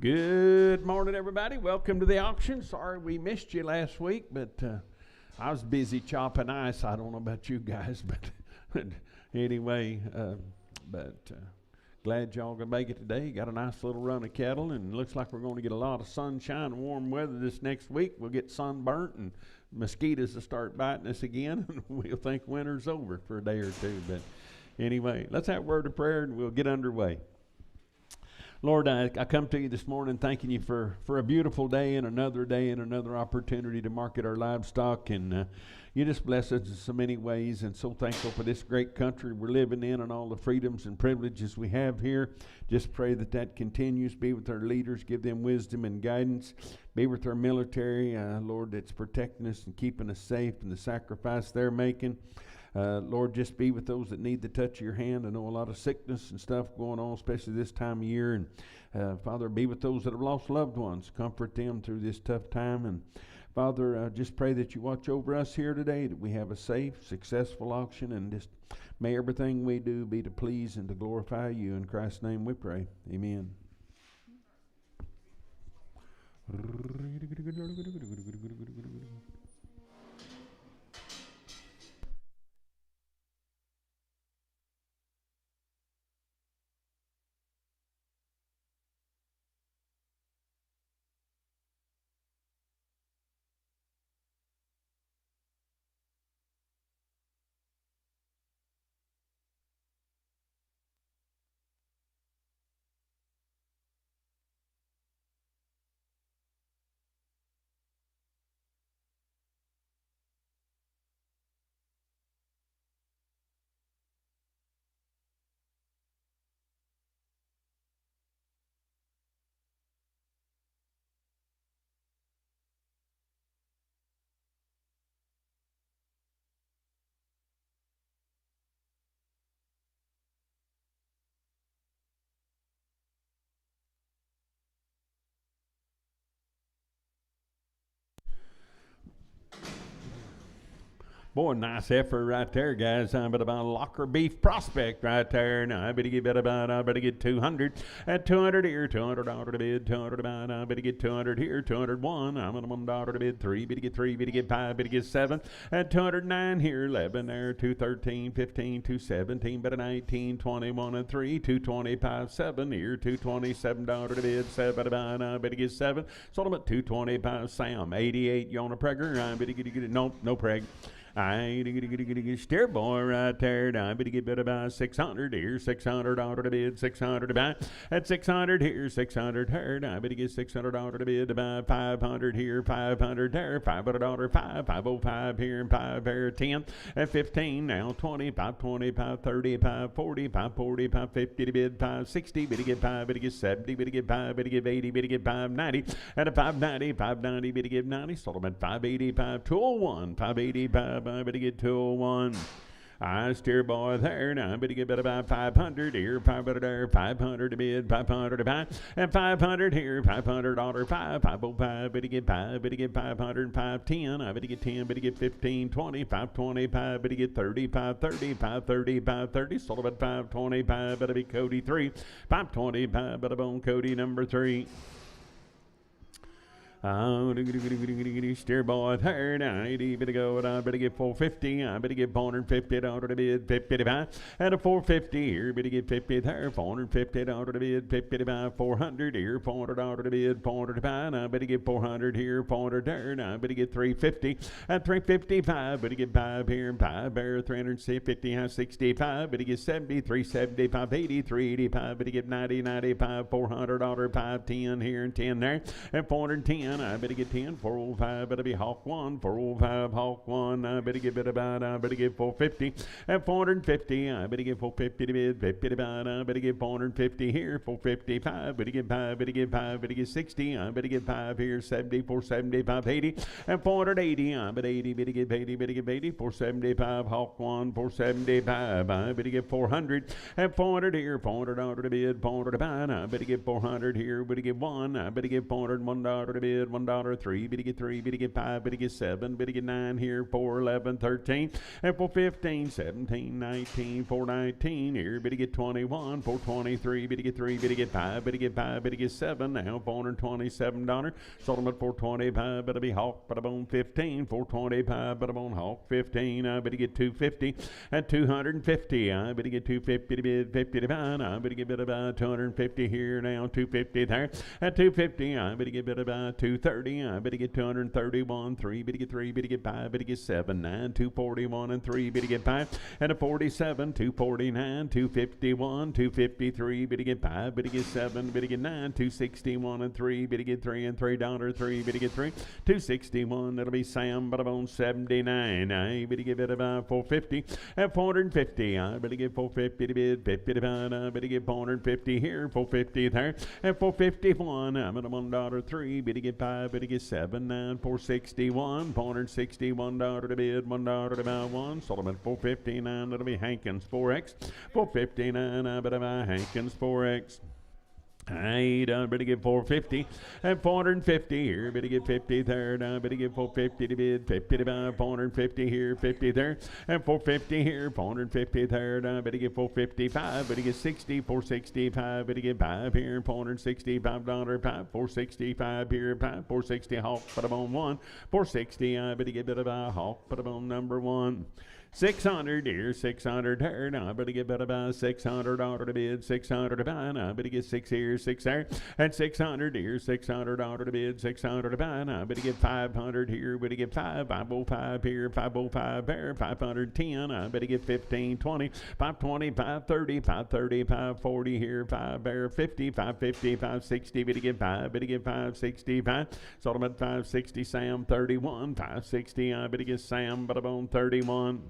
Good morning, everybody. Welcome to the auction. Sorry we missed you last week, but I was busy chopping ice. I don't know about you guys, but anyway, glad y'all gonna make it today. Got a nice little run of cattle, and it looks like we're going to get a lot of sunshine and warm weather this next week. We'll get sunburnt and mosquitoes will start biting us again, and we'll think winter's over for a day or two. But anyway, let's have a word of prayer, and we'll get underway. Lord, I come to you this morning thanking you for a beautiful day and another opportunity to market our livestock. And you just bless us in so many ways, and so thankful for this great country we're living in and all the freedoms and privileges we have here. Just pray that continues. Be with our leaders. Give them wisdom and guidance. Be with our military, Lord, that's protecting us and keeping us safe and the sacrifice they're making. Lord, just be with those that need the touch of your hand. I know a lot of sickness and stuff going on, especially this time of year. And Father, be with those that have lost loved ones. Comfort them through this tough time. And Father, just pray that you watch over us here today, that we have a safe, successful auction, and just may everything we do be to please and to glorify you. In Christ's name we pray. Amen. Boy, nice effort right there, guys. But about a locker beef prospect right there. Now, I better get 200. At 200 here, $200 to bid, 200 to buy. I better get 200 here, 201. I'm on $1 to bid, 3. Better get 3, better get 5, better get 7. At 209 here, 11 there, 213, 15, 217, better 19, 21 and 3, 225, 7 here, $227 to bid, 7 to buy. I better get 7. Sold them at 225. Sam, 88. You on a pregger? I better get it. Nope, no preg. I steer boy right there. I better get about 600 here, $600 to bid, 600 to buy. At 600 here, 600 here. I better get $600 to bid to buy. 500 here, 500 there, $500, 505 here, and 5 there, 10. At 15 now, 20, 520, 530, 540, 540, 550 to bid, 560. Better get 5, better get 70, better get 5, better get 80, better get 590. At a 590, 590, better get 90. Sold them at 585, 201, 585. I better get 201. I steer boy there. Now I better get about 500 here, 500 there, 500 to bid, 500 to buy, and 500 here, $500, 505. Better get 5, better get 500 and 510. I better get 10, better get 15, 20, 525. Better get 30, 530, 530, 530. Sold about 525. Better be Cody 3, 525. Better bone Cody number 3. Steer boy there. Now, better go. I better get 450. I better get $450 to bid, 50 to buy. At a 450 here, better get 50 there. $450 to bid, 50 to buy. 400 here, $400 to bid, 400 to buy. Now, I better get 400 here, 400 there. Now, I better get 350. At 355, better get 5 here and 5 there. 350, 65. Better get 70, 375, 80, 385. Better get 90, 95, $400, 510 here and 10 there. And 410. I better get 10, 405, better be Hawk 1, 405, Hawk 1, I better get I better get 450, at 450, I better get 450 to bid, 50 to buy, I better get 450 here, 455, better get 5, better get 5, better get 60, I better get 5 here, 70, 475, 80, and 480, I better 80, better get 80, 475, Hawk 1, 475, I better get 400, at 400 here, $400 to bid, 400 to buy, I better get 400 here, better get 1, I better get $401 to bid, bid, $1, 3, bid to get 3, bid to get 5, bid to get 7, bid to get 9 here, 4, 11, 13, and 415, 17, 19, 419 here, bid to get 21, 423, bid to get 3, bid to get 5, bid to get 5, bid to get 7, now $427, sold them at 425, better be hawk, but I'm on 15, 425, but I'm on hawk 15, I better get 250 at 250, I better get 250 to bid 50 to buy, I better get bid about 250 here now, 250 there at 250, I better get bid about 230, I better get 231, 3, better get 3, better get 5, better get 7, 9, 241 and 3, better get 5 and a 47, 249, 251, 253, better get 5, better get 7, better get 9, 261 and 3, better get 3 and $3, 3, better get 3, 261, that'll be Sam, but I'm on 79, I better get bid about 450 at 450, I better get 450 to bid 50 to buy, I better get 450 here, 450 there at 451, I'm at a $1, 3, better get 5, better get 7, 9, 461, $461 to bid, $1 to buy 1, sold them at 459, that'll be Hankins 4X, 459, I better buy Hankins 4X. I better get 450 and 450 here, better get 50 there, I better get 450 to bid, 50 to buy, 450 here, 50 there, and 450 here, 450 there, I better get 455, better get 60, 465, better get 5 here, $465, 465 here, 460 hawk, put them on 1, 460, I better get better buy hawk, put them on number 1. 600 here, 600 there, now I better get better buy $600 to bid, 600 to buy, now I better get 6 here, 6 there, and 600 here, $600 to bid, 600 to buy, now I better get 500 here, better get 505 here, 505 there, 510, I better get 15, 20, 520, 530, 530, 540 here, 5 there, 50, 550, 560, better get 565, sold them at 560, Sam 31, 560, I better get Sam, but I'm on 31.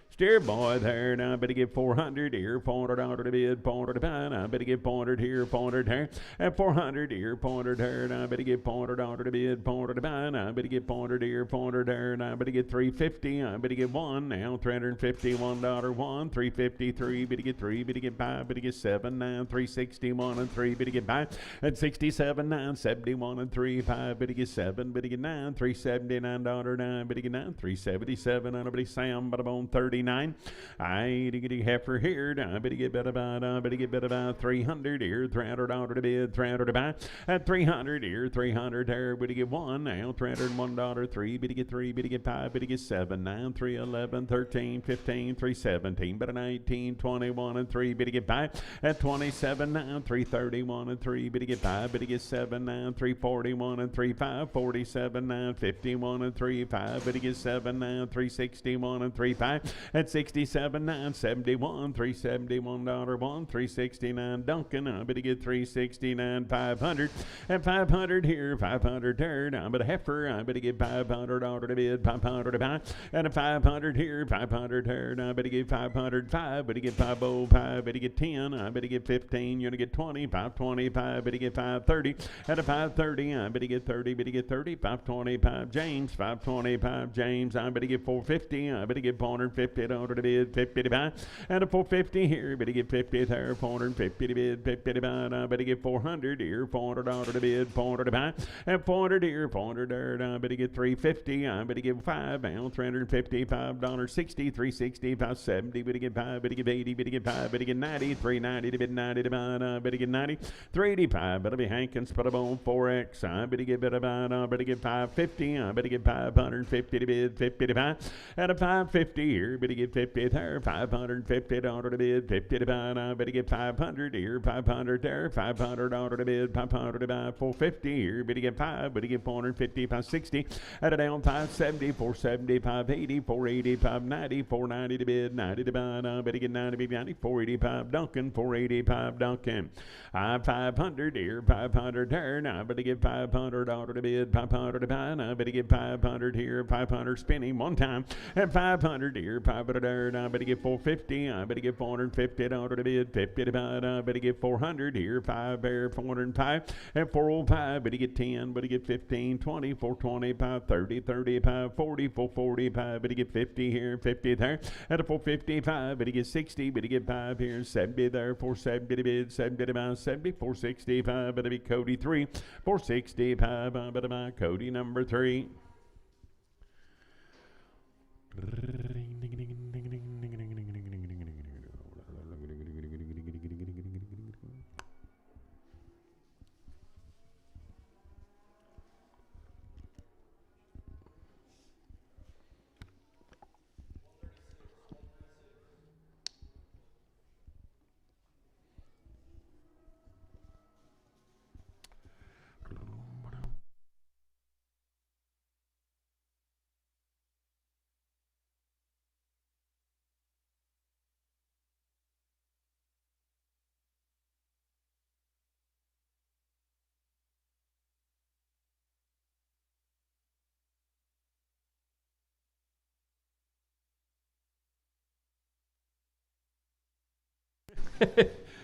Steer boy there, now I better get 400 here, $400 to bid, 400 to buy, now I better get 400 here, 400 there, and 400 here, 400 there, now I better get $400 to bid, 400 to buy, now I better get 400 here, 400 there, now I better get 350, I better get 1, now $350, $1, 1, 353, better get 3, better get 5, better get 7, now 361 and 3, better get 5, and 67, 9, 71 and 3, 5, better get 7, better get 9, $379, 9, better get 9, 377, and I better Sam, but I'm on 39. I get a heifer here. I better get better about 300 here. $300 to bid, 300 to buy. At 300 here, 300 there. Better get 1 now. $301, 3. Better get 3. Better get 5. Better get 7. 9, 3, 11, 13, 15, 317. Better 19, 21 and 3. Better get 5. At 27 now. 331 and 3. Better get 5. Better get 7 now. 341 and 3. 5. 47 now. 51 and 3. 5. Better get 7 now. 361 and 3. 5. At 67, 971, $371, 1, 369 Duncan. I better get 369, 500, and 500 here, 500 there. I better heifer. I better get $500 to bid, 500 to buy, and a 500 here, 500 there. I better get 505, better get 505, better get 10. I better get 15. You're gonna get 20, 525, better get 530, and a 530. I better get 30, better get 30, 525 James, 525 James. I better get 450. I better get 450. $50 to bid, 50 to buy, and a 450 here. Better get 50 there, 450 to bid, 50 to buy. Now better get 400 here, $400 to bid, 400 to buy, and 400 here, 400 there. Now better get 350. I better get 5 now, $355, 60, 360, 570. Better get 5, better get 80, better get 5, better get 90, 390 to bid, 90 to buy. Now better get 90, 385. Better be Hankins, put a bone 4X. I better get better buy. Now better get 550. I better get 550 to bid, 50 to buy, and a 550 here. Better get 50 there, $550 to bid, 50 to buy. Now better get 500 here, 500 there, $500 to bid, 500 to buy, 450 here. Better get 5, better get 450, 560 at a down, 570, 470, 580, 480, 590, 490 to bid, 90 to buy. Now better get 90, 90, 485 Duncan, 485 Duncan. 500 here, 500 there. Now better get $500 to bid, 500 to buy. Now better get 500 here, 500 spinning one time, and 500 here, 500 5 but a there, I better get 450, I better get 450, dollar to bid, 50 to buy, I better get 400 here, 5 there, 405, and 405, better get 10, better get 15, 20, 425, 30, 35, 40, 445, better get 50 here, 50 there, at a 455, better get 60, better get 5 here, 70 there, 470 to bid, 70 to buy, 70, 465, better be Cody 3, 465, better buy Cody number 3.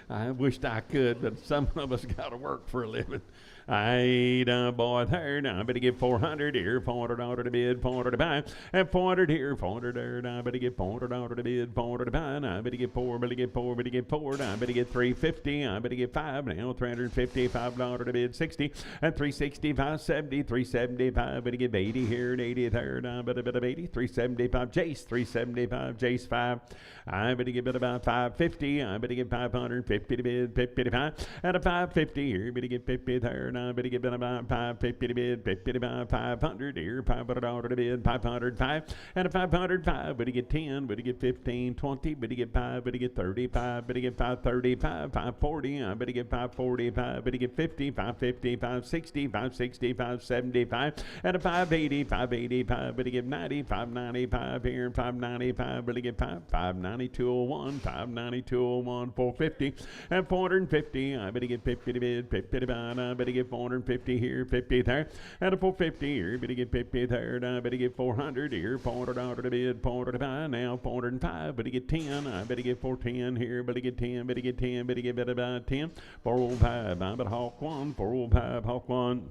I wished I could, but some of us got to work for a living. I ain't a boy there. Now I better get 400 here, 400 dollar to bid, 400 to buy, and 400 here, 400 there. Now I better get 400 dollar to bid, 400 to buy. Now I better get 4, better get 4, better get 4. Now I better get 350. I better get 5 now, 350, $5 to bid, 60, and 365, 70, 375. Better get 80 here and 80 there. Now I better bid 80, 375. Jace, 375. Jace 5. I better get about 550. I better get 550 to bid, 50 to buy, and a 550 here. Better get 50 there. Now I better get about 550 to bid, 50 to buy, 500 here, $500 to bid, 505, and a 505. Better get 10, better get 15, 20, better get 5, better get 35, better get 535, 540. I better get 545, better get 50, 550, 560, 560, 575, and a 580, 585. Better get 90, 595 here, 595. Better get 590, 201, 590, 201, 450, and 450. I better get 50 to bid, 50 to buy. I better get 450 here, 50 there, and a 450 here. Better get 50 there. I better get 400 here, $400 to bid, 400 to buy. Now 405. Better get 10. I better get 410 here. Better get 10. Better get 10. Better get better buy 10. 405. I better Hawk 1. 405. Hawk 1.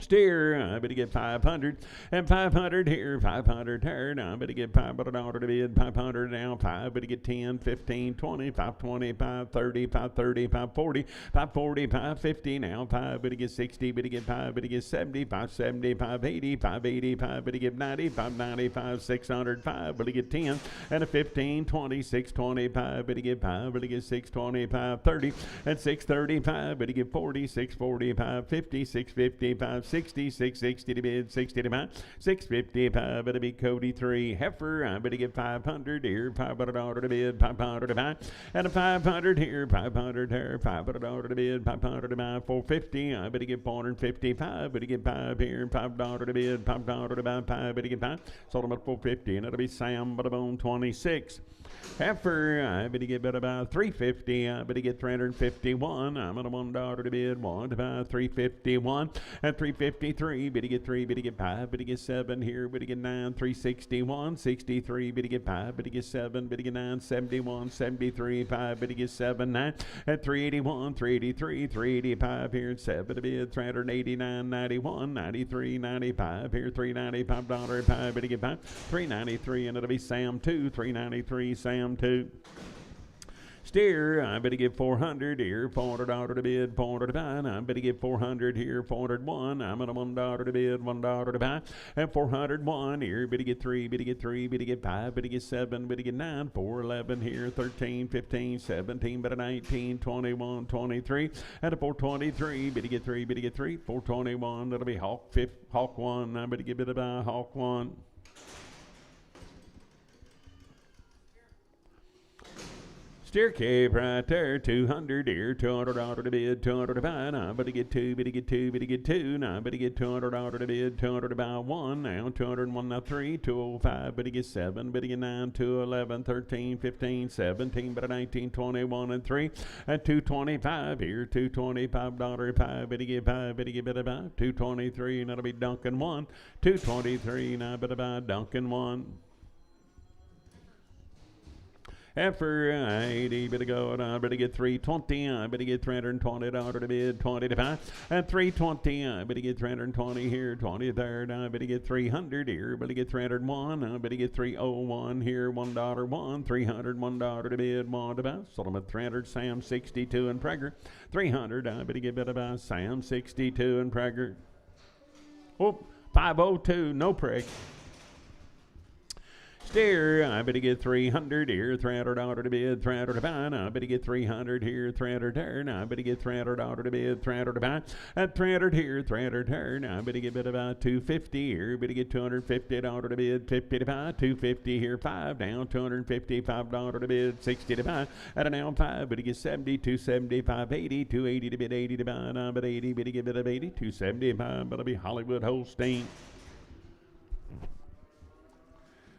Steer, I better get 500, and 500 here, 500 there. Now I better get $500 to bid, 500 now, 5, better get 10, 15, 20, 525, 30, 530, 540, 540, 550 now, 5, better get 60, better get 5, better get 70, 570, 580, 580, 5, better get 90, 595, 600, 5, better get 10, and a 15, 20, 625, better get 5, better get 625, 30, and 635, better get 40, 645, 50, 655, 60, 660 to bid, 60 to buy, 655, better be Cody 3. Heifer, I better get 500 here, $500 to bid, 500 to buy, and a 500 here, 500 there, $500 to bid, 500 to buy, 450, I better get 455, better get 5 here, $5 to bid, $5 to buy, 5, better get 5, sold them at 450, and it'll be Sam Butterbone 26. Heifer, I better get about 350, I better get 351, I'm at a $1 to bid, 1 to buy, 351, and 353, better get 3, better get 5, better get 7 here, better get 9, 361, 63, better get 5, better get 7, better get 9, 71, 73, 5, better get 7, 9, and 381, 383, 385 here, 7 to bid, 389, 91, 93, 95 here, $395, 5, better get 5, 393, and it'll be Sam 2, 393, Sam 2. Steer, I better get 400 here, $400 to bid, 400 to buy. I better get 400 here, 401. I'm at a $1 to bid, $1 to buy, and 401 here. Better get 3, better get 3, better get 5, better get 7, better get 9, 411 here, 13, 15, 17, better 19, 21, 23, and a 423. Better get 3, better get 3, 421. That'll be Hawk 1. I better get better buy Hawk 1. Steer cave right there, 200 here, $200 to bid, 200 to buy. Now better get 2, better get 2, better get 2. Now better get $200 to bid, 200 to buy 1. Now 201 now 3, 205, better get 7, better get 9, 211, 13, 15, 17, better 19, 21 and 3, and 225 here, $225, 5, better get 5, better get better buy 223, and that'll be Duncan 1, 223. Now better buy Duncan 1. Heifer, 80, better go, I better get 320, I better get $320 to bid, 20 to buy, at 320, I better get 320 here, 20 third, I better get 300 here, better get 301, I better get 301 here, $1, $301 to bid, 1 to buy, sold them at 300, Sam 62 and Prager, 300, I better get better buy, Sam 62 and Prager, oh, 502, no prick. Steer, I better get 300 here, $300 to bid, 300 to buy, I better get 300 here, 300 turn, I better get $300 to bid, 300 to buy, at 300 here, 300 turn, I better get about 250 here, better get $250 to bid, 50 to buy, 250 here, 5 down, $255 to bid, 60 to buy, at an now 5, better get 70, 275, 80, 280 to bid, 80 to buy, I bet 80, better get bid of 80, 275, better be Hollywood Holstein.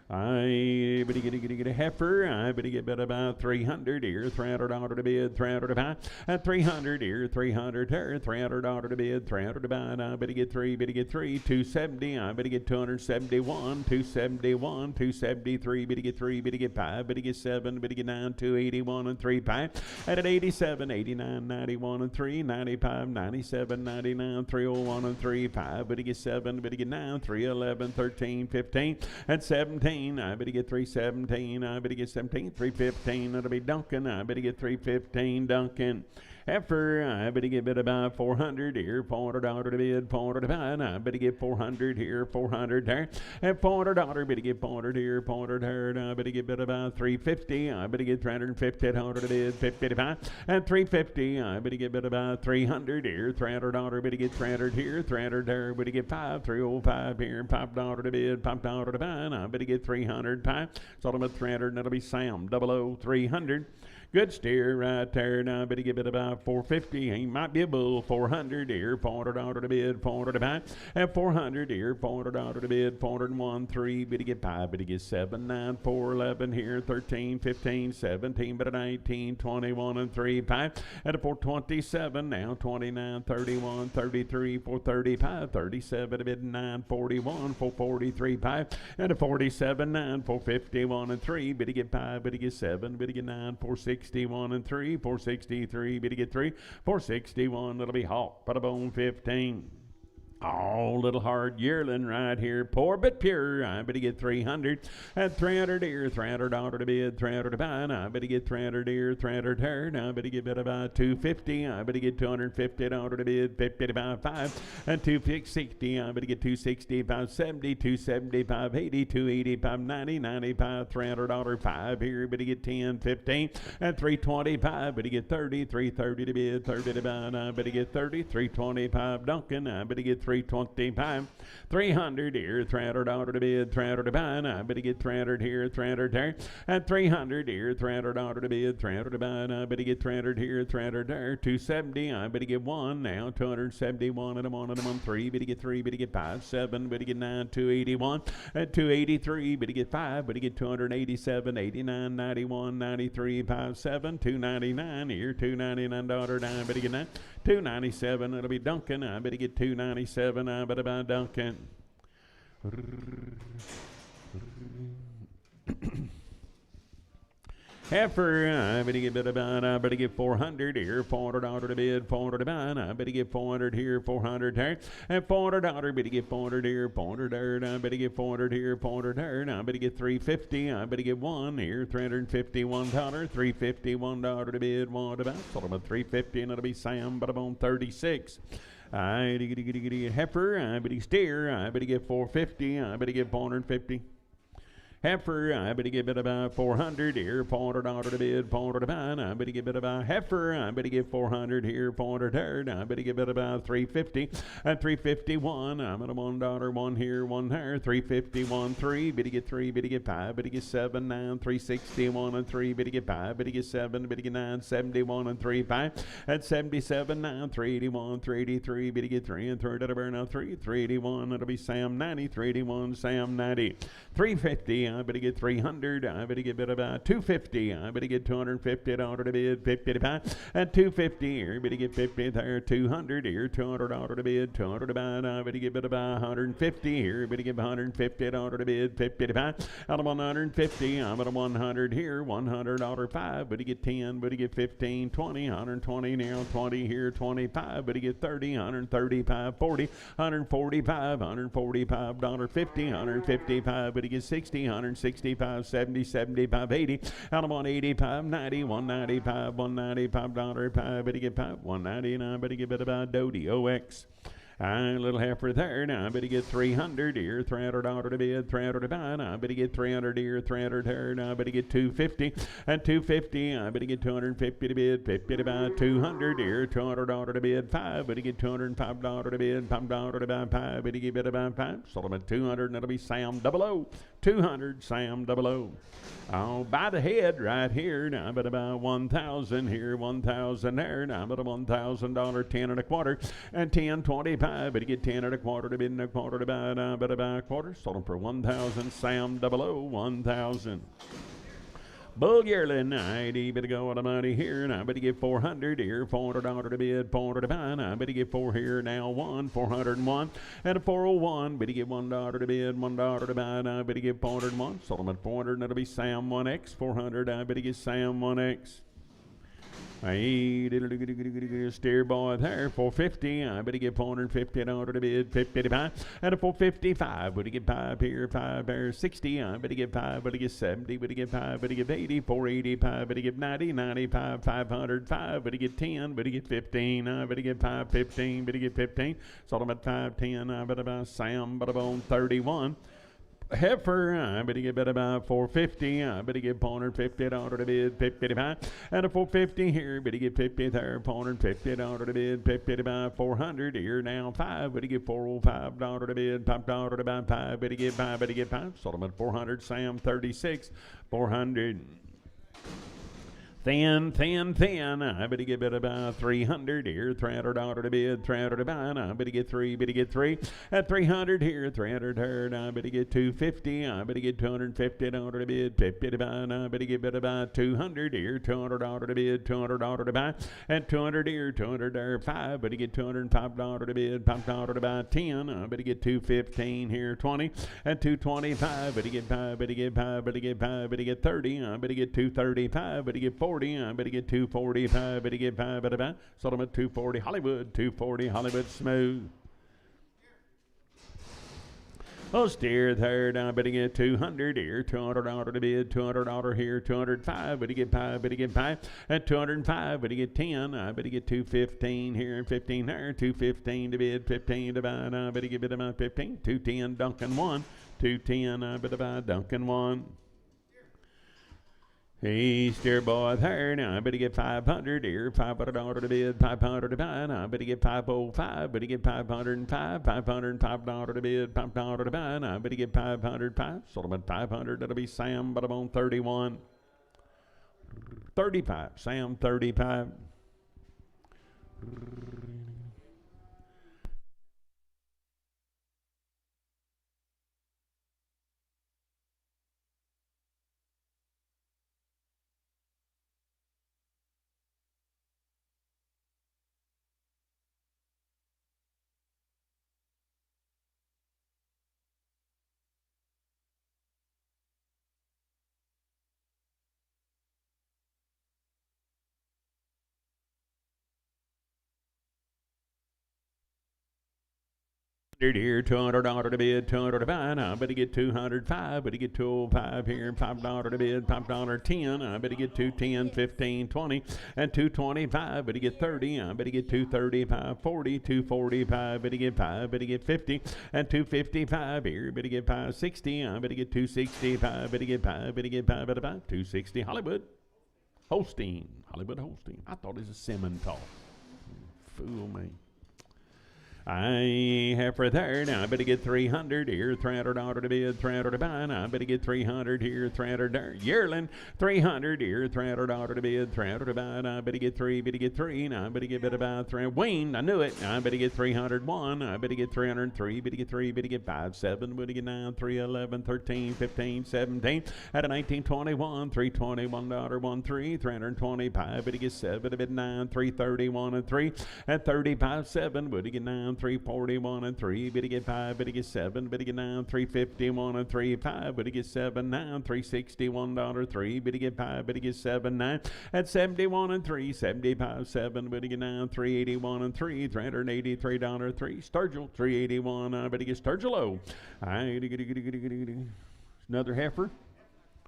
I better get a heifer. I better get about 300 here, $300 to bid, 300 to buy. At 300 here, 300 here, $300 to bid, 300 to buy. I better get 3, 270. I better get 271, 271, 273. Better get 3, better get 5, better get 7, better get 9, 281 and 3 5. At 87, 89, 91 and 3, 95, 97, 99, 301 and 3 5. Better get 7, better get 9, 311, 13, 15 and 17. I better get 317. I better get 17. 315. That'll be Duncan. I better get 315. Duncan. Heifer, I better get bid about 400 here, $400 to bid, 400 to buy. I better get 400 here, 400 there, and $400. Better get 400 here, 400 there. I better get bid about 350. I better get 350 to bid, 50 to buy, and 350. I better get bid about 300 here, $300. Better get 300 here, 300 there. Better get 5, 305 here, $5 to bid, $5 to buy. I better get 300 pie. Sold them at 300, and that'll be Sam 00 300. Good steer right there. Now I better give it about 450. He might be a bull. 400 here, $400 to bid, 400 to buy. At 400 here, $400 to bid, 401, 3. Better get 5, better get 7, 9, 4, 11 here, 13, 15, 17, better 19, 21 and 3, 5. At a 427 now, 29, 31, 33, 435, 37 to bid, 9, 41, 443, 5. At a 47, 9, 451 and 3. Better get 5, better get 7, better get 9, 461 and 3, 463, better get 3, 461, that'll be Hawk, put a bone 15. Oh, little hard yearling right here, poor but pure. I better get 300 at 300 here, $300 to bid, 300 to buy. I better get 300 here, 300 here. I better get bid about 250. I better get $250 to bid, 50 to buy 5 and 260. I better get 260, 570, 275, 80, 285, 90, 95, $300 5 here. Better get 10, 15 and 325. Better get 30, 330 to bid, 30 to buy. I better get 30, 325 Duncan. I better get 325, 300 here, $300 to bid, 300 to buy. I better get 300 here, 300 there, and 300 here, $300 to bid, 300 to buy. I better get 300 here, 300 there, 270. I better get 1 now, 271 and I'm on 3. Better get 3, better get 5, 7, better get 9, 281 and 283. Better get 5, better get 287, 89, 91, 93, 57, 299 here, $299. I better get 9, 297. It'll be Duncan. I better get 297. I better buy Duncan. Heifer, I better get bid about. I better get 400 here, $400 to bid, 400 to buy. I better get 400 here, 400 there, and $400. Better get 400 here, 400 there. I better get 400 here, 400 there. I better get 350. I better get 1 here, $351, $351 to bid, 1 to buy. Sold them at 350, and it'll be Sam, but I'm on 36. I get heifer. I better steer. I better get 450. I better get 450. Heifer, I better get bid about 400 here, $400 to bid, 400 to buy. I better get bid about heifer. I better get 400 here, 400 there. I better get bid about 350 and 351. I'm at a $1, 1 here, 1 there, 351, 3. Better get 3, better get 5, better get 7, 9, 361 and 3. Better get 5, better get 7, better get 9, 71 and 3, 5. At 77, 9, 381, 383. Better get 3 and 3. That'll burn out 3, 381. It'll be Sam 90, 381, Sam 90, 350. I better get 300. I better get about 250. I better get 250 to bid 55 at 250. Here, better get 50 there. 200 here. 200 to bid 200 about. I better get about 150 here. Better get 150 to bid 55 out of 150. I'm at a 100 here. 100 5. Better get 10. Better get 15. 20. 120 now. 20 here. 25. Better get 30. 135. 40. 145. $145 50. 155. Better get 60. 165. 70. 75. 80. Out of 185. 90. 195. $195. Better get 5. 199. Better get about Dodie OX. A little heifer there. Now I better get 300 here. $300 to bid. 300 to buy. Now I better get 300 here. 300 here. Now I better get 250 at 250. I better get 250 to bid. 50 to buy. 200 here. $200 to bid. 5. Better get $205 to bid. $5 to buy. 5. Better get about 5. Sold them at 200, and that'll be Sam 00. 200 Sam 00. Oh, by the head right here. Now I'm at about 1,000 here. 1,000 there. Now I'm at a $1,000. 10 and a quarter and 10.25. Better get 10 and a quarter to bid and a quarter to buy. But about a quarter. Sold them for 1,000. Sam 00. 1,000. Bull yearling, 90, better go on the money here. Now, better get 400 here. $400 to bid, 400 to buy. Now, better get 4 here. Now, 401. And a 401, better get $1 to bid, $1 to buy. Now, better get 401. Sold them at 400, and that'll be Sam 1X. 400, I better get Sam 1X. Hey, steer boy there, 450. I better get $450 to bid, 50 to buy. And a 455. Better get 5 here, 5 there, 60. I better get 5, better get 70, better get 5, better get 80, 485, better get 90, 95, 500, 5, better get 10, better get 15. I better get 5, 15, better get 15. Sold them at 5, 10. I better buy Sam, but about 31. Heifer, I better get about 450. I better get $450 to bid, 50 to buy. And a 450 here, better get 50 there, $450 to bid, 50 to buy. 400 here now, 5, better get $405 to bid, $5 to buy. 5, better get 5, better get 5. Sold them at 400. Sam 36, 400. Thin. I better get about 300 here. $300 to bid, $300 to buy. I better get 3, better get 3 at 300 here. 300 here. I better get 250. I better get $250 to bid, 50 to buy. I better get about 200 here. $200 to bid, $200 to buy. At 200 here, 200 there. 5. Better get $205 to bid, $5 to buy. 10. I better get 215 here. 20 at 225. Better get 5. Better get 5. Better get 5. Better get 30. I better get 235. Better get 40. I better get 245. Better get 5. Better buy. Sold them at 240. Hollywood. 240. Hollywood smooth. Oh, steer third. I better get 200 here. $200 to bid. $200 here. 205. Better get 5. Better get 5 at 205. Better get 10. I better get 215 here. 15 there. 215 to bid. 15 to buy. I better get about 15. 210. Duncan 1. 210. I better buy Duncan 1. Hey, steer boy there. Now I better get 500 here. $500 to bid, 500 to buy. Now I better get 505. Better get 505. $505 to bid, $5 to buy. Now I better get 505. Sold them at 500. That'll be Sam, but I'm on 31. 35. Sam 35. Here, $200 to bid, $200 to buy. Now I better get 205. Better get 205 here. $5 to bid, $5 10. I better get 210, 15, 20, and 225. Better get 30. I better get 235, 40, 245. Better get 5. Better get 50, and 255 here. Better get 560. I better get 265. Better get 5. Better get 5. Better buy 260. Hollywood Holstein. Hollywood Holstein. I thought it was a Simmental. Fool me. I heifer there, now I better get 300 here, 300 order to bid, 300 to buy, now I better get 300 here, 300 there, yearling, 300 here, 300 order to bid, 300 to buy, now I better get 3, now I better get better about 3, weaned, I knew it, now I better get 301, I better get 303, better get 3, better get 5, 7, better get 9, 3, 11, 13, 15, 17, at a 19, 21, 321 dollar 1, 3, 325, better get 7, a bit 9, 331 and 3, at 35, 7, better get 9, 341 and 3, better get 5, better get 7, better get 9, 351 and 3, 5, better get 7, 9, 361 dollar 3, better get 5, better get 7, 9, at 71 and 3, 75, 7, better get 9, 381 and 3, 383 dollar 3, Sturgill 381, better get Sturgill low. Another heifer.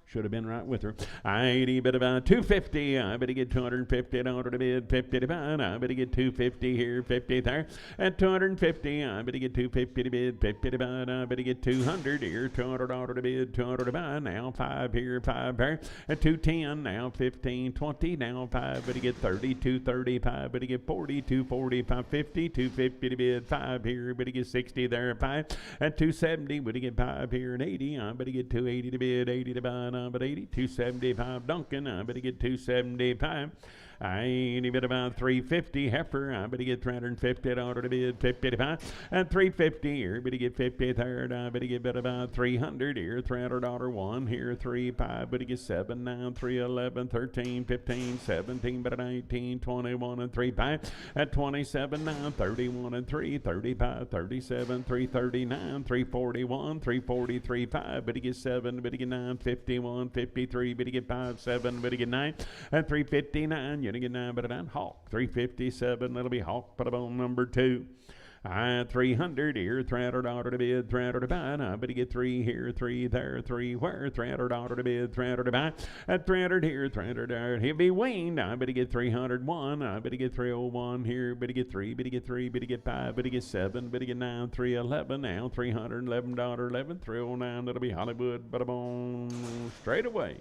Should have been right with her. I bid about 250. I better get 250 order to bid, 50 to buy. I better get 250 here, 50 there. At 250, I better get 250 to bid, 50 to buy. I better get 200 here, 200 order to bid, 200 to buy. Now 5 here, 5 there. At 210, now 15, 20. Now 5, better get 30, 235, better get 40, 240, 550, 250 to bid, 5 here, better get 60 there, 5. At 270, better get 5 here, and 80. I better get 280 to bid, 80 to buy. But 80, 275 Duncan, I better get 275. I ain't bid about 350 heifer. I better get 350 order to bid, 55 and 350 here. Better get 50 third. I better get bid about 300 here. 300 order 1 here, 3 5. Better get 7 9 3 11 13 15 17. Better 19 21 and 3 5 at 27 9 31 and 3 35 37 339 341 343 5. Better get 7. Better get 9 51 53. Better get 5 7. Better get 9 at 359. You're going to get 9, but I'm Hawk 357. That'll be Hawk, but on number 2. 300 here, 300 order to bid, 300 to buy. I better get 3 here, 3 there, 3 where, 300 order to bid, 300 to buy. At 300 here, 300 there, he'll be weaned. I better get 301. I better get 301 here, better get 3, better get 3, better get 5, better get 7, better get 9, 311. Now $311, 11, 309. That'll be Hollywood, but I'm on straight away.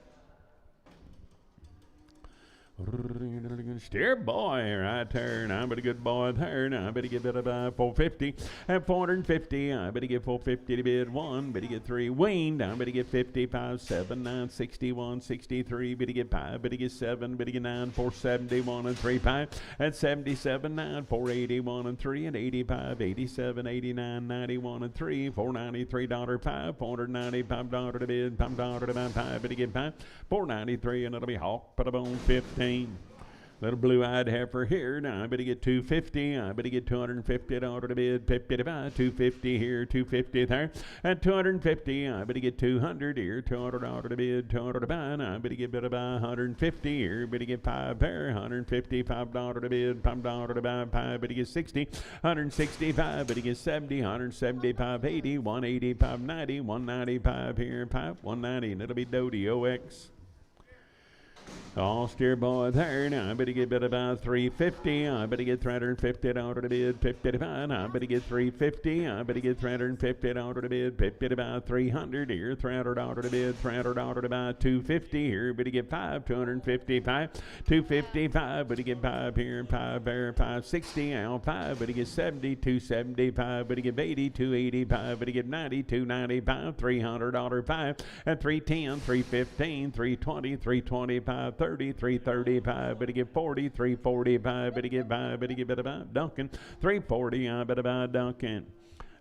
Steer boy right there. Now I better get boy there. Now I better get bid about 450 at 450. I better get 450 to bid 1. Better get 3 weaned. I better get 55 7 9 61 63. Better get 5. Better get 7. Better get 9 471 and 3 5 at 77 9 481 and 3 and 85 87 89 91 and 3 $493 $5 $495 to bid $5 to buy 5. Better get 5 $493 and it'll be Hawk put up on 15. Little blue-eyed heifer here. Now I better get 250. I better get 250 order to bid, 50 to buy. 250 here, 250 there. At 250, I better get 200 here, 200 order to bid, 200 to buy. Now I better get better buy 150 here. Better get 5 there, 150, $5 to bid, $5 to buy. 5, better get 60, 165, better get 70, 175, 80, 185, 90, 195 here, 5, 190, and it'll be Doty OX. All steer boy there. Now I better get bid about 350. I better get 350 order to bid, 50 to buy. I better get 350. I better get 350 order to bid, 50 to buy. 300 here, 300 order to bid, 300 order to buy. 250 here, better get 5, 255, 255. Better get 5 here, 5 there, 560. Now 5, better get 70, 275. Better get 80, 285. Better get 90, 295. $300 5 at 310, 315, 320, 325. 30, 335, better get 40, 345, better get 5, better get about Duncan, 340, I better about Duncan.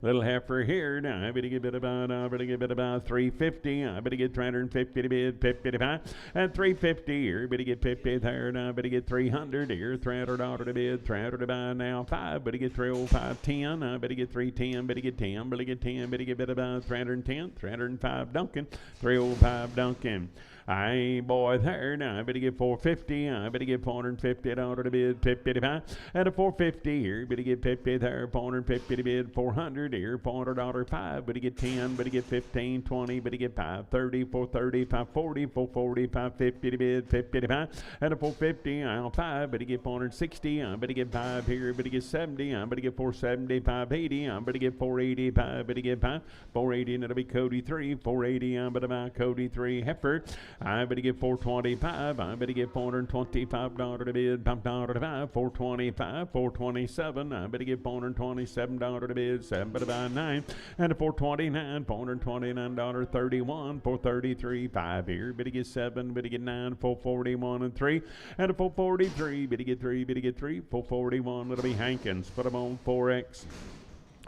Little heifer here. Now I better get bid about 350. I better get 350 to bid, 50 to buy. At 350 here, better get 50 there. Now I better get 300 here, 300 order to bid, 300 to buy. Now 5, better get 305, 10. I better get 310, better get 10, better get 10, better get bid about 310, 305 Duncan, 305 Duncan. I boy there. Now I better get 450. I better get 450 at order to bid, 50 to buy. At a 450 here, better get 50 there, 450 to bid, 400 here, $400 5. Better get 10, better get 15, 20, better get 5, 30, 430, 540, 440, 550 to bid, 50 to buy. At a 450, I'll 5, better get 460. I better get 5 here, better get 70. I better get 470, 580. I better get 485, better get 5, 480, and it'll be Cody 3, 480. I better buy Cody 3 heifer. I better get 425. I better get $425 to bid. $5, 425, 427. I better get $427 to bid. 7 to buy 9. And a 429, $429, 31, 433, 5 here. Better get 7, better get 9, 441 and 3. And a 443, better get 3, better get 3, 441. It'll be Hankins. Put them on 4X.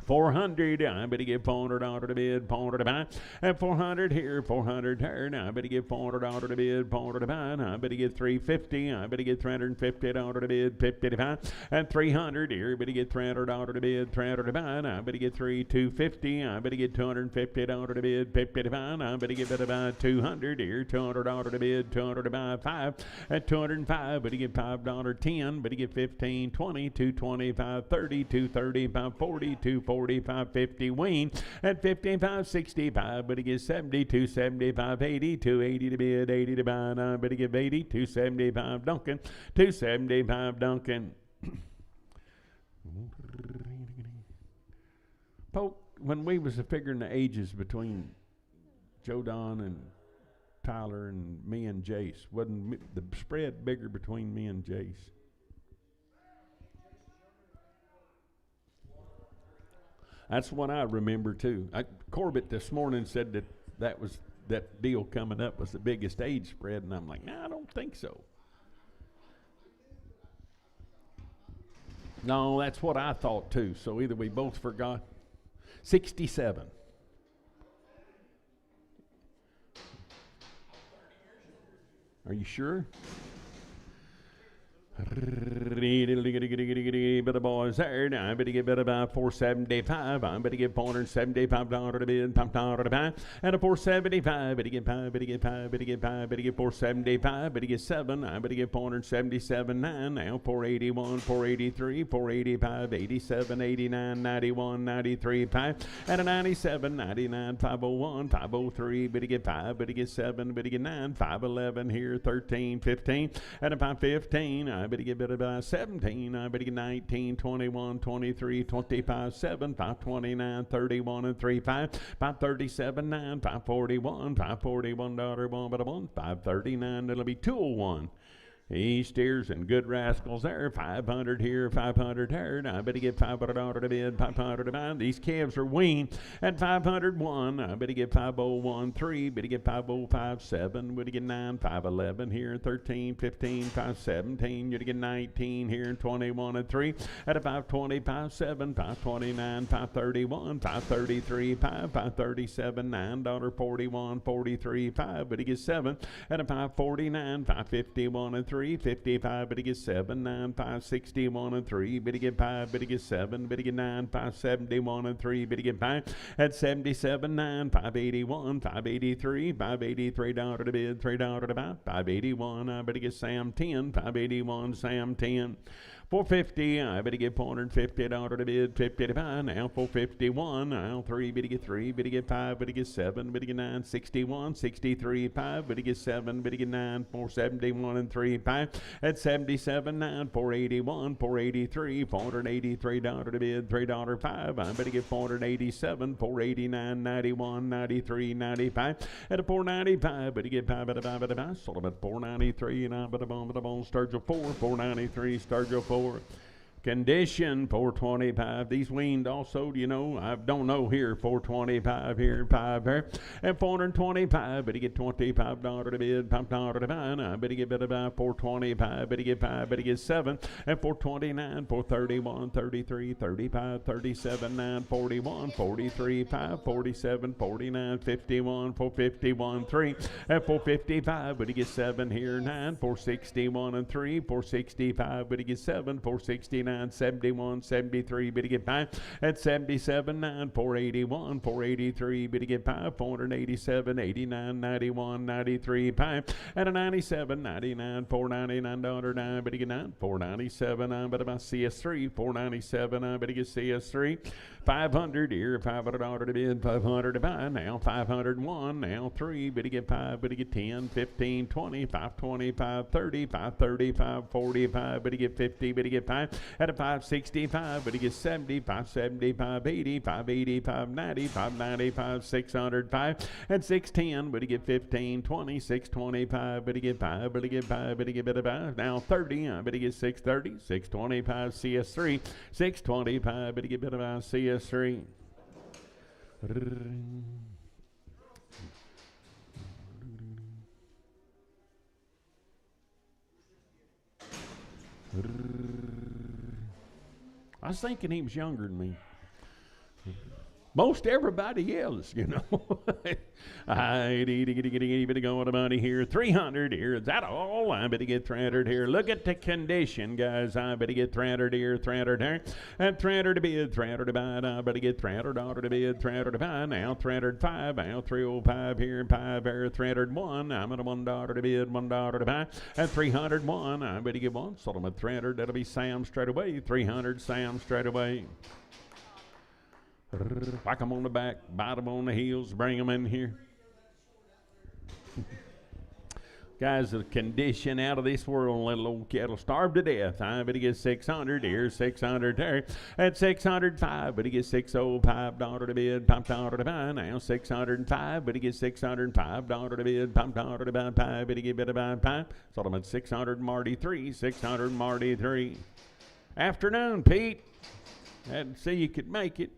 400, I better get $400 to bid, $400 to buy, and 400 here, 400 there. Now I better get $400 to bid, $400 to buy. Now I better get 350, I better get $350 to bid, 50 to buy, and 300 here. I better get $300 to bid, $300 to buy. Now I better get 250, I better get $250 to bid, 50 to buy. Now I better get better buy 200 here, $200 to bid, 200 to buy, 5, at 205. Better get $5, 10, better get 15, 20, 225, 30, 235, 40, 240. 45, 50, wean at 55, 65, but he gets 70, 275, 80, 280 to bid, 80 to buy, but he give 80, 275, Duncan, 275, Duncan. Poke, when we was figuring the ages between Joe Don and Tyler and me and Jace, wasn't the spread bigger between me and Jace? That's what I remember too. Corbett this morning said that deal coming up was the biggest age spread, and I'm like, nah, I don't think so. No, that's what I thought too. So either we both forgot. 67. Are you sure? But the boys there, now I better get better by 475. I better get $475 to bid, $5 to buy, and a 475. Better get 5, better get 5, better get 5, better get 475, better get 7. I better get 477, 9. Now 481, 483, 485, 87, 89, 91, 93, 5, and a 97, 99, 501, 503. Better get 5, better get 7, better get 9, 511 here, 13, 15, and a 515. I better get better by 17. I better get 19, 21, 23, 25, 7, 529, 31, and 3, 5, 537, 9, 541, $541, 1, but a 1, 539. It'll be 201. He steers and good rascals there. 500 here, 500 there. Now I better get $500 to bid, 500 to buy. These calves are weaned at 501. I better get 5013. Better get 5057. Better get 9, 511 here, 13, 15, 517. You to get 19 here, 21 and 3. At a 520, 7, 529, 531, 533, 5, 537, $9.41, 43, 5. Better get 7. At a 549, 551 and 3. 55, but he gets 7, 9, 5, 61 and 3, but he get 5, but he get 7, but he get 9, 5, 71 and 3, but he get 5 at 77, 9, 581, 583, $583 to bid, $3 to buy, 581. I better get Sam 10, 581, Sam 10. 450, I better get $450 to bid, 50 to buy. Now 451, now 3, better get 3, better get 5, better get 7, better get 9, 61, 63, 5, better get 7, better get 9, 471 and 3, 5, at 77, 9, 481, 483, $483 to bid, $3, 5, I better get 487, 489, 91, 93, 95, at a 495, better get 5, better buy, sold them at 493, and I better bone, Sturgill 4, 493, Sturgill 4. Condition 425. These weaned also, you know, I don't know here. 425 here, 5 there, and 425. Better get $25 to bid, $5 to buy. I better get better by 425. Better get 5. Better get 7, and 429, 431, 33, 35, 37, 9, 41, 43, 5, 47, 49, 51, 451, 3, and 455. Better get 7 here, 9, 461 and 3, 465. Better get 7, 469. 71, 73, better get 5 at 77, 9, 481, 483, better get 5, 487, 89, 91, 93, 5, at a 97, 99, $499, 9, better get 9, 497, better buy CS3, 497, better get CS3, 500 here, $500 to bid, 500 to buy, now 501, now 3, bid to get 5, bid to get 10, 15, 20, 520, 530, 530, 545, bid to get 50, bid to get 5, at a 565, bid to get 70, 570, 580, 580, 590, 590, 605, and 610, bid to get 15, 20, 625, bid to get 5, bid to get 5, bid to get bid to buy, now 30, bid to get 630, 625, CS3, 625, bid to get bid to buy, CS3. I was thinking he was younger than me. Most everybody else, you know. I better go with the money here. 300 here. Is that all? I better get 300 here. Look at the condition, guys. I better get 300 here, 300 here. And 300 to bid, 300 to buy. I better get $300 to bid, 300 to buy. Now 305, now 305 here, 5 here, 301. I'm at a $1 to bid, $1 to buy. And 301, I better get one. Sold them at 300. That'll be Sam straight away. 300, Sam straight away. Whack them on the back, bite them on the heels, bring them in here. Guys, the condition out of this world, little old cattle starved to death. I better get 600 here, 600 there. At 605, better get $605 to bid, $5 to buy. Now 605, better get $605 to bid, $5 to buy, better get better buy, $5. Sold them at 600 Marty 3, 600 Marty 3. Afternoon, Pete. Had to see you could make it.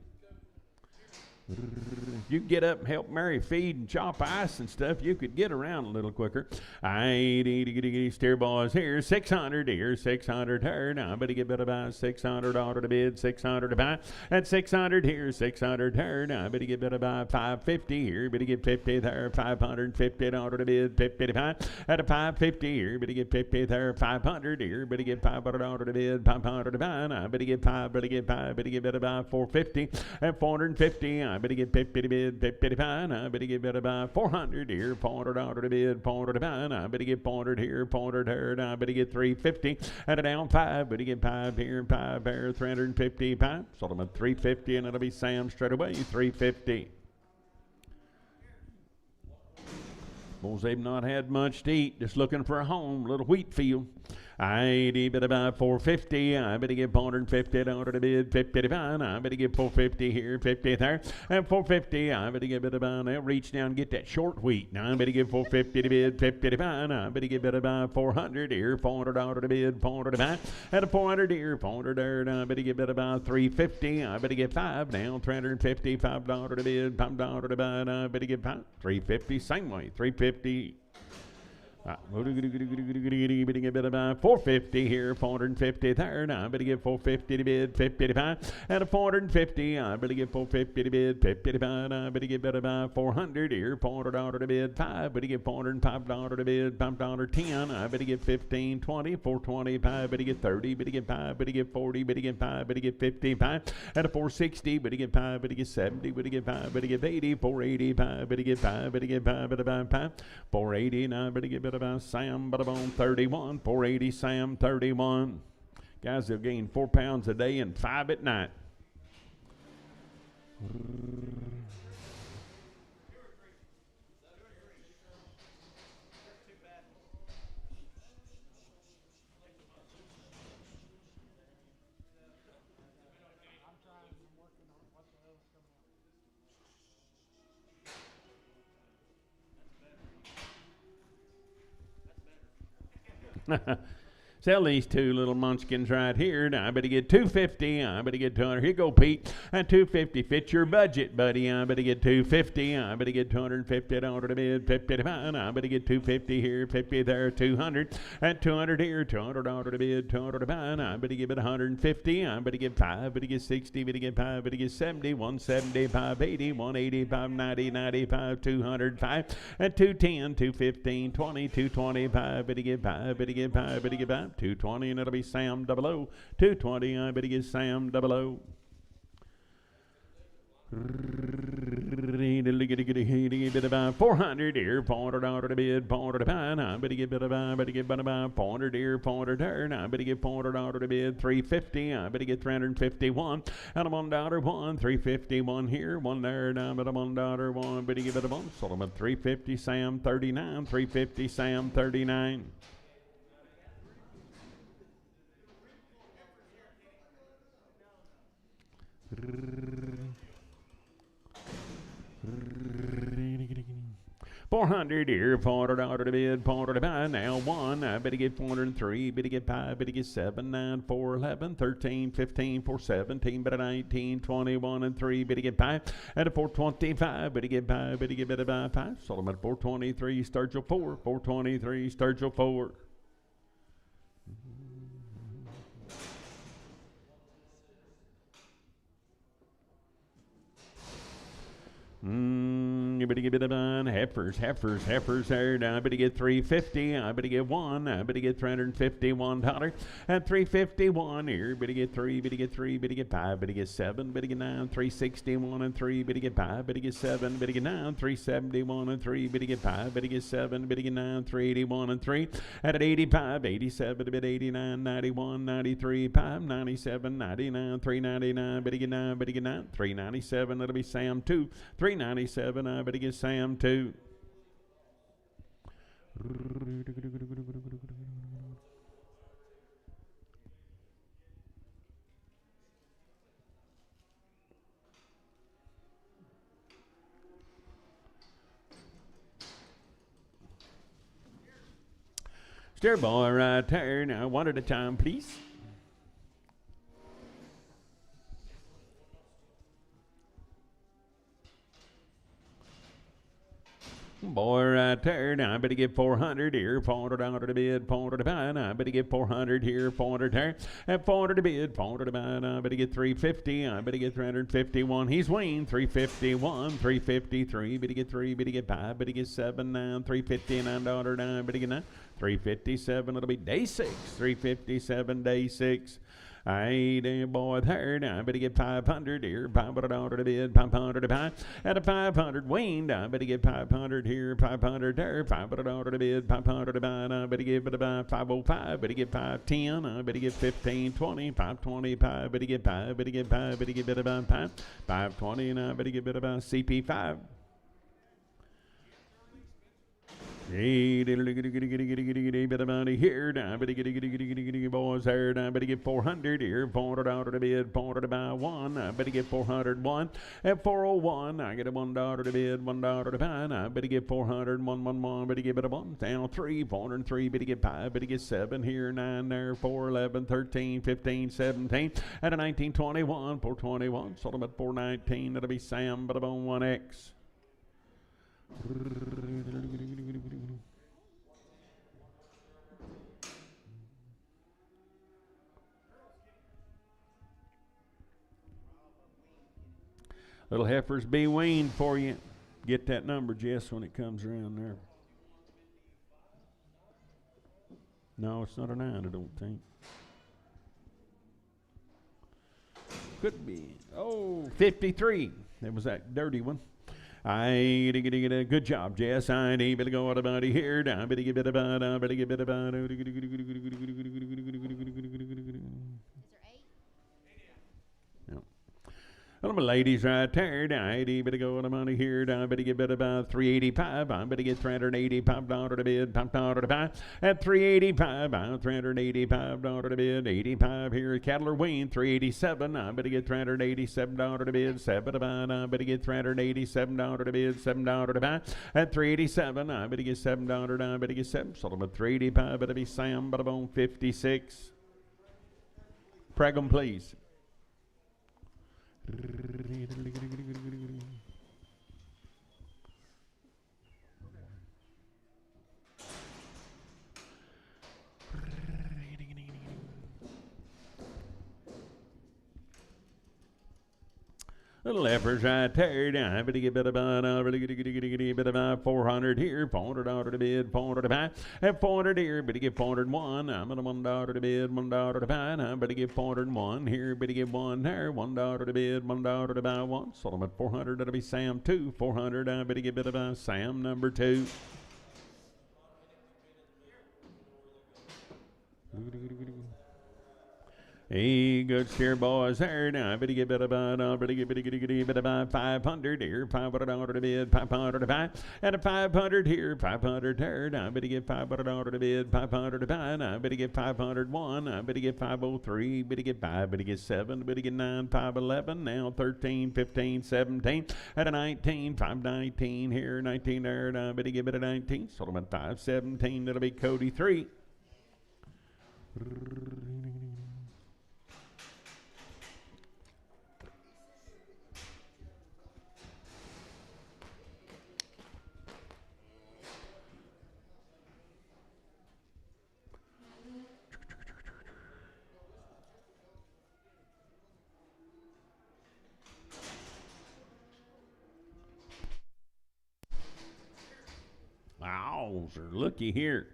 If you get up and help Mary feed and chop ice and stuff, you could get around a little quicker. Steer boys here, 600 here, 600 here. Now I better get better buy, $600 to bid, 600 to buy. At 600 here, 600 here. Now I better get better buy, 550 here, better get 50 there, $550 to bid, 50 to buy. At a 550 here, better get 50 there, 500 here, better get $500 to bid, 500 to buy. Now I better get 5, better get 5, better get better buy, 450 and 450. I better get 50 to bid, 50 to buy. I better get better buy, 400 here, $400 to bid, 400 to buy. I better get 400 here, 400 here. I better get 350 and a down 5. Better get 5 here, 5 here, 355. Sold them at 350, and it'll be Sam straight away, 350. Bulls, they've not had much to eat, just looking for a home, little wheat field. I better buy 450. I better get $450 to bid, 50 to buy. I better get 450 here, 50 there, and 450. I better get better buy. Now reach down and get that short wheat. Now I better get 450 to bid, 50 to buy. I better get better buy, 400 here, $400 to bid, 400 to buy, and a 400 here, 400 there. Now I better get better buy, 350. I better get 5 now, $350, $5 to bid, $5 to buy. I better get 5, 350, same way, 350. Better get about 450 here, 450 there. Now I better get 450 to bid, 50 to buy, and a 450. I better get 450 to bid, 50 to buy. I better get better buy, 400 here, $400 to bid, 5. Better get $405 to bid, $5 10. I better get 15, 20, 425. Better get 30. Better get 5. Better get 40. Better get 5. Better get 55 and a 460. Better get 5. Better get 70. Better get 5. Better get 80. 485. Better get 5. Better get 5. Better buy 5. 480. Now better get better buy Sam. Better bone 31. 480 Sam 31. Guys, they'll gain 4 pounds a day and 5 at night. Sell these two little munchkins right here. Now I better get 250. I better get 200. Here you go, Pete. And 250 fits your budget, buddy. I better get 250. I better get $250 to bid, 50 to buy. I better get 250 here, 50 there, 200. And 200 here, $200 to bid, 200 to buy. I better give it 150. I better get 5. Better get 60. Better get 5. Better get 70. 170, 580, 180, 590, 95, 205. And 210, 215, 20, 225. Better get 5. Better get 5. Better get 5. 220, and it'll be Sam 00. 220, I better get Sam 00. bit about 400 here, pointed out to the bid, pointed upon, I better get bit about, better get bit about, pointed here, pointed turn, I better get pointed out to the bid, 350, I better get 351, and I'm on $1, 351 here, one there, down, but I'm on $1, better get bit of one, sold him at 350, Sam 39, 350, Sam 39. $400 here, $400 to bid, $400 to buy, now one, I better get 403, better get 5, better get 7, 9, 4, 11, 13, 15, 4, 17, better 19, 21, and 3, better get 5, at a 425, better get 5, better get better buy 5, sold them at 423, Sturgill 4, 423, Sturgill 4. You better get a bit of heifers there. I better get 350. I better get one. I better get $351 at 351 here. Better get three. Better get three. Better get 5. Better get 7. Better get 9. 361 and 3. Better get 5. Better get 7. Better get 9. 371 and 3. Better get 5. Better get 7. Better get 9. 381 and 3 at 85, 87, a bit 89, 91, 93, 5, 97, 99, 399. Better get 9. Better get 9. 397. That'll be Sam 2. 397, I better get Sam 2. Steer boy right there. Now one at a time, please. Boy right there, now I better get 400 here, 400 out of the bid, 400 to buy, I better get 400 here, 400 there, and 400 to bid, 400 to buy, I better get 350, I better get 351, he's Wayne, 351, 353, better get 3, better get 5, better get 7, 9, 359, $9, better get 9, 357, it'll be day 6, 357, day 6. Hey, boy, there. I better get 500 here. 500 out of the bid. 500 to buy. At a 500 weaned. I better get 500 here. 500 there. 500 out of the bid. 500 to buy. I better get 505. Better get 510. I better get 1520. 525. Better get 5. Better get 5. Better get better about 5. 520. And I better get better about CP5. Hey, bit about here. I better get boys there. I better get 400 here. 400 out of the bid. 400 to buy one. I better get 401 at 401. I get a $1 to bid. $1 to buy. I better get 400. 111. Better get a 1. Down 3. 403. Better get 5. Better get 7 here. 9 there. 4, 11, 13, 15, 17. At a 19, 21. 421. Sold them at 419. That'll be Sam, but about 1X. Little heifers be weaned for you. Get that number, Jess, when it comes around there. No, it's not a 9, I don't think. Could be. Oh, 53. That was that dirty one. I get a good job, Jess. I ain't able to go out about here. I better get bit about. I better get bit about. Is there 8? No. Well, my ladies right there. I better go out about here. I better get bit about 385. I better get $385 to bid. $5 to buy at 385. $385 to bid. 85 here. Cattle are weaned. 387. I better get $387 to bid. 7 to buy. I better get $387 to bid. $7 to buy at 387. I better get $7. I better get 7. Sold them at 385. Better be Sam, but I'm on 56. Preg them, please. Little efforts right there. Now, but get about 400 here. 400 out of the bid, 400 to buy. And 400 here, but get 401. I'm gonna $1 to bid, $1 to buy. Now, but get 401 here, but get one there. $1 to bid, $1 to buy one. Sold them at 400. That'll be Sam 2. 400. I better get bit about Sam number 2. Hey, good steer, boys. There now. Better get bit about 500 here. $500 to bid, 500 to buy. And a 500 here, 500 there. Now, better get $500 to bid, 500 to buy. Now, better get 501. Now, better get 503. Better get 5. Better get 7. Better get 9. 511. Now 13, 15, 17. At a 19, 519 here, 19 there. Now, better get bit at 19. Sold them at 517. That'll be Cody 3. Wow, looky here.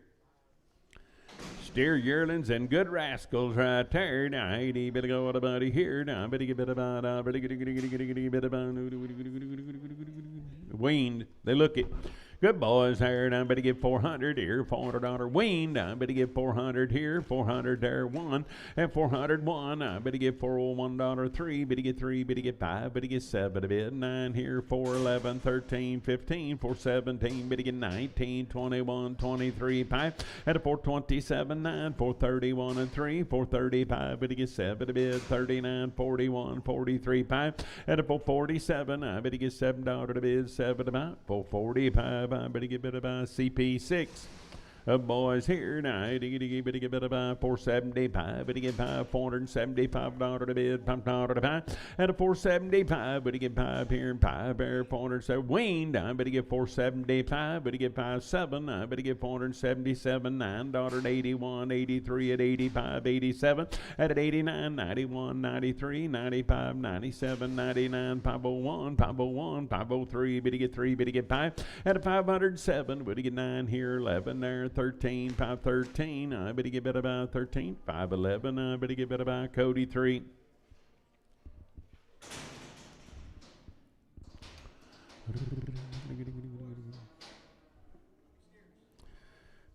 Steer yearlings and good rascals right there. Now, 80 better go with a buddy here. Now, better get about weaned. They look it. Good boys there. Now, better get 400 here. $400 weaned. I better get 400 here. 400 there. 1. And 401. I better get $401 3. Better get 3. Better get 5. Better get 7 a bit. 9 here. 411. 13. 15. 417. Better get 19. 21. 23. 5. At a 427. 9. 431 and 3. 435. Better get 7 a bit. 39. 41. 43. 5. At a 447. I better get $7 a bit. 7 about 445. I better get better by CP6. Boys here now, better get better by 475, better get by $475 to bid, $5 to buy, and a 475, better get 5 here and 5 there, 407 weaned, I better get 475, better get 57, I better get 477, $9 at 81, 83 at 85, 87, at 89, 91, 93, 95, 97, 99, 501, 501, 503, better get 3, better get 5, at a 507, better get 9 here, 11 there, 13, 513, I better get better by 13, 511, I better get better by Cody 3.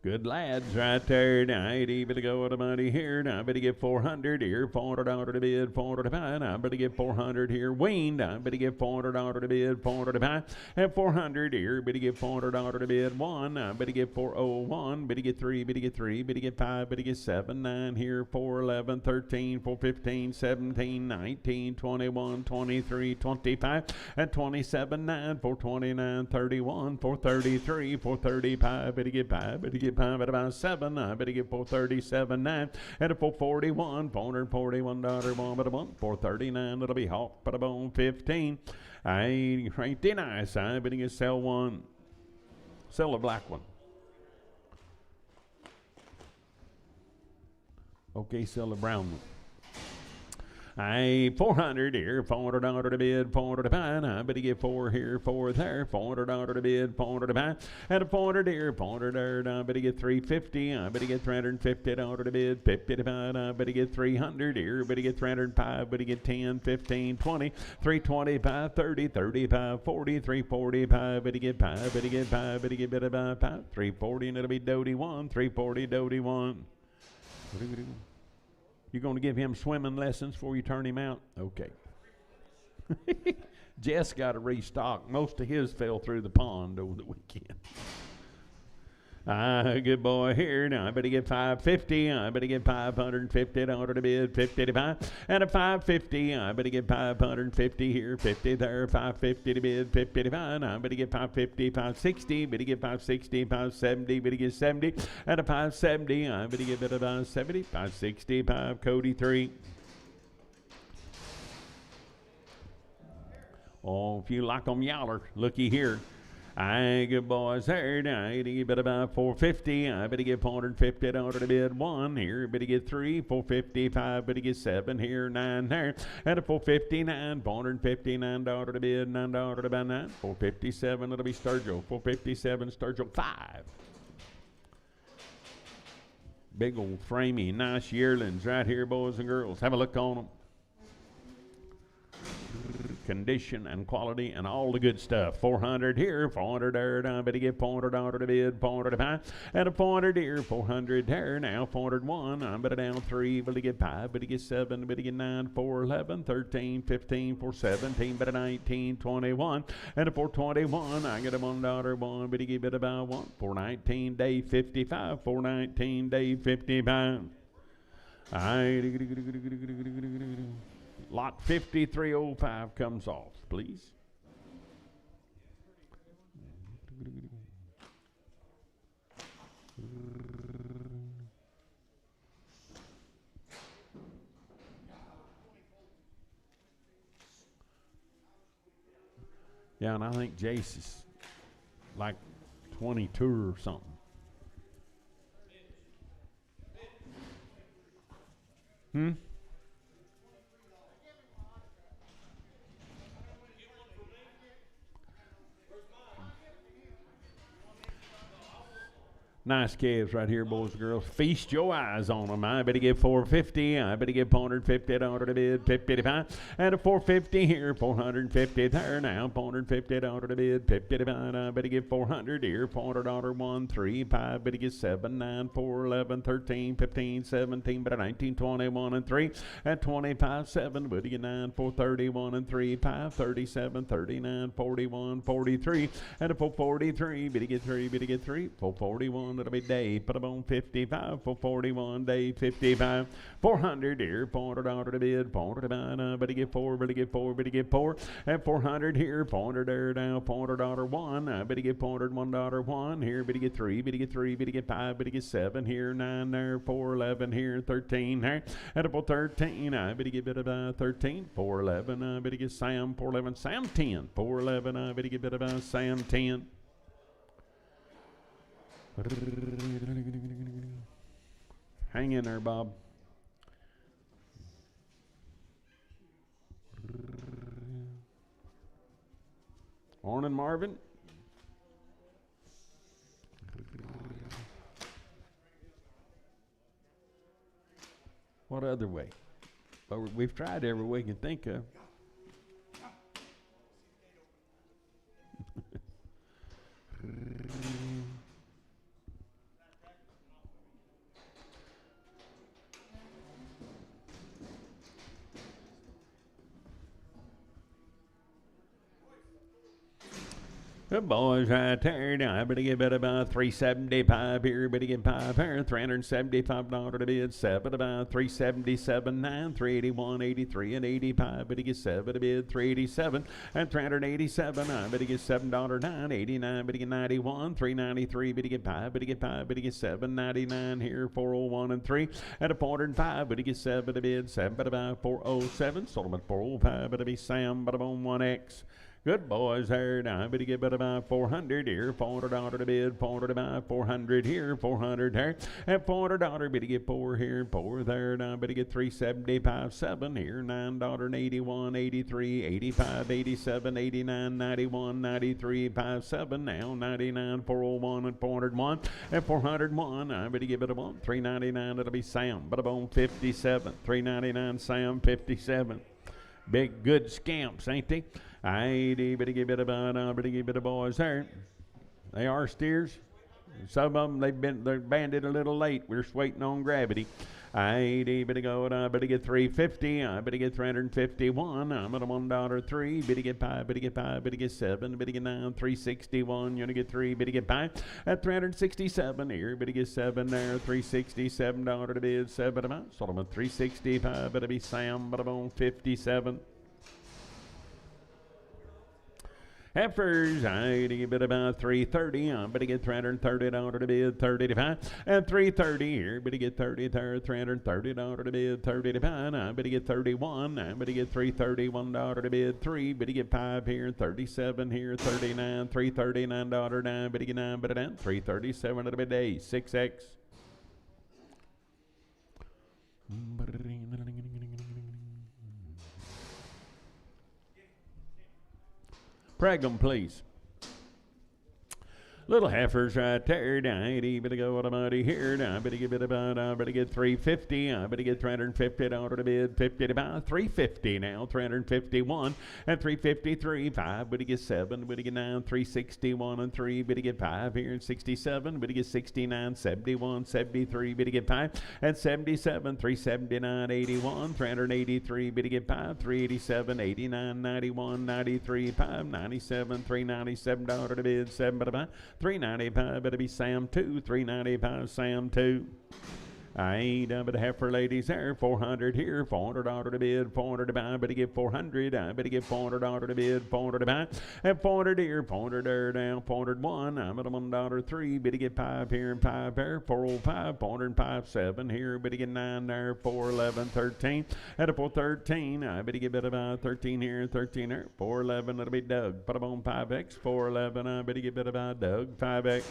Good lads right there. Now 80, better go with the money here. Now I better get 400 here. $400 to bid, 400 to buy. Now I better get 400 here. Weaned. I better get $400 to bid, 400 to buy. And 400 here. Better get $400 to bid. 1. I better get 401. Better get 3. Better get 3. Better get 5. Better get 7. 9 here. 411, 13, 415, 17, 19, 21, 23, 25. And 27, 9, 429, 31, 433, 435. Better get 5. Better get 5 at about 7. I better get 437, 9 at a 441, $441 one but a 1, 439. It'll be hawk but a bone 15. I ain't nice. I better get sell one, sell a black one. Okay, sell a brown one. I 400 here, $400 to bid, 400 to buy. I better get 4 here, 4 there, $400 to bid, 400 to buy. And a 400 here, 400 there. I better get 350. I better get $350 to bid, 50 to buy. I better get 300 here, better get 305. Better get 10, 15, 20, 325, 30, 35, 40, 345. Better get 5. Better get 5. Better get better by 5, 340, and it'll be Doty 1, 340, Doty 1. You're going to give him swimming lessons before you turn him out? Okay. Jess got to restock. Most of his fell through the pond over the weekend. Good boy here. Now I better get 550. I better get $550 to bid, 50 to buy. And a 550. I better get 550 here, 50 there, 550 to bid, 50 to buy. Now I better get 550, 560. Better get 560, 570. Better get 70. And a 570. I better get better by 70, 560, 5 Cody 3. Oh, if you like them yaller, looky here. I good boys there. I get about 450. I better get 450 to bid 1 here. Better get 3, 455. Better get 7 here, 9 there. And a 459, 459 to bid, $9 to buy 9. 457. It'll be Sturgill. 457 Sturgill 5. Big old framey, nice yearlings right here, boys and girls. Have a look on them. Condition and quality and all the good stuff. 400 here, 400 there. I better get $400 to bid, 400 to buy, and a 400 here, 400 there. Now 401. I better down 3, better get 5, better get 7, better get 9, 411, 13, 15, 417, better 19, 21, and a 421. I get a $1 one, better get it about 1, 419 day 55, 419 day 55. Lot 5305 comes off, please. Yeah, and I think Jace is like 22 or something. Nice calves right here, boys and girls. Feast your eyes on them. I better get 450. I better get $450 to bid, 55. And a 450 here, 450 there. Now, $450 to bid, 55. I better get 400 here, $400 1, 3, 5. Better get 7, 9, 4, 11, 13, 15, 17. Better 19, 21, and 3. At 25, 7. Better get 9, 4, 31, and 3, 5, 37, 39, 41, 43. And a 443. Better get 3, better get 3, 441. It'll be day, put them on 55, 441, day 55, 400 here, $400 to bid, 400 to buy, better get 4, better get 4, better get 4, and 400 here, 400 there, now $400 1, better get $401 1, here, better get 3, better get 3, better get 5, better get 7 here, 9 there, 411 here, 13 there, and a 413, better get about 13, 411, better get Sam, 411, Sam 10, 411, better get about Sam 10. Hang in there, Bob. Morning, Marvin. What other way? But we've tried every way we can think of. Good boys right there. Now I better get about 375 here. Better get 5 here. $375 to bid. 7 about 377, 9, 381, 83, and 85. Better get 7 to bid. 387 and 387. I better get $7, 9, 89. Better get 91, 393. Better get 5. Better get 5. Better get 7, 99 here. 401 and 3 and a 405. Better get 7 to bid. 7 but about 407. Solomon 405. Better be Sam but on 1X. Good boys there. Now I better get about 400 here, $400 to bid, 400 to buy, 400 here, 400 there, and $400 better get 4 here, 4 there. Now I better get 375, 7 here, $9, 81, 83, 85, 87, 89, 91, 93, 57. Now 99, 401, and 401, and 401. I better give it a 1, 399. It'll be Sam, but about 57, 399. Sam 57. Big good scamps, ain't they? I better give it about, better give it a boys there. They are steers. Some of them, they're banded a little late. We're just waiting on gravity. I better go, and I better get 350. I better get 351. I'm at a $1 3. Better get 5. Better get 5. Better get 7. Better get 9. 361. You're gonna get 3. Better get 5. At 367 here. Better get 7 there. $367 to bid. 7 amount. Solomon 365. Better be Sam. But I'm on 57. Heifers, I bid about 330. I'm going to get $330 to bid, 30 to buy. And 330 here, but to get 30 there, $330 to bid, 30 to buy. I'm going to get 31. I'm going to get $331 to bid, 3. But to get 5 here, 37 here, 39, $339 down. But to get 9, but down, 337 to bid day, 6X. Preg them, please. Little heifers right there. I better go what about here. I better give it about. I better get 350. I better get $350 to bid. 50 to buy. 350 now. 351 and 353. 5. Better get 7. Better get 9. 361 and 3. Better get 5 here and 67. Better get 69. 71. 73. Better get 5 and 77. 379. 81. 383. Better get 5. 387. 89. 91. 93. 5. 97. $397 to bid. 7 to buy. 395, better be Sam 2. 395, Sam 2. I ain't done but a heifer ladies there. 400 here, $400 to bid, 400 to buy. Better get 400. I better get $400 to bid, 400 to buy. And 400 here, 400 there down, 401. I'm at a $1.03. Better get 5 here and 5 there. 405, 405, 7 here. Better get 9 there, 411, 13. At a 413, I better get about 13 here, 13 there. 411, that'll be Doug. Put them on 5X. 411, I better get about Doug, 5X.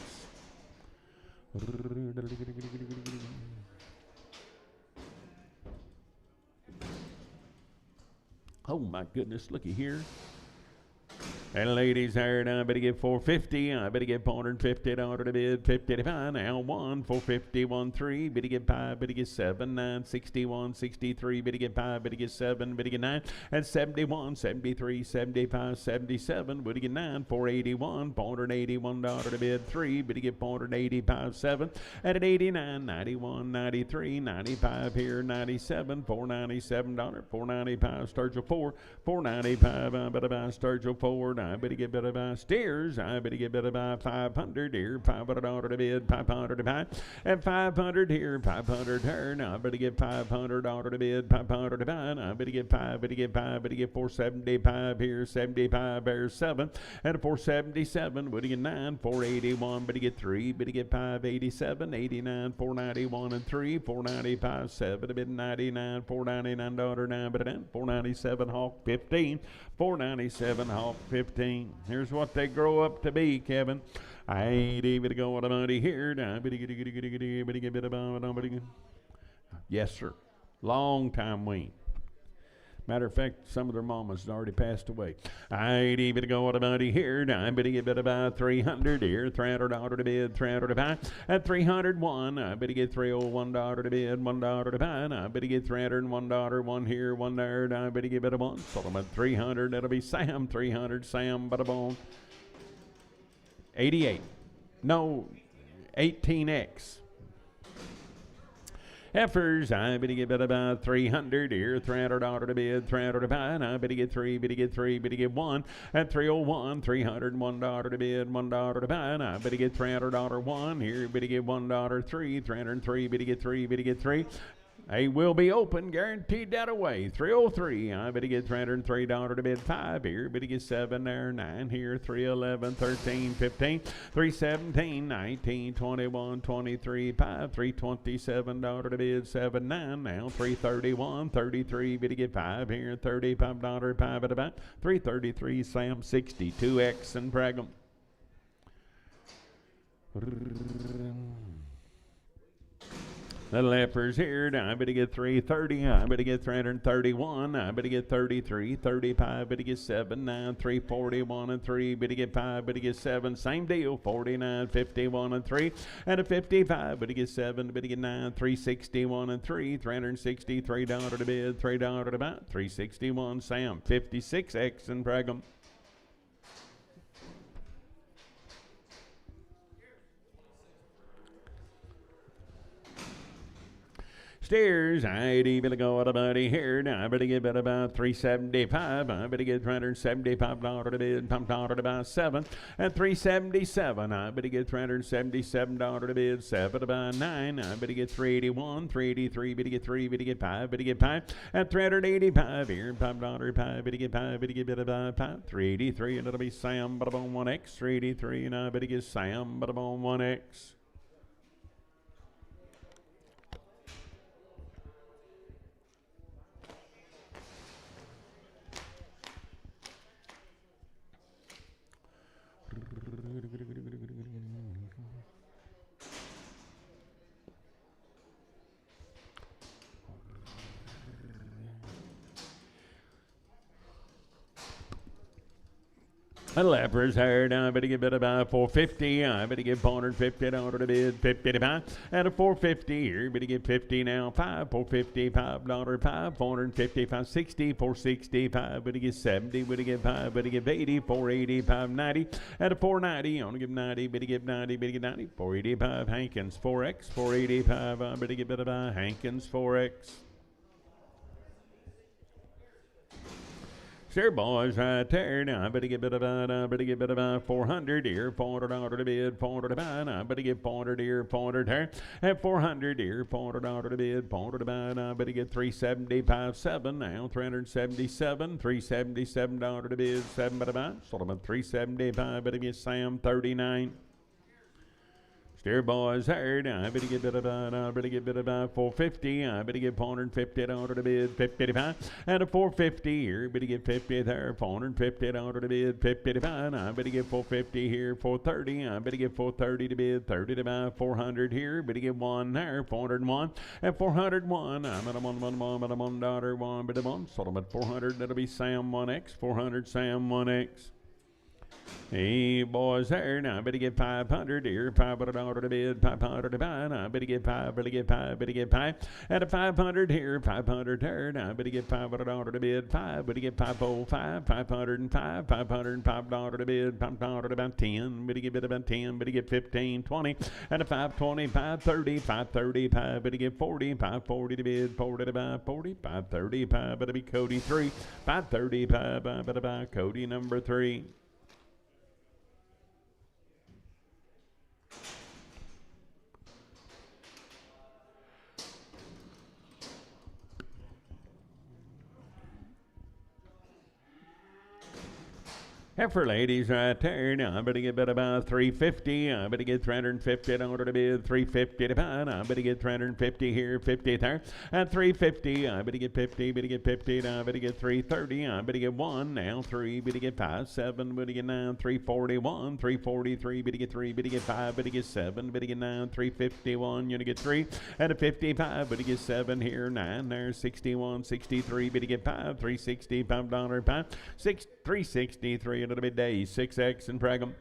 Oh my goodness, looky here. And ladies there, I better get 450. I better get $450 to bid, 50 to buy. Now 1, 450, 1, 3. Better get 5, better get 7, 9, 61, 63. Better get 5, better get 7, better get 9. And 71, 73, 75, 77. Better get 9, 481, $481 to bid, 3. Better get 485, 7. And at 89, 91, 93, 95 here, 97, $497, 495, Sturgill 4, 495, I better buy Sturgill 4. I better get better by steers. I better get better by 500 here. $500 to bid, 500 to buy. And 500 here, 500 here. Now I better get $500 to bid, 500 to buy. Now I better get 5, better get 5, better get 475 here, 75 there, 7. And a 477, better get 9, 481, better get 3, better get 587, 89, 491 and 3, 495, 7, a bid 99, $499 now, but then 497 Hawk 15, 497 Hawk 15. Here's what they grow up to be, Kevin. I ain't even going to money here. Yes, sir. Long time wean. Matter of fact, some of their mamas already passed away. I ain't even going to money here. I better get about 300 here. $300 to bid, 300 to buy. At 301, I better get $301 to bid, $1 to buy. I better get $301, 1 here, 1 there. I better give it a 1. So I'm at 300. That'll be Sam, 300. Sam, but a bone. 88. No, 18X. Heifers, I better get about 300 here, $300 to bid, 300 to buy. And I better get 3, better get 3, better get 1. At 301, $301 to bid, $1 to buy. And I better get $300 1 here, better get $1 3, 303, better get 3, better get 3. They will be open, guaranteed that away. 303, I better get $303 to bid, 5 here, better get 7 there, 9 here, 311, 13, 15, 317, 19, 21, 23, 5, $327 to bid, 7, 9, now 331, 33, better get 5 here, $35, 5 at about, 333, Sam, 62X and Pragum. Little heifers here. I better get 330. I better get 331. I better get 33, 35. Better get 7, 9, 341 and 3. Better get 5. Better get 7. Same deal. 49, 51 and 3. And a 55. Better get 7. Better get 9, 361 and 3. $363 to bid. $3 to buy. 361. Sam. 56X and Pragum. Steers, I better go to buddy here. Now I better get about 375. I better get $375 to bid. Pumped out at about 7 at 377. I better get $377 to bid. 7 about 9. I better get 381, 383. Better get 3. Better get 5. Better get 5 at 385 here. $5. Better get 5. Better get about 5. 383 and it'll be Sam. But on 1X. 383 and I better get Sam. But on 1X. A leper's herd, I better get about 450. I better get $450 to bid, 55. And a 450 here, better get 50 now. 5, $450, $5, 5, 450, 560, 465. Better get 70, better get 5, better get 80, 480, 590. And a 490, only give 90, better get 90, better get 90. 485, Hankins, 4X, 485. I better get about Hankins, 4X. Sure, boys, right there. Now I better get about 400 here, $400 to bid, 400 to buy. Now I better get 400 here, 400 there, and 400 here, $400 to bid, 400 to buy. Now I better get 375, 7 now, 377, $377 to bid, 7 to buy. Solomon 375, better get Sam 39. Steer boys herd, I better get about 450. I better get $450 to bid, 55. And a 450 here, better get 50 there, $450 to bid, 55. I better get 450 here, 430. I better get 430 to bid, 30 to buy, 400 here, better get 1 there, 401. And 401, I'm at a $1, but a 1. Sold them at 400, that'll be Sam 1X, 400 Sam 1X. Hey, boys, there. Now I better get 500 here. $500 to bid, 500 to buy. Now I better get 5, better get 5, better get 5. And a 500 here, 500 there. Now I better get $500 to bid, 5, better get 505, 505, $505 to bid, $500 about 10. Better get about 10, better get 15, 20. And a 520, 530, 535, better get 40, 540 to bid, 40 to buy, 40, 535, better be Cody 3, 535, better buy Cody number 3. Heifer ladies right there. Now I better get about 350. I better get $350 to bid, 350 to buy. I better get 350 here, 50 there, and 350. I better get 50, better get 50. Now I better get 330. I better get 1 now, 3. Better get 5, 7. Better get 9, 341, 343. Better get 3. Better get 5. Better get 7. Better get 9, 351. You're gonna get 3 and a 55. Better get 7 here, 9 there, 61, 63. Better get 5, $365, 5, 6, 363. It'll be day 6X and frag 'em.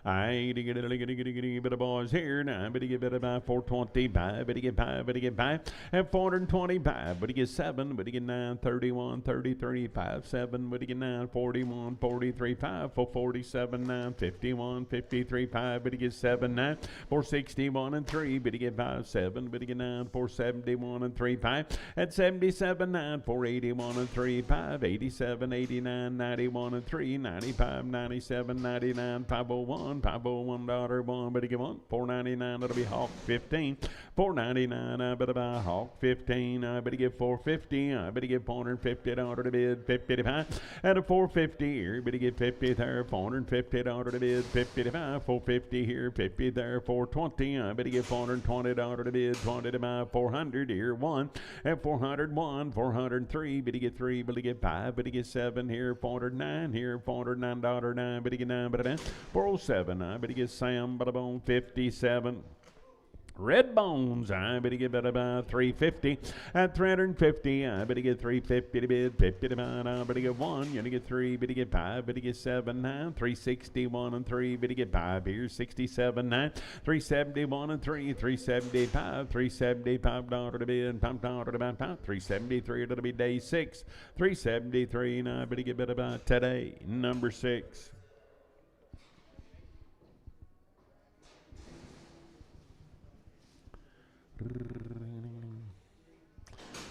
I get a bit of boys here. Now I better get about 425. Better get 5, better get 5. And 425. Better get 7. Better get 9, 31, 30, 35, 7. Better get 9, 41, 43, 5, 447, 9, 51, 53, 5. Better get 7, 9, 461 and 3. Better get 5, 7. Better get 9, 471 and 3, 5. At 77, 9, 481 and 3, 5. 87, 89, 91 and 3, 95, 97, 99, 501. $501, better get 1. $499, that'll be Hawk 15. $499, I better buy Hawk 15. I better get 450. I better get $450 to bid, 55. And a 450 here, better get 50 there. $450 to bid, 55. 450 here, 50 there. 420. I better get $420 to bid, 20 to buy. 400 here, 1. And 401, 403. Better get 3. Better get 5. Better get 7 here. 409 here. $409, 9. Better get 9. Better 9. 407. I better get Sam Bone 57. Red Bones, I better get about 350. At 350, I better get 350 to bid, 50 to buy. I better get 1. You're gonna get 3. Better get 5. Better get 7. 9. 361 and 3. Better get 5 here. 67. 9. 371 and 3. 375. $375 to bid. $5 to buy. 373. It'll be day 6. 373. And I better get about today number 6.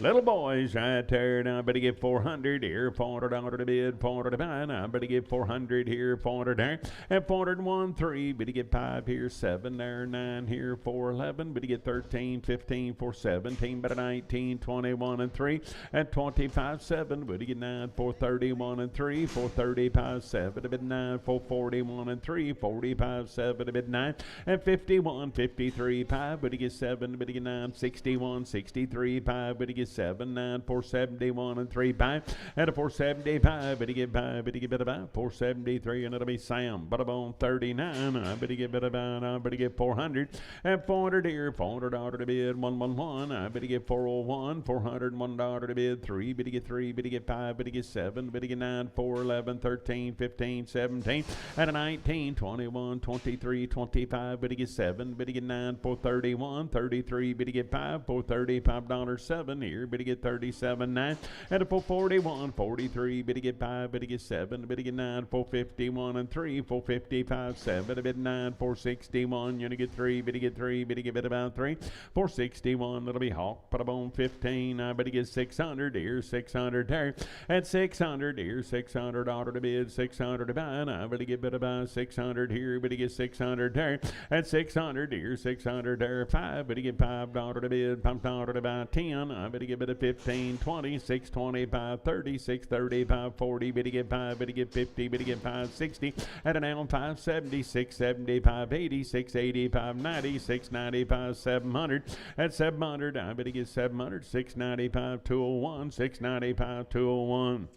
Little boys right there, now better get 400 here, $400 to bid, 400 to buy, now better get 400 here, 400 there, and 401, 3, better get 5 here, 7 there, 9 here, 411, better get 13, 15, 417, better 19, 21 and 3, and 25, 7, better get 9, 431 and 3, 435, 7, a bit 9, 441 and 3, 45, 7, a bit 9, and 51, 53, 5, better get 7, better get 9, 61, 63, 5, better get 7, 9, 471 and 3, 5, and a 475, better get 5, better get better 5, 473, and it'll be Sam, but about 39, I better get better 5, I better get 400, and 400 here, $400 to bid, 111, I better get 401, $401 to bid, 3, better get 3, better get 5, better get 7, better get 9, 4, 11, 13, 15, 17, and a 19, 21, 23, 25, better get 7, better get 9, 431, 33, better get 5, $435, 7 here, better get 37, 9, and a 441, 43, better get 5, better get 7, better get 9, 451 and 3, 455, 7, a bit 9, 461, you're gonna get 3, better get 3, better get about 3, 461, that'll be Hawk, put up on 15, I better get 600 here, 600 there, and 600 here, $600 to bid, 600 to buy, I better get better about 600 here, better get 600 there, and 600 here, 600 there, 5, better get $5 to bid, $5 to buy 10, I better get better 15, 20, 625, 30, 635, 40, better get 5, better get 50, better get 560, and an now 570, 675, 80, 685, 90, 695, 700, at 700, I better get 700, 695, 201, 695, 201.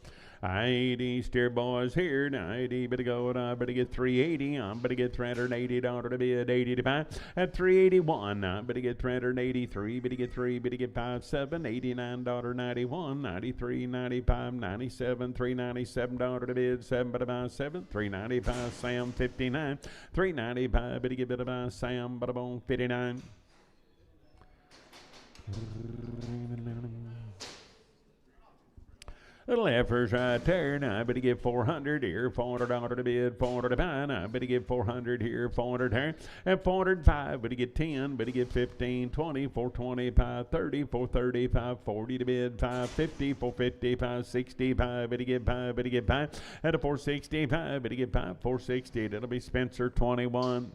80 steer boys here, now 80 better go, and I better get 380, I better get $380 to bid, 80 to buy, at 381, I better get 383, better get 3, better get 57, $89.91, 93, 95, 97, $397 to bid, 7 better buy 7, 395, Sam 59, 395, better get better buy Sam, better bone 59. Little efforts right there, now I better get 400 here, $400 to bid, 400 to buy, now I better get 400 here, 400 here, and 405, better get 10, better get 15, 20, 425, 30, 435, 40 to bid, 550, 455, 65, better get 5, better get 5, and a 465, better get 5, 460, that'll be Spencer 21.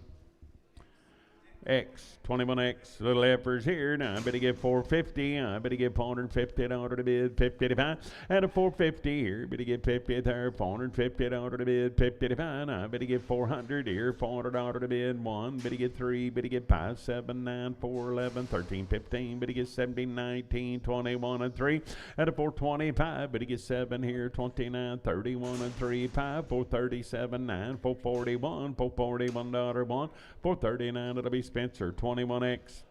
X, 21X, little efforts here, now I better get 450, I better get $450 to bid, 50 to buy, and a 450 here, better get 50 there, $450 to bid, 50 to buy, now I better get 400 here, $400 to bid, 1, better get 3, better get 5, 7, 9, 4, 11, 13, 15, better get 17, 19, 21 and 3, and a 425, better get 7 here, 29, 31 and 3, 5, 437, 9, 441, $441, 1, 439, it'll be Spencer 21X.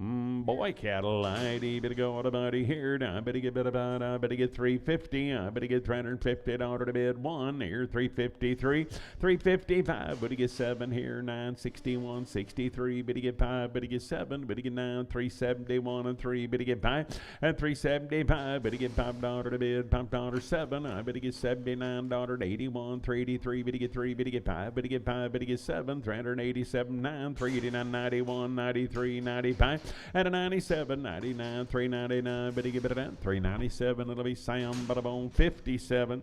Boy cattle, I better go on a buddy here. Now I better get better about, I better get 350. I better get $350 to bid 1 here, 353, 355. Better get 7 here, 961, 63. Better get 5. Better get 7. Better get 9, 371 and 3. Better get 5 and 375. Better get $5 to bid, $5 7. I better get $79, 81, 383. Better get 3. Better get 5. Better get 5. Better get 7, 387, 9, 389, 91, 93, 95. And a 97, 99, 399, better get better at 397, it'll be Sam, but on 57.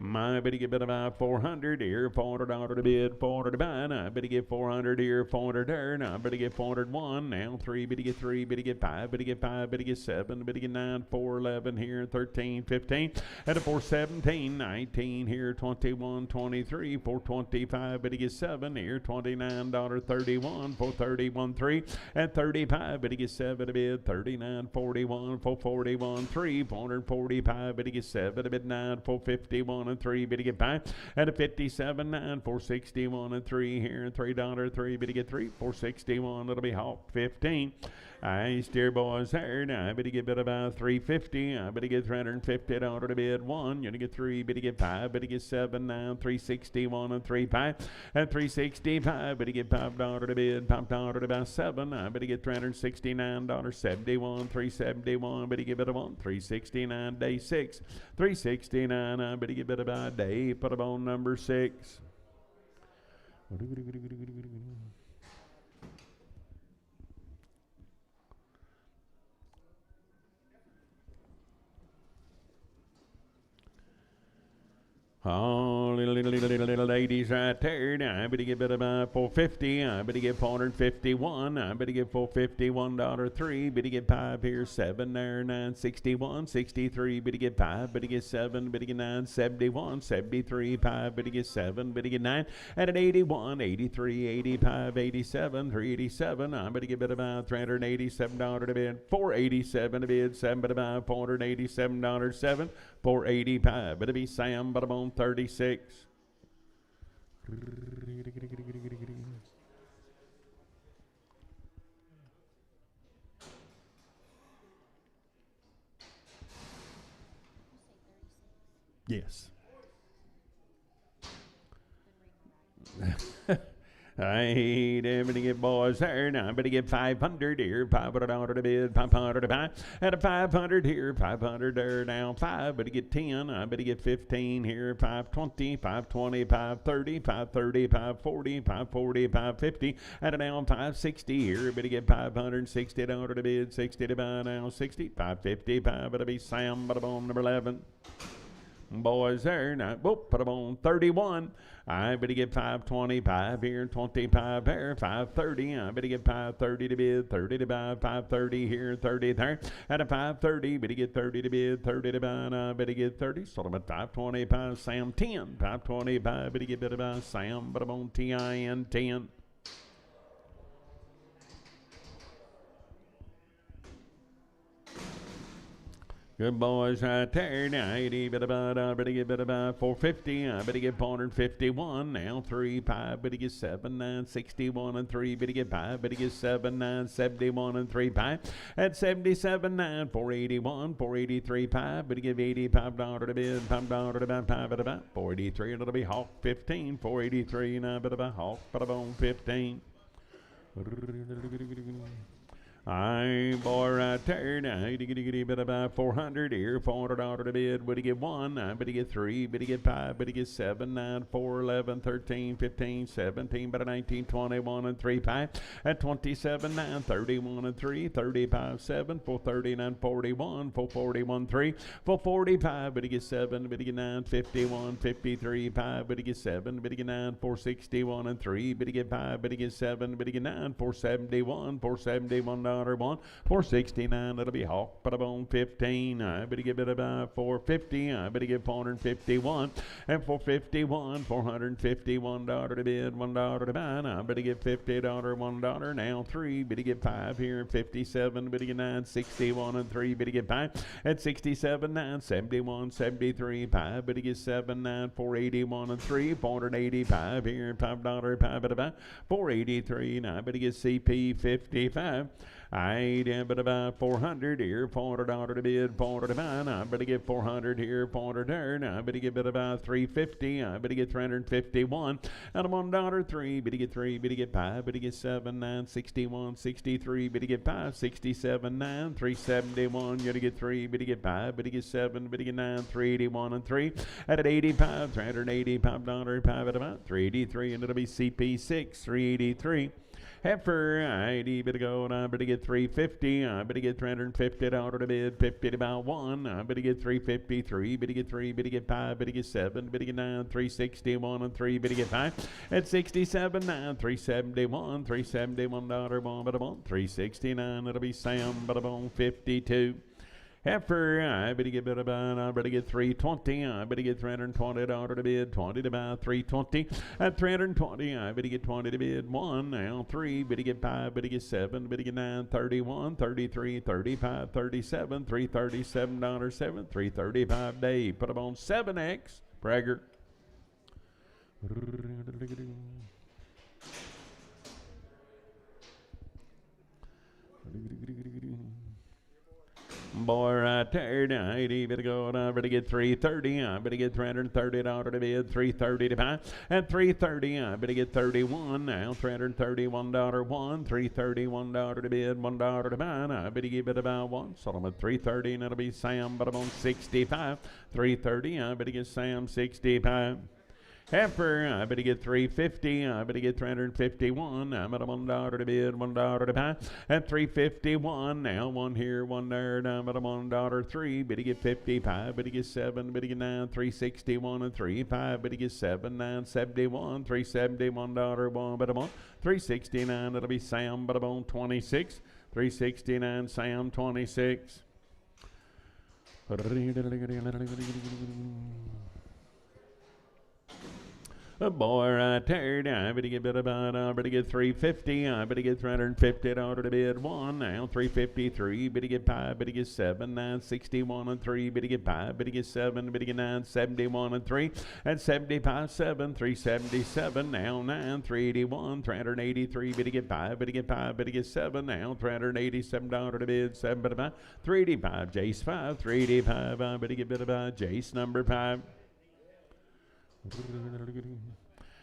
My better get better by 400 here, $400 to bid, 400 to buy. Now I better get 400 here, 400 there. Now I better get 401. Now 3, better get 3, better get 5, better get 5, better get 7, better get 9, 411 here, 13, 15, and a 417, 19 here, 21, 23, 425, better get 7 here, $29, 31, 431, 3, and 35, better get 7 to bid, 39, 41, 441, 3, 445, better get 7 to bid 9, 451 and 3, better get 5, and a 57, 9, 461 and 3 here, and $3, 3, better get 3, 461, it'll be Hawk 15. I steer boys there. Now I better get bid about 350. I better get $350 to bid 1. You're gonna get 3, better get 5, better get 7, 9, 361 and 3, 5, and 365. Better get $5 to bid, $5 to about 7. I better get $369, 71, 371. Better get bid a 1, 369 day 6, 369. I better get bid about day. Put them on number 6. Oh, little ladies right there. Now, I better get about $4.50. I better get $451. I better get $451.03. Better get 5 here, 7 there, 961, 63. Better get 5. Better get 7. Better get 9, 71, 73. 5. Better get 7. Better get 9. At an 81, 83, 85, 87, 387. I better get about $387 a bid. 487 a bid. 7 but about $487.07. 485. Better be Sam, but I'm on 36. Yes. I ain't ever to get boys there. Now I better get 500 here, $500 to bid, 500 to buy. At a 500 here, 500 there, now 5. Better get 10. I better get 15 here, 520, 520, 530, 530, 540, 540, 550. At a now 560 here, better get $560 to bid, 60 to buy now, 60, 555. Better be Sam, but I'm on number 11. Boys there, now, whoop, put them on 31. I better get 525 here, 25 here, 530. I better get 530 to bid, 30 to buy, 530 here, 30 there. At a 530, better get 30 to bid, 30 to buy, and I better get 30. So I'm at 525, Sam 10. 525, better get better by Sam, but I'm on TIN 10. Good boys right there. Now, 80, better get better by 450. I better get 451. Now, 3, 5, better get 7, 9, 61, and 3, better get 5, better get 7, 9, 71, and 3, 5. At 77, 9, 481, 483, 5, better give $85 to bid, $5 to buy, 5 at about 483, and it'll be Hawk 15, 483, and I better buy Hawk, but I'm on 15. I boy right there. Now, bit about 400 here, $400 to bid. Would he get 1? I better get 3, better get 5, better get 7, 9, 4, 11, 13, 15, 17, better 19, 21, and 3, 5. At 27, 9, 31, and 3, 35, 7, 439, 41, 441, 3, 445, better get 7, better get 9, 51, 53, 5, better get 7, better get 9, 461, and 3, better get 5, better get 7, better get 9, 471, 471. $1, 469, that'll be Hawk, but I'm on 15. I better get about 450. I better get 451. And 451, $451 to bid, $1 to buy. I better get $50, $1. Now 3, better get 5 here. 57, better get 9, 61, and 3, better get 5. At 67, 9, 71, 73, 5, better get 7, 9, 481, and 3, 485 here. $5, 5 at about 483. Now I better get CP 55. I ain't but about 400 here, $400 to bid, $400 to buy. I better get 400 here, 400 there. Now I better get about 350. I better get 351. And I'm $1, 3, better get 3, better get 5, better get 7, 9, 61, 63, better get 5, 67, 9, 371. You gotta get 3, better get 5, better get 7, better get 9, 381, and 3. At 85, $385, 5 at about 383, and it'll be CP6, 383. Heifer, I better go, and I better get 350. I better get $350 to bid, 50 to buy 1. I better get 353. Better get 3. Better get 5. Better get 7. Better get 9. 361 and 3. Better get 5. At 67, 9. 371. $371 1. But I'm on 369. It'll be Sam. But I'm on 52. Heifer, I better get better buy, I better get 320. I better get $320 to bid, 20 to buy, 320. At 320, I better get 20 to bid, 1. Now 3, better get 5, better get 7, better get 9, 31, 33, 35, 37, $337, 7, 335 day. Put them on 7X. Bragger. Boy, right there, now 80, better go, and I better get 330. I better get $330 to bid, 330 to buy. At 330, I better get 31. Now $331 1, $331 to bid, $1 to buy. And I better give it about 1. So I'm at 330, and it'll be Sam, but I'm on 65. 330, I better get Sam 65. Heifer, I better get 350. I better get 351. I'm at a $1 to bid, $1 to buy. At 351. Now one here, one there. I'm at a $1.03. Better get 55. Better get 7. Better get 9. 361 and 3. 5. Better get 7. 971. 371 $1. Better one. 369. It'll be Sam. Better on 26. 369. Sam 26. A boy right there, I better get I better get 350, I better get $350 to bid one, now 353, better get 5, better get 7, 961 and 3, better get 5, better get 7, better get 971 and 3, and 75, 7, 377, now 9, 381, 383, better get 5, better get 5, better get 7, now $387 to bid, 7, better buy, 385, Jace 5, 385, I better get Jace number 5.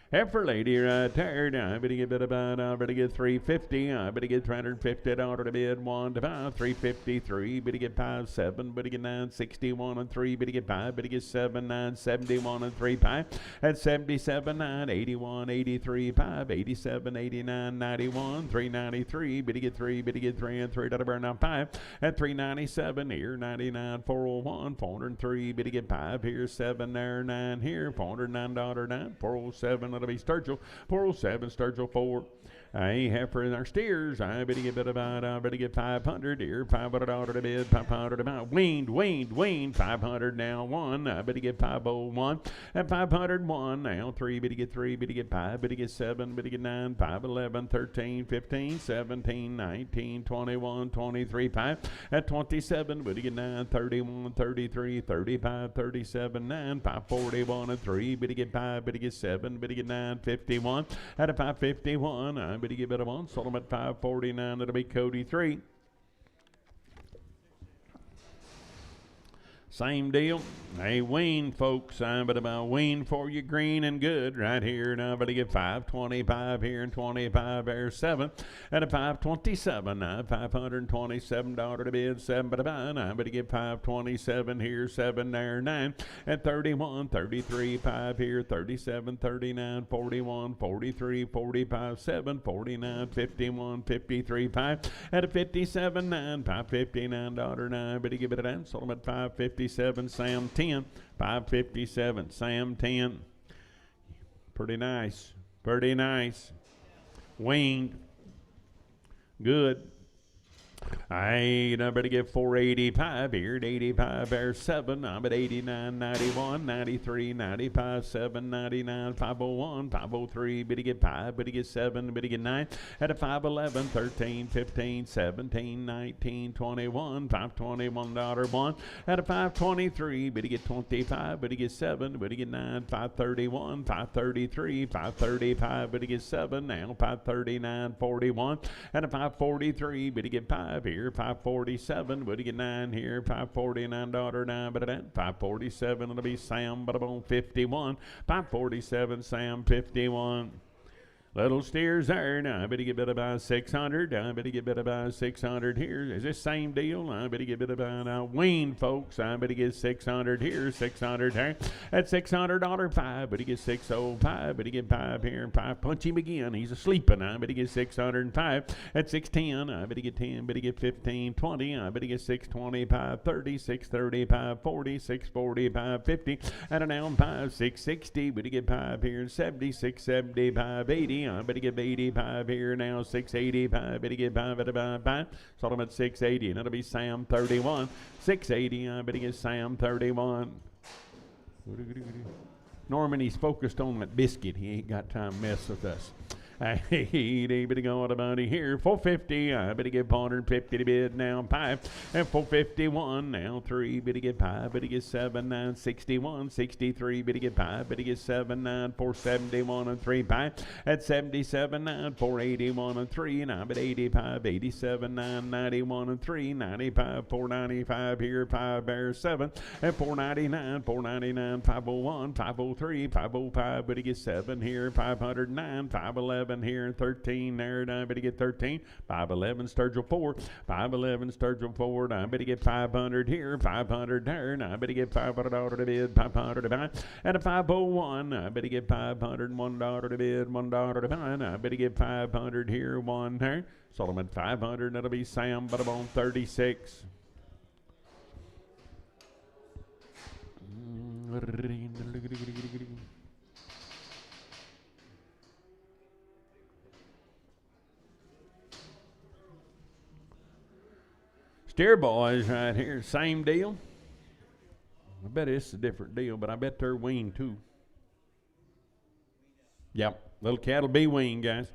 Heifer lady right there, I better get I better get 350, I better get $350 to bid, 1 to 5, 353, better get 5, 7, better get 961 and 3, better get 5, better get 7, 971 and 3, 5, at 77, 9, 81, 83, 5, 87, 89, 91, 393, better get 3, and 3 to burn out 5, at 397 here, 99, 401, 403, better get 5 here, 7 there, 9 here, $409, 9, 407. That'll be Sturgill, 407, Sturgill 4. Hey, heifer in our steers. I better get I better get 500 here, $500 to bid, 500 about. Weaned, 500 now, 1. I better get 501, and 501 now, 3, better get 3, better get 5, better get 7, better get 9, 5, 11, 13, 15, 17, 19, 21, 23, 5, at 27, better get 9, 31, 33, 35, 37, 9, 541 and 3, better get 5, better get 7, better get 9, 51, at a 551, I better get 1, sold them at 549, that'll be Cody 3. Same deal. Hey, wean, folks. I'm but about wean for you, green and good right here. Now, I'm going to get 525 here and 25 there, 7. At a 527, now $527 to bid, 7 but about. I'm going to get 527 here, 7 there, 9. At 31, 33, 5 here, 37, 39, 41, 43, 45, 7, 49, 51, 53, 5. At a 57, 9, $559, 9. But to give it an sold them at 557, Sam 10. 557, Sam 10. Pretty nice. Weaned. Good. I better get 485 here at 85 there, 7. I'm at 89, 91, 93, 95, 7, 99, 501, 503. Better get 5, better get 7, better get 9. At a 511, 13, 15, 17, 19, 21, $521 1. At a 523, better get 25, better get 7, better get 9, 531, 533, 535, better get 7. Now 539, 41. At a 543, better get 5 here, 547, would you get 9 here, $549, 9, but at 547, it'll be Sam, but on 51, 547, Sam, 51. Little steers there. Now, I better get about 600. I better get about 600 here. Is this same deal? I better get about wean, folks. I better get 600 here, 600 there. At $600, 5. Better get 605. Better get 5 here. 5. Punch him again. He's asleeping. I better get 605. At 610, I better get 10. Better get 15, 20. I better get 625, 30, 635, 40, 645, 50. At an ounce 5, 660. Better get 5 here. 70, 675, 80. I better get 85 here now, 685, better get 5 at about 5. Sold them at 680, and it'll be Sam 31. 680, I better get Sam 31. Norman, he's focused on that biscuit. He ain't got time to mess with us. Hey, better go on about it here. 450, I better get 450 to bid now, 5. And 451, now 3, better get 5, better get 7, 9, 61, 63, better get 5, better get 7, 9, 471 and 3, 5. At 77, 9, 481 and 3, and I'm at 85, 87, 9, 91 and 3, 95, 495 here, 5 there, 7. And 499, 501, 503, 505, better get 7 here, 509, 511. 11 here, 13 there, and I better get 13. 511 Sturgill 4, 511 Sturgill 4, I better get 500 here, 500 there, and I better get $500 to bid, 500 to buy, and a 501, I better get $501 to bid, $1 to buy, and I better get 500 here, 1 there. Sold them at 500, that'll be Sam Butterbone 36. Steer boys right here, same deal. I bet it's a different deal, but I bet they're weaned too. Yep, little cattle be weaned, guys.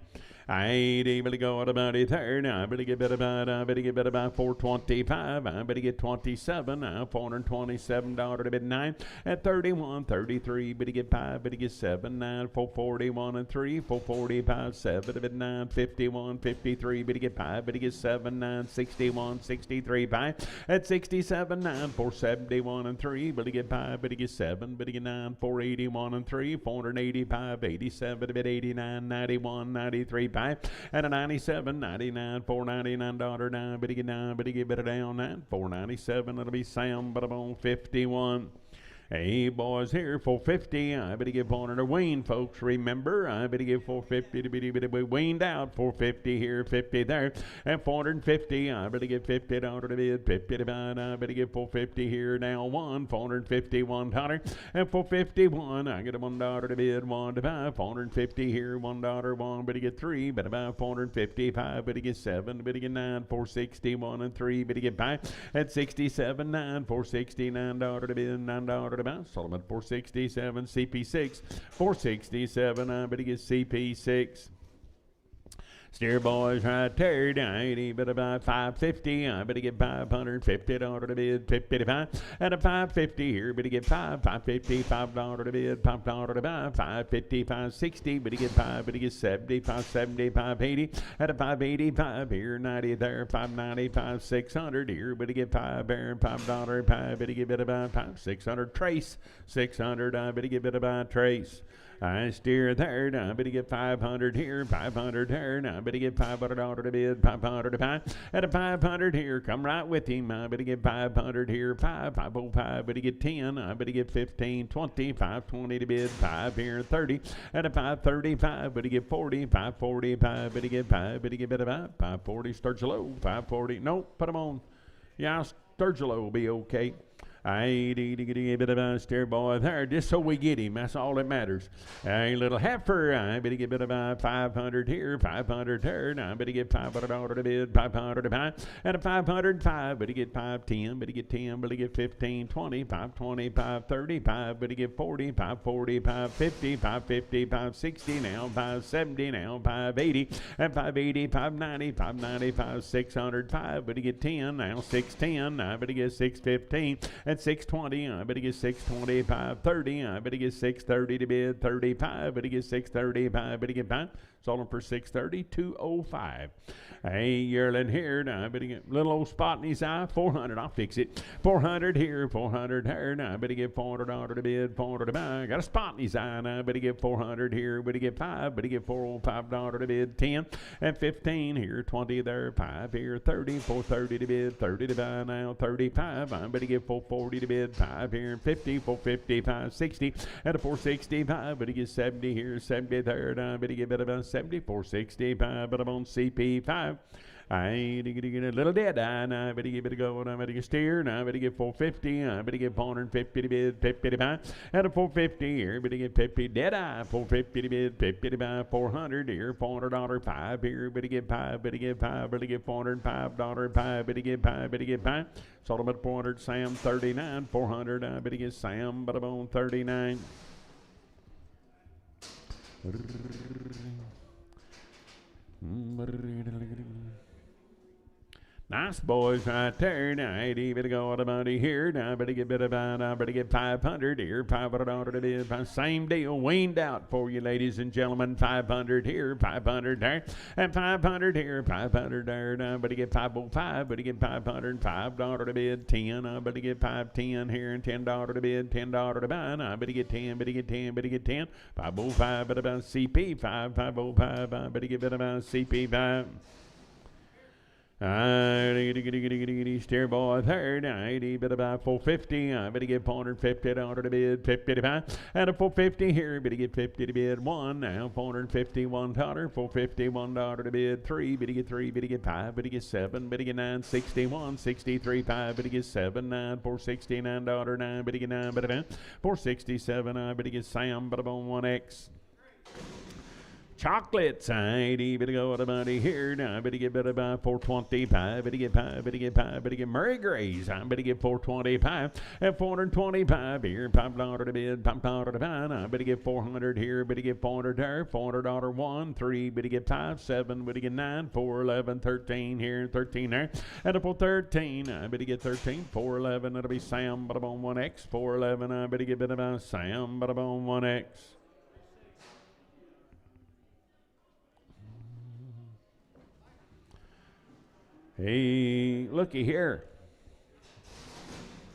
I ain't able to go at about it there. Now I better get about 425. I better get 27. Now $427 to bid 9 at 31, 33. Better get 5. Better get 7, 9, 441 and 3, 445, 7 to bid 9, 51, 53. Better get 5. Better get 7, 9, 61, 63, 5 at 67, 9, 471 and 3. Better get 5. Better get 7. Better get 9, 481 and 3, 485, 87 to bid 89, 91, 93. And a 97, 99, $499 now. Better get 9, better get better down that. 497, it'll be Sam Butterbone 51. Hey, boys, here, 450. I better give 400 weaned, folks. Remember, I better give 450 to be weaned out. 450 here, 50 there. And 450, I better give $50 to bid, 50 to buy. I better give 450 here now. 450, $1. And 451, I get a $1 to bid, 1 to buy. 450 here, $1, 1. Better get 3. Better buy 455. Better get 7. Better get 9. 461 and 3. Better get 5. At 67, 9. $469 to bid, $9 to buy. Solomon 467, CP6, 467, I better get CP6. Steer boys right there, I better buy 550, I better get $550 to bid, 55, and a 550 here, better get 550, $5 to bid, $5 to buy, 550, 560, better get 5, better get 70, 570, 580, and a 585 here, 90 there, 595, 600 here, better get 5 there, $5, 5, better get better buy 5, 600 trace, 600, I better get better buy trace. I steer there, I better get 500 here, 500 there, I better get $500 to bid, 500 to buy, at a 500 here, come right with him, I better get 500 here, 505, better get 10, I better get 15, 20, 520 to bid, 5 here, 30, at a 535, better get 40, 545, better get 5, better get better buy, 540, Sturgill, 540, nope, put them on, yeah, Sturgill will be okay. I ain't a bit of a steer boy there, just so we get him. That's all that matters. A little heifer, I better get a bit of a 500 here, 500 there. I better get $500 to bid, 500 to buy, and a 505. Better get 510, better get 10, better get 15, 20, 520, 535, better get 40, 540, 550, 550, 560 now, 570 now, 580, and 580, 590, 595, 605. Better get 10 now, 610. I better get 615. At 620, I better get 620, 530, I better get 630 to bid, 35, better get 635, better get 5, sold them for 630, 205. Hey, yearling here, now I better get a little old spot in his eye, 400, I'll fix it, 400 here, 400 there, now I better get $400 to bid, 400 to buy, got a spot in his eye, now I better get 400 here, better get 5, better get $405 to bid, 10, and 15 here, 20 there, 5 here, 30, 430 to bid, 30 to buy now, 35, I better get 440 to bid, 5 here, 50, 450, 560, and a 465, better get 70 here, 70 there, now I better get about 70, 465, but I'm on CP5. I ain't gonna get a little dead eye, now I better give it a go, and I better get steer, now I better get 450, I better get 450 to bid, 50 to buy, and a 450 here, better get 50, dead eye, 450 to bid, 50 to buy, 400 here, $400, 5 here, better get 5, better get 5, better get $405, 5, better get 5, better get 5, sold them at 400, Sam 39, 400, I better get Sam, but I'm on 39. Nice boys right there. Now, 80 bit of go to money here. Now, better get bit about. Now, better get 500 here. 500 to bid. Same deal. Weaned out for you, ladies and gentlemen. 500 here. 500 there. And 500 here. 500 there. Now, better get 505. Better get 500. $5 to bid. 10. Better get 510 here. And $10 to bid. $10 to buy. Now, better get 10. Better get 10. Better get 10. 505. Better about CP 5. 505. Better get bit about CP 5. Steer boy third, 80, bit about 450. I better get $450 to bid, 50 to buy. And a 450 here, better get 50 to bid, 1. Now $450, $1, $450, $1 to bid, 3, better get 3, better get 5, better get 7, better get 9, 61, 63, 5, better get 7, 9, $469, 9, better get 9, better 9, 467, I better get Sam, better on 1X. Chocolates, 80, better go to money here. Now, I better get better by 425. Better get 5, better get 5, better get Murray Grays. I better get 425 and 425 here. $5 to bid, $5 to buy. I better get 400 here. Better get 400 there. $400 1, 3, better get 5, 7, better get 9, 4, 11, 13 here, 13 there. And for 13, I better get 13, 411. That'll be Sam, but I'm on 1X. 411, I better get better by Sam, but I'm on 1X. Hey, looky here.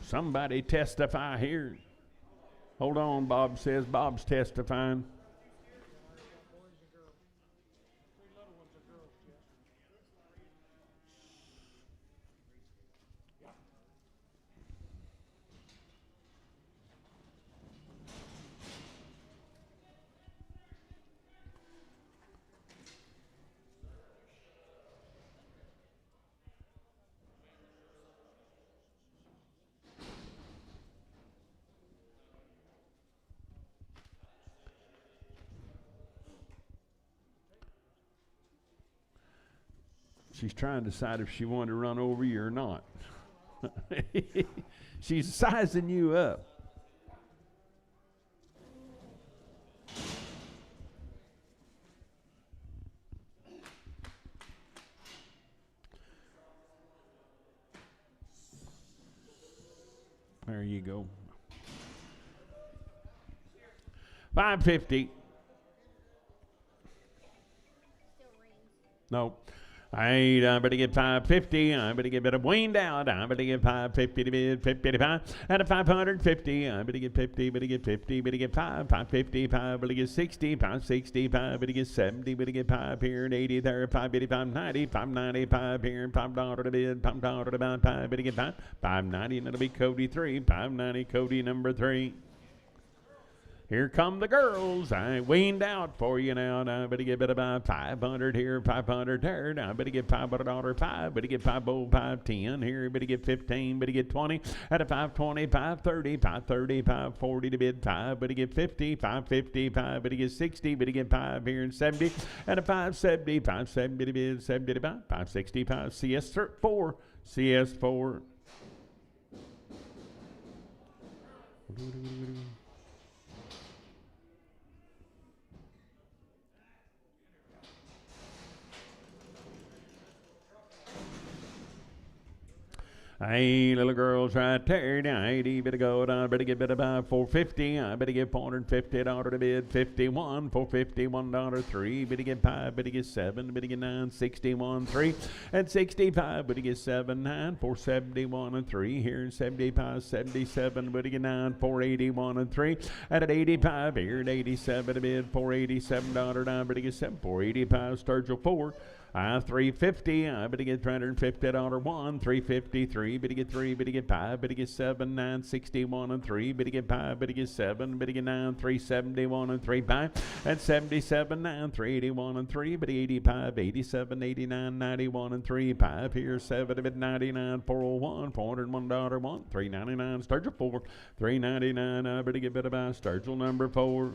Somebody testify here. Hold on, Bob says. Bob's testifying. She's trying to decide if she wanted to run over you or not. She's sizing you up. There you go. 550. No. I better get 550. I better get better weaned out. I better get 550 to bid, 55. And a 550. I better get 50. Better get 50. Better get 5. 555. Better get 60. 565. Better get 70. Better get 5 here and 80 there. 585. 90. 595 here and $5 to bid. $5 to buy. 5. Better get 5. 590. And it'll be Cody 3. 590. Cody number 3. Here come the girls. I weaned out for you now. Now I better get better by 500 here, 500 there. Now I better get $500, 5. Better get 505, 10 here. Better get 15. Better get 20. At a 520, 530, 530, 540 to bid 5. Better get 50, 550, 5. Better get 60. Better get 5 here and 70. At a 570, 570 to bid 70 to buy. 565, CS4, CS4. Hey, little girls right there. Now, 80, better go down. Better get better by 450. I better get $450 to bid. 51, $451, 3. Better get 5. Better get 7. Better get 9. 61, 3. And 65. Better get 7, 9. 471 and 3. Here in 75, 77. Better get 9. 481 and 3. At 85. Here at 87 to bid. $487 down. Better get 7. 485. Sturgill 4. 350. I better get $350 1. 353. Better get 3. Better get 5. Better get 7. 9. 61 and 3. Better get 5. Better get 7. Better get 9. 371 and 3. 5. And 77. 9. 381 and 3. Better 85. 87. 89. 91 and 3. 5 here. 7. Bit 99. 401. $401 1. 399. Sturgill 4. 399. I better get better by Sturgill number 4.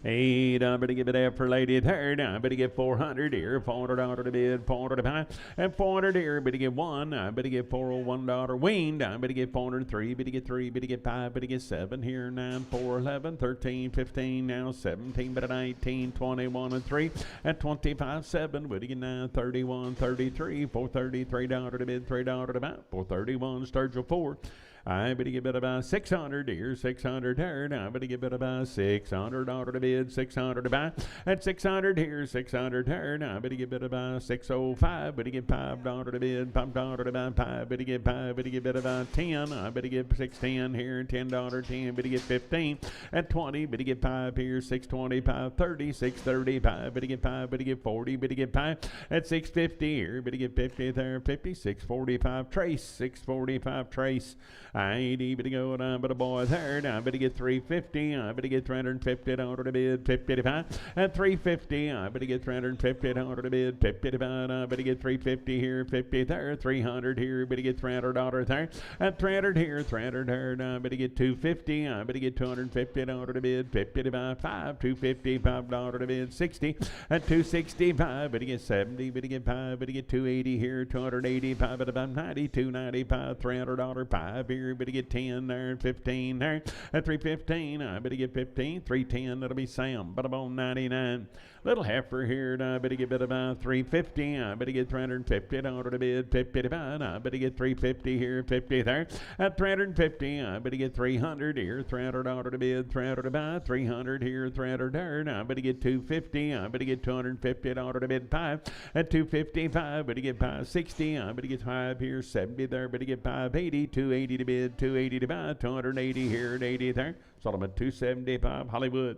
8, I'm going to give it up for Lady Third. I'm going to get 400 here, $400 to bid, $400 to buy, and 400 here. I'm going to get 1. I'm going to get $401 weaned. I'm going to get 403. But to get 3. But to get 5. But to get 7 here. 9, 4, 11, 13, 15. Now 17. But 19, 21 and 3, and 25, 7. But to get 9, 31, 33. $433 to bid, $3 to buy, 431. Sturgill 4. I better give it about 600 here, 600 here. I better give it about $600 to bid, 600 to buy, and 600 here, 600 here. I better give it about 605. Better get $5 to bid, $5 to buy, 5. Better get 5. Better give it about 10. I better give 610 here, $10, 10. Better get 15 and 20. Better get 5 here, 625, 30, 635. Better get 5. Better get 40. Better get 5 at 650 here. Better get 50 there, 50, 645 trace, 645 trace. I ain't even going on, but a boy third. I better get 350. I better get $350 to bid, 55 and 350. I better get $350 to bid, 55. I better get 350 here, 50 there, 300 here. Better get $300 there, and 300 here, 300 there. I better get 250. I better get $250 to bid, 55, 5, $255 to bid, 60 and 265. Better get 70. Better get 5. Better get 280 here, 285 at about 90, 295, $300, 5 here. Better get 10 there, 15 there, at 315. I better get 15, 310. That'll be Sam. But about 99. Little heifer here. I better get about 350. I better get $350 to bid, 55. I better get 350 here, 50 there, at 350. I better get 300 here, $300 to bid, 300 to buy, 300 here, 300 there. I better get 250. I better get $250 to bid, 5 at 255. Better get 560. I better get 5 here, 70 there. Better get 580, 280 to bid, 280 to buy, 280 here, and 80 there. Solomon 275 Hollywood.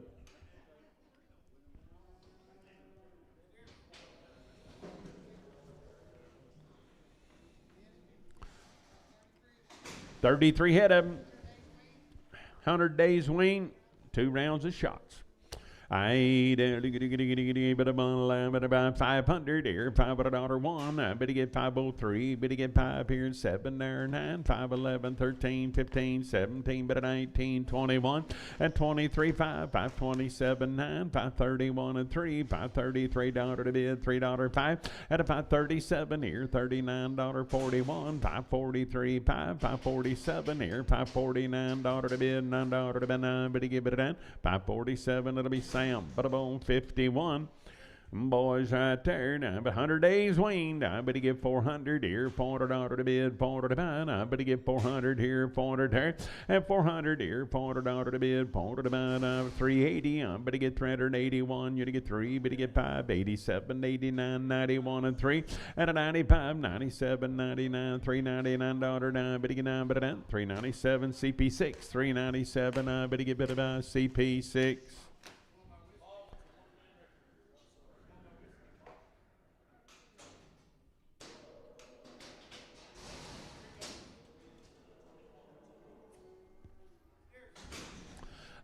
$33 head of them, 100 days wean, 2 rounds of shots. I but about 500 here, $500 1. I better get 503. Better get 5 here, 7 there, 9, 5, 11, 13, 15, 17, but 19, 21, and 23, 5, 527, 9, 531 and 3, $533 to bid, $3 5, at a 537 here, $39 41, 543, 5, 547 here, $549 to bid, $9 to bid, 9. Better give it a 9, 547. It'll be Sam, but about 51. Boys right there. Now, 100 days weaned. I better get 400 here, $400 to bid, $400 to buy. I better get 400 here, 400 there, and 400 here, $400 to bid, $400 to buy. 380. I better get 381. You to get 3. Better get 5. 87, 89, 91, and 3, and a 95, 97, 99, $399. Now, better get 9, but 397. CP6, 397. I better get better buy CP6.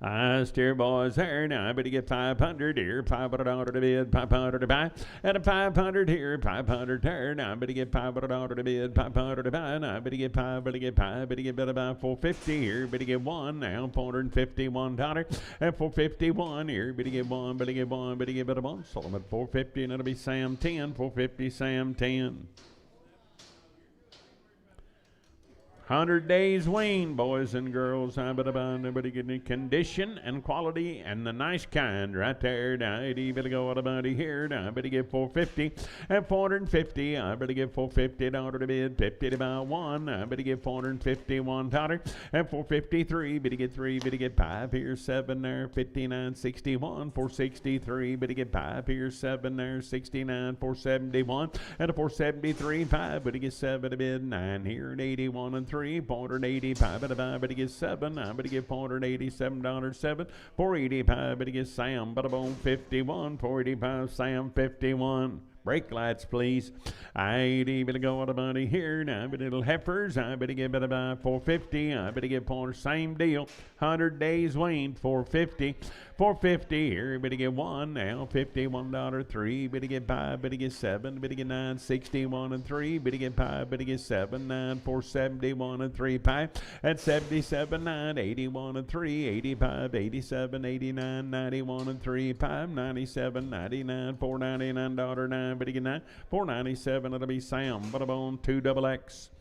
I steer boys there. Now I better get 500 here, $500 to bid, 500 to buy, and a 500 here, 500 there. Now I better get $500 to bid, 500 to buy. Now I better get 5, better get 5, better get better buy 450 here, better get 1 now, $451, and 451 here, better get 1, better get 1, better get better 1. Solomon 450, and it'll be Sam 10, 450, Sam 10. 100 days wean, boys and girls. I better buy everybody getting condition and quality and the nice kind right there. Now, I better go out about here. Now, I better get 450 and 450. I better get $450 to bid, 50 to buy 1. I better get $451 and 453. Better get 3. Better get 5 here, 7 there, 59, 61, 463. Better get 5 here, 7 there, 69, 471, and a 473, 5. Better get 7 to bid, 9 here, and 81 and 3. 485 at a 5, better get 7. I better get $487, 7. 485, better get Sam, but a bone 51. 485, Sam 51. Brake lights, please. I better go on the money here. Now, but little heifers. I better get better by 450. I better get for the same deal. 100 days weaned, 450. 450 here. Better get one now. $51.03. Better get 5. Better get 7. Better get 9. 61 and 3. Better get 5. Better get 7. 9. 471 and 3. 5. At 77. 9. 81 and 3. 85. 87. 89. 91 and 3. 5. 97. 99. $499.09. Better get 9. 497. It'll be Sam. But on 2 double X.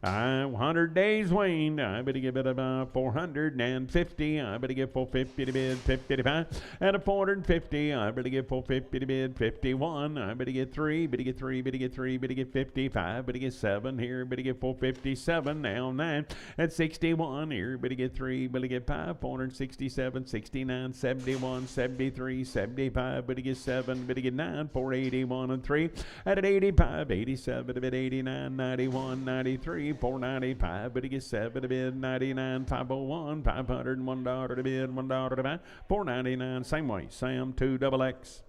100 days weaned. I better get about 450. I better get 450 to bid 55. And a 450. I better get 450 to bid 51. I better get 3. Better get 3. Better get 3. Better get 55. Better get 7 here. Better get 457. Now 9. At 61 here. Better get 3. Better get 5. 467. 69. 71. 73. 75. Better get 7. Better get 9. 481 and 3. At 85. 87. A bit 89. 91. 93. 495, but he gets 7 to bid, 99, 501, $501 to bid, $1 to buy, 499, same way, Sam 2 double X.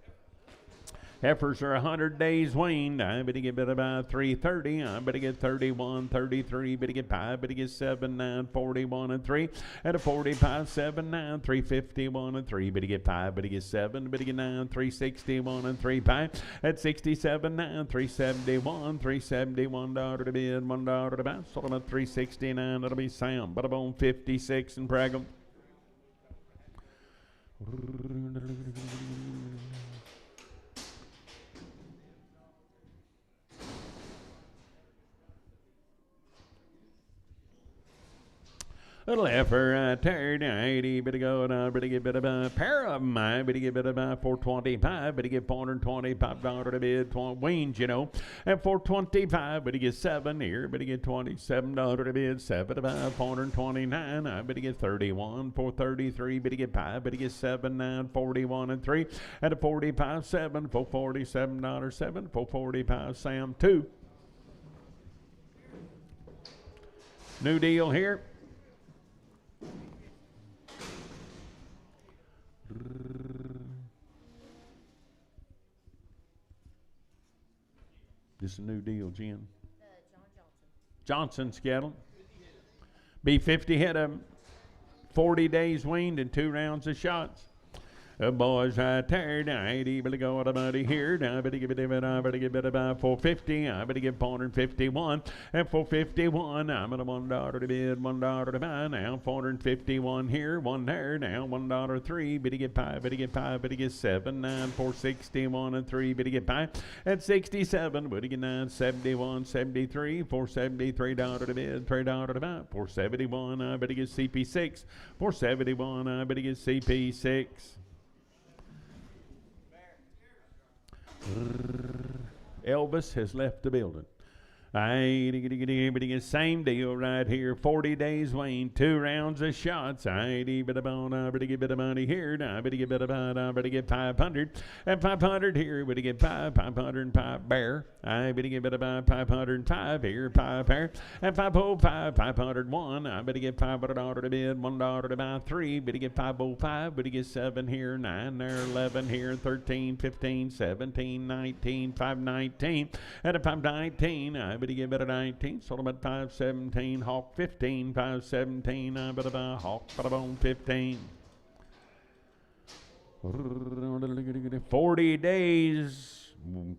Heifers are 100 days weaned. I better get better by 330. I better get 31, 33. Better get 5. Better get 7, 9, 41 and 3. At a 45, 7, 9, 351 and 3. Better get 5. Better get 7. Better get 9, 361 and 3. 5. At 67, 9, 371, $371 to bid, $1 to buy. Sold them at 369. That'll be Sam. But I'm on 56 and brag 'em. Little heifer, I turned 80, better go, and I better get better by a pair of them. I better get better by 425, better get $425 to bid, weaned, you know. At 425, better get 7 here, better get $27 to bid, 7 to buy, 429. I better get 31, 433, better get 5, better get 7, 9, 41 and 3. At a 45, 7, $447, 7, 445, Sam 2. New deal here. This is a new deal, Jen. John Johnson. Johnson's cattle. Be 50 head of 40 days weaned and 2 rounds of shots. Boys right there, 80, better go out of money here. Now I better give it about 450. I better give 451. At 451, I'm at a $1 to bid, $1 to buy. Now 451 here, 1 there. Now $1.03. Better get 5, better get 5, better get 7, 9, 461 and 3. Better get 5. At 67, better get 9, 71, 73, $473 to bid, $3 to buy. 471, I better get CP6. 471, I better get CP6. Elvis has left the building. Same deal right here. 40 days weaned, 2 rounds of shots. I better get bit of money here. I better get bit of I better get 500. At 500 here, better get 505 bear. I better get bit of 505 here, 5 pair. At 505, 501. I better get $500 to bid, $1 to buy 3. Better get 505. Better get 7 here, 9 there, 11 here, 13, 15, 17, 19, 519. At a 519, I better get better 19. Sold them at 517. Hawk 15, 517. I better buy Hawk, but I'm on 15. 40 days.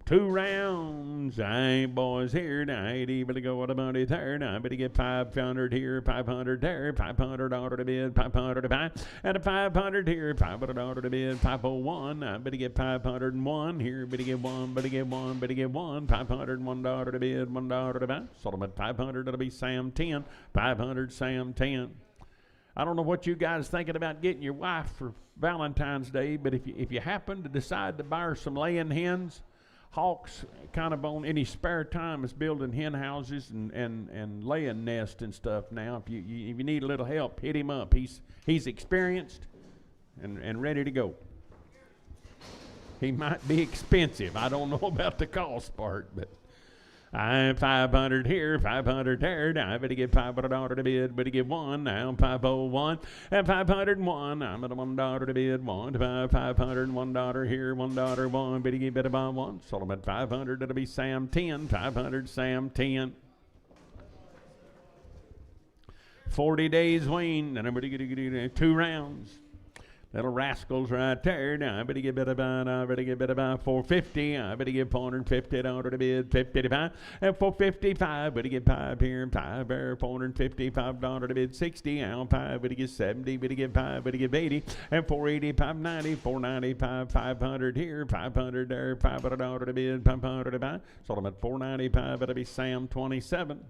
2 rounds. I boys here tonight. Better go with the money there. I better get 500 here, 500 there, $500 to bid, 500 to buy. And a 500 here, $500 to bid, 501. I better get 501 here. Better get 1, better get 1, better get 1. $501 to bid, $1 to buy. Sold them at 500. That'll be Sam 10. 500 Sam 10. I don't know what you guys thinking about getting your wife for Valentine's Day, but if you happen to decide to buy her some laying hens, Hawk's kind of on any spare time is building hen houses and laying nests and stuff now. If you need a little help, hit him up. He's experienced and ready to go. He might be expensive. I don't know about the cost part, but I'm 500 here, 500 there. Now I better get $500 to bid, better get one. Now 501 and 501. I'm at $1 to bid, one to buy $501 here, $1 one. Better get better buy one. Sold them at 500. That'll be Sam 10. 500 Sam 10. 40 days Wayne. And everybody get 2 rounds. Little rascals right there. Now I better get better about 450. I better get $450 to bid, 55 and 455. Better get 5 here, 5 there, $455 to bid, 60. Now 5, better get 70, better get 5, better get 80 and 480, 590, 495, 500 here, 500 there, $500 to bid, 500 to buy. Sold them at 495. That'll be Sam 27.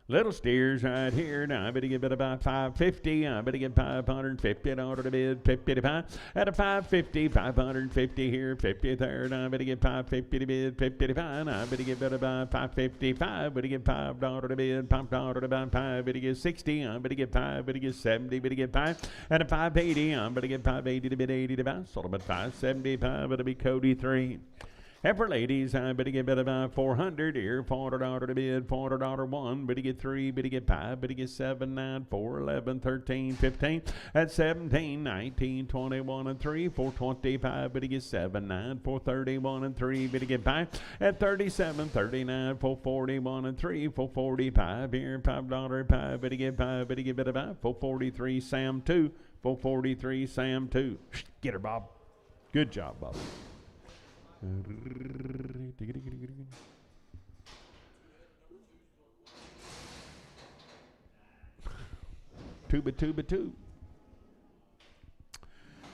Little steers right here. Now I better get bid about 550. I better get $550 to bid, 55 at a 550, 550 here, 50 there. Now I better get 550 to bid, 55. Now I better get bid about 555. Better get $5 to bid, $5 to buy 5. Better get 60. I better get 5. Better get 70. Better get 5 at a 580. I better get 580 to bid, 80 to buy. Sold them at 575. It'll be Cody 3. And for ladies, I better get about 400 here, $400 to bid, $400 one, better get 3, better get 5, better get 7, 9, 4, 11, 13, 15, at 17, 19, 21, and 3, 425, better get 7, 9, 431, and 3, better get 5, at 37, 39, 441, and 3, 445 here, $5, 5, better get 5, better get about 443, Sam 2, 443, Sam 2. Get her, Bob. Good job, Bob. Tuba.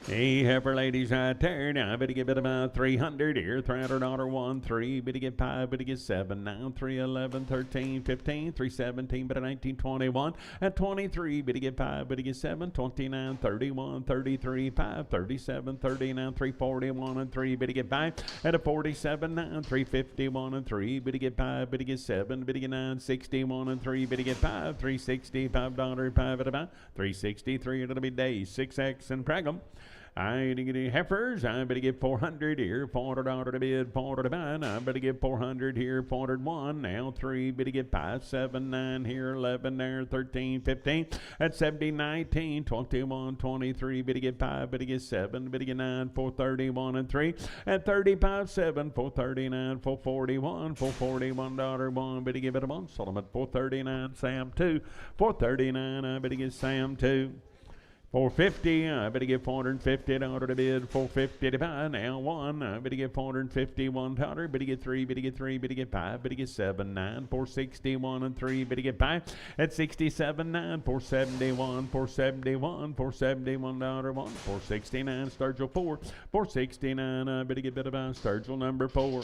Hey, heifer ladies right there. Now I better get about 300 here. $300 one, 3, better get 5, better get 7, now 3, 11, 13, 15, 3, 17, better 19, 21, at 23, better get 5, better get 7, 29, 31, 33, 5, 37, 39, 341, and 3, better get 5, at a 47, 9, 351, and 3, better get 5, better get 7, better get 9, 61, and 3, better get 5, $365, 5 at about 363, it'll be days, 6X, and preg 'em. I get heifers. I better get 400 here, $400 to bid, $400 to buy. I better get 400 here, 401. Now 3, better get 5, 7, 9 here, 11 there, 13, 15. At 70, 19, 21, 23. Better get 5, better get 7, better get 9, 431 and 3. At 35, 7, 439, 441, $441 one. Better give it a month. Sold them at 439, Sam 2. 439. I better get Sam 2. 450, I better get $450 to bid, 450 to buy, now 1, I better get $451, better get 3, better get 3, better get 5, better get 7, 9, 461 and 3, better get 5, at 67, 9, 471, 471, $471 1, 469, Sturgill 4, 469, I better get better buy, Sturgill number 4.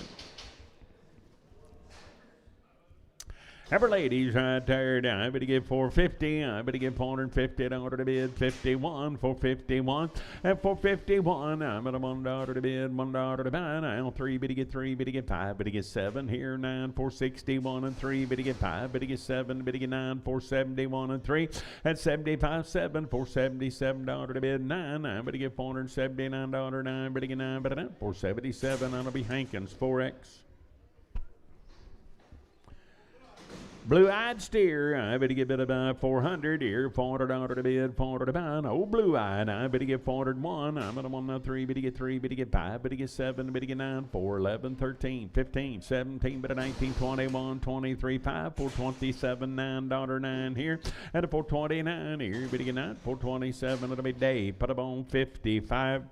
Ever ladies right there, I better get 450. I better get $450 to bid, 51, 451, and 451. I'm at a $1 to bid, $1 to buy. Now 3, better get 3, better get 5, better get 7 here, 9, 461 and 3, better get 5, better get 7, better get 9, 471 and 3, and 75, 7, $477 to bid, 9. I better get $479, 9, better get 9, better 9, 477. That'll be Hankins 4X. Blue-eyed steer, I better get bid about 400 here, $400 to bid, $400 to buy. Oh, blue-eyed, I better get 401. I'm at a 1, 3, better get 3, better get 5, better get 7, better get 9, 4, 11, 13, 15, 17, better 19, 21, 23, 5, 427, $9 here, and a 429 here, better get 9, 427, it'll be Dave, put up on 55.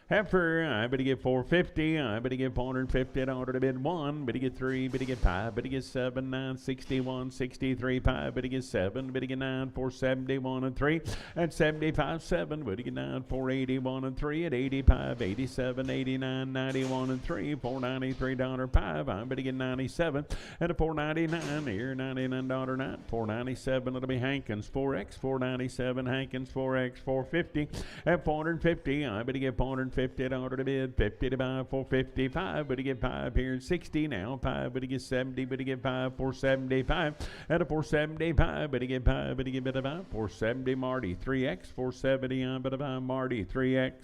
Heifer, I better get 450. I better get $450 to bid 1. Better get 3. Better get 5. Better get 7, 9, 61, 63, 5. Better get 7. Better get 9, 471 and 3. At 75, 7. Better get 9, 481 and 3. At 85, 87, 89, 91 and 3. $493 5. I better get 97. At a 499 here, $99 9. 497. It'll be Hankins 4X. 497 Hankins 4X 450. At 450, I better get $450 to bid, 50 to buy, 455, but to get 5 here, 60 now, 5, but to get 70, but to get 5, 475, at a 475, but to get 5, but to get bit about 470, Marty 3X, 470 on, but about Marty 3X.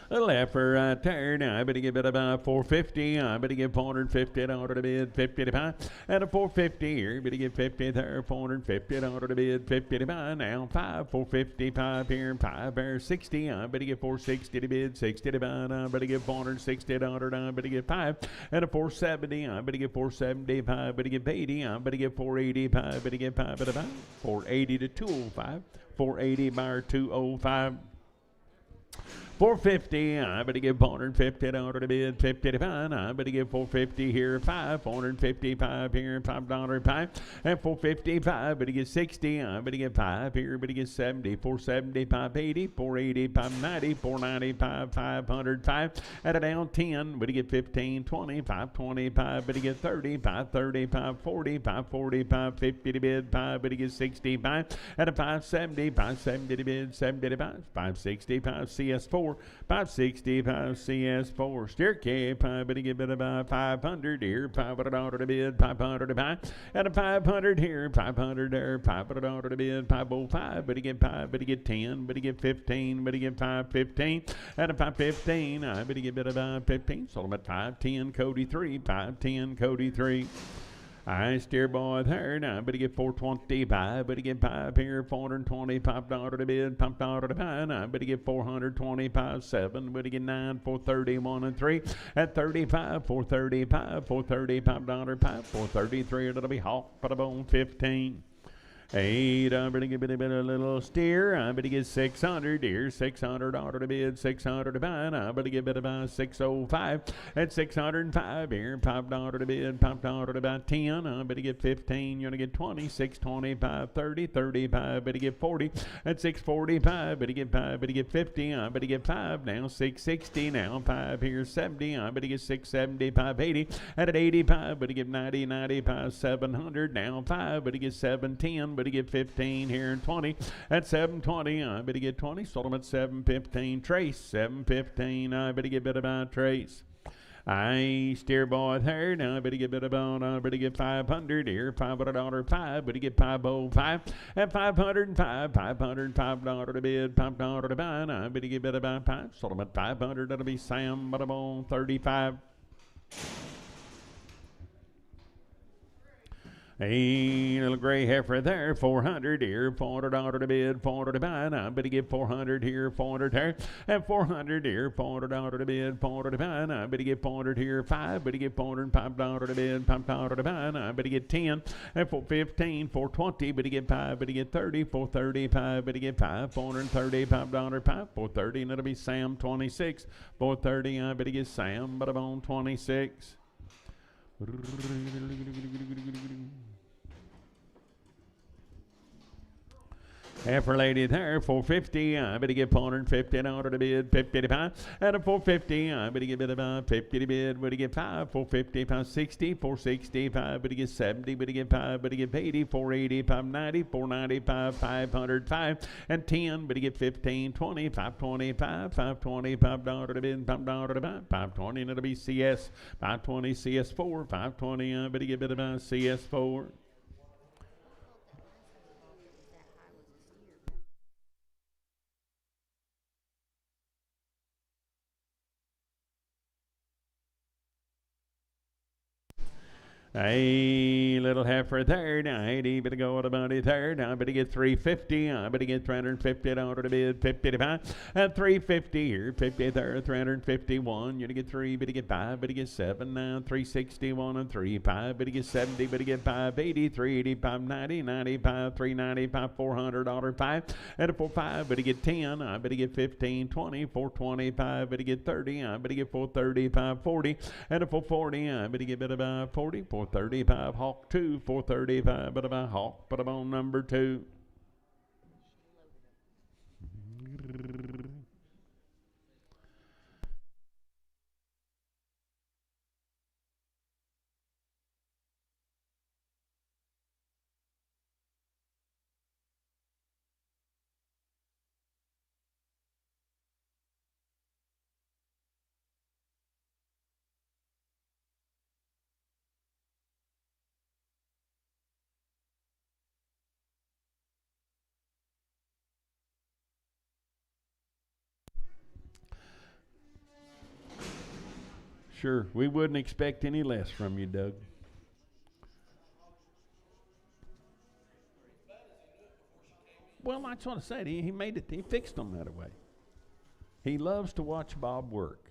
Little heifer right there. Now I better give it about 450. I better give 450 down to the bid, 50 to buy. And a 450 here. Better give 50 there, 450 down to the bid, 50 to buy. Now 455 here, 5 there, 60. I better give 460 to bid, 60 to buy. I better give 460 down to I better give 5. And a 470. I better give 475. Better give 80. I better give 485. Better give 5 to buy. 480 to 205. 480 by 205. 450, I better give 450 down to the bid, 50 to 5. I better give 450 here, 5, 455 here, $5 5, and 455, better get 60, I better get 5 here, better get 70, 475, 80, 485, 90, 495, 505, at a down 10, better get 15, 20, 525, better get 30, 535, 40, 545, 50 to bid, 5, better get 65, at a 570, 570 to bid, 70 to 5, 565, CS4, 565 CS4 steer cap. I better give it about 500 here, $500 to bid, 500 to buy, and a 500 here, 500 there, $500 to bid, 505. Better get 5, better get 10, better get 15, better get 515, and a 515. I better give it about 15. Sold them at 510 Cody 3, 510 Cody 3. I steer boy there. Now I better get 425. Better get 5 here. $425 to bid. $5 to buy. Now I better get 425. 7. Better get 9. 431 and 3. At 35. 435. $435. 5. 433. That'll be hawk. Put a bone 15. 8, I better give it a bit of a little steer. I better get 600 here, $600 to bid, 600 to buy. I better give it about 605 at 605 here, $5 to bid, $5 to buy 10. I better get 15, you're gonna get 20, 625, 30, 35, better get 40 at 645, better get 5, better get 50, I better get 5 now, 660 now, 5 here, 70, I better get 675, 80 at 85, better get 90, 95, 700 now, 5, better get 710. Better get 15 here and 20 at 720. I better get 20. Sold them at 715. Trace 715. I better get better by Trace. I steer boy there. Now I better get better about. I better get 500 here. $500 5. Better get 505 at 505. $505 to bid. $5 to buy. I better get better by 5. Sold them at 500. That'll be Sam. But I'm on 35. A little gray heifer there, 400 here, $400 to bid, $400 to buy. I better get 400 here, 400 there, and 400 here, $400 to bid, $400 to buy. I better get 400 here, 5, better get $405 to bid, $5 to buy. I better get 10, and 415, 420, better get 5, better get 30, 435, better get 5, $435, 5, 430, and it'll be Sam 26, 430. I better get Sam, but I'm on 26. Heifer lady there, 450. I better get 450 down to the bid, 50 to 5. And a 450. I better get about 50 to bid. Better get 5, 450, 560, 465. Better get 70. Better get 5. Better get 80, 480, 590, 495, 505, and 10. Better get 15, 20, 525, 525 down to the bid, $5 to buy, 520, and it'll be CS, 520 CS4, 520. I better get about CS4. A little heifer there, now 80, better go to about there. Now I better get 350, I better get 350 down to the bid, 50 to 5, and 350 here, 50 there, 351, you to get 3, better get 5, better get 7 now, 361 and 3, 5, better get 70, better get 580, 385, 90, 95, 395, $400, 5, and a 45, better get 10, I better get 15, 20, 425, better get 30, I better get 435, 40, and a 440, I better get about 40, 435 Hawk 2, 435, but about Hawk, but I'm on number 2. sure. We wouldn't expect any less from you, Doug. Well, that's what I said. He made it. He fixed them that way. He loves to watch Bob work.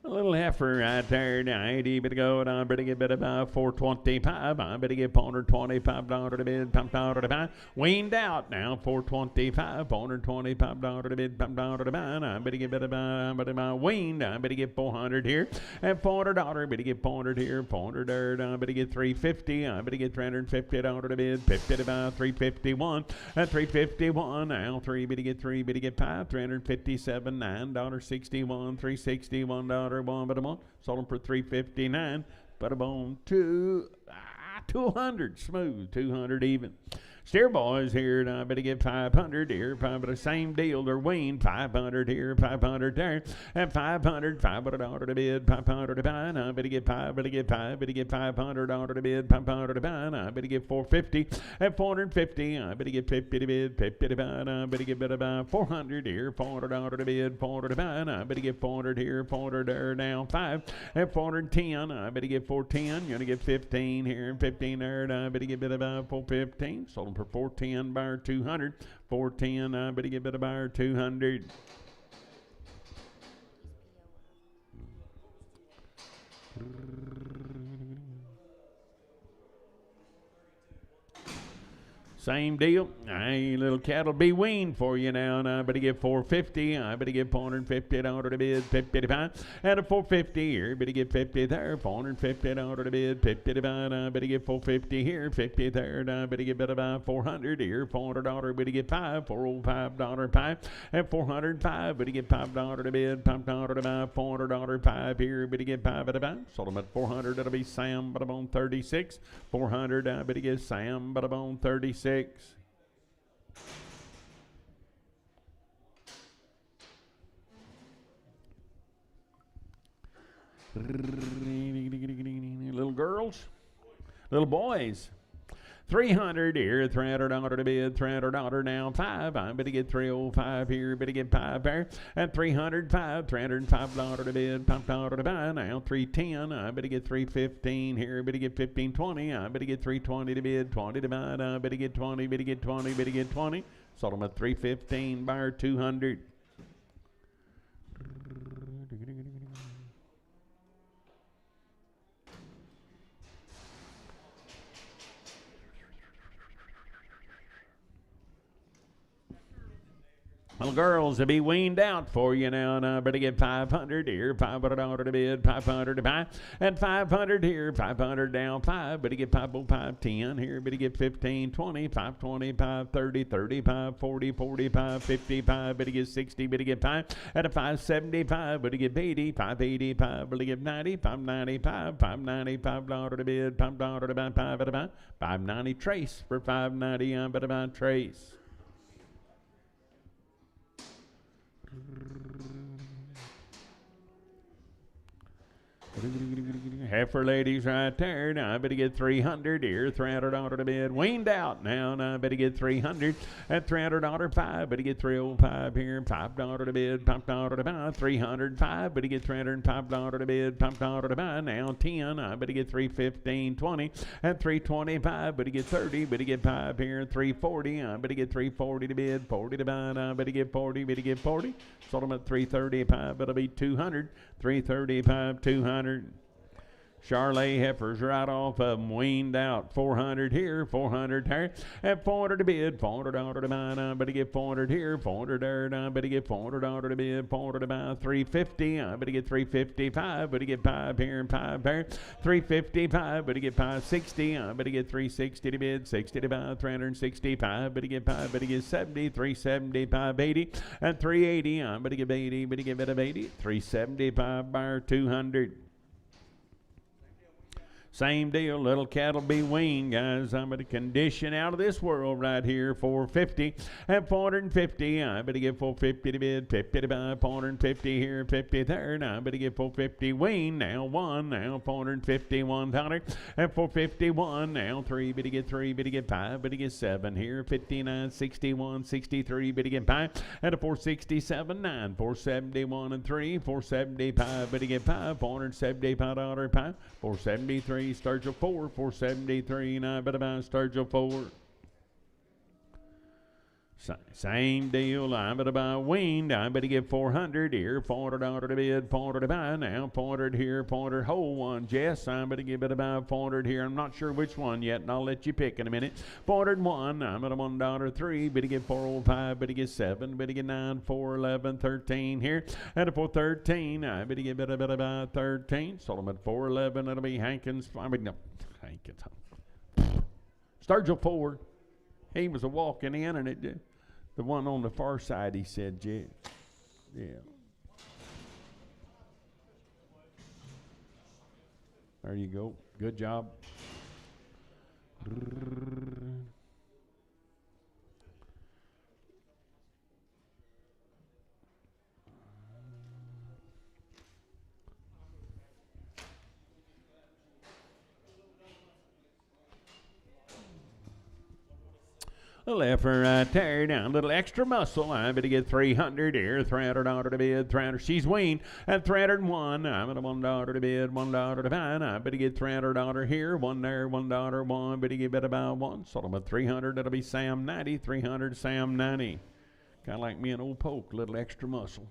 A little heifer right there, now 80 bit go, I better get bit about 425. I better get $425 to bid, $5 to buy. Weaned out now, $425, $425 to bid, $5 to buy. I better get bit about weaned. I better get 400 here, and $400. Better get 400 here, 400 there. I better get 350. I better get $350 to bid, 50 to buy, 351. 351 now, 3 better get 3, better get 5, 357, $9.61, $361. Sold them for $359. But I'm on 200 smooth, 200 even. Steer boys here, and I better get 500 here. But the same deal, they're weaned. 500 here, 500 there, and $500 to bid, $500 to buy. And I better get 5, better get $500 to bid, $500 to buy. And I better get 450 and 450. I better get 50 to bid, 50 to buy. And I better get about 400 here, $400 to bid, 400 to buy. And I better get 400 here, 400 there, now 5 and 410. I better get 410. You're gonna get 15 here and 15 there. And I better get about 415. Sold them for 410, buyer 200. 410, I better get a buyer 200. Same deal. Little cattle be weaned for you now, and I better get 450. I better get $450 to bid, 50 to buy, and a 450 here. Better get 50 there, $450 to bid, 50 to buy. And I better get 450 here, 50 there. And I better get about 400 here, $400. Better get $405 5, and 405. Better get $5 to bid, $5 to buy, $400 5 here. Better get 5 to buy. Sold them at 400. That'll be Sam, but I'm on 36. 400. I better get Sam, but I'm on 36. Little girls, little boys. 300 here, $300 to bid, $300 now, 5. I better get 305 here, better get 5 there, and $305 to bid, $5 to buy. Now 310, I better get 315 here, better get 1520. I better get 320 to bid, 20 to buy. I better get 20, better get 20, better get 20. Sold them at 315, buyer 200. Little girls to be weaned out for you now, and I better get 500 here, $500 to bid, 500 to buy, and 500 here, 500 down, 5. Better get 505, 10 here, better get 15, 20, 525, 30, 35, 40, 45, 55. Better get 60, better get 5 at a 575. Better get 80, 585. Better get 90, 595, $595 to bid, $5 to buy, 5 at a buy, 590 trace for 590. I better buy trace. Heifer ladies right there. Now I better get 300 here, $300 to bid. Weaned out now, and I better get 300 at $300 5. Better get 305 here, $5 to bid, $5 to buy. 305. Better get $305 to bid, $5 to buy. Now 10. I better get 315, 20 at 325. Better get 30. Better get 5 here, 340. I better get 340 to bid, 40 to buy. I better get 40. Better get 40. Sold them at 335. It'll be 200. 335, 200. Charlet heifers right off of them, weaned out. 400 here, 400 there, and 400 to bid, $400 to buy. I better get 400 here, 400 there, and I better get $400 to bid, 400 to buy. 350, I better get 355, better get 5 here and 5 there. 355, better get 560, I better get 360 to bid, 60 to buy. 365, better get 5, better get 70, 375, 80, and 380, I better get 80, better get 80, 375 buyer 200. Same deal, little cattle be weaned, guys. I'm at a condition out of this world right here. 450 and 450. I better get 450 to bid, 50 to buy, 450 here, 50 there. Now I better get 450 wean. Now one, now 450, $1 and 451. Now three, better get three, better get five, better get seven here, 59, 61, 63, better get five, and a 467, 9, 471 and three, 475, better get five, $475 pie, 473. Sturgill 4, 473, and I better buy Sturgill 4. Same deal, I better buy weaned, I better get 400 here, $400 to bid, 400 to buy, now 400 here, 400 whole one, Jess, I better give it about 400 here, I'm not sure which one yet, and I'll let you pick in a minute, 401, I'm at a $1 3, better get 405, better get 7, better get 9, 411, 13 here, and a 413, I better get about 13, sold them at 411, it'll be Hankins, Sturgill 4, he was a walking in, and it did. The one on the far side, he said, yeah. There you go. Good job. Little effort right there, down, little extra muscle. I better get 300 here, $300 to bid, 300. She's weaned at 301. I'm at a $1 to bid, $1 to buy. I better get $300 here, one there, $1, one. Better get about one. Sold them at 300. That'll be Sam 90, 300, Sam 90. Kind of like me and old Poke, little extra muscle.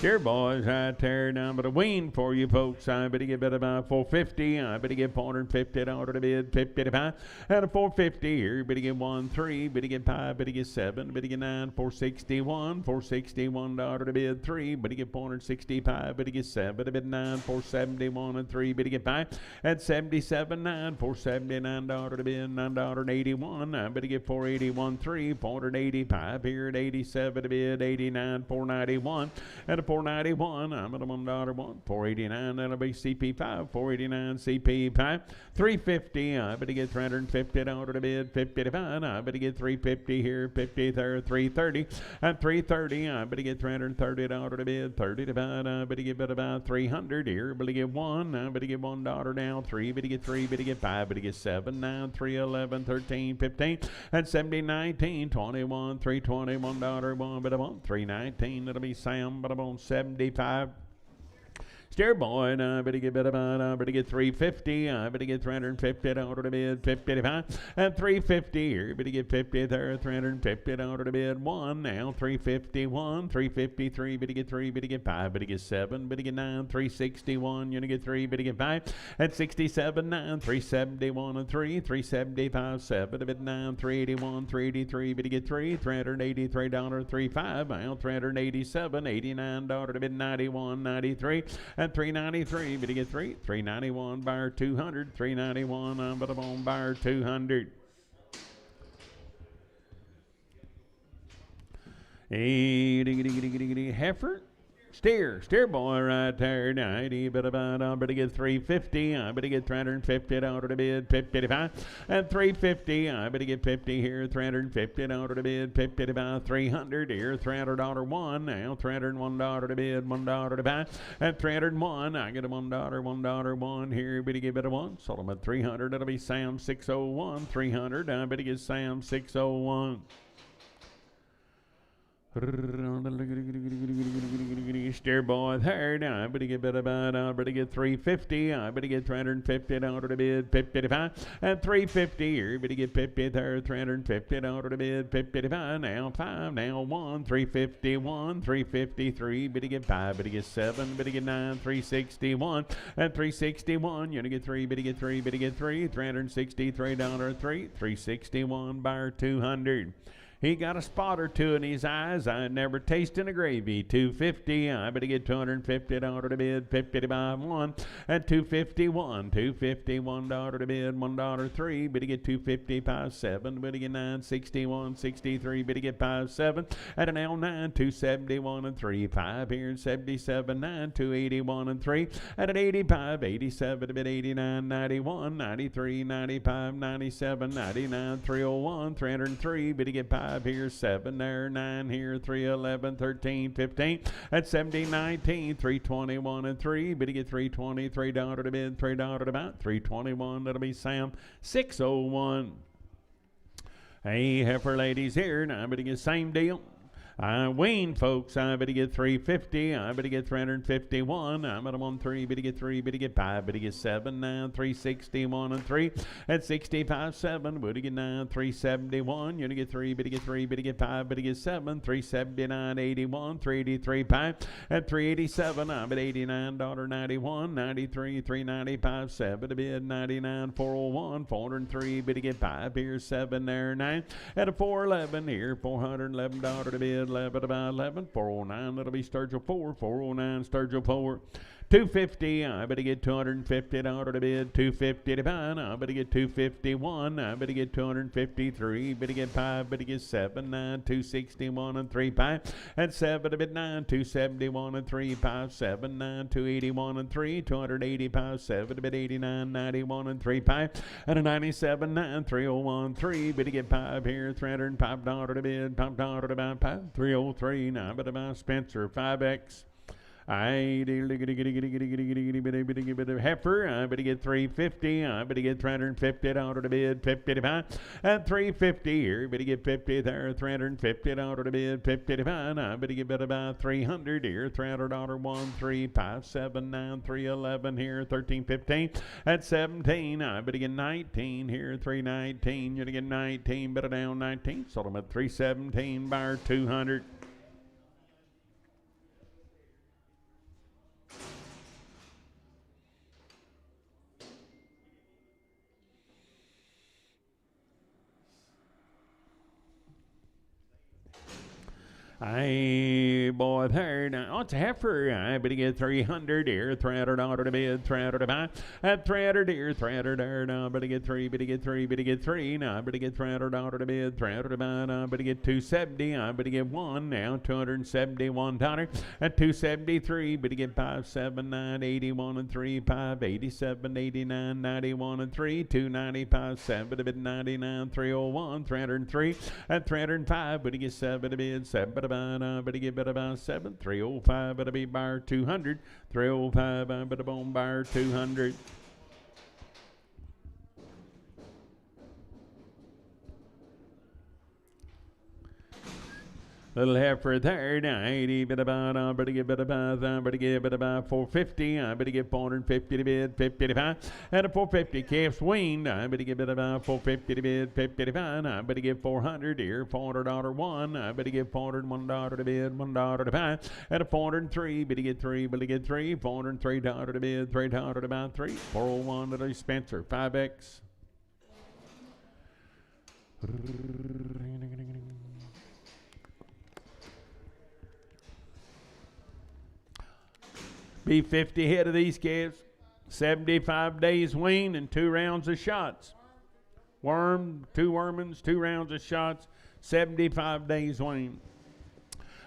Here, boys, I tear down but a wean for you folks. I better get about 450. I better get $450 to bid, 50 to buy. And a 450 here. Better get 1, 3. Better get 5. Better get 7. Better get 9. 461. $461 to bid, 3. Better get 465. Better get 7. Better bid 9. 471 and 3. Better get 5. At 77, 9. $479 to bid, $9.81. I better get 481, 3. 485 here at 87 to bid, 89, 491. And a 491, I'm at a $1 one. 489, that'll be CP5. 489, CP5. 350, I better get $350 to bid. 50 to buy, I better get 350 here. 50 there, 330. And 330, I better get $330 to bid. 30 to buy, I better get about 300 here. Better get 1, I better get $1 now. 3, better get 3, better get 5, better get 7, 9, 3, 11, 13, 15. And 70, 19, 21, 320, $1, 1, better 1. 319, that'll be Sam, but I'm on 75. Steer boy, and I better get about, I better get 350. I better get $350 to bid, 50 to buy, and 350 here. Better get 50 there, $350 to bid, 1 now, 351, 353. Better get 3, better get 5, better get 7, better get 9, 361. You're gonna get 3, better get 5, and 67, 9, 371 and 3, 375, 7, a bit 9, 381, 383. Better get 3, $383, 35, now 387, $89 to bid, 91, 93. And 393, better get 3, 391, buyer 200, 391, but I'm on buyer 200. Heifer. Steer boy right there, 90, but about, I better get 350, I better get $350 to bid, 50 to buy, and 350, I better get 50 here, $350 to bid, 50 to buy, 300 here, $300 one, now $301 to bid, $1 to buy, and 301, I get a $1 one here, better give it a 1, sold them at 300, that'll be Sam 601, 300, I better get Sam 601. Steer boy there, now I better get about, I better get 350, I better get $350 to bid, 50 to buy, and 350 here, better get 50 there, $350 to bid, 50 to buy, now 5, now 1, 351, 353, better get 5, better get 7, better get 9, 361, and 361, you're gonna get 3, better get 3, better get 3, $363, 3, 361, buyer 200. He got a spot or two in his eyes. I never tasted a gravy. 250. I better get $250 to bid. 50 to buy one. At 251. $251 to bid. $1.03. Better get 255. 7. Better get 961. 63. Better get 57. At an L9. 271 and 3. 5 here. 77. 9. 281 and 3. At an 85. 87. A bit 89. 91. 93. 95. 97. 99. 301. 303. Better get 5 here. 7 there. 9 here. 311. 13. 15. At 70. 19. 321 and 3. Better get $323 to bid. $3 to buy. 321. That'll be Sam. 601. Hey, heifer ladies here. Now I better get same deal. I wean, folks. I better get 350. I better get 351. I'm at a 1 3. Better get 3. Better get 5. Better get 7. 9. 361 and 3. At 65. 7. Better get 9. 371. You're gonna get 3. Better get 3. Better get 5. Better get 7. 379. 81. 383. 5. At 387. I'm at $89.91. 93. 395. 7 to bid. 99. 401. 403. Better get 5 here. 7 there. 9. At a 411 here. $411 to bid. 11 about 11. 409. That'll be Sturgill 4. 409. Sturgill 4. 250. I better get $250 to bid. 250 to buy. I better get 251. I better get 253. Better get 5. Better get 7. 9. 261 and 3. 5. At 7 to bid 9. 271 and 3. 5. 7. 9. 281 and 3. 285. 7 to bid 89. 91 and 3. 5. At a 97. 9. 301. 3. Better get 5 here. $305 to bid. $5 to buy. 5. 303. Now I better buy Spencer 5X. I heifer. I better get 350. I better get $350 to bid. 55 at 350 here. Better get 50 there. $350 to bid. 55. I better get about 300 here. $300 1 3 5 7 9 311 here. 13 15 at 17. I better get 19 here. 319. You're gonna get 19. Better down 19. Sold them at 317. Buyer 200. Hey, boy, there. Now, it's a heifer. I better get 300 here. $300 to bid. $300 to buy. At 300 here. $300 there. Now, I better get 3. Better get 3. Better get 3. Now, I better get $300 to bid. $300 to buy. Now, I better get 270. I better get 1. Now, $271. At 273. Better get 5, 7, 9, 81 and 3. 5, 87, 89, 91 and 3. 295. 7 to bid. 99. 301. 303. At 305. Better get 7 to bid. 7 to buy. I better get better about 7. 305. Better be buyer 200. 305. I better bone buyer 200. Little heifer there, 90, bit about, I better get bit about, I better get bit about 450, I better get 450 to bid, 55, and a 450 calves weaned, I better get bit about 450 to bid, 55, I better get 400 here, $400 1, I better get $401 to bid, $1 to buy, and a 403, better get 3, $403 to bid, $3 to buy 3, 401 to the Spencer, 5X. Be 50 head of these calves, 75 days wean and 2 rounds of shots. Worm, 2 wormings, 2 rounds of shots, 75 days wean.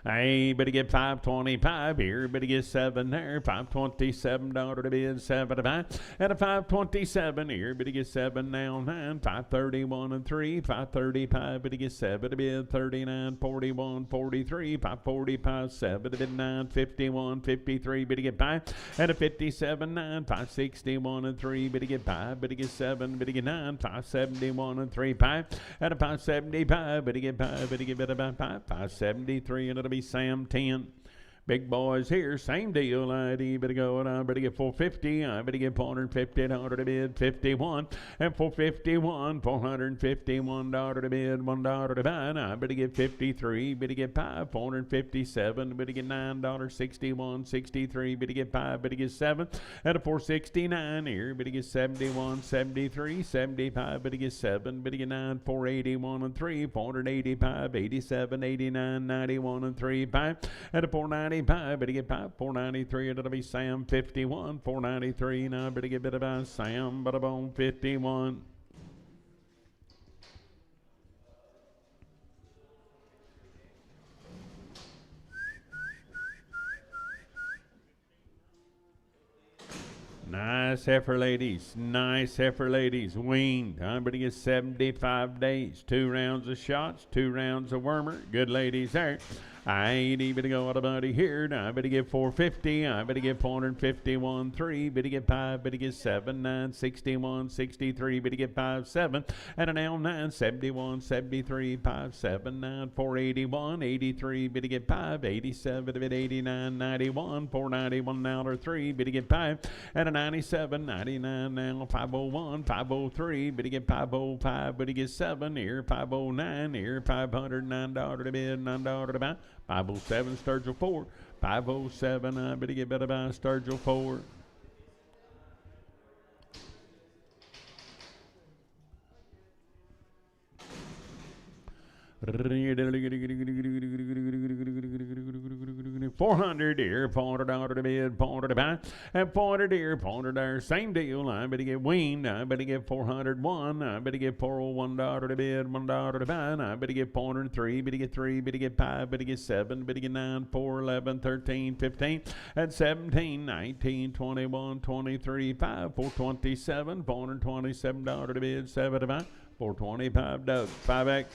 Hey, better get 525 here, better get 7 there, $527 to bid, 7 to buy, and a 527 here, better get 7 now, 9, 531 and 3, 535, better get 7 to bid, 39, 41, 43, 545, 7 to bid, 9, 51, 53, better get 5, and a 57, 9, 561 and 3, better get 5, better get 7, better get 9, 571 and 3, 5, and a 575, better get 5, better get about 5, 573, and it'll be Sam 10. Big boys here, same deal. I better go and I better get 450. I better get 450 to bid 51 and 451, $451 to bid, $1 to buy. I better get 53. Better get 5, 457. Better get $9.61, 63. Better get 5. Better get 7 at a 469 here. Better get 71, 73, 75. Better get 7. Better get 9, 481 and 3, 485, 87, 89, 91 and 3, 5 at a 490. Better get 5, 493, it'll be Sam 51, 493, now better get better by Sam, but about 51. Nice heifer, ladies. Nice heifer, ladies. Weaned. I'm going to get 75 days. 2 rounds of shots, 2 rounds of wormer. Good ladies there. I ain't even to go out about here. Now I better get 450. I better get 451, 3. Better get 5. Better get 7, 9, 61, 63. Better get 5, 7. And an L 9, 71, 73, 5, 7, 9, 481, 83. Better get 5, 87. 89, 91, 491 now or 3. Better get 5. And a 97, 99 now, 501, 503. Better get 505. Better get 7 here. 509 here. $509 to bid, $9 to buy. 507 Sturgill 4. 507, I better get better by Sturgill 4. $400 here, $400 to bid, $400 to buy, and $400 here, $400 there, same deal. I better get weaned. I better get 401. I better get $401 to bid, $1 to buy. And I better get 403. Better get 3. Better get 5. Better get 7. Better get 9, 4, 11, 13, 15, and 17, 19, 21, 23, 5, 427, $427 to bid, 7 to buy, 425 Doug, 5X.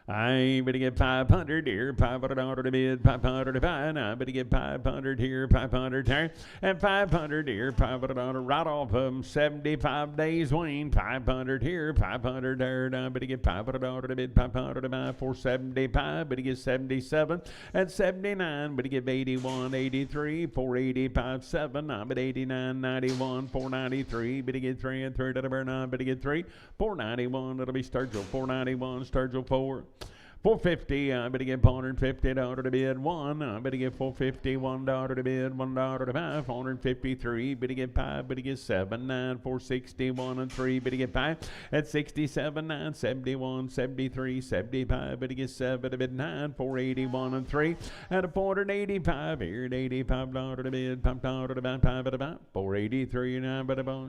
I better get 500 here, $500 to bid, 500 to buy. And I better get 500 here, 500 there, and 500 here, $500 right off of them. 75 days wean, 500 here, 500 there. And I better get $500 to bid, 500 to buy, 475. Better get 77 and 79. Better get 81, 83, 485, 7. I better 89, 91, 493. Better get 3 and 3 to the burn. I better get 3, 491. It'll be Sturgill 491, Sturgill 4. 450, I better get $450 to bid, 1. I better get $451 to bid, $1 to buy, 453. Better get 5, better get 7, 9, 461 and 3. Better get 5 at 67, 9, 71, 73, 75. Better get 7 to bid, 9, 481 and 3. At a 485 here at $85 to bid, $5 to buy, 5 to buy, 483 and I better buy.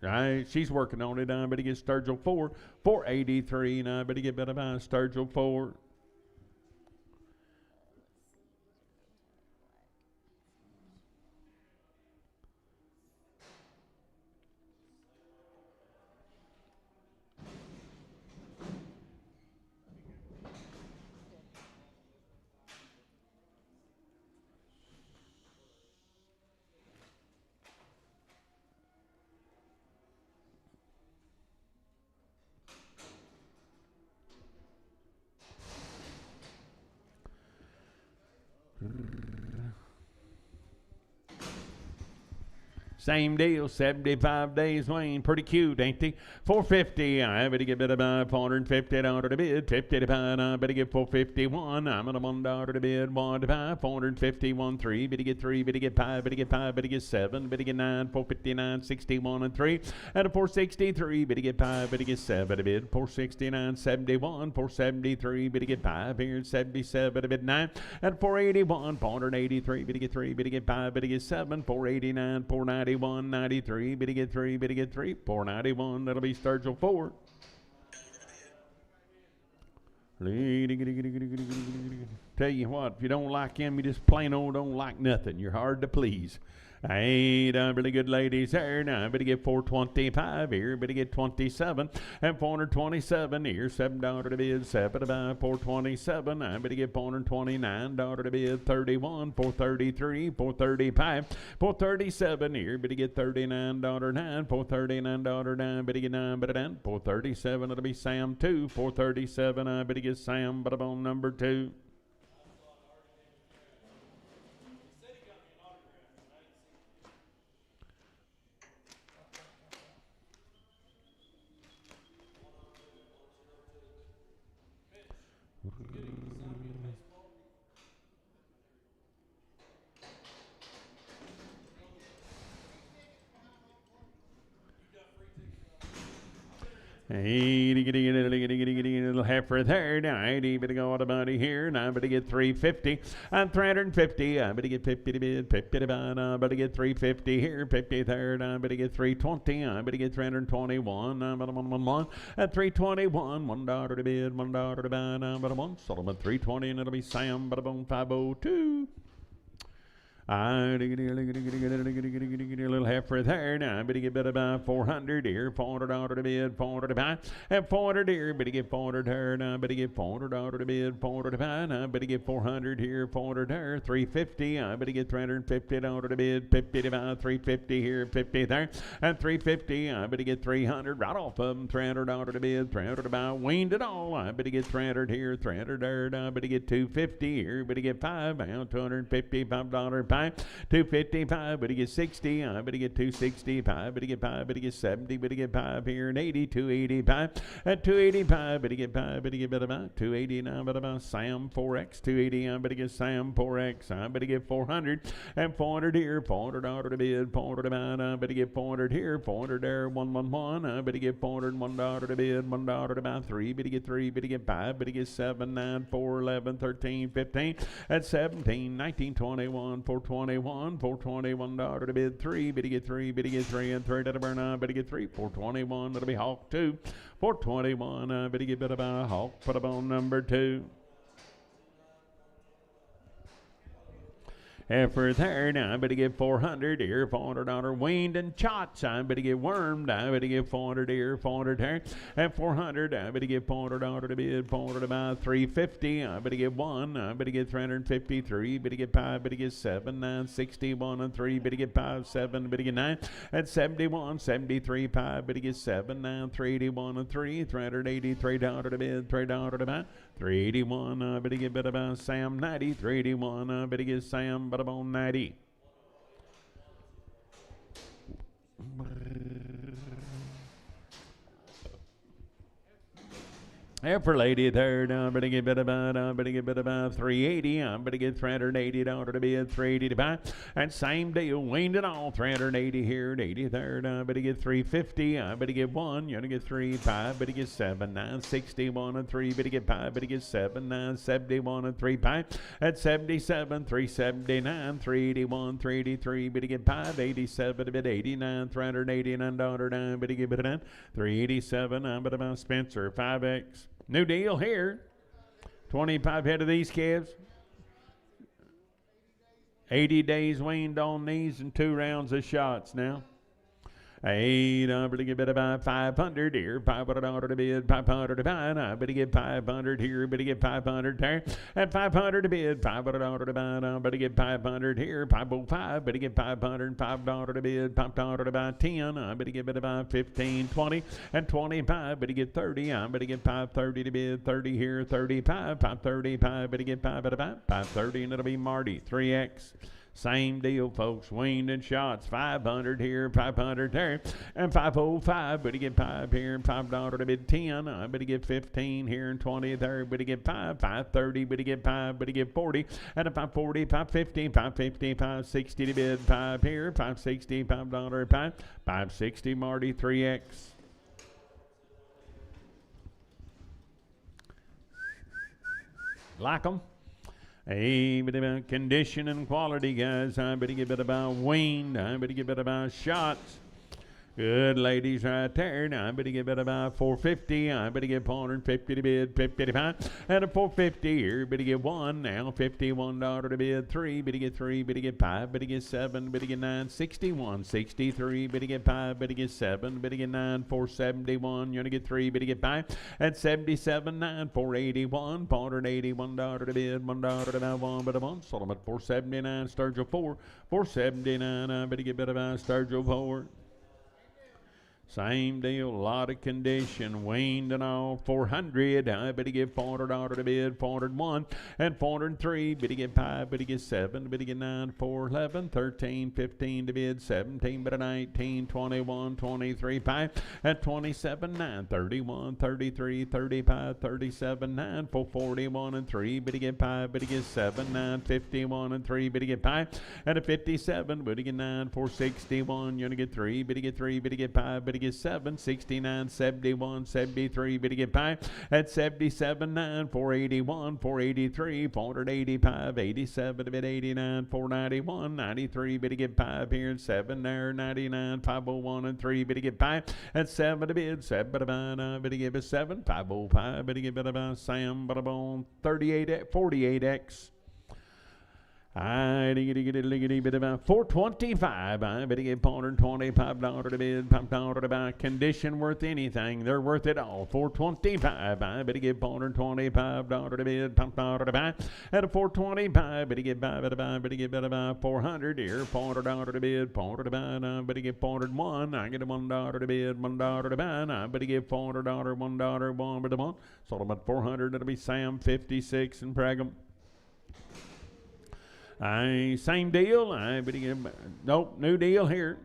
Right, she's working on it. I better get Sturgill 4, 483, and I better get better by Sturgill 4. Same deal, 75 days wean. Pretty cute, ain't they? 450, I better get better by $450 to bid, 50 to buy, I better get 451. I'm at a $1 to bid, 1 to buy, 451, 3. Better get 3, better get 5, better get 5, better get 7, better get 9, 459, 61 and 3. At a 463, better get 5, better get 7 to bid, 469, 71, 473, better get 5 here, 77 to bid 9. At 481, 483, better get 3, better get 5, better get 7, 489, 491, 93, better get 3, better get 3, 491, that'll be Sturgill 4. Tell you what, if you don't like him, you just plain old don't like nothing. You're hard to please. Hey, pretty good ladies there. Now, better get 425 here. Better get 27 and 427 here. $7 to bid. 7 about 427. I better get $429 to bid. 31, 433, 435, 437 here. Better get $39.9. $439.9. Better get 9. Better 9. 437. It'll be Sam 2. 437. I better get Sam. But on number 2. Hey, little heifer there. Now, 80, better go on a buddy here. Now, better get 350. I'm 350. I better get 50 to bid. 50 to buy. I better get 350 here. 50 there. I better get 320. I better get 321. I better 111. At 321. $1 to bid. $1 to buy. I better 1. Solomon 320, and it'll be Sam. But on 502. A little heifer there. Now, I better get better by 400 here. $400 to bid, 400 to buy. And 400 here, better get 400 here. Now, I better get $400 to bid, 400 to buy. Now, I better get 400 here, 400 there. 350, I better get $350 to bid, 50 to buy. 350 here, 50 there. And 350, I better get 300 right off of them. $300 to bid, 300 to buy. Weaned it all. I better get 300 here, 300 there. Now, I better get 250 here, better get 5. Now, $255 pie. 255, but he gets 60. I better get 265, but he get 5, but he get 70, but he get 5 here, and 80, 285, at 285, but he get 5, but he get better about 289, but about Sam 4X, 280. I better get Sam 4X. I better get 400, and 400 here, $400 to bid, 400 to buy. I better get 400 here, 400 there, 111. I better get 400, $1 to bid, $1 to buy. 3, but he get 3, but he get 5, but he get 7, 9, 4, 11, 13, 15, at 17, 19, 21, 421, $421 to bid. 3, but he get 3, but he get 3, and 3 to the burn. I better get 3, 421. That'll be Hawk 2, 421. I better get better by Hawk. Put up on number 2. Effort there. Now I better get 400 here, $400 weaned and chots. I better get wormed. I better get 400 here, 400 there, and 400. I better get $400 to bid, 400 to buy. 350. I better get 1. I better get 353. Better get 5. Better get 7, 9, 61 and 3. Better get 5, 7. Better get 9 and 71, 73, 5. Better get 7, 9, 381 and 3. $383 to bid, $3 to buy. 381. I better get better by Sam 90. 381. I better get Sam but about 90. Effort lady there. Now I better get better about. I better get better about 380. I better get $380 to bid, 380 to buy. And same deal, weaned it all. 380 here and 80 there. Now I better get 350. I better get 1. You're gonna get 3, 5. Better get 7, 9, 61 and 3. Better get 5. Better get 7, 9, 71 and 3. 5 at 77, 379, 381, 383. Better get 5, 87. A bit 89, $389. Better get better 9, 387. I'm better about Spencer 5X. New deal here. 25 head of these calves. 80 days weaned on these and 2 rounds of shots now. 8, I better get better by 500 here, $500 to bid, 500 to buy. I better get 500 here, better get 500 there, and 500 to bid, $500 to buy. I better get 500 here, 505, better get 500, $5 to bid, $5 to buy. 10, I better get better by 15, 20, and 25, better get 30. I better get 530 to bid, 30 here, 35, 535, better get 5 to buy, 530, and it'll be Marty 3X. Same deal, folks. Weaned and shots. 500 here, 500 there, and 505. Better get 5 here, and $5 to bid. 10. I better get 15 here, and 20 there. Better get 5. 530. Better get 5. Better get 40. And a 540, 550, 550, 560 to bid. 5 here, 560, $5 5. 560 Marty 3X. Like them. Hey, bit about condition and quality, guys. I better get better about weaned. I better get better about shots. Good ladies right there. Now I better give it about 450. I better give 450 to bid, 55. And a 450 here. Better get one now. $51 to bid. Three. Better get three. Better get five. Better get seven. Better get nine. 61. 63. Better get five. Better get seven. Better get nine. 471. You're gonna get three. Better get five. At 77. 9. 481. $481 to bid. $1 to buy one. But a one. Sold them at 479. Sturgill 4. 479. I better get better by Sturgill 4. Same deal, a lot of condition, weaned and all, 400. I better give $400 to bid, 401 and 403. Better get 5, better get 7, better get 9, 4, 11, 13, 15 to bid, 17, better 19, 21, 23, 5 and 27, 9, 31, 33, 35, 37, 9, 441 and 3. Better get 5, better get 7, 9, 51 and 3. Better get 5 and a 57. Better get 9, 461. You're gonna get 3, better get 3, better get 5, better get 7, 69, 71, 73, better get 5 at 77, 9, 481, 483, 485, 87, bit 89, 491, 93, better get 5 here and 7 there, 99, 501 and 3, better get 5 at 7 to bid, 7, better give it 7, 505, better give it about Sam, but about 38, 48X. I get about 425. I better get $425 to bid, $5 to buy. Condition worth anything. They're worth it all. 425. I better get $425 to bid, $5 to buy. At a 425, better get $5 to buy. Better get about 400 here. $400 to bid, $400 to buy. I better get 401. I get a $1 to bid, $1 to buy. I better get $400, $1, $1 to one. Sold them at 400. It'll be Sam 56 and Pragham. Same deal. I better get, nope, new deal here.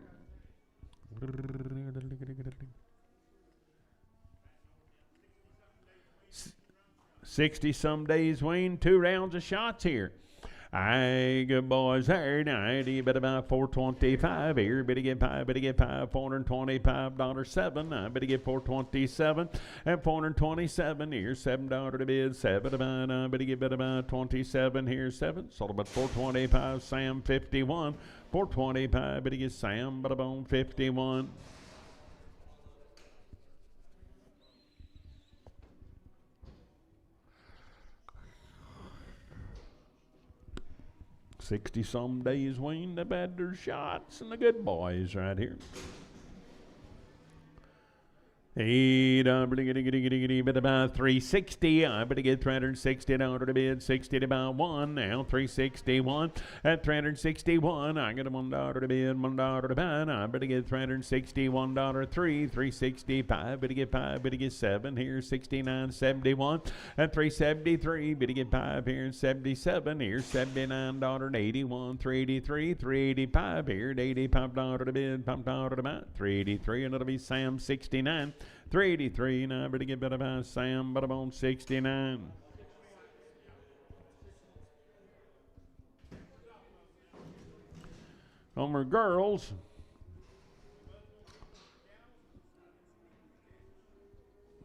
60-some days wean, 2 rounds of shots here. Good boys there. Now, you better buy 425 here. Better get 5, $425, 7. I better get 427 and 427 here. $7 to bid, 7 to buy. I better get about 27 here, 7. Sold about 425, Sam 51. 425, better get Sam, but about 51. $60-some days wean, the better shots, and the good boys right here. Bit about 360. I better get $360 to bid, 60 to buy one. Now 361 at 361. I get a $1 to bid, $1 to buy. I better get $361 365. Better get 5. Better get 7 here. 69, 71 at 373. Better get 5 here and 77 here. $79 81, 383, 385 here. $85 to bid, $5 to buy. 383 and it'll be Sam 69. 383, and I better get better by Sam, but I'm on 69. Homer girls.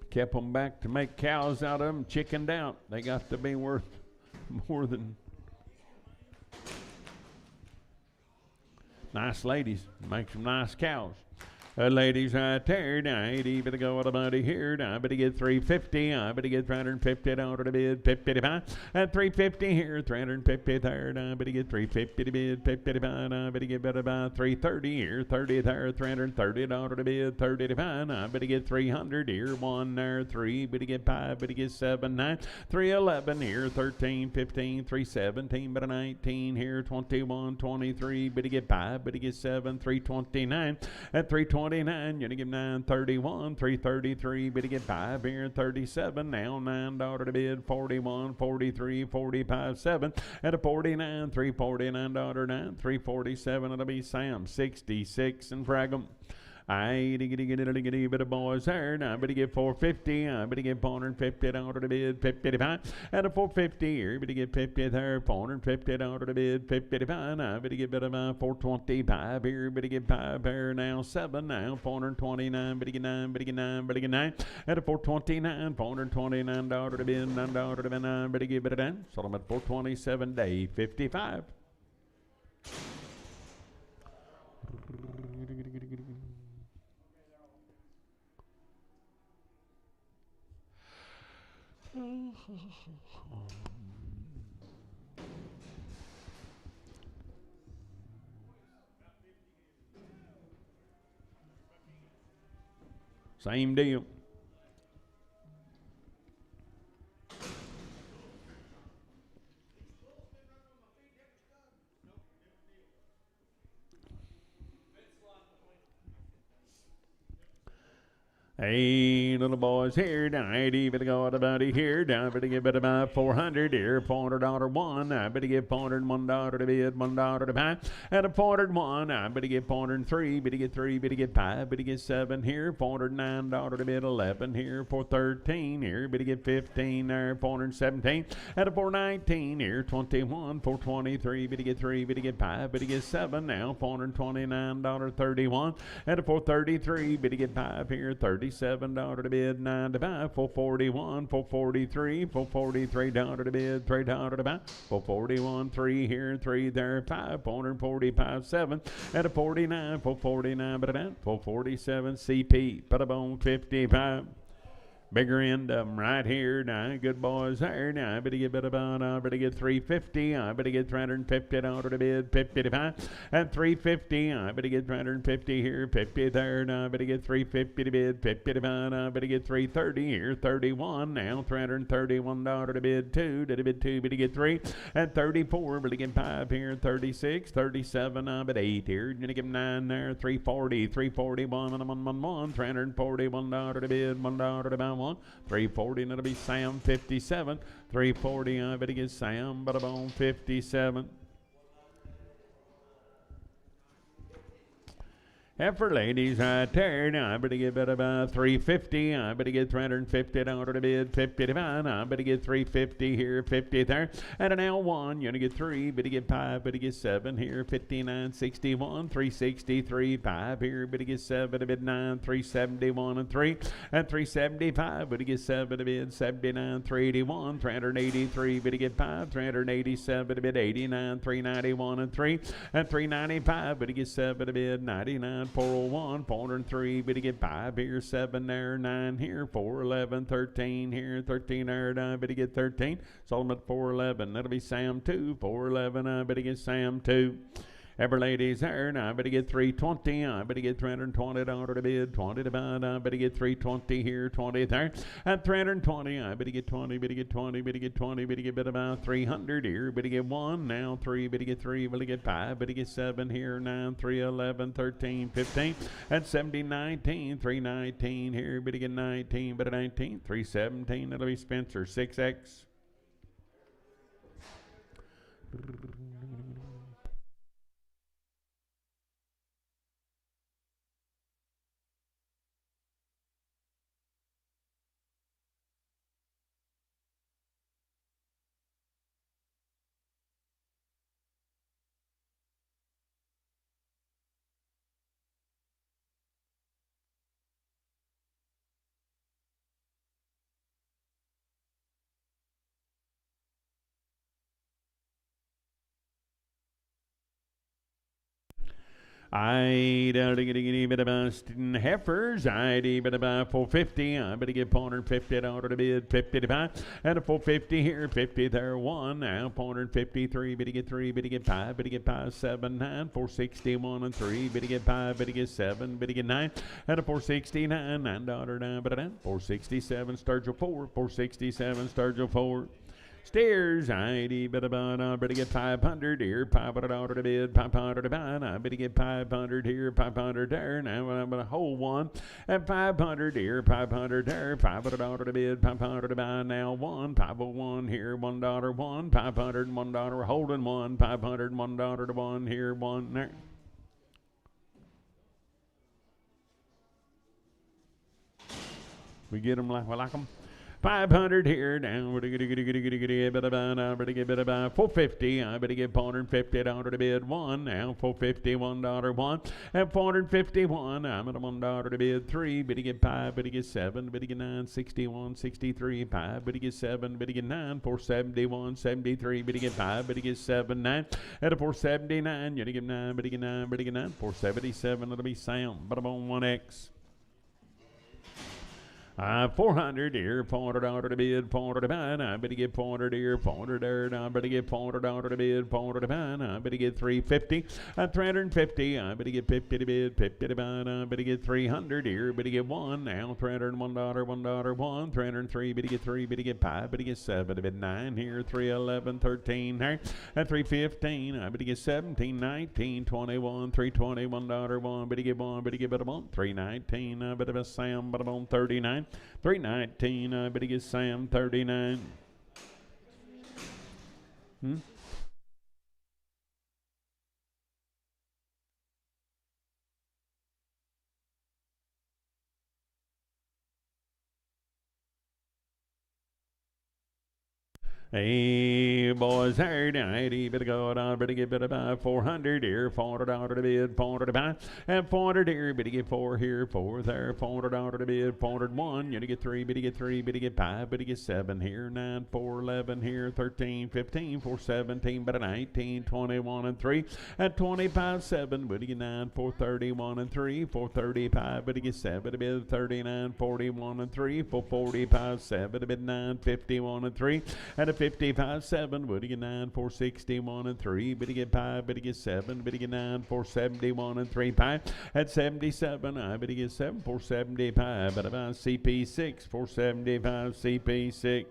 Kept them back to make cows out of them, chickened out. They got to be worth more than. Nice ladies, make some nice cows. Ladies right there, now you better go with a buddy here. Now I better get 350. I better get $350 to bid, 55. At 350 here, 350 there. Now I better get 350 to bid, 55. I better get better by 330 here, 30 there, $330 to bid, 30 to buy. I better get 300 here, 1 there, 3. Better get 5. Better get 7, 9, 311 here, 13, 15, 317. Better 19 here, 21, 23. Better get 5. Better get 7, 329 at 320. 29, you're gonna give 931, 333, better get 5 here, 37, now $9 to bid, 41, 43, 45, 7, at a 49, $349, 9, 347, it'll be Sam, 66, and Pragham. I get a boys there. Now I better get 450. I better get $450 to bid, 55. At a 450 here, better get 50 there, $450 to bid, 55. I better get better by 425 here, better get 5 here now, 7 now, 429, better get 9, better get 9, better get 9. At a 429, $429 to bid, $9 to bid, 9, better get better down. Sold them at 427 day 55. Same deal. Hey, little boys here, down 80, better go to buddy here, down, better give it about 400 here, $400 one, I better give $401 to bid, $1 to buy, and a $401, I better give $403, better get 3, better get 5, better get 7 here, $409 to bid, 11 here, $413 here, better get 15 there, $417, and a $419 here, 21, $423, better get 3, better get 5, better get 7 now, $429.31, and a $433, better get 5 here, $37 to bid, 9 to buy, $441, $443, $443 to bid, $3 to buy, $441, 3 here, 3 there, 5, $445, 7, and a $49, $449, but at $447 CP, put a bone 55. Bigger end of them right here. Now, good boys there. Now, I better get I better get $350. I better get $350 to bid, 55. And $350. I better get $350 here, 50 there. Now, I better get $350 to bid, 55. I better get $330 here, 31. Now, $331 to bid, 2. Did I bid 2? Better get 3. And 34. Better get 5 here, 36. 37. I bid 8 here. Gonna give 9 there, 340. 341 and a 111. $341 to bid, $1 to buy. 340, and it'll be Sam 57. 340, I better get Sam, but I'm on 57. And for ladies right there, now I better get about 350. I better get $350 to bid, 55. I better get 350 here, 50 there. And an L1, you're gonna get 3, better get 5, better get 7 here, 59, 61, 363, 5 here, better get 7 to bid 9, 371 and 3, and 375, better get 7 to bid 79, 381, 383, better get 5, 387 to bid 89, 391 and 3, and 395, better get 7 to bid 99. 401, 403, better get 5 here, 7 there, 9 here, 411, 13 here, 13 there, better get 13. Sold them at 411. That'll be Sam 2, 411, I better get Sam 2. Every lady's there, now I better get 320, I better get $320 to bid, 20 to buy, I better get 320 here, 20 there, and 320, I better get 20, better get 20, better get 20, better get about 300 here, better get 1, now 3, better get 3, better get 5, better get 7 here, 9, 3, 11, 13, 15, and 17, 19, 319 here, better get 19, better 19, 317, that'll be Spencer, 6X. I bit about heifers. I bit about 450. I better get $450 to bid, 55, and a 450 here, 50 there, 1. Now 453. Better get 3. Better get 5. Better get 5, 7, 9. 461 and 3. Better get 5. Better get 7. Better get 9, and a 469. $9 down, but 467. Sturgill 4. 467. Sturgill 4. Stairs, I better get 500 here, $500 to bid, 500 to buy. I better get 500 here, 500 there. Now I'm gonna hold 1 and 500 here, 500 there, $500 to bid, 500 to buy. Now 1, 501 here, $1, 1, 500 and $1, holding 1, 500 and $1 to 1 here, 1 there. We get them like we like them. 500 here, down, better get about 450, I better get $450 to bid, 1, now $450, $1, 1, and 451, I'm at a $1 to bid, 3, better get 5, better get 7, better get 9, 61, 63, 5, better get 7, better get 9, 471, 73, better get 5, better get 7, 9, at a 479, you better get 9, better get 9, better get 9, 477, it'll be Sam, but I'm on 1X. 400 here, $400 to bid, $400 to buy. I better get 400 here, 400 there. I better get $400 to bid, 400 to buy. I better get 350, 350. I better get 50 to bid, 50 to buy. I better get 300 here, better get one now. $301, $1, 1, 303. Better get 3, better get 5, better get 7 to bid 9 here, 311, 13 here, 315. I better get 17, 19, 21, 320, $1, 1. Better get 1, better get better 1, 319. I better be Sam, better 1, 39. 319, I better get Sam 39. Hey, boys, here tonight, he better go down, better get better buy 400 here, $400 to bid, 400 to buy, and 400 here, better get 4 here, 4 there, $400 to bid, 401, you get 3, better get 3, better get 5, better get 7 here, 9, 4, 11 here, 13, 15, 4, 17, better 19, 21, and 3, at 25, 7, better get 9, 4, 31, and 3, 4, 35, better get 7, to bid 39, 41, and 3, 4, 45, 7, to bid 9, 51, and 3, at a 55, 7, better get 9, 4, 61, and 3, better get 5, better get 7, better get 9, 4, 71, and 3, 5, at 77, I better get 7, 4, 75, better buy CP6, 4, 75, CP6.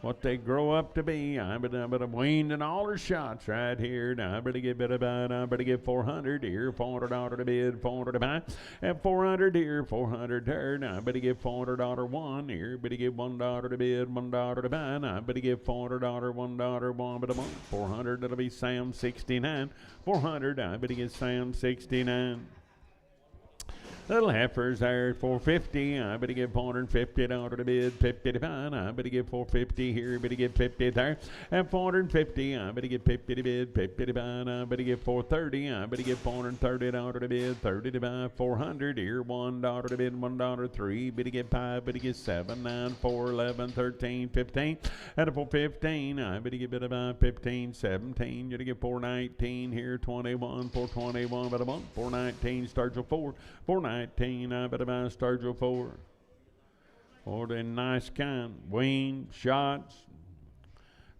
What they grow up to be. I better weaned in all her shots right here. Now I better get better buy. I better get 400 here, $400 to bid, 400 to buy, and 400 here, 400 there. Now I better get $400 one here. Better get $1 to bid, $1 to buy. Now I better get $400, $1, 1, but a month. 400 that'll be Sam 69. 400. I better get Sam 69. Little heifers there, 450. I better get $450 to bid, 50 to buy. I better get 450 here, better get 50 there, and 450. I better get 50 to bid, 50 to buy. I better get 430. I better get $430 to bid, 30 to buy. 400 here, $1 to bid, $1, 3. Better get 5, better get 7, 9, 4, 11, 13, 15. At a 415, I better get better buy 15, 17. You to get 419 here, 21, 421, but a month. 419 starts with 4. 419. I better buy Sturgill 4. For the nice kind. Wean, shots.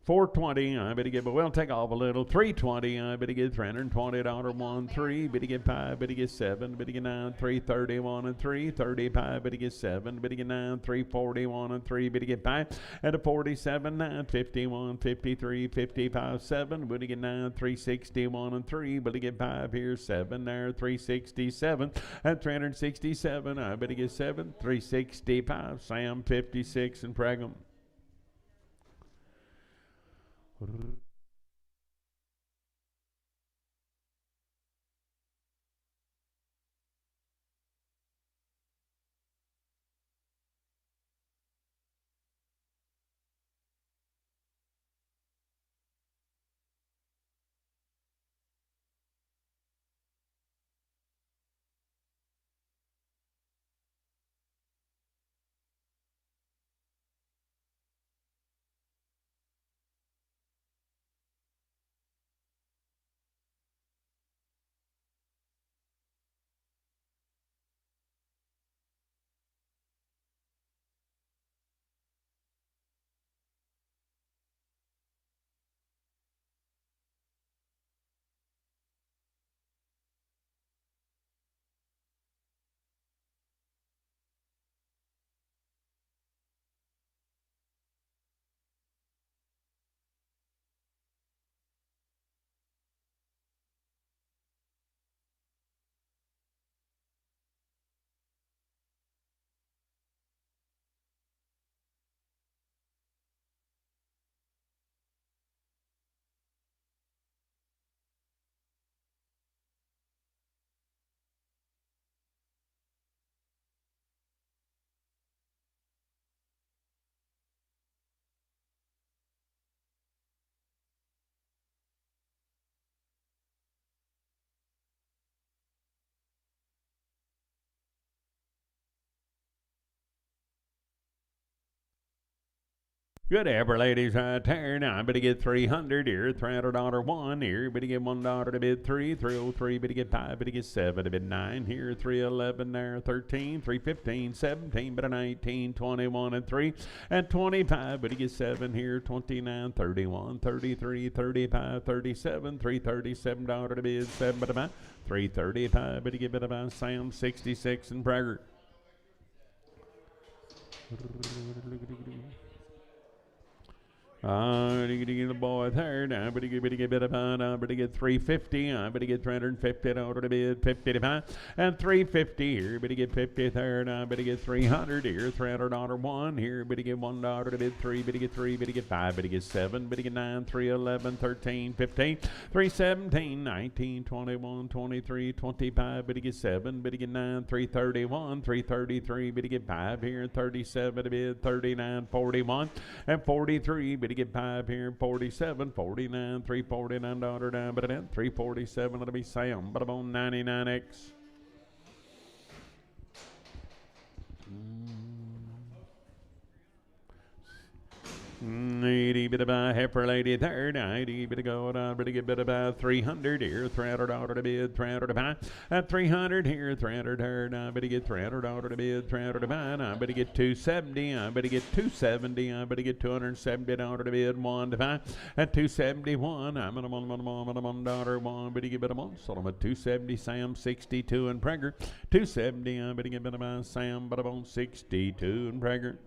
420, I better get, but we'll take off a little. 320, I better get $320, 1, 3, better get 5, better get 7, better get 9, 331 and 3, 35, better get 7, better get 9, 341 and 3, better get 5, at a 47, 9, 51, 53, 55, 7, better get 9, 361 and 3, better get 5 here, 7 there, 367, at 367, I better get 7, 365, Sam 56 and Pregnant. Good ever, ladies, right there. Now, I better get 300 here, $300 one here, better get $1 to bid 3, 303, better get 5, better get 7 to bid 9 here, 311 there, 13, 315, 17, better 19, 21 and 3, and 25, better get 7 here, 29, 31, 33, 35, 37, $337 to bid 7, better buy, 335, better get better buy, Sam 66 and Prager. The boy third. I better get bit about. I better get 350. I better get 350 out of the bid 55 and 350 here. Better get 50 third. I better get 300 here. $300 one here. Better get $1 to bid 3. Better get 3. Better get 5. Better get 7. Better get 9. 311. 13. 15. 317. 19. 21. 23. 25. Better get 7. Better get 9. 331. 333. Better get 5 here. 37 to bid 39. 41 and 43. Better get 5 here, 47, 49, $349 down, but then 347 it'll be Sam, but I'm on 99X. Eighty bit about heifer lady third, 90 bit of gold, I better get bit about 300 here, $300 to bid, 300 to buy, at 300 here, 300 third, I better get $300 to bid, 300 to buy, I better get 270, I better get 270, I better get $270 to bid, 1 to buy, at 271, I'm on $1, 1, better get bit of one, so I'm at 270, Sam 62 and Prager, 270, I better get bit of Sam, but I'm on 62 and Prager.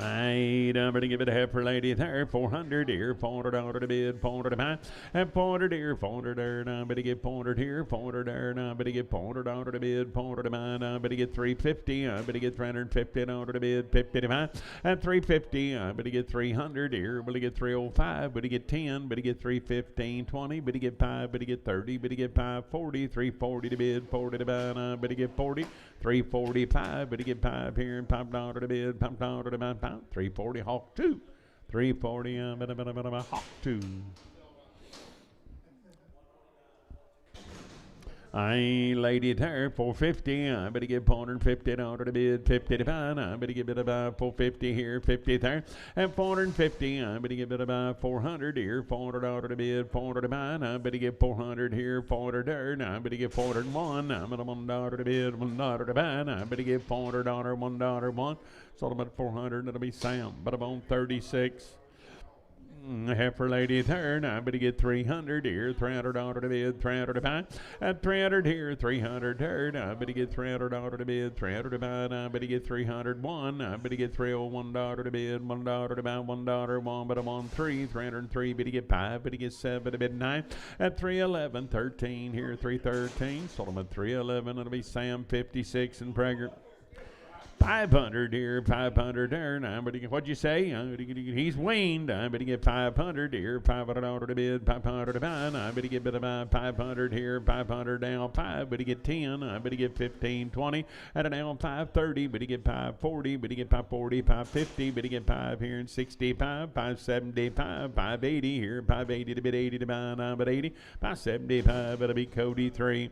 I better give it a heifer lady there, 400 here, $400 to bid, 400 to buy, and 400 here, 400 there, now better get 400 here, 400 there, now better get $400 to bid, 400 to buy, now better get 350, I better get $350 to bid, 50 to buy, and 350, I better get 300 here, better get 305, better get 10, better get 315, 20, better get 5, better get 30, better get 540, 340 to bid, 40 to buy, now better get 40, 345, better get 5 here, and $5 to bid, $5 to buy, 340 Hawk 2, 340 Hawk 2. I lady there, 450, I better get $450 to bid, 50 to buy, I better get bit about 450 here, 50 there, and 450, I better get bit about 400 here, $400 to bid, 400 to buy, I better get 400 here, 400 there, I better get 401, I'm at $1 to bid, $1 to buy, I better get $400, $1, 1, so I'm at 400, that'll be Sam, but I'm on 36. Heifer lady third, I better get 300 here, $300 to bid, 300 to buy, at 300 here, 300 third, I better get $300 to bid, 300 to buy, I better get 301, I better get $301 to bid, $1 to buy, $1, 1, but I'm on 3, 303, better get 5, better get 7 to bid 9, at 311, 13 here, 313, sold them at 311, it'll be Sam 56 and Prager. 500 here, 500 there. Now, what'd you say? He's weaned. I better get 500 here, $500 to bid, 500 to buy. I better get about 500 here, 500 down, 5. Better get 10. I better get 15, 20. And a down 530. Better get 540. Better get 540, 550. Better get 5 here and 65, 575, 580 here, 580 to bid, 80 to buy. Now, but 80, 575. Better be Cody 3.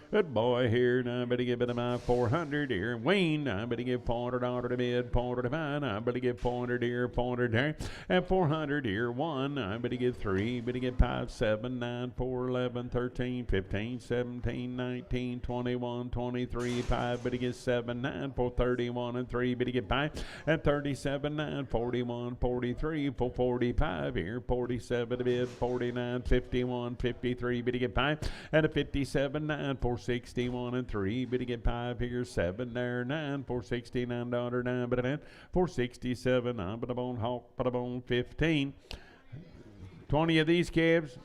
Good boy here, now I better give it about 400 here. Wayne, I better give $400 to bid, 400 to buy. I better give 400 here, 400 there, and 400 here. 1, I better give 3, better get 5, 7, 9, 4, 11, 13, 15, 17, 19, 21, 23, 5, better get 7, 9, 4, 31, and 3, better get 5, and 37, 9, 41, 43, 4, 45 here, 47 to bid, 49, 51, 53, better get 5, and a 57, 9, 4, 61 and 3, better get 5 here, 7 there, 9, $469, 9, but then 467, I'm but on Hawk, but on 15. 20 of these calves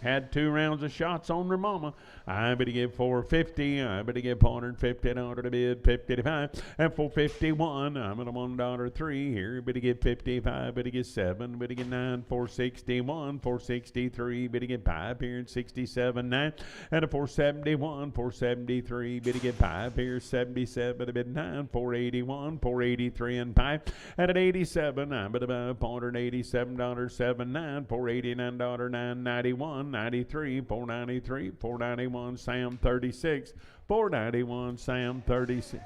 had 2 rounds of shots on their mama. I better give 450. I better give $450 to bid, 55, and 451. I'm at a $1 3 here. Better get 55. Better get 7. Better get 9. 461. 463. Better get 5 here and 67. 9 and a 471. 473. Better get 5 here. 77. A bit 9. 481. 483 and 5 and an 87. I'm at about $487. 79. $489. 991. 93, 493, 491, Sam 36, 491, Sam 36.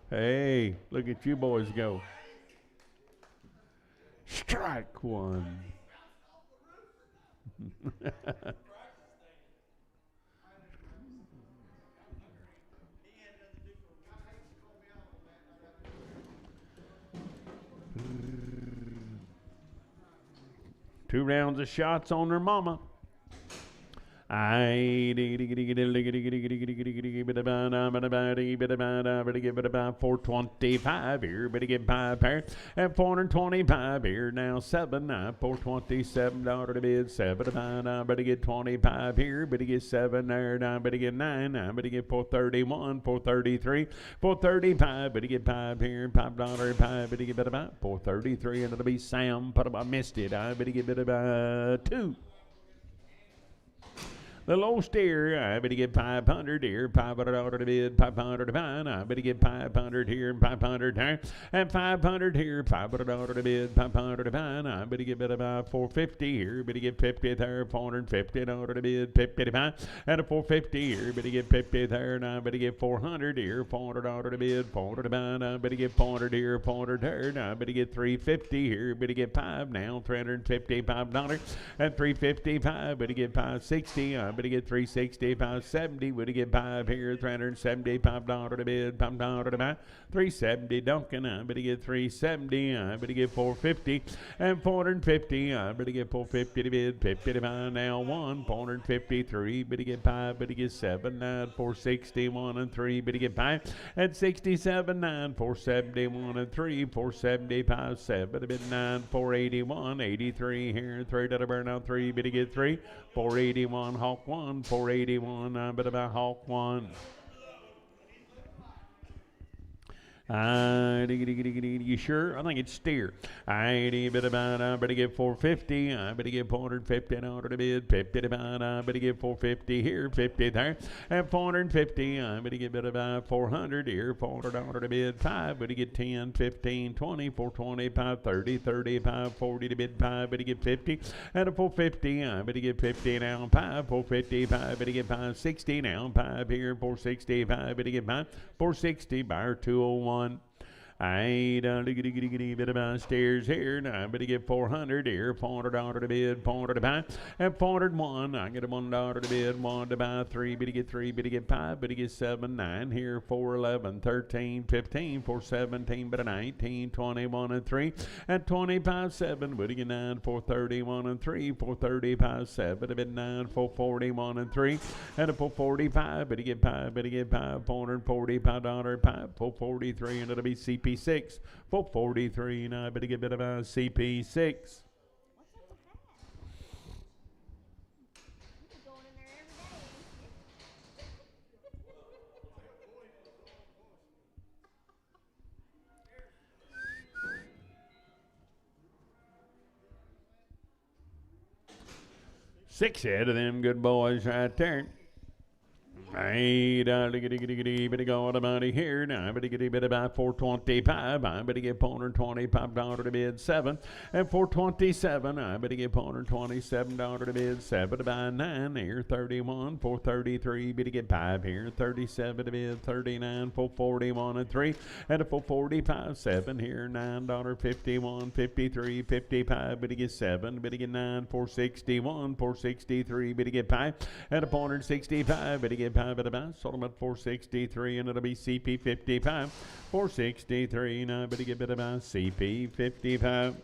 Hey, look at you boys go. Strike one. Two rounds of shots on their mama. I give it about 425 here, but get 5 pair and 425 here now 7 427 dollar to bid 7 but get 25 here, but get 7 there now, but get 9 but get 431 433 435 but get 5 here $5 5 but get about 433 and it'll be Sam, but I missed it. I better get about 2. The low steer, I better get 500 here, $500 to bid, 500 to buy. I better get 500 here, 500 there, and 500 here, $500 to bid, 500 to buy. I better get about 450 here, better get 50 there, $450 to bid, 50 to buy, and a 450 here, better get 50 there, and I better get 400 here, $400 to bid, 400 to buy. I better get 400 here, 400 there, and I better get 350 here, better get 5 now, $355, and 355, better get 560. But to get 360, 570, would he get 5 here, $375 to bid, $5 to buy, 370 Duncan, I better get 370, I better get 450, and 450, I better get 450 to bid, 50 to buy, now 1, 453, better get 5, better get 7, 9, 461 and 3, better get 5, and 67, 9, 471 and 3, 475, 7, a bit 9, 481, 83 here, 3 to the burn out 3, better get 3, 481, Hawk 1, 481, but about Hawk 1. You sure? I think it's steer. I better get 450. I better get 450 in order to bid. 50 to buy. I better get 450 here, 50 there, and 450. I better get about 400 here, $400 to bid. 5. Better get 10, 15, 20, 425, 30, 35, 40 to bid. 5. Better get 50 and a 450. I better get 50 now. 5, 455. Better get 560 now. 5 here, 465. Better get 5, 460. Buyer 201. I bit about stairs here. Now I better get 400 here, $400 to bid, 400 to buy, and 401. I get a $1 to bid, 1 to buy, 3, better get 3, better get 5, better get 7, 9 here, 411, 13, 15, 417, but a 19, 21 and 3, and 25, 7, better get 9, 431 and 3, 435, 7, a bit 9, 441 and 3, and a 445, better get 5, $445, 5, 443, and it'll be CP6, 443, and I better get a bit of a CP6. Six head of them good boys right there. Hey, better go on about here. Now, I better get a bit about 425. I better get $425 to bid 7. And 427, I better get $427 to bid 7 to buy 9 here. 31, 433, better get 5 here. 37 to bid 39, 441 and 3. And a 445, 7 here. $9.51, 53, 55, better get 7. Better get 9, 461, 463, better get 5. And a 465, better get 5 at about, sold them at 463, and it'll be CP 55. 463, now I better get bit about CP 55.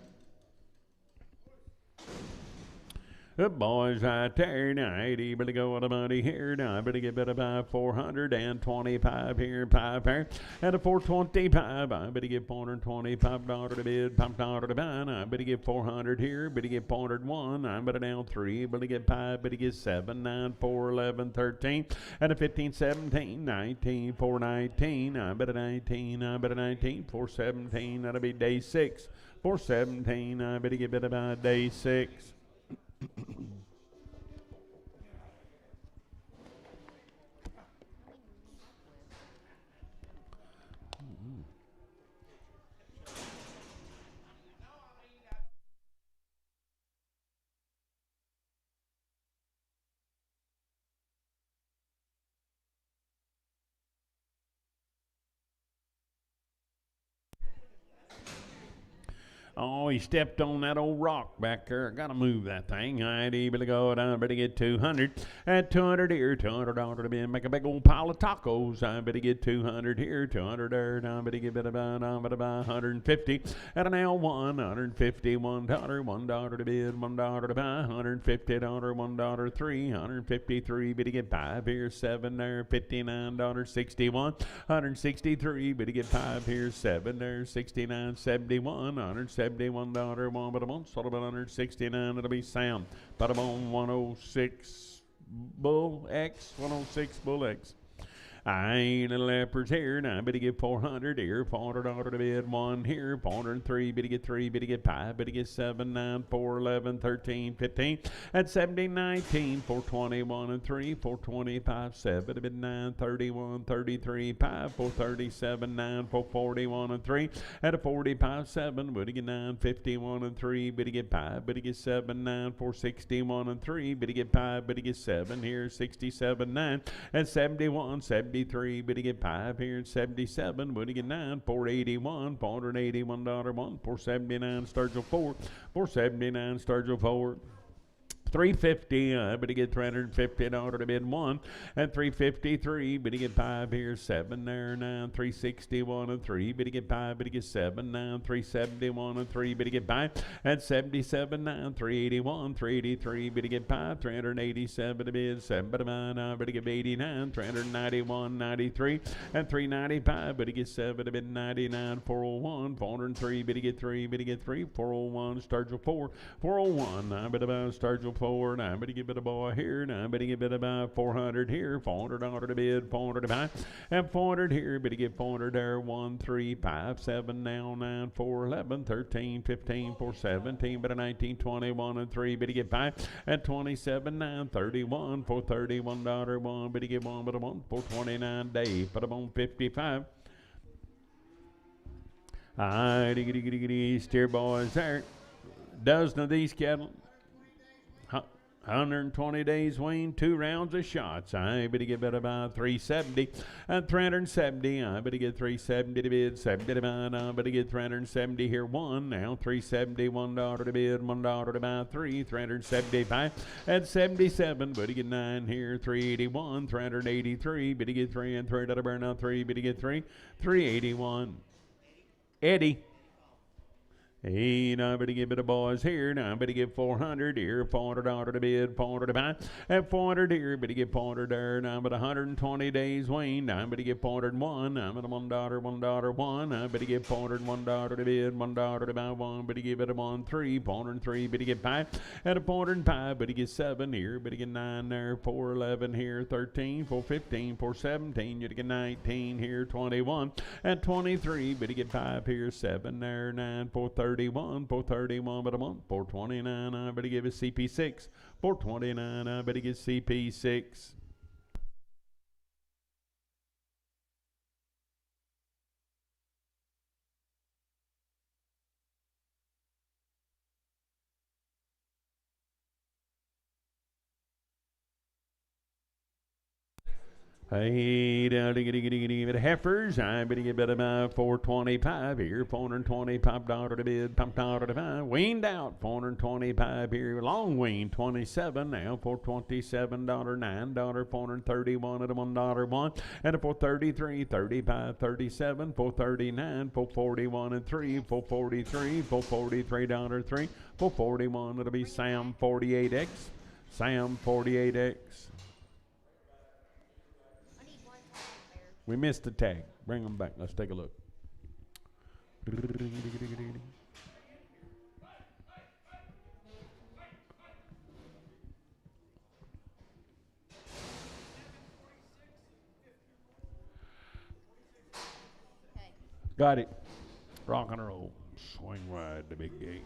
The boys right there, now 80, better go on about here. Now I better get bit about 425 here, 5 here, and a 425. I better get $425 to bid, $5 to buy. I better get 400 here, better get 401. I better down 3, better get 5, better get 7, 9, 4, 11, 13, and a 15, 17, 19, 419. I better 19, I better 19, 417. That'll be day 6. 417. I better get bit about day 6. Oh, he stepped on that old rock back there. Gotta move that thing. I'd able to go down, better get 200. At 200 here, $200 to be make a big old pile of tacos. I better get 200 here, 200 there. I better get about 150. At an L1, $150, $1 to bid, $1 to buy, $150, $1, 3, $153. Better get 5 here, 7 there, $59, 61, $163. Better get 5 here, 7 there, 69, 71, $171, one but a month, sort of $169. It'll be Sam. But on 106 Bull X, 106 Bull X. I ain't a leopard's here, now I better get 400 here, $400 to bid, 1 here, 403, better get 3, better get 5, better get 7, 9, 4, 11, 13, 15, at 17, 19, 421 and 3, 425, 7, bid 9, 31, 33, 5, 437, 9, 441 and 3, at a 45, 7, better get 9, 51 and 3, better get 5, better get 7, 9, 461 and 3, better get 5, better get 7 here, 67, 9, at 71, 73, better get 5 here, 77, better get 9, 481, $481, 1, 479, Sturgill 4, 479, Sturgill 4. 350, better get $350 to bid 1, and 353, better get 5 here, 7 there, 9, 361 and 3, better get 5, better get 7, 9, 371 and 3, better get 5, and 77, 9, 381, 383, better get 5, 387 to bid, 7, better get 89, 391, 93, and 395, better get 7 to bid 99, 401, 403, better get 3, 401, Sturgill 4, 401, better Sturgill 4, now better get a boy here, now better get about 400 here, $400 to bid, 400 to buy, and 400 here, better get 400 there, 1, 3, 5, 7, now 9, 4, 11, 13, 15, 4, 17, better 19, 21 and 3, better get 5, and 27, 9, 31, 4, $31, 1, better get 1, but a 1, 429 day, put them on 55. Steer boys there, dozen of these cattle. 120 days wean, 2 rounds of shots. I better get about 370 and 370. I better get 370 to bid, 70 to buy. I better get 370 here. 1 now, 370, $1 to bid, $1 to buy. 3, 375 and 77. Better get 9 here, 381, 383. Better get 3 and 3 to burn out 3. Better get 3, 381. Eddie. Hey, now I better give it a boys here. Now I better give 400 here, $400 to bid, 400 to buy, and 400 here. Better get 400 there. Now I'm at 120 days wean. Now I better get 401. I'm at $1, $1, 1. I better get $401 to bid, $1 to buy, 1. Better give it a 1, 3, 403. Better get 5 at a 405. Better get 7 here. Better get 9 there, 411 here, 13, 415, 417. You get 19 here, 21, and 23. Better get 5 here, 7 there, 9, 430. 431, but a month, 429, I better give it CP6, 429, I better get CP6. Hey, down to get heifers. I better get about 425 here, $425 to bid, $5 to buy. Weaned out, 425 here, long wean, 27 now, $427, $9, 431 at a $1, 1, and a 433, 35, 37, 439, 441 and 3, 443, $443, 3, 441. It'll be Sam 48X, Sam 48X. We missed the tag. Bring them back. Let's take a look. Got it. Rock and roll. Swing wide the big gate.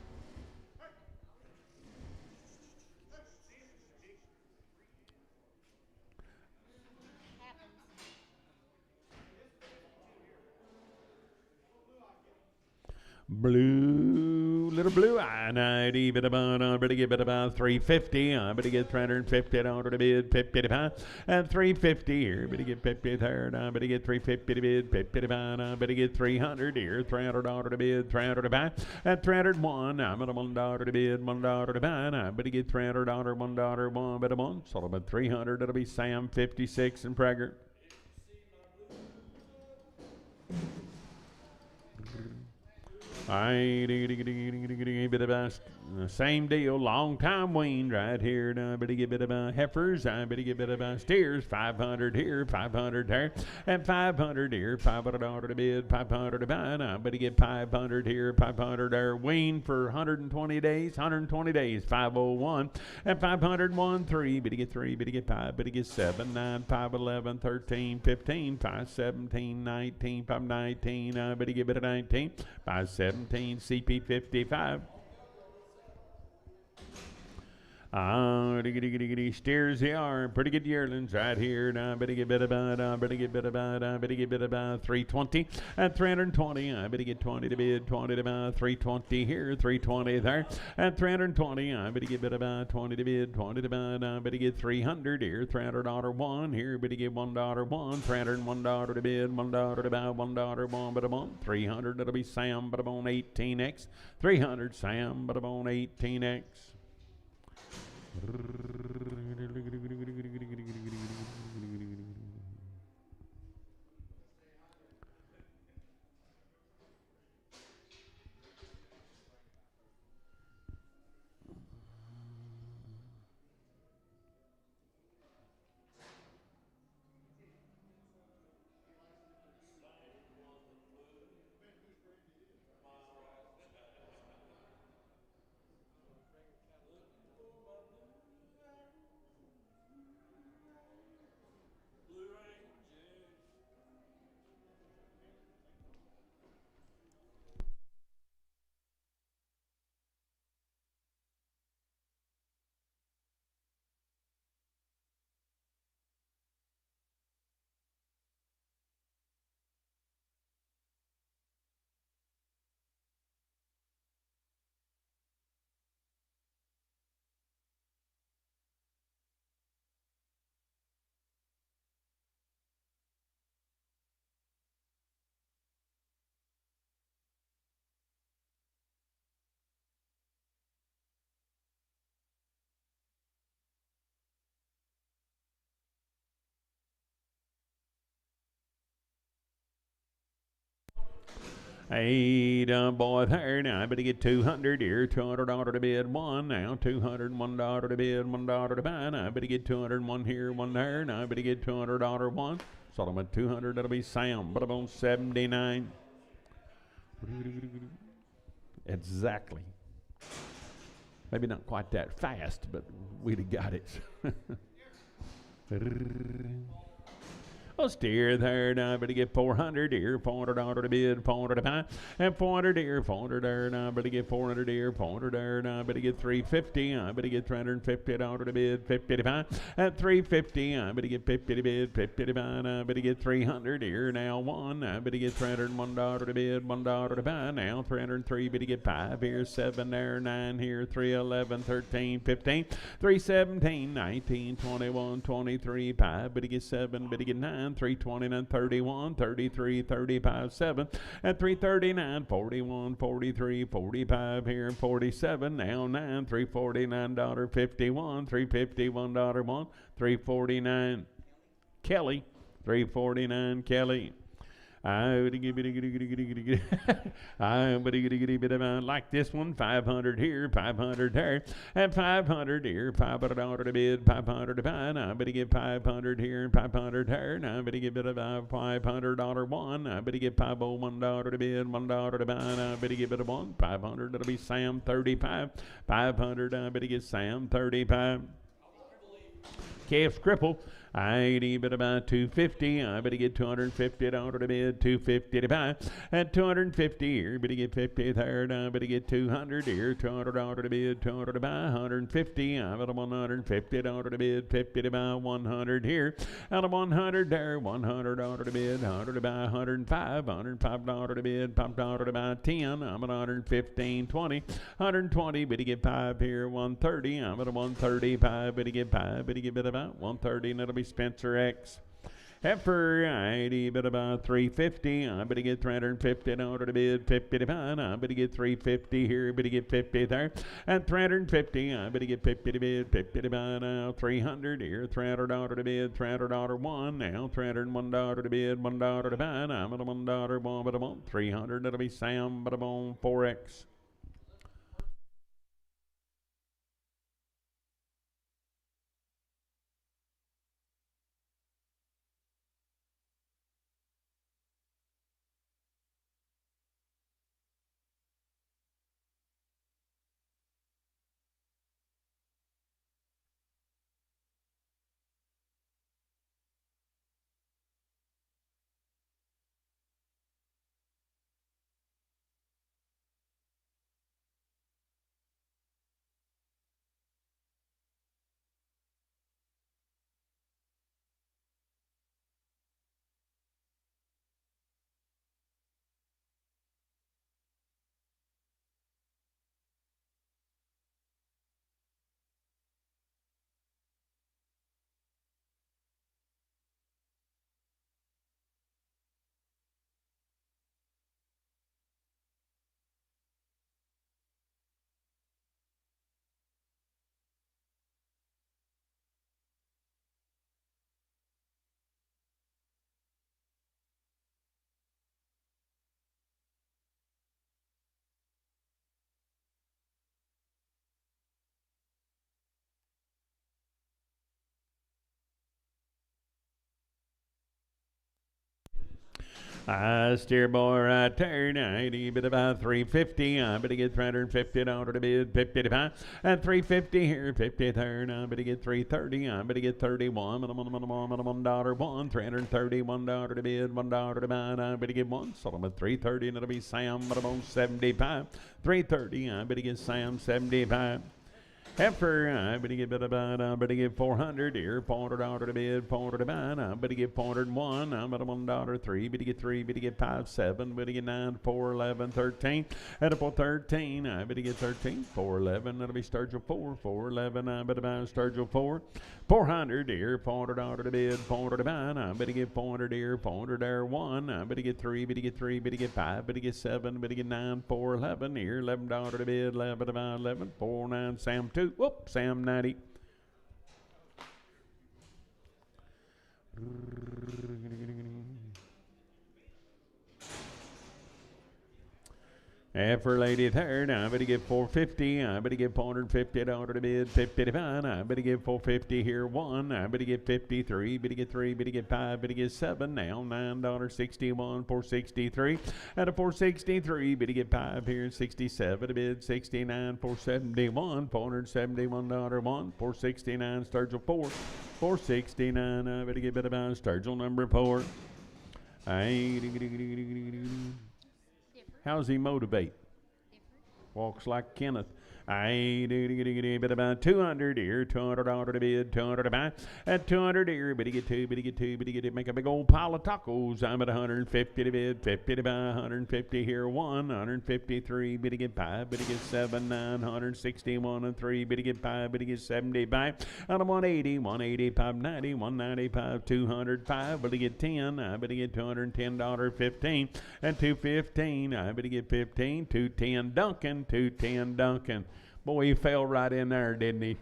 Blue little blue eye. Night even about better get about 350. Better get 350 dollars to bid 50 to buy and 350 here. Better get 50 there. Better get 350 to bid 50 to buy. Better get 300 here. $300 to bid 300 to buy and 301. I'm at $1 to bid $1 to buy. Better get $300 $1 1 better one. So about 300. That'll be Sam 56 and Prager. All right, bit of same deal, long time weaned right here. Better get bit of heifers. Better get bit of steers. 500 here, 500 there, and 500 here. $500 to bid, 500 to buy. Better get 500 here, 500 there. Weaned for 120 days, 120 days. 501 and 501 3. Better get 3. Better get 5. Better get 7, 9, 5, 11, 13, 15, 5, 17, 19, 5, 19. Better get bit of 19, 5, 17. CP 55. Steers they are pretty good yearlings right here. Better get bit about 320 and 320. Better get 20 to bid, 20 to buy, 320 here, 320 there, and 320. Better get bit about 20 to bid, 20 to buy. Better get 300 here, $300 one here. Better get $1 one, $301 to bid, $1 to buy, $1 one, but on 300. That'll be Sam, but on 18x, 300 Sam, but on 18x. Hey, boy, there now. I better get 200 here. $200 to bid, one now. $201 to bid, $1 to buy. Now I better get 201 here, one there. Now I better get $200 one. So I'm at 200. That'll be Sam. But I'm on 79. Exactly. Maybe not quite that fast, but we'd have got it. I'll steer there now. I better get 400 here, $400 to bid, 400 to buy, and 400 here, 400 there now. I better get 400 here, 400 there now. I better get 350. I better get $350 to bid, 50 to buy, and 350. I better get 50 to bid, 50 to buy. Now I better get 300 here now. One. I better get $301 to bid, $1 to buy. Now 303. Better get 5 here, 7 there, 9 here, 3, 11, 13, 15, 3, 17, 19, 21, 23, 5. Better get 7. Better get 9. 329, 31, 33, 35, 7, and 339, 41, 43, 45 here, 47, now 9, $349, 51, $351, 1, 349. Kelly, 349, Kelly. I like this one. 500 here, 500 there, and 500 here. $500 to bid, 500 to buy. Now I better get 500 here and 500 there. Now I better get $500 one. I better get $501 to bid, $1 to buy. Now I better get a one. 500. That'll be Sam 35. 500. I better get Sam 35. Calves cripple. 80 bit about 250. I better get $250 to bid. 250 to buy. At 250 here, better get 50 third. I better get 200 here. $200 to bid. 200 to buy. 150. I better $150 to bid. 50 to buy. 100 here. Out of 100 there. $100 to bid. 100 to buy. 105. $105 to bid. $5 to buy. 10. I'm at 115. 20. 120. Better get 5 here. 130. I'm at 135. Better get 5. Better get about 130. And it'll be Spencer X. Heifer, 80, bit about 350. I better get $350 to bid. 50 to buy. I better get 350 here. Better get 50 there. At 350, I better get 50 to bid. 50 to buy now. 300 here. $300 to bid. $300 one now. $301 to bid. $1 to buy. I'm at $1 one, but I want 300. That'll be Sam, but I'm on 4X. Steer boy right there, 90, bit about 350. I better get $350 to bid. 50 to buy. At 350 here, 50 third. I better get 330. I better get 31. $1 one. $331 to bid. $1 to buy. I better get one. So I'm at 330 and it'll be Sam, but I'm on 75. 330. I better get Sam 75. Heifer, I better get I better get 400 here, $400 to bid, $400 to buy. I better get 401. I'm at $1 3. Better get 3. Better get 5 7. Better get 9 4 11 13. At a 413. I better get 13 411. That'll be Sturgill 4 411. I better buy Sturgill 4. 400 here, $400 to bid, $400 to buy. I better get 400 here, 400 there 1. I better get 3. Better get 3. Better get 5. Better get 7. Better get 9 4 11 here, $11 to bid, 11 to buy, 11 4 9 Sam 2. Whoop, Sam 90. For lady third, I better get 450. I better get $450 to bid, 50 to buy. I better get 450 here 1. I better get 53. Better get 3. Better get 5. Better get 7. Now $9.61, 463. At a 463, better get 5 here, 67 to bid, 69, 471, $471 1, 469 Sturgill 4, 469. I better get better by Sturgill number 4. How's he motivate? Walks like Kenneth. Bit about 200 here, $200 to bid, $200 to buy. At 200 here, better get 2, better get 2, better get it. Make a big old pile of tacos. I'm at 150 to bid, 50 to buy, 150 here, 1, 153, better get 5, better get 7, 9, 161 and 3, better get 5, better get 75. Out of 180, 185, 90, 195, 205, better get 10, I better get $210, 15. At 215, I better get 15, 210 Duncan, 210 Duncan. Boy, he fell right in there, didn't he?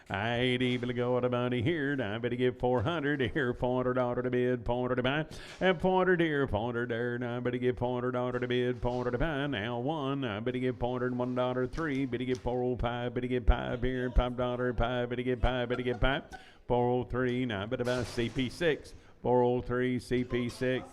I ain't able to go with a money here. I better get 400 here, $400 to bid, $400 to buy. And 400 here, 400 there. Now I better get $400 to bid, $400 to buy. Now 1. I better get $401, 3. Better get 405. Better get 5 here, $5, 5. Better get 5. Better get 5. 403. Now I better buy CP6. 403 CP6.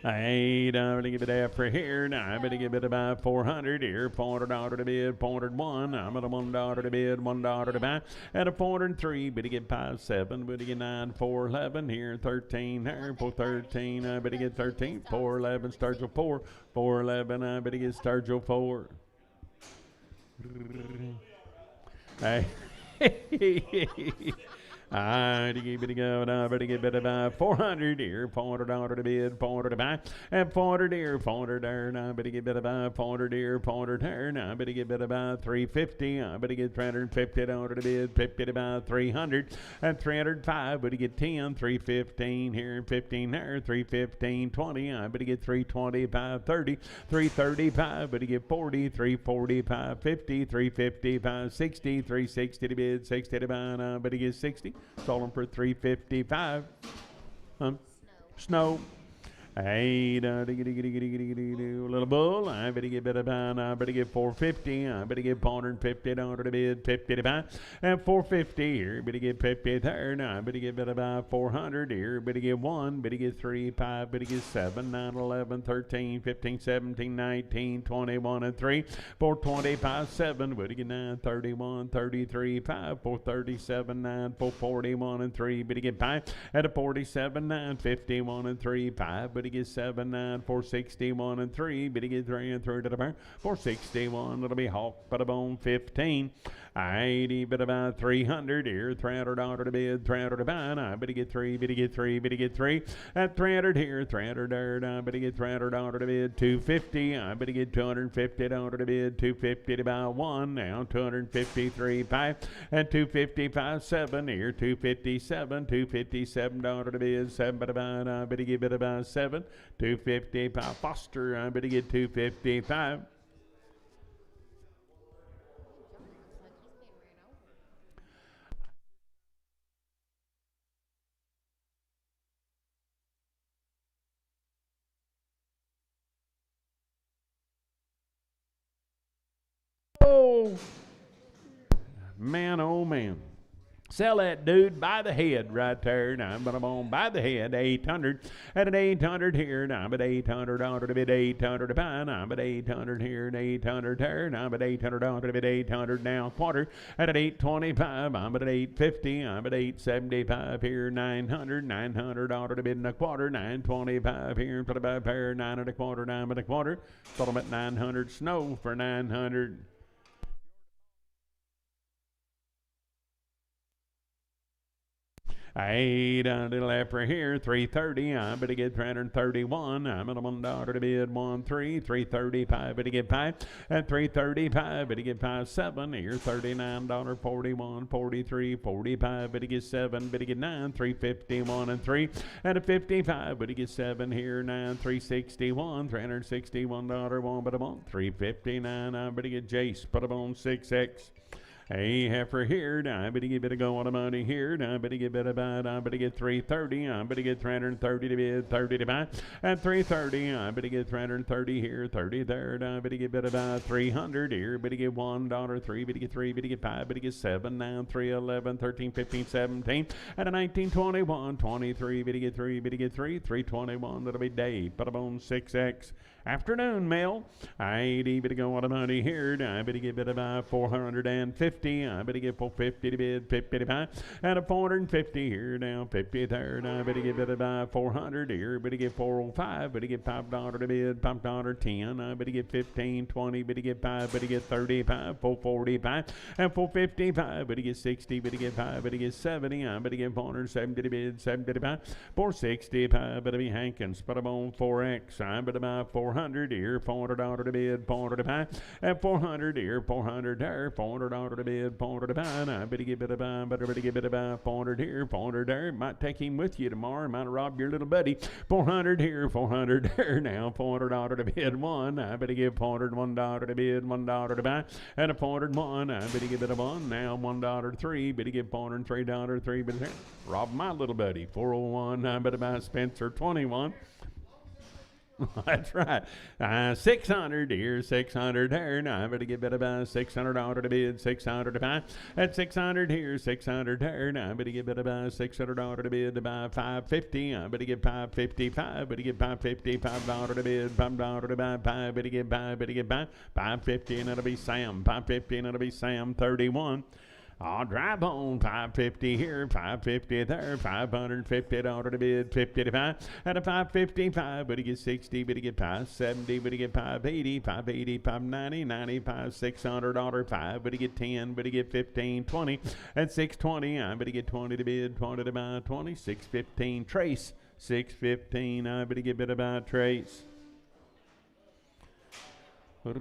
I better give it after here. Now I better give it about 400 here. $400 to bid, $401. I'm at a $1 to bid, $1 to buy. At a 403, better get 5.7. Better get 9, 411 here. 13 here, 413. I better get 13. 411 starts with 4. 411. I better get starts with 4. Hey. I better go, I better get better by 400 here, $400 to bid, 400 to buy, and 400 here, 400 there, I better get better by 400 here, 400 there, I better get better by 350, I better get $350 to bid, 50 to buy 300, and 305, better get 10, 315 here, 15 there, 315, 20, I better get 325, 30, 335, better get 40, 345, 50, 355, 60, 360 to bid, 60 to buy, I better get 60. Sold them for $355. Snow. Hey, little bull. I better get better buy. I better get 450. I better get $450 to bid, 50 to buy, and 450 here. Better get 50 there. Now I better get better buy 400 here. Better get 1. Better get 3, 5. Better get 7, 9, 11, 13, 15, 17, 19, 21, and 3. 425, 7. Better get 9, 31, 33, 5. 437, 9, 441, and 3. Better get 5 at a 47, 9, 51, and 3, 5. Better get 7, 9, 461, and 3. Better get 3 and 3 to the bar. 461, it'll be hawk, but a bone 15. 80, better buy 300 here. $300 to bid, 300 to buy. I better get 3, better get 3, better get 3. At 300 here, 300 there. I better get $300 to bid, 250. I better get $250 to bid, 250 to buy 1. Now 253, 5. And 255, 7 here. 257, $257 to bid, 7 to buy. I better get better buy 7. 255, Foster. I better get 255. Oh, man. Sell that dude by the head right there. Now, but I'm on by the head, 800. At an 800 here. Now, but $800 to bid, 800 to buy. Now, but 800 here and 800 there. Now, but $800 to bid, 800 now, quarter. At an 825. I'm at 850. I'm at 875 here, 900. $900 to bid and a quarter. 925 here, put about pair, 9 and a quarter, 9 and a quarter. Sold them at 900. Snow for 900. $8 after here, 330. I better get 331. I'm at a $1 to bid, 1, 3, 335. Better get 5 at 335. Better get 5, 7 here, $39, 41, 43, 45. Better get 7. Better get 9, 351 and 3 at a 55. Better get 7 here, 9, 361, $361, 1 but a month, 359. I better get Jace, put them on 6X. Hey, heifer here. Now I better get better go on the money here. Now I better get better buy. I better get 330. I better get 330 to bid, 30 to buy. At 330, I better get 330 here, 30 there. Now I better get better buy 300 here. Better get $1, 3. Better get 3. Better get 5. Better get 7, 9, 3, 11, 13, 15, 17. At a 19, 21, 23. Better get 3. Better get 3. 321. That'll be Dave. Put them on 6X. Afternoon mail. I better go on the money here. I better get better buy 450. I better get 450 to bid, 50 to buy. And a 450 here now, 50 there. I better get better buy 400 here. Better get 405. Better get $5 to bid, $5, 10. I better get 15, 20. Better get 5. Better get 35, 445. And 455. Better get 60. Better get 5. Better get 70. I better get 470 to bid, 70 to buy. 465. Better be Hankins. Put them on 4X. I better buy 400 here, $400 to bid, 400 to buy. At 400 here, 400 there, $400 to bid, 400 to buy. I better get better buy, better get better buy, 400 here, 400 there. Might take him with you tomorrow. Might rob your little buddy. 400 here, 400 there. Now $400 to bid, 1. I better give $401 to bid, $1 to buy. And a 401. I better give it a 1. Now $1, 3. Better give $403, 3. Better rob my little buddy. 401. I better buy Spencer 21. That's right. 600 here, 600 there. Now I'm going to give it about $600 to bid, 600 to buy. At 600 here, 600 there. Now I'm going to give it about $600 to bid to buy 550. I'm going to give 555. But to give 555 $5 to bid, $5 to buy, 5. But to give 5, but to give 550, and it'll be Sam. 550, and it'll be Sam 31. I'll drive on 550 here, 550 there, $550 to bid, 50 to 5, at a 555, but he gets 60, but he get 570, but he get 580, 580, 590, 95, $600, 5, but he get 10, but he get 15, 20, at 620, but he get 20 to bid, 20 to buy, 20, 615, trace, 615, but he get bid about trace. But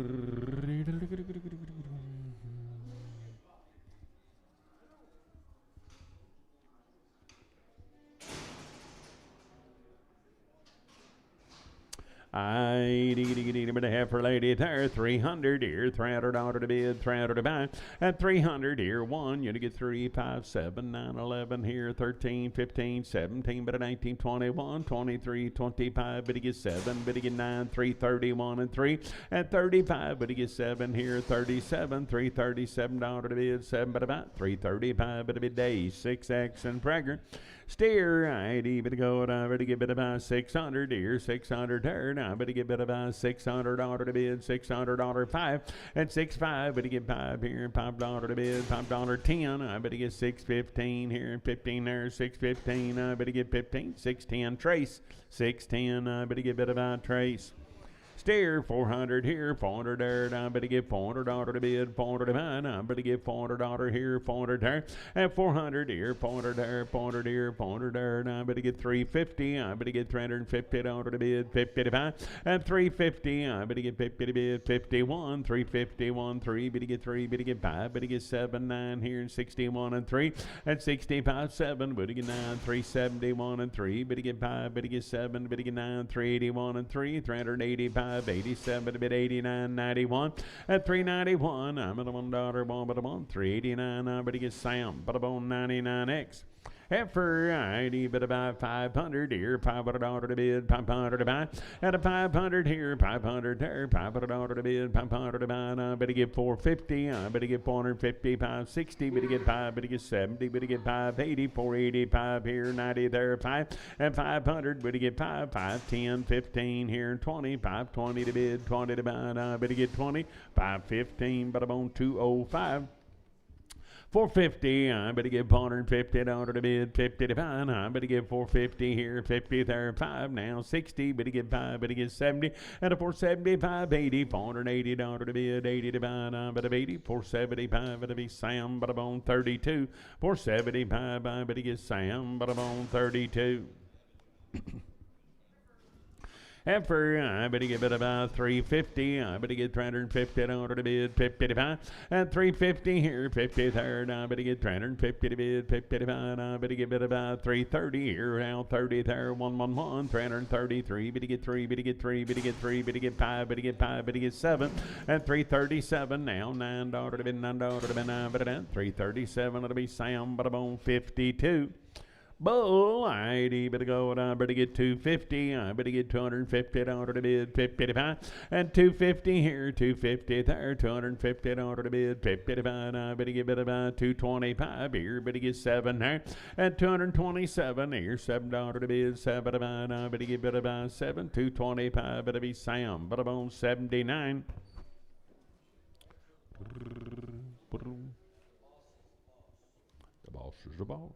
a heifer lady there, 300 here, $300 to bid, $300 to buy. At 300 here, 1, you get 3, 5, 7, 9, 11 here, 13, 15, 17, but a 19, 21, 23, 25, but he gets 7, but he get 9, 3, 31, and 3. At 35, but he gets 7 here, 37, $337 to bid, 7, but about 335, but a bid days, 6X and Prager. Steer, I'd even go over to give it about 600 here, 600 there. Now, but to give it about $600 to bid, $600 5 and 6.5, but to get 5 here, $5 to bid, $5 10. I bet to get 615 here, 15 there, 615. I bet to get 15, 610 trace, 610. I bet to get it about trace. Steer, 400 here, 400 there. I'm going to give $400 to bid, $400 to buy. I'm going to give $400 here, $400 there. And 400 here, 400 there, 400 here, 400 there. And I'm going to get $350. I'm going to get $350 to bid, 50 to buy. And $350. I'm going to get 50 to bid, 51. $351, 3. But to get 3, but to get 5. But to get 7, 9 here, and 61 and 3. And 65, 7. But to get 9, 371 and 3. But to get 5, but to get 7. But to get 9, 381 and 3. 385. 87, a bit 89, 91, at 391, I'm at a $1, one, but a $1, 389, I'm going to get Sam, but a bone 99X. Heifer, I'd bid about 500 here, $500 to bid, $500 to buy. At a 500 here, 500 there, $500 to bid, $500 to buy. I better get 450. I better get 450, 560. Better get 5. Better get 70. Better get 580, 485 here, 90 there, 5. At 500, better get 5, 510, 15 here, 20, 520 to bid, 20 to buy. I better get 20, 515, but I'm on 205. 450, I better give $450 to bid, 50 to buy. I better give 450 here, 50 there, 5 now, 60, better give 5, better give 70, and a 475, 80, $480 to bid, 80 to buy. I better 80, 475, better be Sam, but I'm on 32, 475, I better get Sam, but I'm on 32. Heifer, I better give it about 350. I better get $350 to bid, 50 to buy. At 350 here, 50 there. I better get $350 to bid, 50 to buy. I better give it about 330 here, now 30 there, 111, 333. Better get 3, better get 3, better get 3, better get 5, better get 5, better get 7. At 337 now, $9 to bid, $9 to bid, $9, but at 337 it'll be Sam, but I'm on 52. Bull, I better go, and I better get 250. I better get $250 to bid, 50 to buy. And 250 here, 250 there, $250 to bid, 50 to buy. I better get about 225 here, better get 7 there. And 227 here, $7 to bid, 7 to buy. I better get about 7, 225, better be Sam, but I'm on 79. The boss is the boss.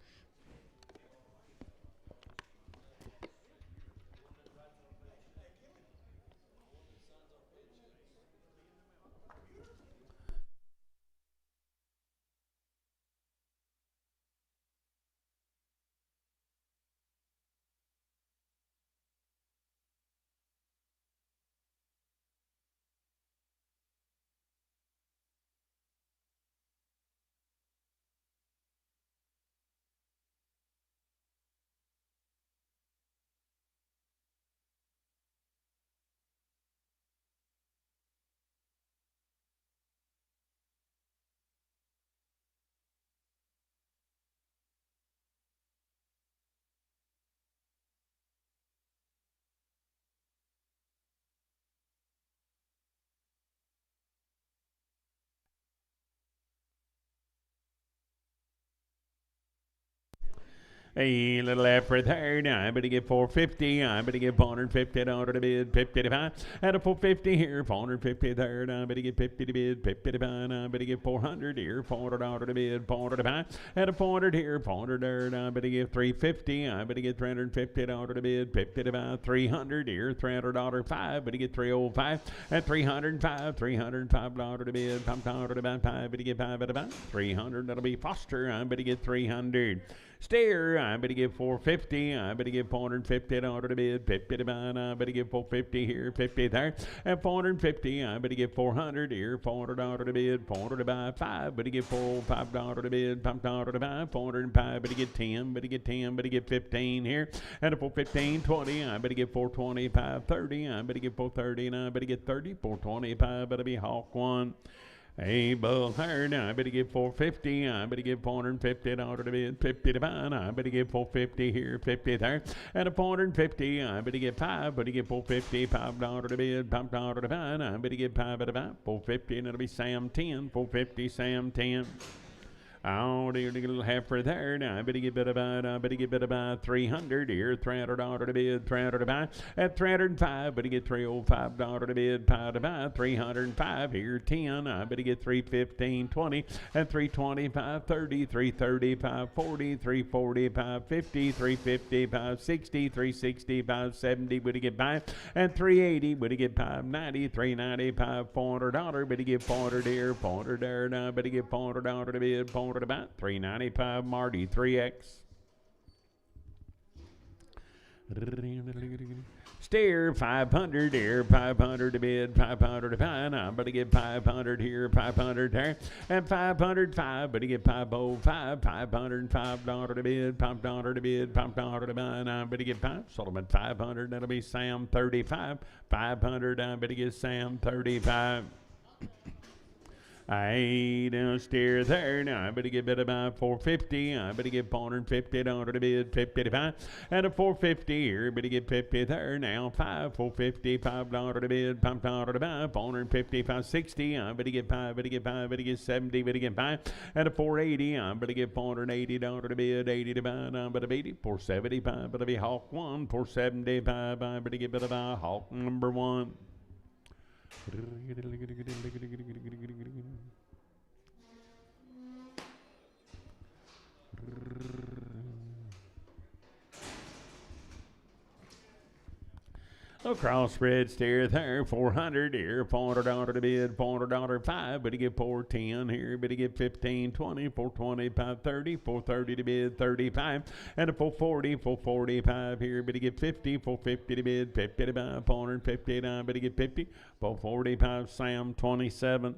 A little effort there. Now I'm going to get 450. I'm going to get 450 down to the bid. 55. At a 450 here. 450 there. Now I'm going to get 50 to bid. 55. Now I'm going to get 400 here. 400 down to the bid. 405. At a 400 here. 400 there. Now I'm going to get 350. I'm going to get 350 down to the bid. 55. 300 here. $300 5. But to get 305. At 305. 305 down to the bid. $5 down to the bid. 5. But to get 5 at about 300. That'll be Foster. I'm going to get 300. Steer, I'm going to give 450. I'm going to give 450 down to the bid. 50 to buy. I'm going to give 450 here, 50 there. At 450, I'm going to give 400 here, 400 down to the bid. 400 to buy 5. But to get 405 down to the bid. 5 down to the buy. 405. But to get 10. But to get 10. But to get 15 here. And at 415, 20. I'm going to get 425, 30. I'm going to get 430. And I'm going to get 30. 425. But to be Hawk 1. Hey, bull there. Now I better give 450. I better give 450 down to the bid. 50 to buy. I better give 450 here, 50 there. And a 450. I better get 5. Better get 450. 5 down to the bid. 5 down to the buy. I better get 5 at the buy. 450 and it'll be Sam 10. 450 Sam 10. Oh, dear, a little heifer there. Now I better get about 300 here. 300 down to the bid. 300 to buy. At 305, better get 305 down to the bid. 5 to buy. 305 here. 10. I better get 315, 20. At 325, 30. 335, 40. 345, 50. 355, 60. 365, 70. Better get by. At 380, better get 590. 395, $400. Better get 400 here. 400 there. Now better get 400 down to the bid. 400 about 395 Marty 3X. Steer 500 here, 500 to bid, 500 to buy. I'm going to get 500 here, 500 there, and 505. But to get 505, 505 dollar to bid, $5 to bid, $5 to buy. I'm going to get 5. Solomon 500. That'll be Sam 35. 500. I'm going to get Sam 35. I don't steer there. Now I better get bid about 450. I better get 450 down to the bid. 55 and a 450 here. Better get 50 there. Now 450, $5 to the bid. $5 to buy. 450, 560. I better get 5. Better get 5. Better get 70. Better get 5 and a 480. I better get 480 down to the bid. 80 to buy. I better beat it. 475. Better be Hawk 1. 475. I better get bid about Hawk number 1. A crossbred steer there, 400 here, $400 down to the bid, $400 5, but you get 410 here, but you get 15, 20, 425, 30, 430 to bid, 35, and a 440, 445 here, but you get 50, 450 to bid, 50 to buy, 450 down, but you get 50, 445 Sam 27.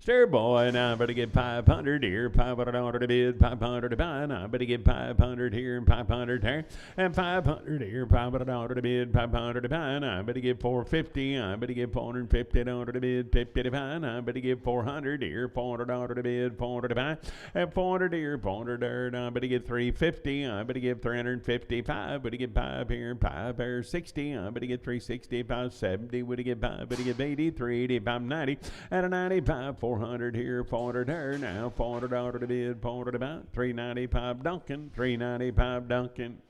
Steer boy, now I better get 500 here, 500 down to the bid, 500 to buy. Now I better get 500 here and 500 there, and 500 here, 500 down to the bid, 500 to buy. Now I better get 450. I better get 450 down to the bid, 50 to buy. Now I better get 400 here, 400 down to the bid, 400 to buy, and 400 here, 400 there. Now I better get 350. I better get 355. Better get 5 here, 5 here, 60. I better get 365, 70. Better get 5. Better get 80, 385, 90, and a 95. 400 here, 400 there. Now $400 to the bid, 400 about 395 Duncan, 395 Duncan.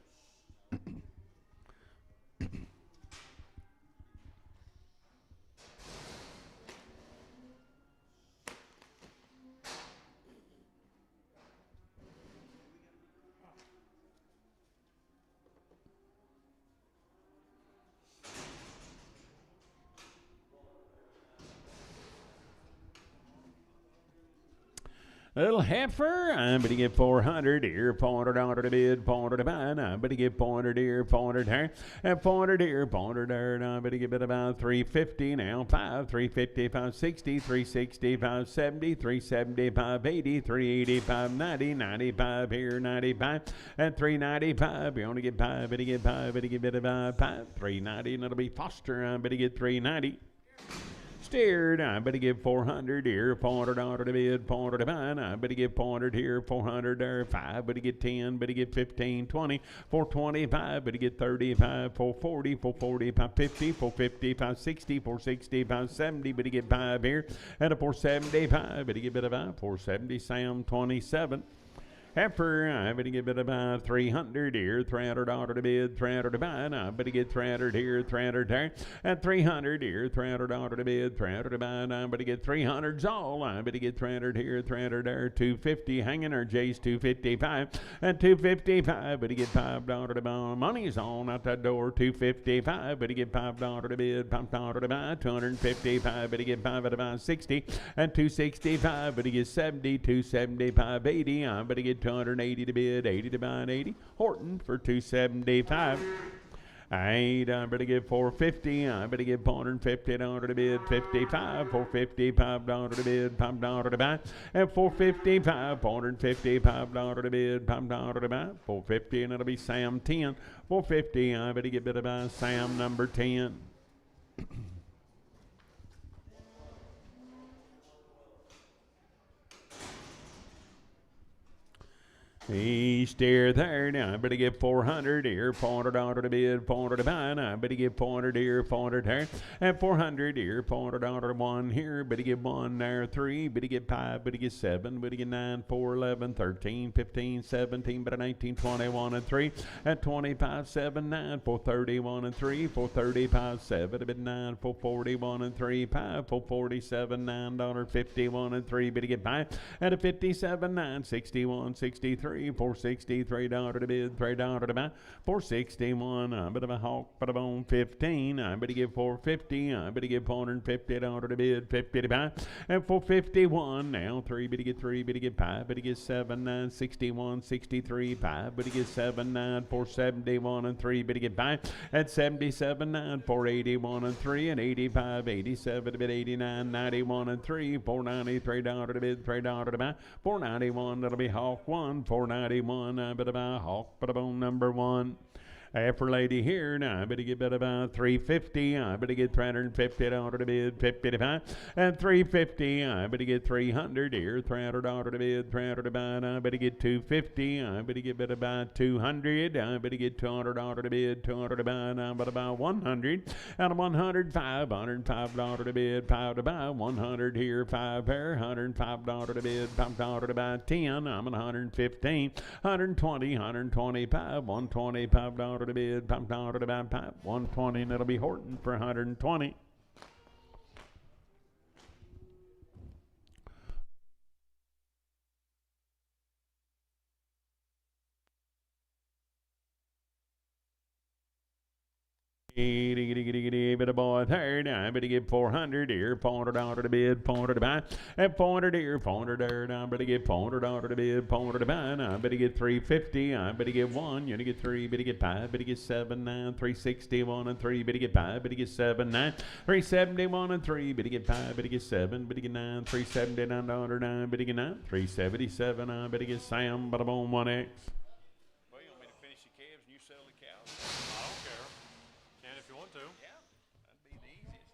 Little heifer, I'm going to get 400 here, 400 down to the bid, 400 to buy. I'm going to get 400 here, 400 there, and 400 here, 400 there. Now I'm going to give it about 350 now, 350, 560, 360, 570, 370, 580, 380, 590, 95 here, 95, and 395. You only get 5, better get 5, better get it about 5, 390, and it'll be Foster. I'm going to get 390. steered. I better give 400 here, 400 out of the bid, 400 to buy. I better give 400 here, 400 there, 5, better get 10, better get 15, 20, 425, better get 35, 440, 440, 550, 450, 560, 460, 570, better get 5 here, and a 475, better get bit of 470, Sam 27. Heifer, I better get about 300 here, 300 out of the bid, 300 to buy. I better get 300 here, 300 there, and 300 here, 300 out of the bid, 300 to buy. I better get 300's all. I better get 300 here, 300 there, 250 hanging or Jay's 255, and 255. Better get $5 to buy. Money's on out that door, 255. Better get $5 to bid, $5 to buy, 255. Better get 5 at about 60, and 265. Better get 70, 275, 80. I better get 280 to bid, 80 to buy, and 80. Horton for 275. I better give 450. I better give 450 dollars to bid, 55, 455 dollars to bid, $5 to buy, and 455, 455 dollars to bid, $5 to buy, 450, and it'll be Sam 10, 450. I better get bid about Sam number 10. He steer there. Now I better get 400 here, $400 to bid, 400 to buy. Now I better get 400 here, 400 there, and 400 here, $400 1 here. Better get 1 there, 3. Better get 5. Better get 7. Better get 9, 4, 11, 13, 15, 17. Better 19, 21 and 3, and 25, 7, 9, 431 and 3, 435, 7. Better 9, 441 and 3, 5, 447, $9.51 and 3. Better get 5 at a 57, 9, 61, 63. $463 to bid, $3 to buy, 461. I better have a hawk, but I'm on 15. I better give 450. I better give $450 to bid, 50 to buy, and 451. Now 3, better get 3, better get 5, better get 7, 9, 61, 63, 5, better get 7, 9, 471 and 3, better get 5, and 77, 9, 481 and 3, and 85, 87 to bid, 89, 91 and 3, $493 to bid, $3 to buy, 491. That'll be hawk 1, 491. I better buy hawk, but I'm number 1. After lady here, now I better get about 350. I better get $350 to bid, 50 to buy, and 350. I better get 300 here, $300 to bid, 300 to buy. I better get 250. I better get about 200. I better get $200 to bid, 200 to buy. I better buy 100, and 105, $105 to bid, 5 to buy. 100 here, 5 there, $105 to bid, $5 to buy. 10. I'm at 115, 120, 125, $125 to bid, $5 to buy, 120, and it'll be Horton for 120. Bit of boy third. I better get 400 here, $400 to bid, $400 to buy, and 400 here, 400 there. I better get $400 to bid, $400 to buy. I better get 350. I better get 1. You better get 3. Better get 5. Better get 7, 9, 361 and 3. Better get 5. Better get 7, 9, 371 and 3. Better get 5. Better get 7. Better get 9, 379 $9. Better get 9, 377. I better get Sam, but I'm on 1X. Well, you want me to finish the calves and you sell the cows? I don't care. And if you want to. Yeah, that'd be the easiest.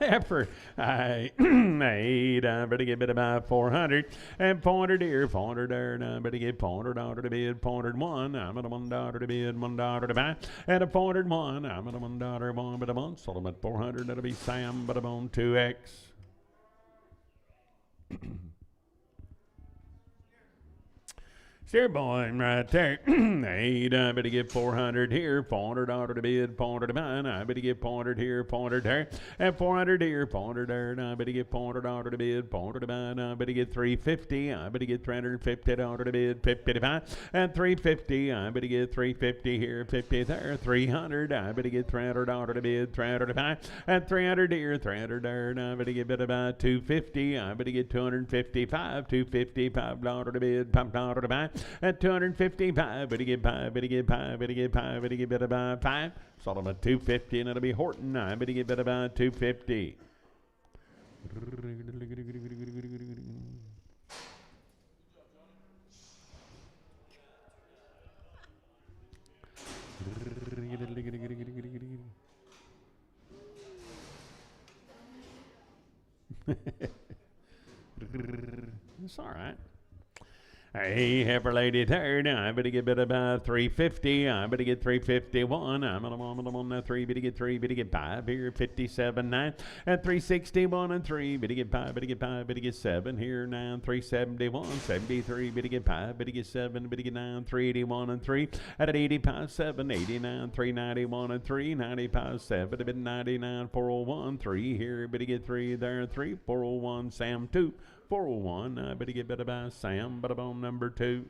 Effort. I better get bid about 400, and 400 here, 400 there, and I better get $400 to bid, 401. I'm at a $1 to bid, $1 to buy, and a 401. I'm at a $1 1, but I'm on, sold them at 400. That'll be Sam, but I'm on 2X. Steer boy right there. I better get 400 here, $400 to bid, $400 to buy. I better get 400 here, 400 there, and 400 here, 400 there. I better get $400 to bid, $400 to buy. I better get 350. I better get $350 to bid, 50 to buy, and 350. I better get 350 here, 50 there, 300. I better get $300 to bid, 300 to buy, and 300 here, 300 there. I better get bid about 250. I better get 255, $255 to bid, $5 to buy. At 255, better get 5, better get 5, better get 5, better get better by 5. Sold them at 250, and it'll be Horton. I better get better by 250. It's all right. Hey, heifer lady third, I better get about 350. I better get 351. I'm on the 3, better get 3, better get 5 here, 57, 9. At 361 and 3, better get 5, better get 5, better get 7 here, 9, 371, 73, better get 5, better get 7, better get 9, 381 and 3. At 85, 7, 89, 391 and 3, 95, 7, a bit 99, 401, 3 here, better get 3 there, 3, 401, Sam 2. 401, I better get better by Sam, but I'm on number 2.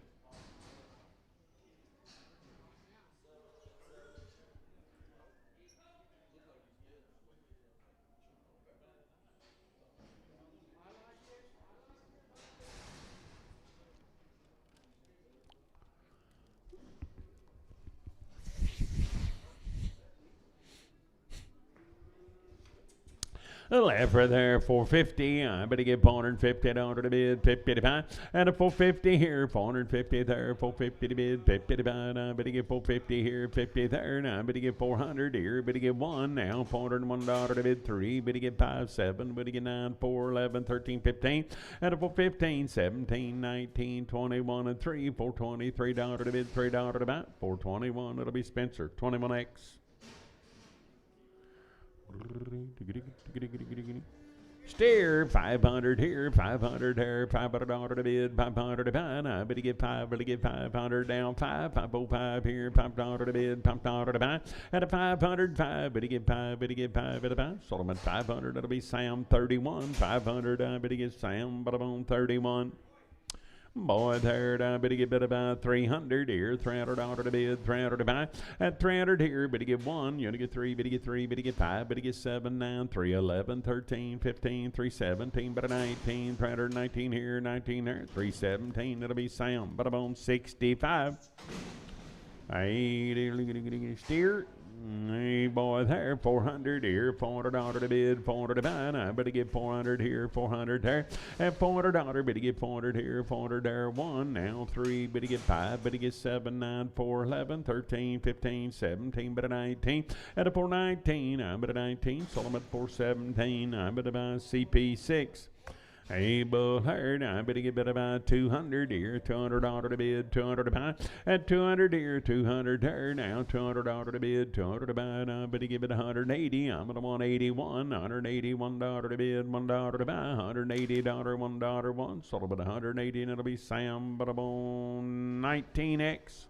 Left right there, 450. I better get 450 down to the bid, 55. And a 450 here, 450 there, 450 to bid, 55. I better get 450 here, 50 there. And I better get 400 here, better get 1 now, 401 dollars to bid, 3. Better get 5, 7, better get 9, 4, 11, 13, 15. And a 415, 17, 19, 21, and 3, 423 dollars to bid, $3 to buy, 421. It'll be Spencer, 21X. Steer, 500 here, 500 there, $500 to bid, 500 to buy. I better get 5, better get 500 down, 5, 505 here, $5 to bid, $5 to buy. At a 505, better get 5, better get 5, better buy. Solomon 500, that'll be Sam 31, 500, I better get Sam, but I'm on 31. Boy, third, I better get bid about 300 here, $300 to bid, 300 to buy. At 300 here, better get 1, you want to get 3, better get 3, better get 5, better get 7, 9, 3, 11, 13, 15, 317, better 19, 319 here, 19 there, 317, that'll be Sam, but I'm on 65. Hey, steer. Hey, boy, there, 400 here, $400 to bid, 400 to buy. I better get 400 here, 400 there. At $400, better get 400 here, 400 there. 1, now 3, better get 5, better get 7, 9, 4, 11, 13, 15, 17, better 19. At a 419, I'm at 19, Solomon 417, I'm at about CP6. Hey, bull herd, I better get better by 200 here, $200 to bid, 200 to buy. At 200 here, 200 there, now $200 to bid, 200 to buy. I better give it 180. I'm at 181, $181 to bid, $1 to buy, $180, $1, 1. Sold about 180, and it'll be Sam, but I'm on 19X.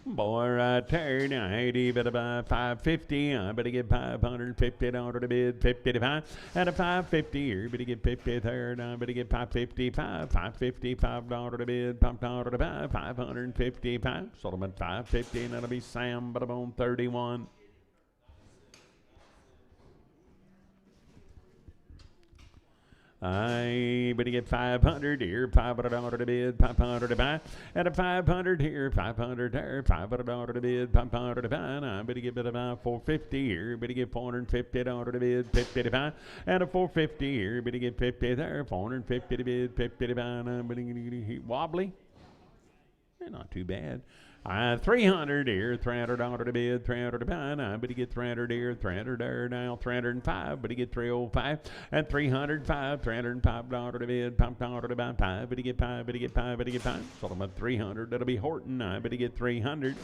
Boy, right there, now 80, better buy 550. I better get $550 to bid, 55. At a 550 here, better get 50 there. Now I better get 555, $555 to bid, $5 to buy, 555. Sold them at 550, and that'll be Sam, but I'm on 31. I better get 500 here, $500 to bid, 500 to buy. At a 500 here, 500 there, $500 to bid, 500 to buy. I better get about 450 here, better get $450 to bid, 50 to buy. At a 450 here, better get 50 there, 450 to bid, 50 to buy. I better get wobbly. Not too bad. 300 here, $300 to bid, 300 to buy. I better get 300 here, 300 there, now 305, better get 305. At 305, $305 to bid, $5 to buy, 5, better get 5, better get 5, better get 5. Sold them at 300, that'll be Horton. I better get 300.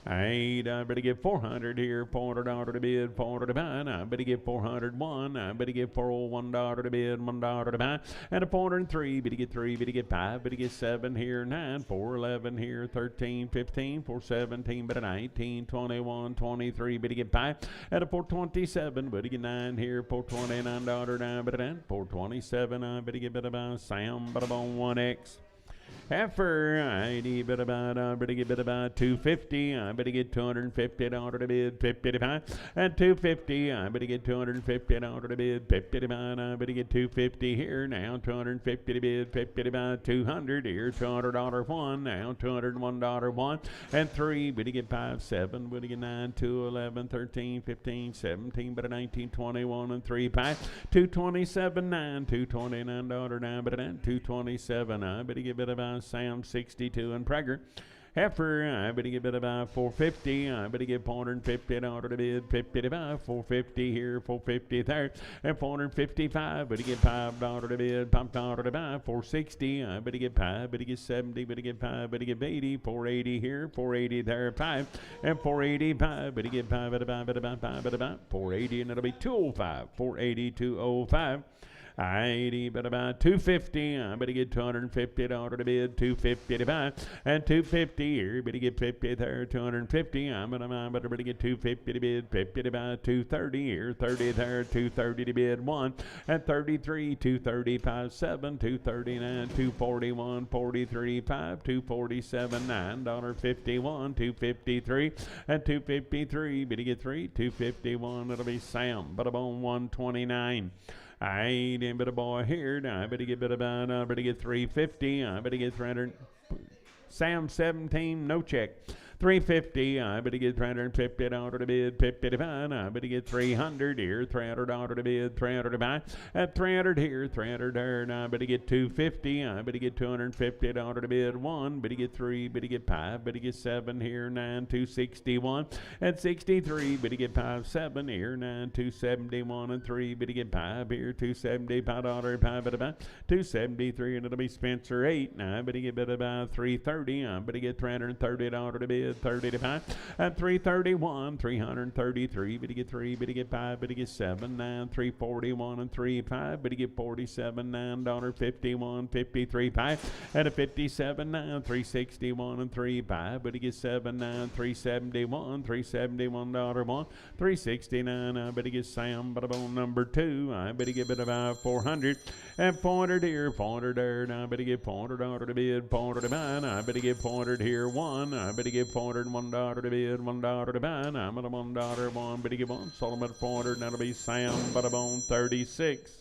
I better get 400 here, $400 to bid, 400 to buy. I better get 401. I better get $401 to bid, $1 to buy. And a 403, better get 3, better get 5, better get 7 here, 9, 411 here, 13, 15, 417, better 19, 21, 23, better get 5. At a 427, better get 9 here, $429 now, better 9, 427. I better get better by Sam, but I'm on 1X. Heifer, I bit about, bit about 250. I better get $250 to bid, 55. And 250, I better get $250 to bid, 55. I better get 250 here now, 250 to bid, 55. 200 here, $200 one now, $201 one. And 3, better get 5, 7, better get 9, 2, 11, 13, 15, 17, better 19, 21, and 3, 5. 227, 9, $229 now, better 9, 227. I better get bit about Sam 62 and Prager. Heifer, I better get bit about 450. I better get $450 to bid, 55. 450 here, 450 there, and 455. Better get $5 to bid, $5 to buy. 460. I better get 5. Better get 70. Better get 5. Better get 80. 480 here, 480 there, 5, and 485. Better get 5 at about, 480, and it'll be 205. 480, 205. I but about 250. I better get $250 to bid, 250 to buy, and 250 here. Better get 50 there, 250. I better get 250 to bid, 50 to buy, 230 here, 30 there, 230 to bid, 1, and 33, 235, 7, 239, 241, 43, 5, 247, $9.51, 253, and 253. Better get 3, 251. It'll be Sam, but about 129. I ain't in bit of boy here. Now I better get bit about, I better get 350. I better get 300. Sam 17, no check. 350. I better get $350 to bid, 50 to buy. I better get 300 here, $300 to bid, 300 to buy. At 300 here, 300 there. Now I better get 250. I better get $250 to bid, 1. Better get 3. Better get 5. Better get 7 here, 9, 261. At 63. Better get 5, 7 here, 9, 271, and 3. Better get 5 here, $275, 5 better buy. 273, and it'll be Spencer 8. Now I better get bit about 330. I better get $330 to bid, 30 to 5, at 331, 333, better get 3, better get 5, better get 7, 9, 341, and 3, 5, better get 47, $9.51, 53, 5, at a 57, 9, 361, and 3, 5, better get 7, 9, 371, $371, 1, 369, I better get Sam, but on number 2, I better get bit about 400, and 400 here, 400 there, now I better get $400 to bid, 400 to buy, I better get 400 here, 1, I better get $401 to bid, $1 to buy. I'm at a $1, 1, better get 1. Solomon 400, and that'll be Sam, but I'm on 36.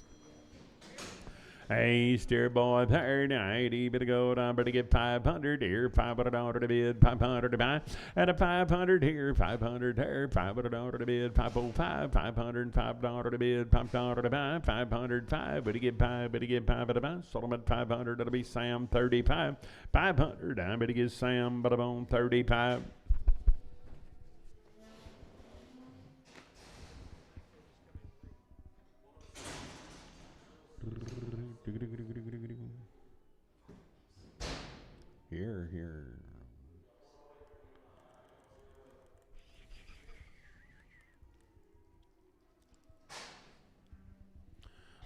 Hey, steer boy, third, 80, better go, I better get 500 here, $500 to bid, 500 to buy, and a 500 here, 500 there, $500 to bid, 505, $505 to bid, $500 to buy, 505, better get 5, better get 5 to buy, Solomon 500, that'll be Sam 35, 500, I better get Sam, but I'm on 35. Here.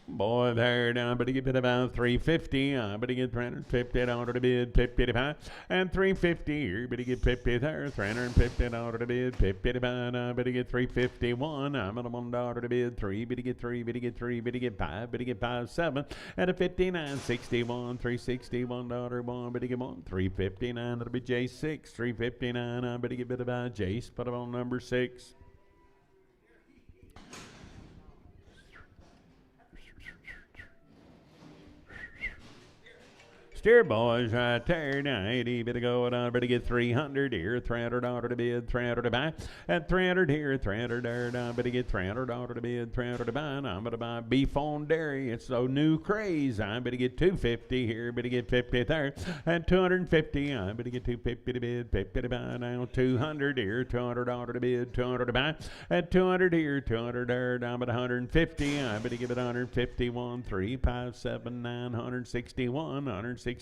Boy, there, now I better get bid about 350. I better get $350 to bid, 50 to buy, and 350 here. Better get 50 there, $350 to bid, 50 to buy. I better get 351. I'm at a $1 to bid, 3. Better get 3. Better get 3. Better get 5. Better get 5, 7, and a 59.61, $361 1. Better get 1, 359. That'll be J6, 359. I better get bid about Jace, put him on number 6. Steer boys right there, now 80, better go on, better get 300 here, $300 to bid, 300 to buy, and 300 here, 300 there, now better get $300 to bid, 300 to buy, and I'm gonna buy beef on dairy, it's so new craze, I better get 250 here, better get 50 there, and 250, I better get 250 to bid, 50 to buy, now 200 here, $200 to bid, 200 to buy, and 200 here, 200 there, now but 150, I better give it 151, 3, 5, 7, 9, 161, 163,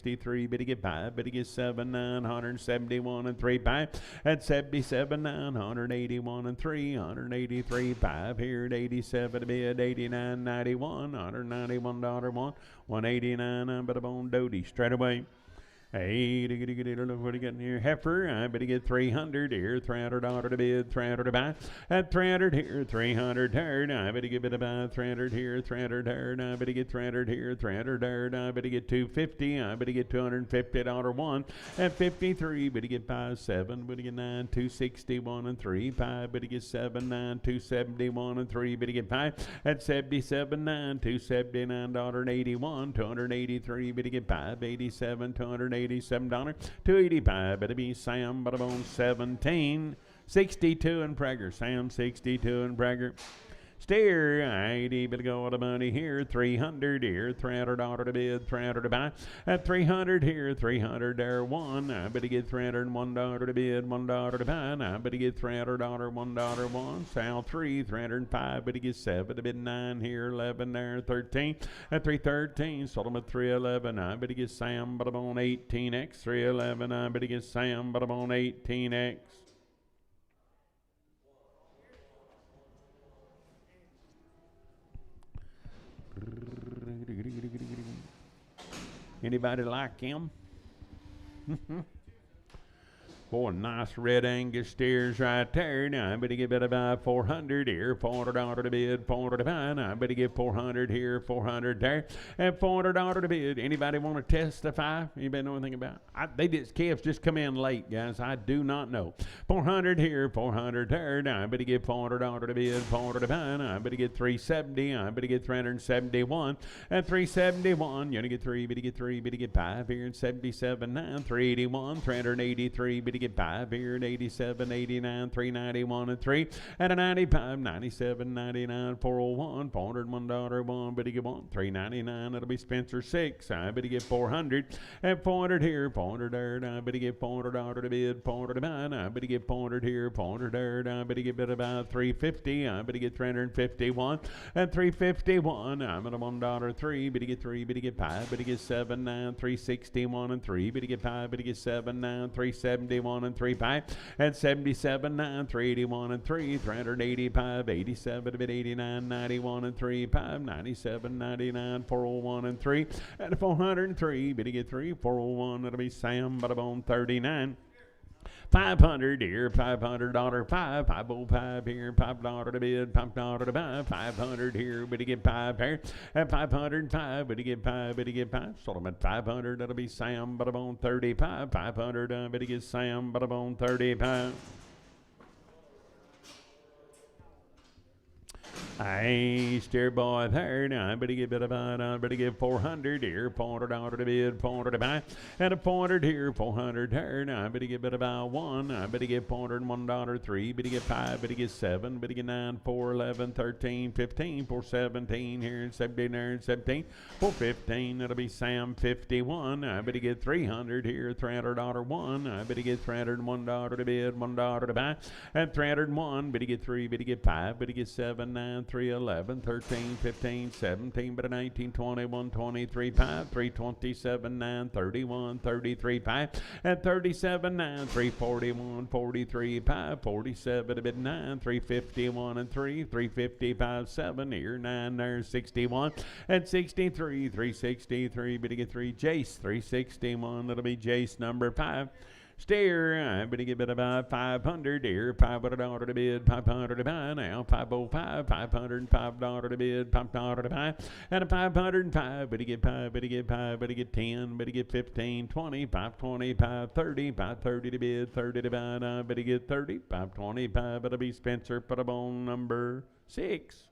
better get 5, better get 7, 9, 171, and 3, 5, at 77, 9, 181, and 3, 183, 5, here at 87, bid, 89, 91, $191, 1, 189, I'm but on Doty, straight away. Hey, look what you got in here. Heifer, I better get 300 here. $300 to bid, 300 to buy. At 300 here, 300 herd. I better get about 300 here, 300 herd. I better get 300 here, 300 herd. I better get 250. I better get $250 one. At 53, better get 57. Better get 9, 261 and 3. 5, better get 7, 9, 271 and 3. Better get 5. At 77, 9, $279.81. 283, better get 5. 87, $287. $285, better be Sam, but I'm on 17. 62 and Prager. Sam, 62 and Prager. Steer, 80, better go with the money here. 300 here, $300 to bid, 300 to buy. At 300 here, 300 there, one. I better get $301 to bid, $1 to buy. I better get $300, $1, one. Sal 3, 305, better get 7 to bid, 9 here, 11 there, 13. At 313, sold them at 311. I better get Sam, but I'm on 18x. 311, I better get Sam, but I'm on 18x. Anybody like him? Boy, nice red Angus steers right there. Now I better get about 400 here, $400 to bid, 400 to buy. Now I better get 400 here, 400 there, and $400 to bid. Anybody want to testify? Anybody know anything about it? Calves just come in late, guys. I do not know. 400 here, 400 there. Now I better get $400 to bid, 400 to buy. Now I better get 370. I better get 371. At 371, you only get 3, better get 3, better get 5 here, and 77, 9, 381, 383, better get 5 here at 87, 89, 391 and 3 at a 95, 97, 99, 401, $401 one, but he get 1, 399, it'll be Spencer 6. I better get 400 at 400 here, 400 there. I better get $400 to bid, 400 to buy. I better get 400 here, 400 there. I better get about 350. I better get 351 at 351. I'm at a $1 3, better get 3, better get 5, better get 7, 9, 361 and 3, better get 5, better get 7, 9, 371 and 3 5 at 77, 9, 381 and 3, 385, 87 to 89, 91 and 3 5, 97, 99, 401 and 3 at 403, better get 3, 401, that'll be Sam, but I'm on 39. 500 here, $500, 5, 505 here, $5 to bid, $5 to buy, 500 here, better get 5 here, at 505, better get 5, better get 5, sold them at 500, that'll be Sam, but I'm on 35, 500, better get Sam, but I'm on 35. Hey, steer boy there. Now I better get I better get 400 here, $400 to bid, 400 to buy, and a 400 here, 400 there. Now I better get about 1. I better get $401 3, better get 5, better get 7, better get 9, 4, 11, 13, 15, 4, 17 here, 17 there, 17, 4, 15. That'll be Sam 51. I better get 300 here, $300 1. I better get $301 to bid, $1 to buy, and 301. Better get 3, better get 5, better get 7, 9, 3, 11, 13, 15, 17, but a 19, 21, 23, 5, 327, 9, 31, 33, 5, at 37, 9, 341, 43, 5, 47, a bit 9, 351 and 3, 355, 7, here, 9, there's 61, at 63, 363, but to get 3, Jace, 361, that'll be Jace number 5. Steer, I better get about 500 here, $500 to bid, 500 to buy now, 505, $505 to bid, $5 to buy, and a 505, better get 5, better get 5, better get 10, better get 15, 20, 525, 30, 530 to bid, 30 to buy now, better get 30, 525, it'll be Spencer, put up on number 6.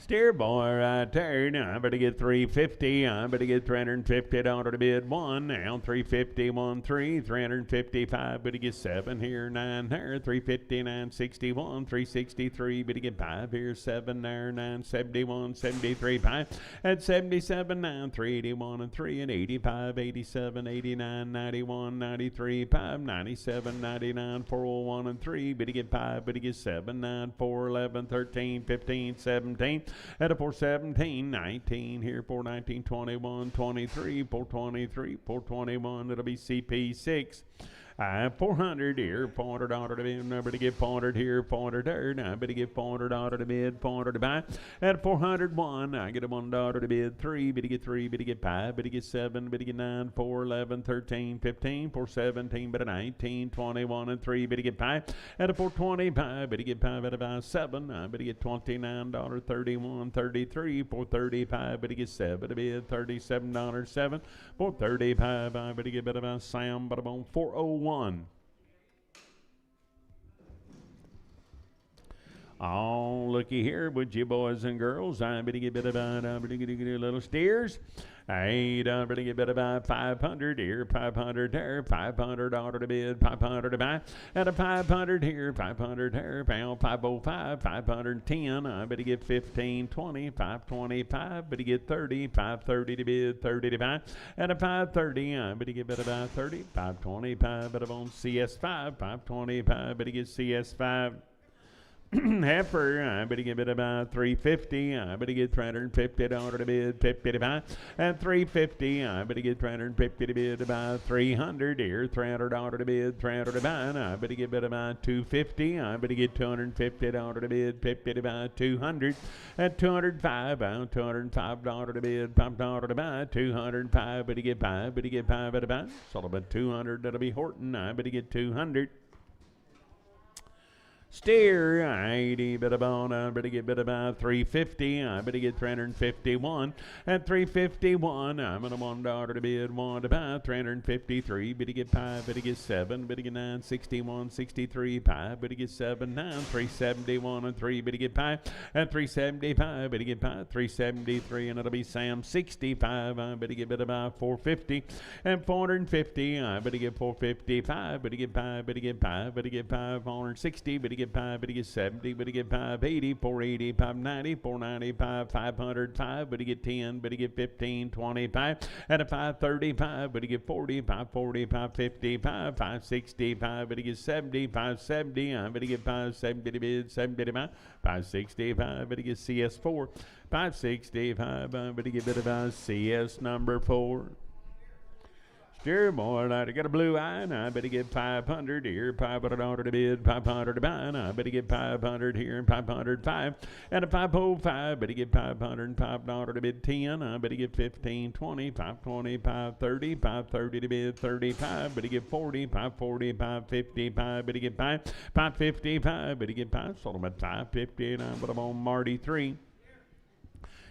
Steer boy right there. Now I better get 350. I better get $350 to bid one. Now 350, 1, 3, 355. Better get 7 here, 9 there. 350, 961, 363. Better get 5 here, 7 there, 971, 73, 5. At 77, 9, 381 and 3 and 85, 87, 89, 91, 93, 5, 97, 99, 401 and 3. Better get 5. Better get 7, 9, 4, 11, 13, 15, 17. At a 417, 19 here, 419, 21, 23, 423, 421. It'll be CP6. 400 here, $400 to bid. I better get 400 here, 400 there. Now I better get $400 to bid, 400 to buy. At 401, I get a $1 to bid. 3, better get 3, better get 5, better get 7, better get 9, 4, 11, 13, 15, 417, better 19, 21, and 3, better get 5. At a 425, better get 5 at about 7. I better get $29, 31, 33, 435, better get 7 to bid, $37, 7, 435. I better get about Sam, but about 401. Oh, looky here, would you boys and girls? I better get little steers. I better get about 500 here, 500 there, $500 to bid, 500 to buy. At a 500 here, 500 there, pound 505, 510. I better get 15, 20, 525. Better get 30, 530 to bid, 30 to buy. At a 530, I better get about 30, 525. Better on CS5, 525. Better get CS5. Heifer, I better get about 350. I better get $350 to bid, 50 to buy. At 350, I better get $350 to bid, about 300 here, $300 to bid, 300 to buy. I better get about 250. I better get $250 to bid, 50 to buy, 200. At 205, $205 to bid, $5 to buy, 205. Better get 5, better get 5 at about. So about 200. That'll be Horton. I better get 200. Steer, 80, bit of bone, I better get bit about 350, I better get 351. At 351, I'm gonna $1 to bid, 1 to buy, 353, better get 5, better get 7, better get 9, 61, 63, 5, better get 7, 9, 371 and 3, better get 5. At 375, better get 5, 373, and it'll be Sam 65, I better get bit about 450. And 450, I better get 455, better get 5, better get 5, better get 5, 460, better get 5, better get 70, better get 580, 480, 590, 495, 505, better get 10, better get 15, 25. At a 535, better get 40, 540, 555, 565, better get 70, 570, I better get 570 to bid, 70 to buy, 565, better get CS4, 565, I better get bit of CS number 4. Dear boy, I got a blue eye, and I better get 500 here, $500 to bid, 500 to buy, and I better get 500 here, and 505. And a 505, better get $505 to bid, 10. I better get 15, 20, 520, 530, 530 to bid, 35. Better get 40, 540, 555. Better get 5, 555. Better get 5. Sold them at 550, and I'm on Marty 3.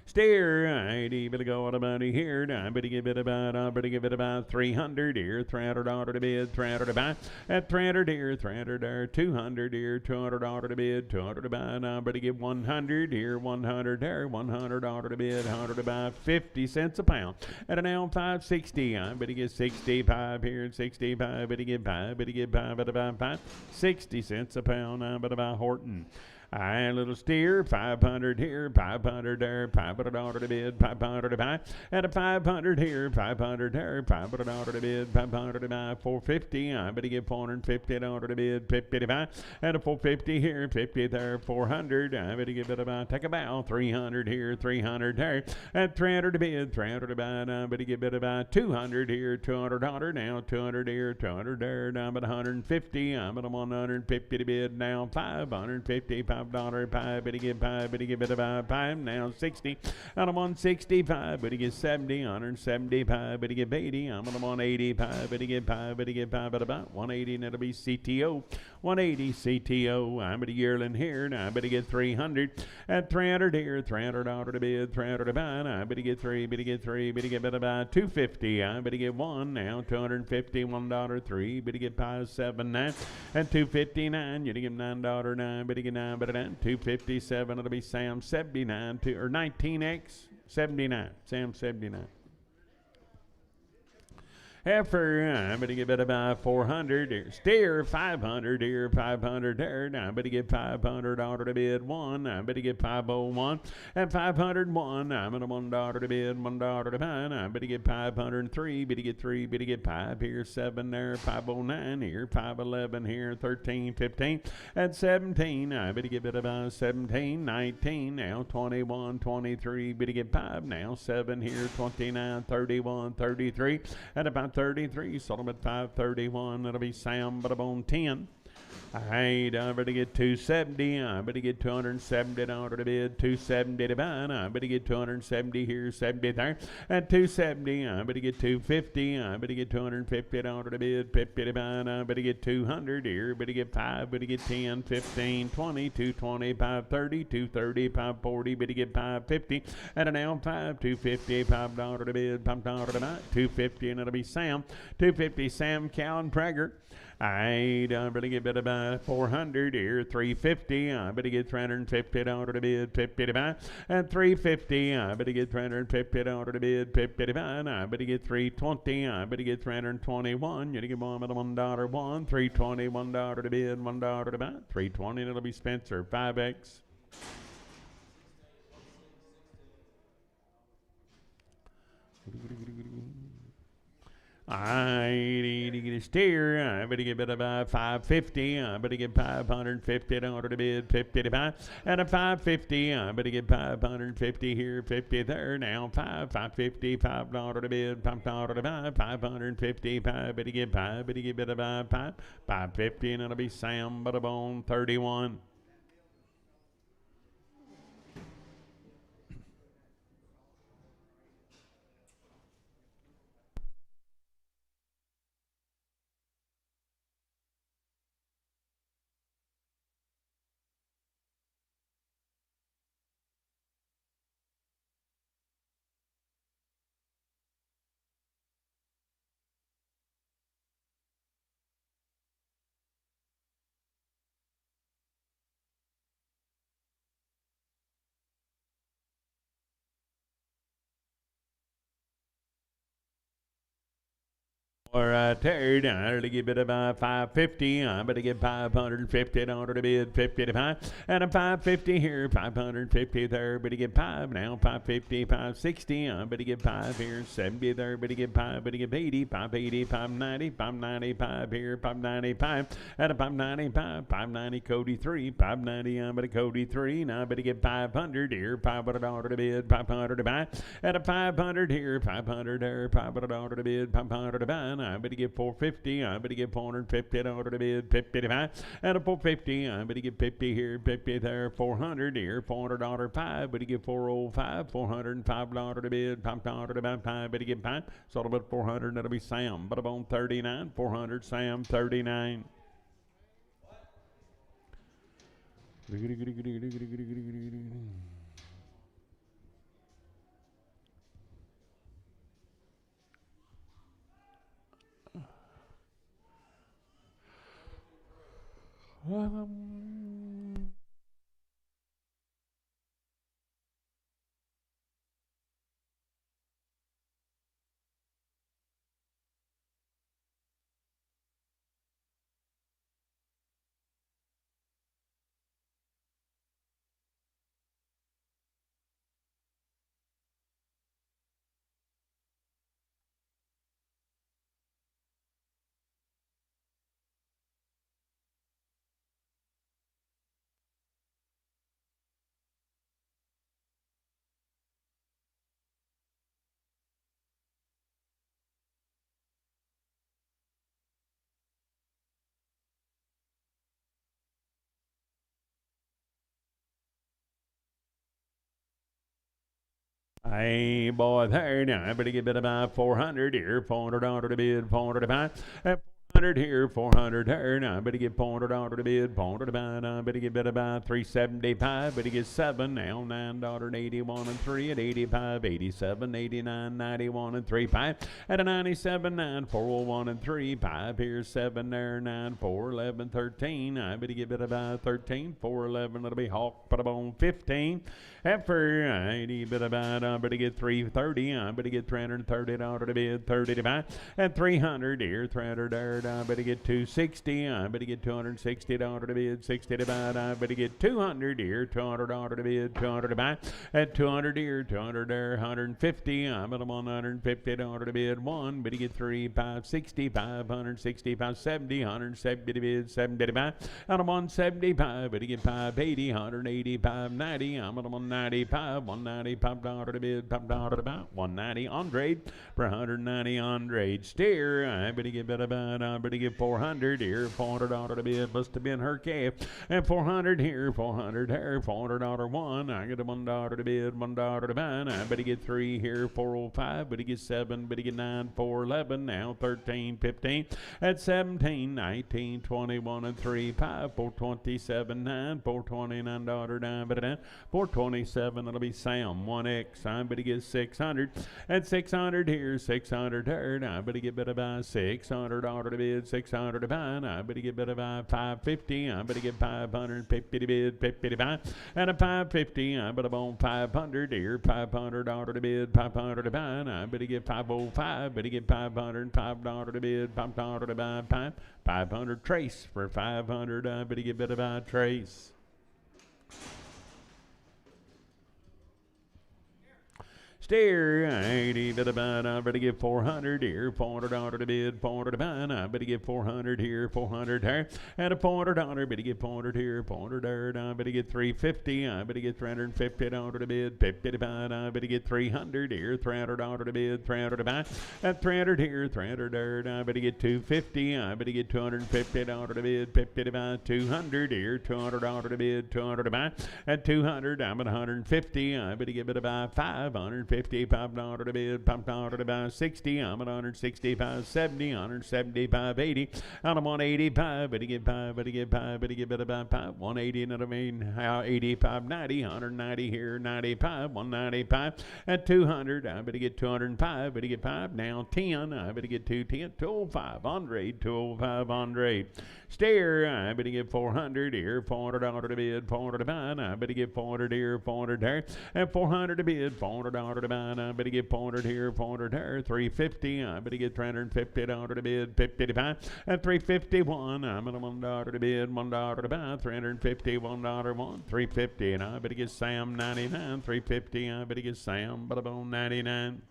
Steer, I better go on about here. I better give it about 300 here, $300 to bid, 300 to buy. At 300 here, 300 there, 200 here, $200 to bid, 200 to buy. Now I better give 100 here, 100 there, $100 to bid, 100 to buy, 50 cents a pound. At an L 560, I better get 65 here, 65. Better get 5, better get 5 at about 5, 60 cents a pound. I better buy Horton. I little steer, 500 here, 500 there, $500 to bid, 500 to buy. At a 500 here, 500 there, $500 to bid, 500 to buy, 450. I better get $450 to bid, 50 to buy. At a 450 here, 50 there, 400. I better get about, take a bow, 300 here, 300 there. At 300 to bid, 300 to buy. I better get about 200 here, $200 now, 200 here, 200 there. Now I'm at 150. I'm at 150 to bid now, $550, $5. $5, better get 5, better get about 5, now 60, out of 165, better get 70, 175, better get 80, I'm on 185, better get 5, at about 180, and it'll be CTO, 180 CTO, I'm at a yearling here, now I better get 300, at 300 here, $300 to bid, 300 to buy, I better get 3, better get about 250, I better get 1, now 250, $1, 3, better get 5, 7, 9, and 259, you to get $9, 9, better get 9, better 79, 257. It'll be Sam 79 or 19X 79. Sam 79. Heifer, I'm going to give it about 400. Here. Steer, 500. Here, 500. There. Now I'm going to get 500. Order to bid one. I'm going to get 501. And 501. I'm going to $1 to bid, $1 to buy. I'm going to get 503. Bid to get 3. Bid to get 5. Here, 7 there. 509. Here, 511. Here, 13, 15. And 17. I'm going to give it about 17, 19. Now 21, 23. Bid to get 5. Now 7 here, 29, 31, 33. And about 33, sold them at 531. That'll be Sam, but I'm on 10. I better get 270. I better get 270 order to bid. 270 to buy. I better get 270 here, 70 there. At 270, I better get 250. I better get 250 order to bid. 50 to buy. I better get 200 here. Better get 5. Better get 10, 15, 20, 220, 530, 230, 540. Better get 550. And now 5, 250, $5 to bid. $5 to buy. 250, and it'll be Sam. 250, Sam, Cal, and Prager. I better get bid about 400 here, 350. I better get $350 to bid, 50 to buy, and 350. I better get $350 to bid, 50 to buy. I better get 320. I better get 321. You get one with a $1 one, 320, $1 to bid, $1 to buy, 320. It'll be Spencer, 5X. I need to get a steer. I better get bid about 550. I better get 550 in order to bid 50 to buy. And a 550. I better get 550 here, 50 there. Now 550, $5 to bid, $5 to buy. 550, better get 5. Better get bid about 550, and it'll be Sam Butterbone 31. All right, there, I better get bid about 550. I better get 550 in order to bid 50 to 5. And a 550 here, 550 there. Better get 5 now, 550, 560. I better get 5 here, 70 there. Better get 5, better get 80, 580, 590, 595 here, 595. And a 595, 590 Cody 3, 590. I better Cody 3. Now I better get 500 here, $500 to bid, 500 to buy. And a 500 here, 500 there, $500 to bid, 500 to buy. I better get 450. I better get 450 in order to bid 50 to buy. And a 450. I better get 50 here, 50 there, 400 here, $400 5. Better get 405, $405 to bid, $5 to buy. 5. Better get 5. Sold about 400. That'll be Sam. But about 39, 400. Sam 39. Hey, boy, there now. I better get bid about 400 here. $400 to bid, 400 to buy. 400 here, 400 there. Now, better get $400 to bid, $400 to buy. Now, better get bid about 375. Better get 7 now, $9.81 and 3 at 85, 87, 89, 91 and 3 5 at a 97, 9, 401 and 3 5 here, 7 there, 9, 4, 11, 13. I better get bid about 13, 4, 11. It'll be Hawk, put on 15. And for 80, bit about, I better get 330. I better get $330 to bid, 30 to buy. And 300 here, 300 there. I better get 260. I better get $260 to bid, 60 to buy. I better get 200 here, $200 to bid, 200 to buy. At 200 here, 200 there, 150. I'm at $150 to bid, 1. Better get 3, 560, 560, 570, 170 to bid, 70 to buy. And I'm 175. Better get 580, 180, 590. I'm at 195, $195 to bid, $5 to buy. 190 on trade for 190 on trade. Steer, I better get better about. I better get 400 here, $400 to bid. Must have been her calf. And 400 here, 400 there, $400 one. I get a $1 to bid, $1 to buy. I better get 3 here, 405. Better get 7, better get 9, 411. Now 13, 15. At 17, 19, 21 and 3, 5, 427, 9, $429 down, better down. 427, it'll be Sam 1X. I better get 600. At 600 here, 600 there. I better get better by $600 to bid, 600 to buy. I better get better by 550. I better get 550 to bid, 50 to buy. And a 550, I better on 500 here, $500 to bid, 500 to buy. I better get 505. Better get $505 to bid, $5 to buy. 500 trace for 500. I better get better by trace. Steer, 80, bit about, I better get 400 here, $400 to bid, $400 to buy. I better get 400 here, 400 there, and a $400, better get 400 here, 400 there. I better get 350, I better get $350 to bid, 50 to buy. I better get 300 here, $300 to bid, 300 to buy. At 300 here, 300 there. I better get 250, I better get $250 to bid, 50 to buy. 200 here, $200 to bid, 200 to buy. At 200, I'm at 150, I better get about 550. $55 to bid, $5 to buy. 60, I'm at 165, 70, 175, 80. And I'm 185, better get 5, better get 5, better get about 5. 180, and I mean, 85, 90, 190 here, 95, 195. At 200, I better get 205, better get 5. Now 10, I better get 210, 205 on trade, 205 on trade. Steer, I better get 400 here, $400 to bid, 400 to buy. I better get 400 here, 400 there. And 400 to bid, $400 to buy. I better get 400 here, 400 there. 350, I better get $350 to bid, 50 to buy. At 351, I'm at $1 to bid, $1 to buy. 350, $1 one, 350, and I better get Sam 99. 350, I better get Sam, but about 99.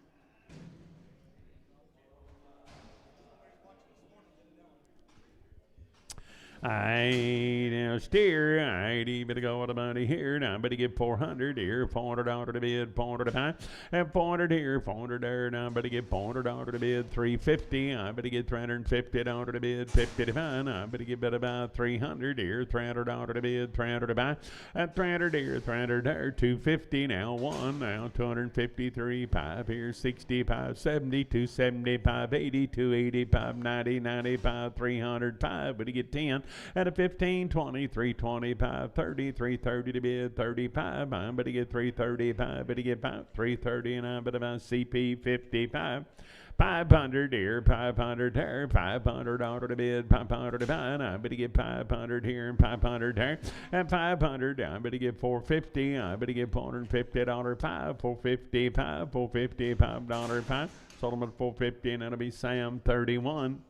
I now steer, I better go with the money here. Now I better get 400 here, $400 to bid, 400 to buy. And 400 here, 400 there. Now I better get $400 to bid, 350. I better get $350 to bid, 50 to buy. Now I better get about 300 here, $300 to bid, 300 to buy. And 300 here, 300 there, 250. Now 1, now 253, 5 here, 65, 70, 275, 80, 285, 90, 95, 300, 5. Better get 10. At a 15, 20, 325, 30, 330 to bid, 35. I'm better get 335, better get 5, 330, and I'm better about CP 55. 500 here, 500 there, $500 to bid, 500 to buy. I better get 500 here and 500 there, and 500. I better get 450. I better get $450, 5, 450, 5, 450, $5, 5. Sold them at 450, and that'll be Sam 31.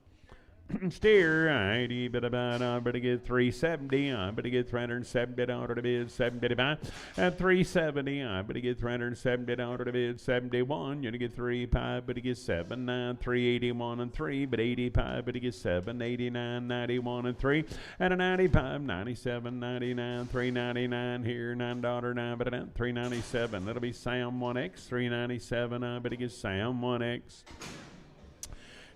Steer, I better about, I better get 370. I better get $370 to bid, 70 to buy. At 370, I better get $370 to bid, 71. You're gonna get 35, better get 7, 9, 381 and 3, but 85, better get 7, 89, 91 and 3, and a 95, 97, 99, 399 here, $9, 9, but 397. That'll be Sam 1X, 397. I better get Sam 1X.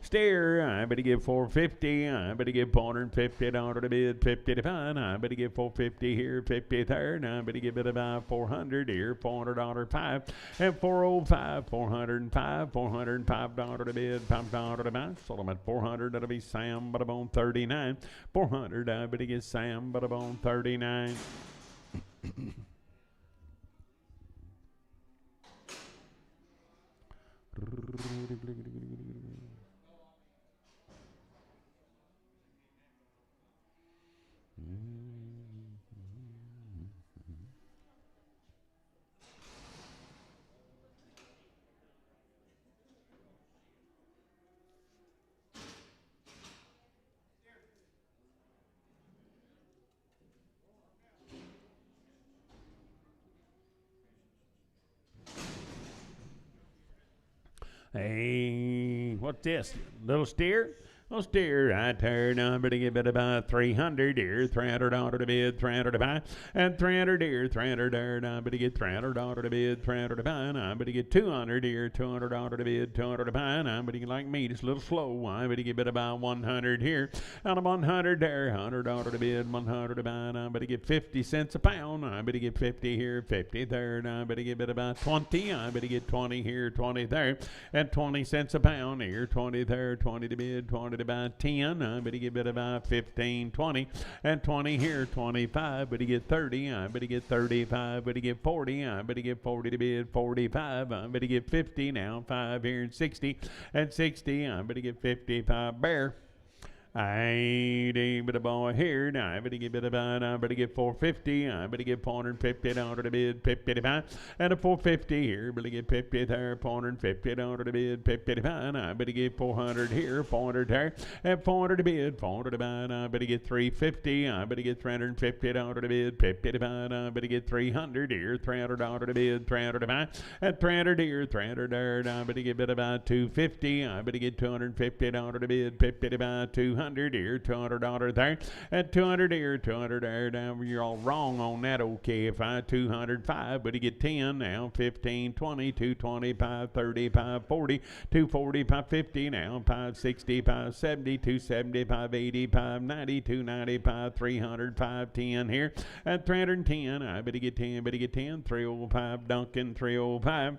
Steer, I better give 450. I better give $450 to bid, 50 to find. I better give 450 here, 50 there. I better give it about 400 here, $400 5. And 405, 405, $405 to bid, $5 to buy. Sold them at 400. That'll be Sam, but I'm on 39. 400. I better get Sam, but I'm on 39. Hey, what's this? Little steer? Little steer right there. Now, better give it about 300 here. $300 to bid, 300 to buy. And 300 here, 300 there. Now, better get $300 to bid, 300 to buy. Now, better get 200 here, $200 to bid, 200 to buy. Now, better get like me, just a little slow. I better give it about 100 here. Out of 100 there, $100 to bid, 100 to buy. Now, better get 50 cents a pound. I better get 50 here, 50 there. Now, better give it about 20. I better get 20 here, 20 there. And 20 cents a pound here, 20 there, 20 to bid, 20 to buy, 10. I better give it about 15, 20. And 20 here, 25. Better get 30. I better get 35. Better get 40. I better get 40 to bid, 45. I better get 50 now, 5 here, and 60. And 60. I better get 55 bear. I ain't able to boy here. Now I better give it about, I better get 450. I better get $450 to bid, 50 to buy. And a 450 here. Better get 50 there, $450 to bid, 50 to buy. I better get 400 here, 400 there, and 400 to bid, 400 to buy. I better get 350. I better get $350 to bid, 50 to buy. I better get 300 here, $300 to bid, 300 to buy. And 300 here, 300 there. I better give it about 250. I better get $250 to bid, 50 to buy, 200 here, $200 there, and 200 here, 200 there. Now you're all wrong on that, okay? If I 205, but you get 10 now, 15, 20, 225, 35, 40, 240, 550 now, 560, 570, 270, 580, 590, 295, 300, 510 here, and 310. I better get 10, better get 10, 305, Duncan, 305.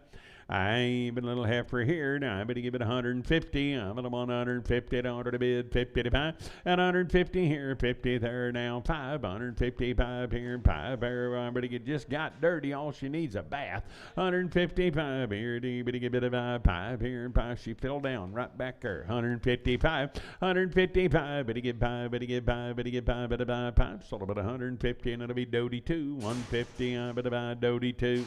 I ain't been a little heifer here. Now I better give it 150. I'm gonna want $150 to bid, 50 to buy, and 150 here, 50 there. Now 555 here, 5 there. I better get just got dirty. All she needs a bath. 155 here. Do you better give it a 5 here, 5. She fell down right back there. 155, 155. Better get 5, better get 5, better get 5, better buy 5. Sold about 150, and it'll be Doty 2. 150. I better buy Doty 2.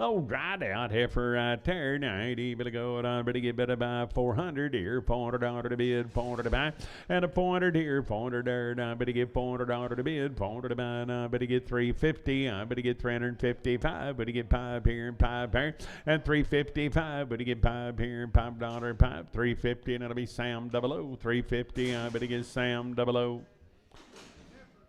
Oh, dried out heifer right there. Now, ain't able to go on, better get better by 400 here, $400 to bid, 400 to buy, and a 400 here, 400 there. Now, better get $400 to bid, 400 to buy. Now, better get 350. I better get 355. Better get 5 here and 5 there, and 355. Better get 5 here and $5, 5, 350, and it'll be Sam 00, 350. I better get Sam 00.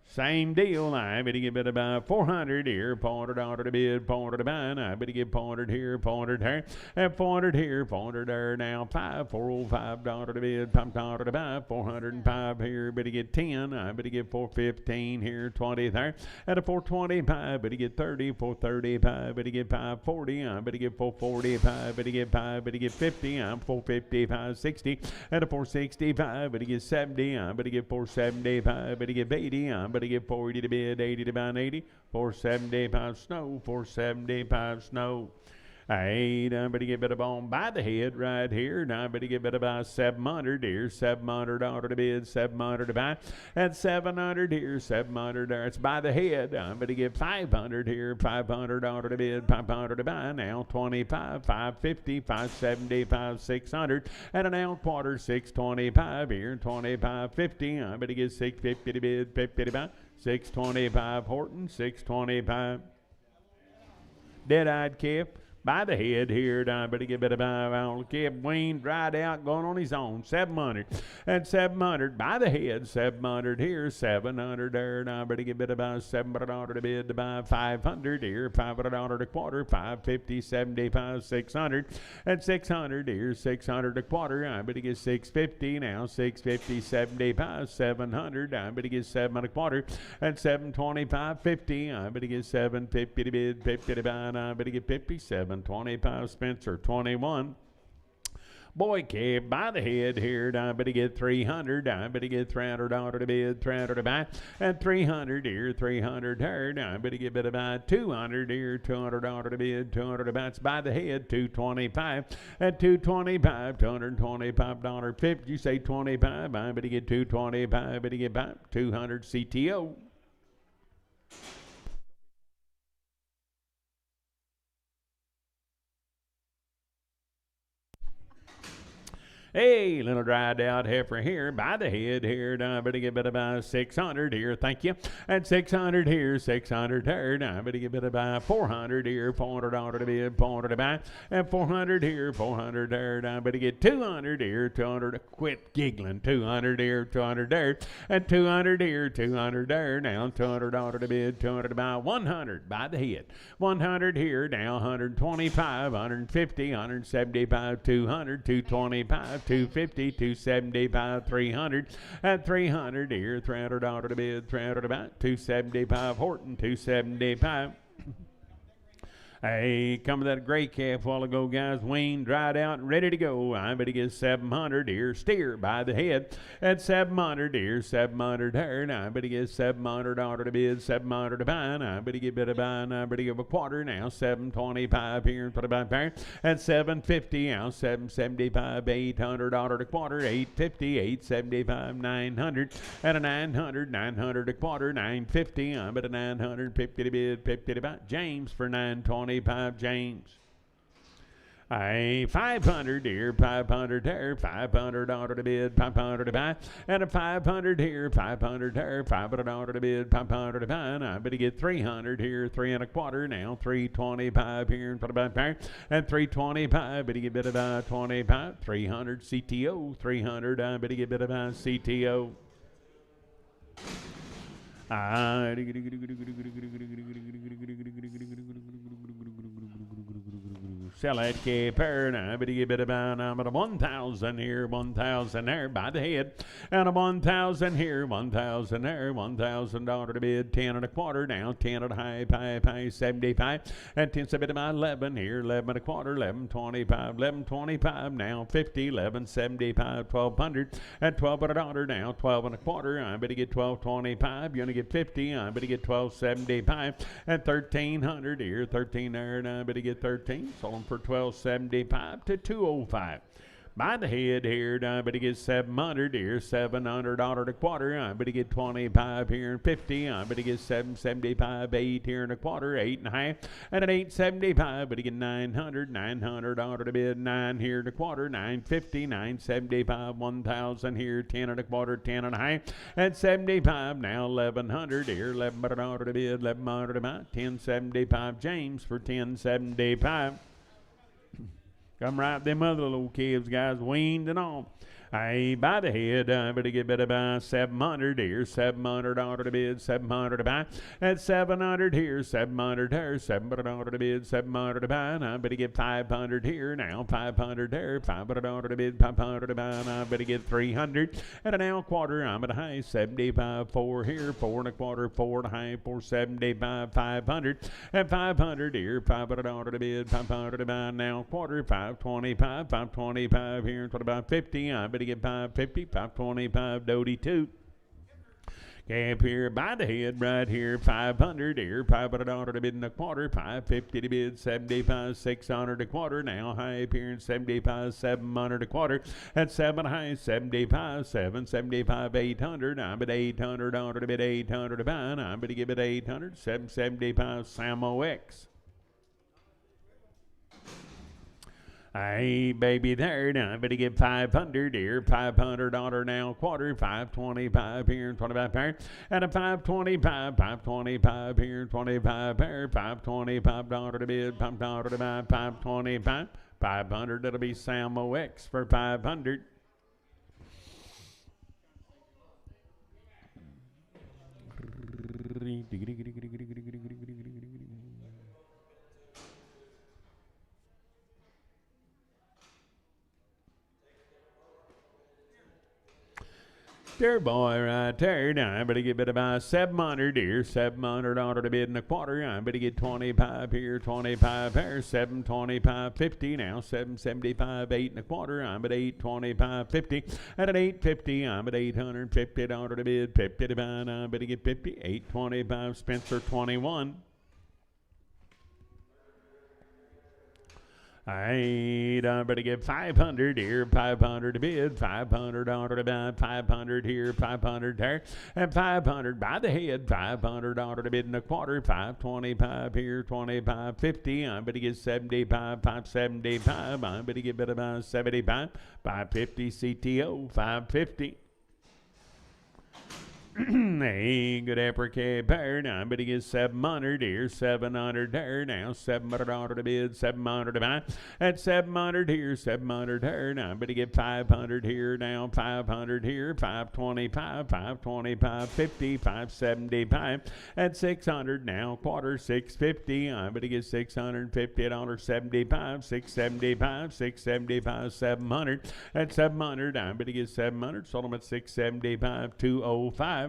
Same deal. I better give it about 400 here, $400 to bid, 400 to buy. I better give 400 here, 400 there, and 400 here, 400 there. Now $405 to bid, $5 to buy, 405 here. Better get 10. I better get 415 here, 20 there, and a 425. Better get 30, 435. Better get 540. I better get 445. Better get 5. Better get 50. I'm 455, 60, and a 465. Better get 70. I better get 475. Better get 80. I better get 40 to bid, 80 to buy, 80, 475 snow, 475 snow. I better get better bone by the head right here. Now I better get better about 700 here, $700 to bid, 700 to buy, and 700 here, 700 there. It's by the head. I better get 500 here, $500 to bid, 500 to buy. Now 25, 550, 575, 600, and an ounce quarter, 625 here, 25.50. I better get 650 to bid, 50 to buy, 625 Horton, 625. Dead-eyed calf. by the head here. I better get better by Keb Wayne dried out, going on his own. 700 and 700 by the head. 700 here, 700 there. I better get better by $700 to bid to buy 500 here, $500 a quarter, 550, 75, 600 and 600 here, 600 a quarter. I better get 650 now, 650, 75, 700. I better get 7 and a quarter and 725, 50. I better get 750 to bid, 50 to buy. I better get 57. 25 Spencer 21 boy Keb by the head here. I better get 300. I better get $300 to bid, 300 to buy, and 300 here, 300 here. I better get better buy 200 here, $200 to bid, 200 to buy. It's by the head, 225 and 225, $225 50. You say 25. I better get 225. Better get by 200 CTO. Hey, little dried out heifer here by the head here. I better get better by 600 here, thank you. And 600 here, 600 here. I better get better by 400 here, $400 to bid, 400 to buy. And 400 here, 400 there. I better get 200 here, 200. Quit giggling. 200 here, 200 there. And 200 here, 200 there. Now $200 to bid, 200 to buy. 100 by the head. 100 here, now 125, 150, 175, 200, 225. 250, 275, 300, and 300 here, $300 to bid, 300 to buy, 275 Horton, 275. Hey, come with that gray calf a while ago, guys. Wayne dried out and ready to go. I better get 700 here, steer by the head. And 700 here, 700 here. Now I better get $700 to bid, 700 to buy. Now I better get better buy. Now I better give a quarter now. 725 here, put about there. And 750 now, 775, $800 a quarter, 850, 875, 900, and a 900, 900 a quarter, 950. I better 950 to bid, 50 to buy. James for 925. James. Hey, 500 here, 500 there, $500 to bid, 500 to buy, and a 500 here, 500 there, $500 to bid, 500 to buy. I better get 300 here, 3 and a quarter now, 325 here, and about there, and 325. Better get better by 25, 300 CTO, 300. I better get better by CTO. Sell that caper, and I better get better by. I'm at a 1,000 here, 1,000 there by the head, and a 1,000 here, 1,000 there, $1,000 to bid, 10 and a quarter now, 10 at a high, 75, and 10 to bid by 11 here, 11 and a quarter, 11.25 now, 50, 11.75, 1,200, and $1,200 now, 12 and a quarter. I better get 12.25. You're gonna get 50. I better get 12.75, and 1,300 here, 13 there, and I better get 13. Sold them for 12.75 to 205. By the head here, I better get 700 here, $700 a quarter. I better get 25 here and 50. I better get 775, 8 here and a quarter, 8 and a half, and an 875. Better get 900, $900 to bid, 9 here and a quarter, 950, 975, 1,000 here, 10 and a quarter, 10 and a half, and 75. Now 1,100 here, $1,100 to bid, 1,100 to buy, 1075. James for 1075. Come right them other little calves, guys, weaned and all. Hey, by the head, I better get better by 700 here, $700 to bid, 700 to buy, and 700 here, 700 there, $700 to bid, 700 to buy, and I better get 500 here now, 500 there, $500 to bid, 500 to buy, and I better get 300, and a now quarter. I'm at a high, 75, 4 here, 4 and a quarter, 4 and a half, 475, 500, and 500 here, $500 to bid, 500 to buy, now quarter, 525, 525 here, what about 50? I better get 550, 525, Doty 2. Calf here by the head right here, 500 here, $500 to bid in a quarter, 550 to bid, 75, 600 a quarter. Now high here in 75, 700 a quarter, and 7 high, 75, 775, 800. I'm at $800 to bid, 800 to buy. I'm going to give it 800, 775, Samo X. Hey, baby, there now. Better get 500 here. $500 now, quarter. 525 here, 25 pair. And a 525, 525 here, 25 pair. $525 to bid, $5 to buy, 525. 500, that'll be Samo X for 500. Dear boy, right there. Now I better get bid about 700 here. $700 to bid in a quarter. I better get 25 here, 25 here. 725.50 now. 775, 8 and a quarter. I'm at 825.50. At an 850, I'm at $850 to bid. 50 to buy. I better get 50. 825. Spencer 21. I better get 500 here, 500 to bid, $500 to buy, 500 here, 500 there, and 500 by the head, $500 to bid in a quarter, 525 here, 25.50. I better get 75, 575. I better get bid about 75, 550 CTO, 550. Hey, good apricot pair. Now I'm going to get 700 here, 700 there. Now $700 to bid, 700 to buy. At 700 here, 700 there. Now I'm going to get 500 here. Now 500 here, 525, 525, 50, 575. At 600 now, quarter 650. I'm going to get $650, 75, 675, 675, 700. At 700, I'm going to get 700. Sold them at 675, 205.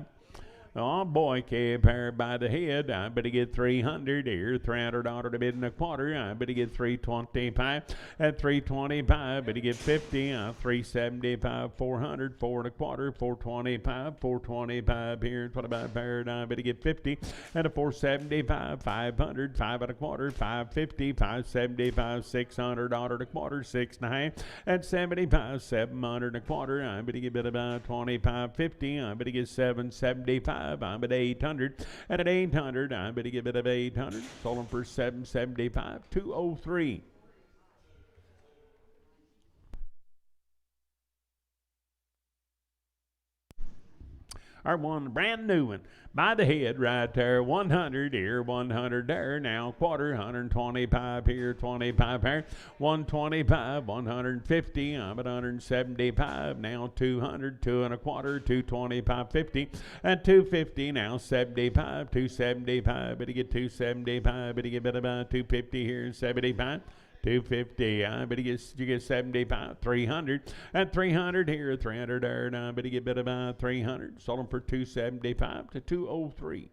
Oh boy, calf pair by the head. I better get 300 here. $300 to bid in a quarter. I better get 325. At 325, better get 50. 375, 400, 4 and a quarter, 425, 425 here. 25 pair. I better get 50. And a 475, 500, 5 and a quarter, 550, 575, $600 a quarter, 6 and a half. At 75, 700 and a quarter. I better get bid about 25.50. I better get 775. I'm at 800. And at 800, I'm going to get bid of 800. Sold them for 775, 203. Our one brand new one by the head right there. 100 here, 100 there. Now quarter, 125 here, 25 here. 125, 150. I'm at 175. Now 200, 2 and a quarter, 225, 50. And 250 now 75, 275. Better get 275. Better get about 250 here, 75. 250. I better you get 75, 300, and 300 here, 300 there. Now I better get bid about 300. Sold them for 275 to 203.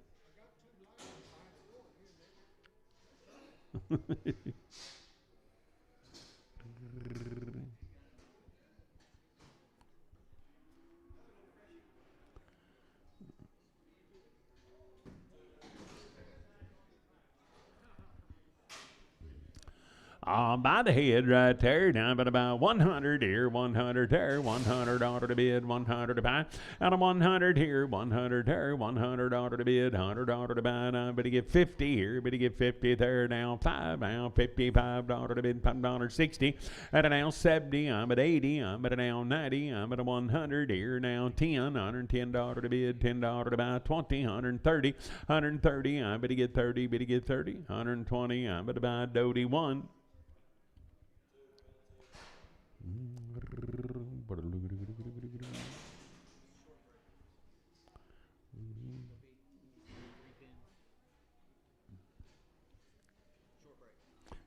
By the head right there, down at about 100 here, 100 there, $100 to bid, 100 to buy, and a 100 here, 100 there, $100 to bid, $100 to buy. Now better get 50 here, better get 50 there. Now 5, now $55 to bid, $5.60, at a now 70. I'm at 80. I'm at a now 90. I'm at a 100 here. Now 10, $110 to bid, $10 to buy, 20, 130, 130. I better get 30, better get 30, 120. I'm at about Doty 1.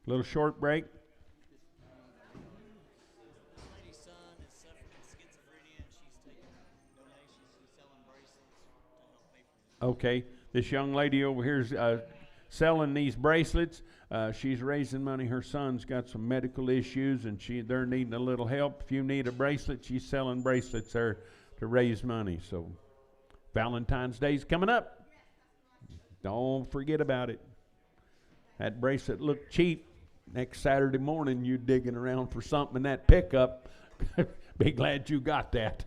Little short break. Lady's son is suffering schizophrenia and she's taking donations. She's selling bracelets to help pay for it. Okay, this young lady over here's selling these bracelets. She's raising money. Her son's got some medical issues, and they're needing a little help. If you need a bracelet, she's selling bracelets there to raise money. So Valentine's Day's coming up. Don't forget about it. That bracelet looked cheap. Next Saturday morning, you digging around for something in that pickup. Be glad you got that.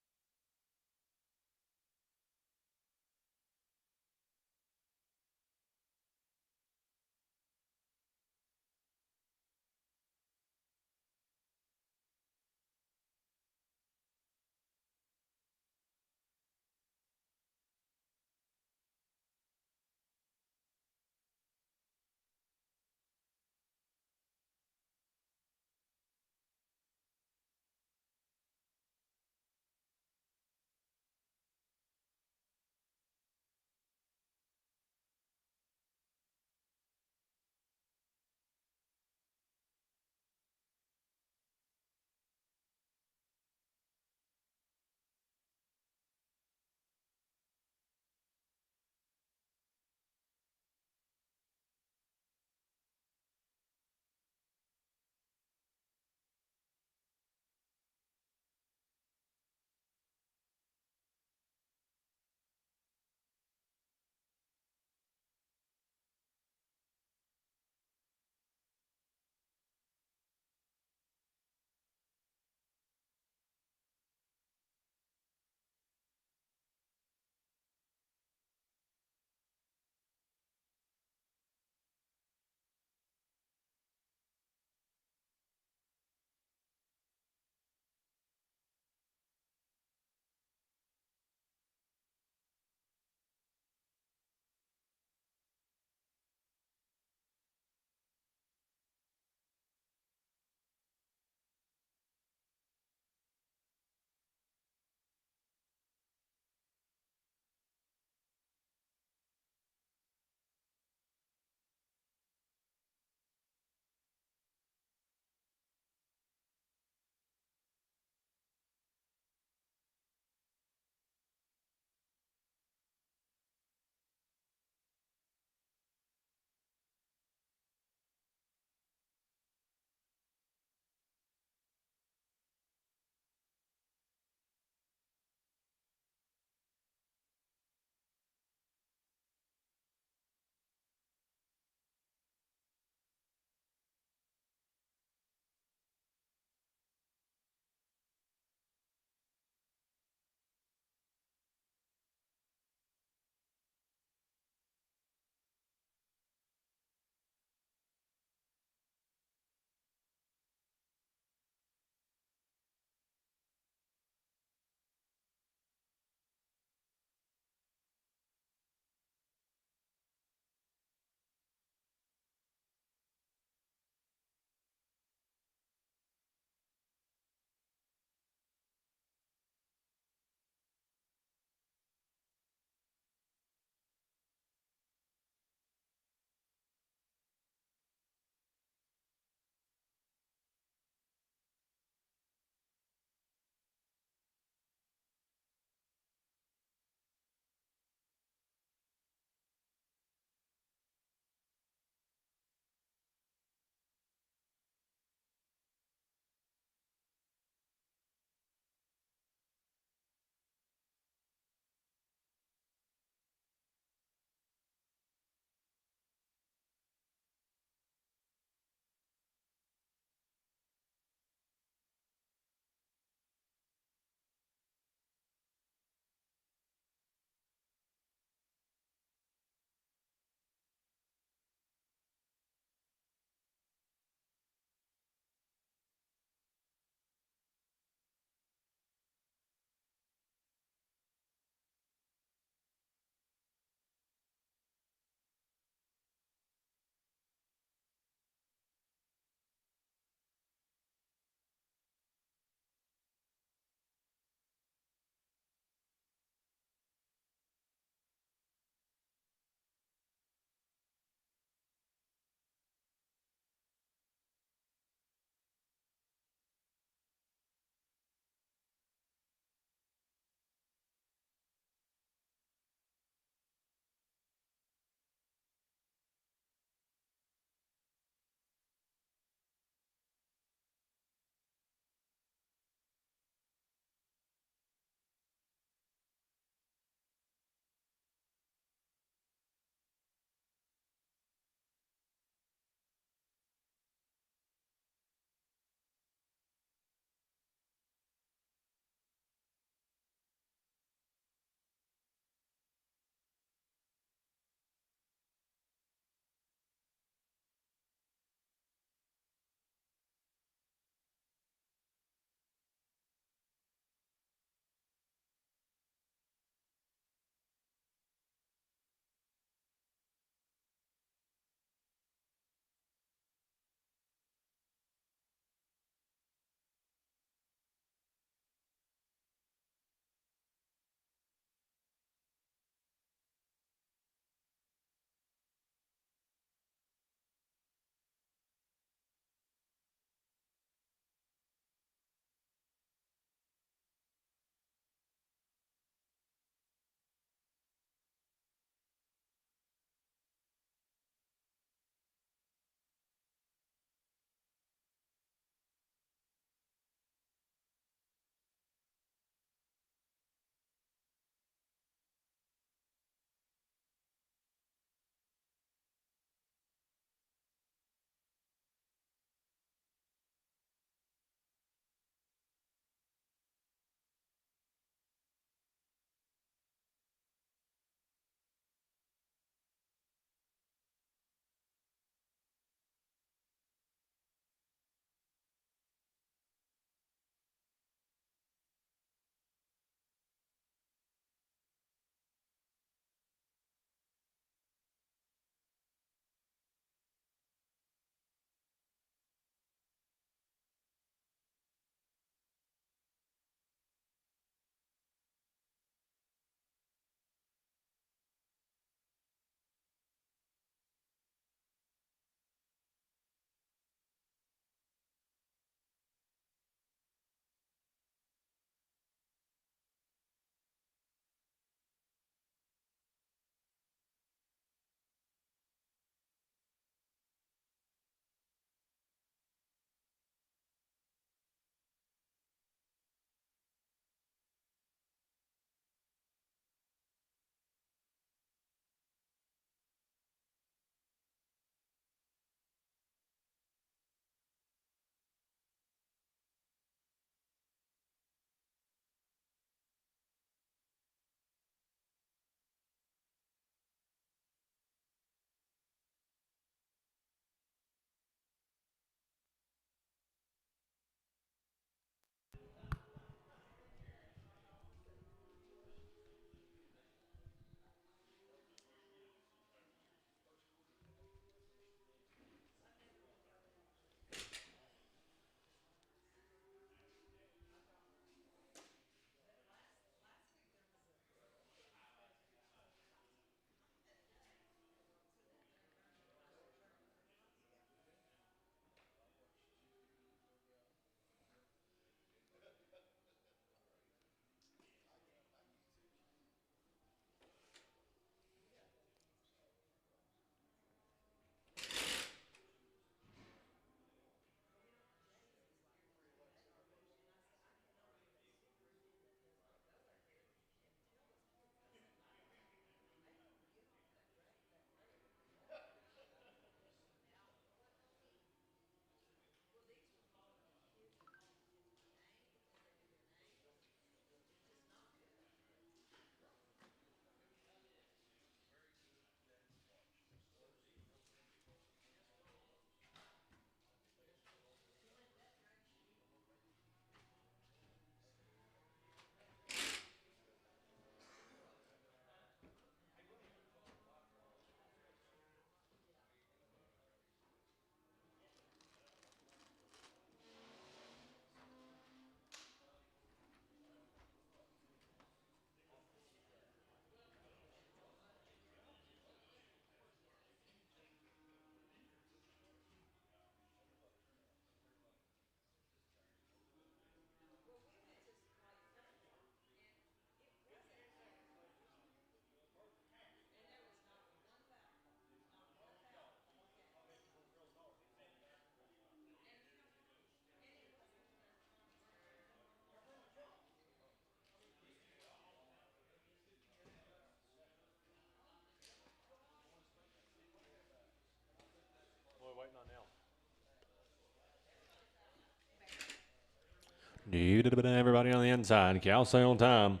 Everybody on the inside. Cow sale time.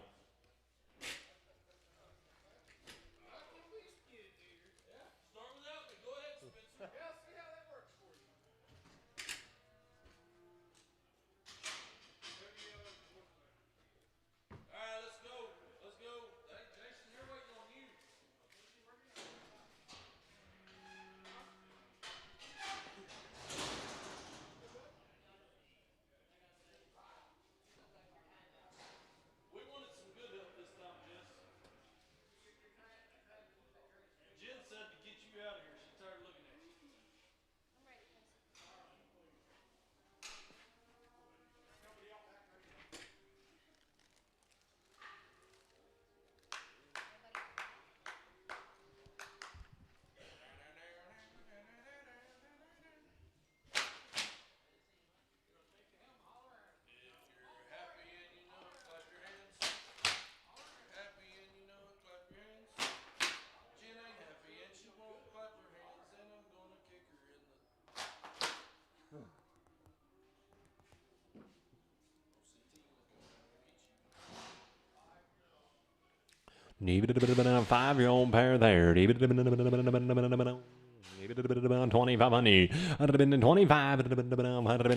Five-year-old pair there. 2,500. I'd have been 25. I'd have been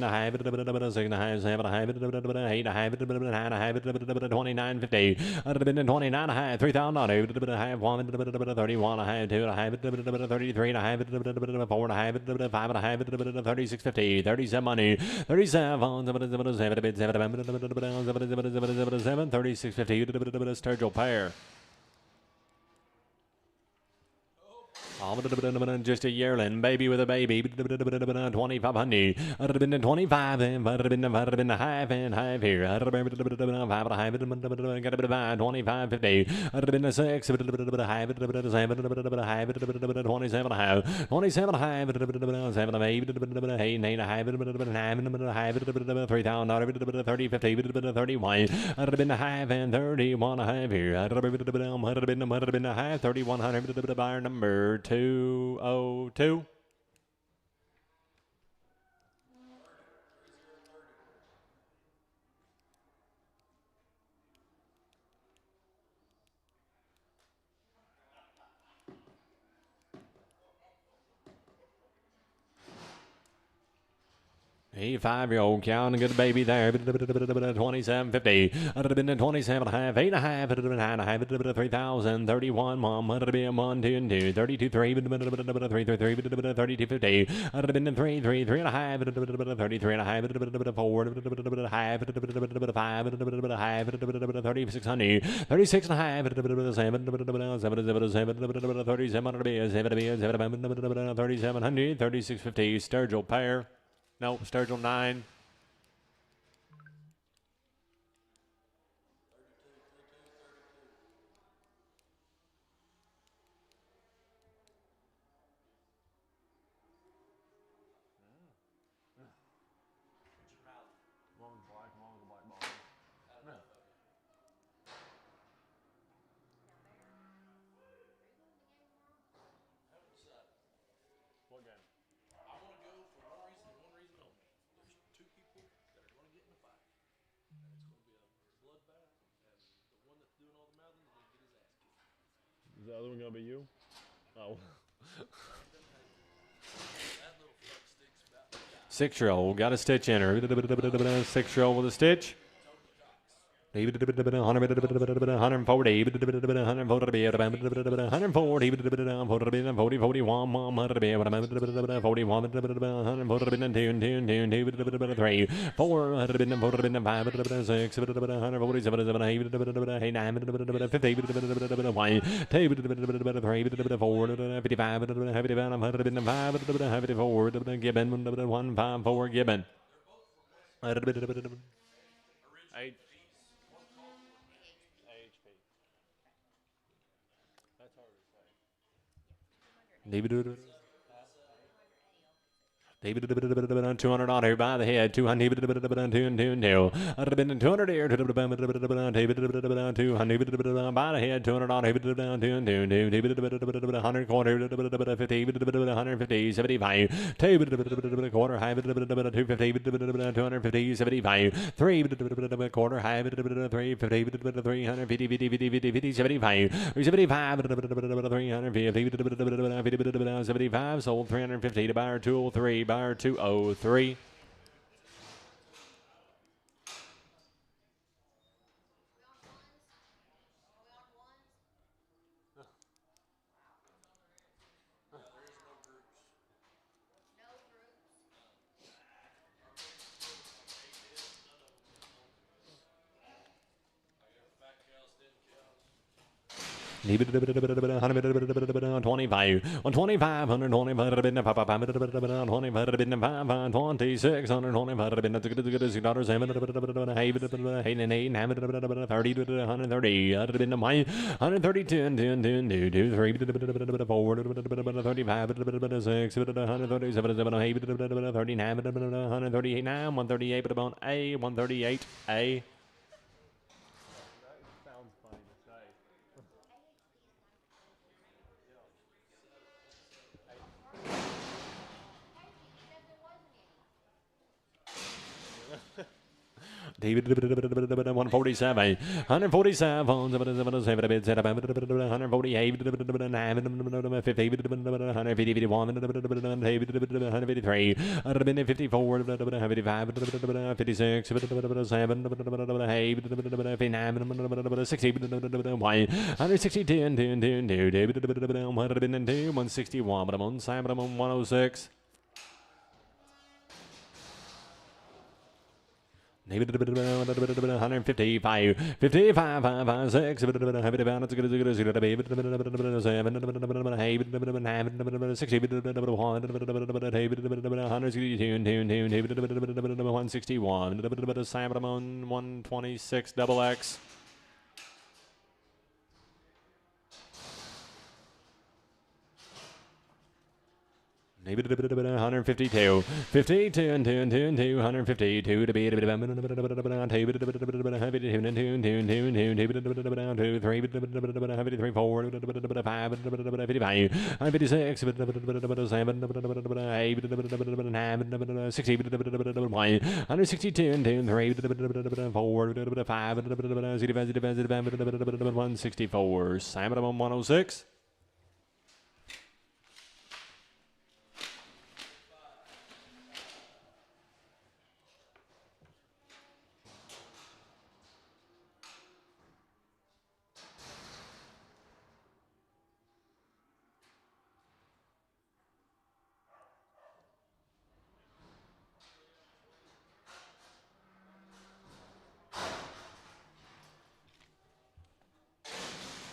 a half. 6 and a half. 7 and a half. 8 and a half. 9 and a half. 29.50. I'd have been 29 and a half. 3,000. I'd have been a half. 1. 31 and a half. 2 and a half. 33 and a half. 4 and a half. 5 and a half. 36.50. 37 money. 37. 36.50. Sturgill pair. Just a yearling, baby with a baby. 2,500. I'd have been 25, and I'd have been a half and half here. I'd have been 5 and a half. Got a bit of 25.50. I'd have been a 6, a half, 7, a half, 27 and a half. 27 and a half. 7 and 8, 8 and a half, 9 and a half. 3,000. 30, 50, 31. I'd have been a half and 31 and a half here. I'd have been a half. 3,100. Buyer number 202. A 5-year-old cow and a good baby there. 27.50. I'd have been 27 and a half. 8 and a half. 9 and a half. 3,000. 31. Mom. I'd have been 1, 2, and 2. 32, 3. 3, 32.50. I'd have been 3, 3, 3 and a half. 33 and a half. 4. Half. 5. Half. 3,600. 36 and a half. 7. 3,700. 36.50. Sturgill pair. No, Sturgill 9. Is the other one gonna be you? Oh. 6-year-old got a stitch in her. 6-year-old with a stitch. 140, 140, 41, 3, 4, 6, 55, Gibbon, 154, Gibbon. 200 on here by the head, 200 200 200 here, 200 by the head, 200 on here, 100 quarter, 50, 150, 75, 2 quarter high, 250, 250, 75, 3 quarter high, 350, 350, 50, 50, 50, 50, 75, 75, 350, 75, sold 350 to buyer 203, buyer 203. Leave it 25, 125, 125, 26, 138A. Sounds funny to say. David 147, 147, 148, 153, 154, 55, 56, 7, 60, 162, 161, 106. 155, 55, 56, 126 double X. Maybe 152, 52, and 152 to be 164, Simon 106.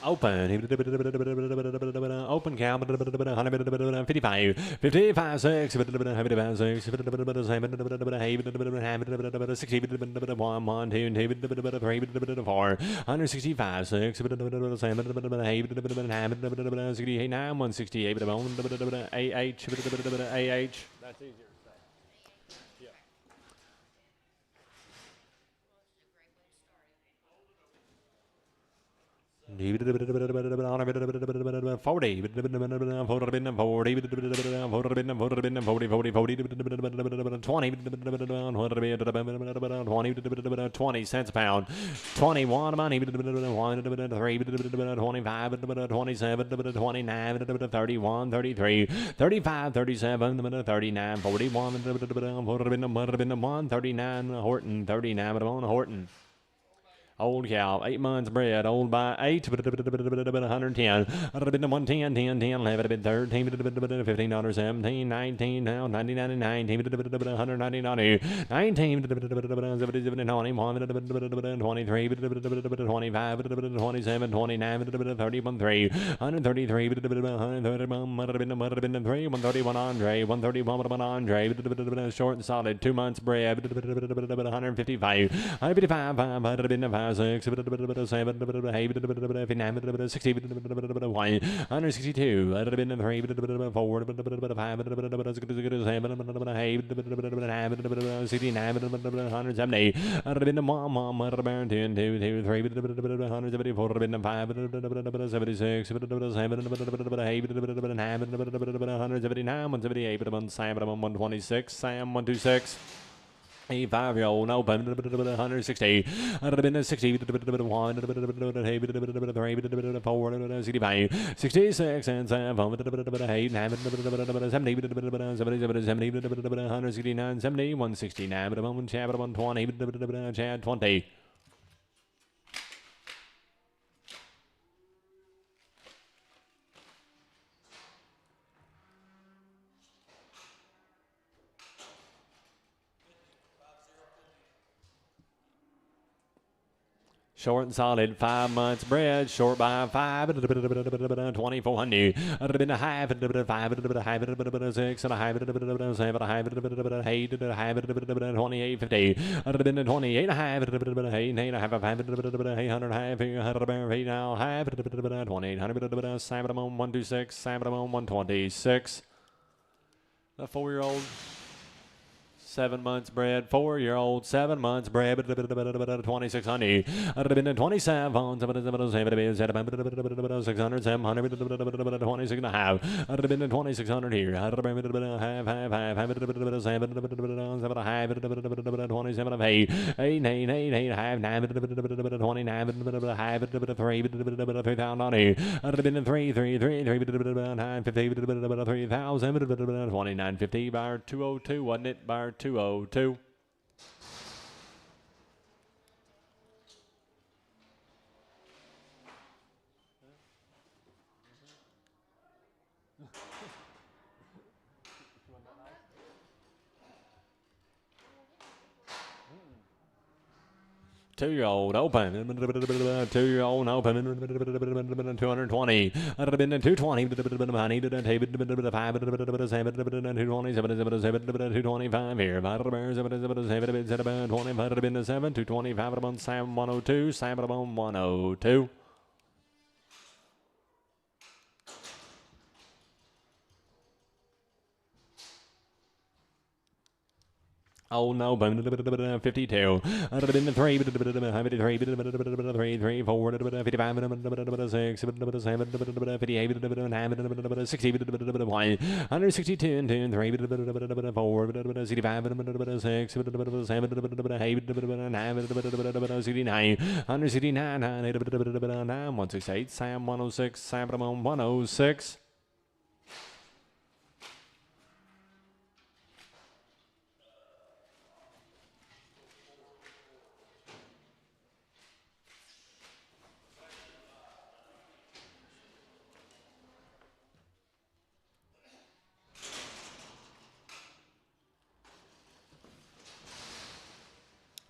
Open. Open count. 55. 55, 6. 60. 1, 2, 3, 4. 165, 6. 7, 68, 9. 168. AH. That's easier to say. Yeah. 40, 40, 40, 40, 20 cents a pound, 21 money, 3, 25, 27, 29, 31, 33, 35, 37, 39, 41, 39, Horton, 39, Horton. Old cow, 8 months bred, old by 8, 110, 110, 10, 10, 11, 13, $15, 17, 19, now 99, 19, 190, 19, 21, 23, 25, 27, 29, 31, 3, 133, 131 Andre, 131 Andre, short and solid, 2 months bred, 155, 155, 55, 6, 7, 8, 59, 60, 162, 3, 4, 5, 69, 170, 2, 3, 174, 76, 179, 178, 126, Sam 126. 85-year-old, no, 160, 60, 65, 66, and 7, 8, 70, 169, 70, 169, 120, Chad 20. Short and solid, 5 months bred, short by 5, 2,400. Been a half, 5, 6, and a half, 7, 8, 2850. Been a 28 and a half, 8 and a half, 800, 8 now, half, 2,800, 7 126, 7 126. The 4-year-old. 7 months bred, 4-year-old, 7 months bred, 2,600. I'd have been in 27, 600, 700, 26 and a half. I'd have been in 2,600 here. I'd have been in half, 7, 27 of 8, 8, half, 9, 29, half, 3, 3,000. I'd have been in 3, 950, 3,000, 2950, bar 202, wasn't it? Bar 202. Two-year-old open, 2-year-old open, 220. I'd have been in 220, 225 here. 25 been the 7, 225 on Sam 102, Sam 102. Oh no, 52. I'd have been the 3, 3, 4, 55, 6, 7, 58, 60, 162, 2, 3, 4, 65, 6, 7, 8, 69, 169, 168, Sam 106, Sam 106.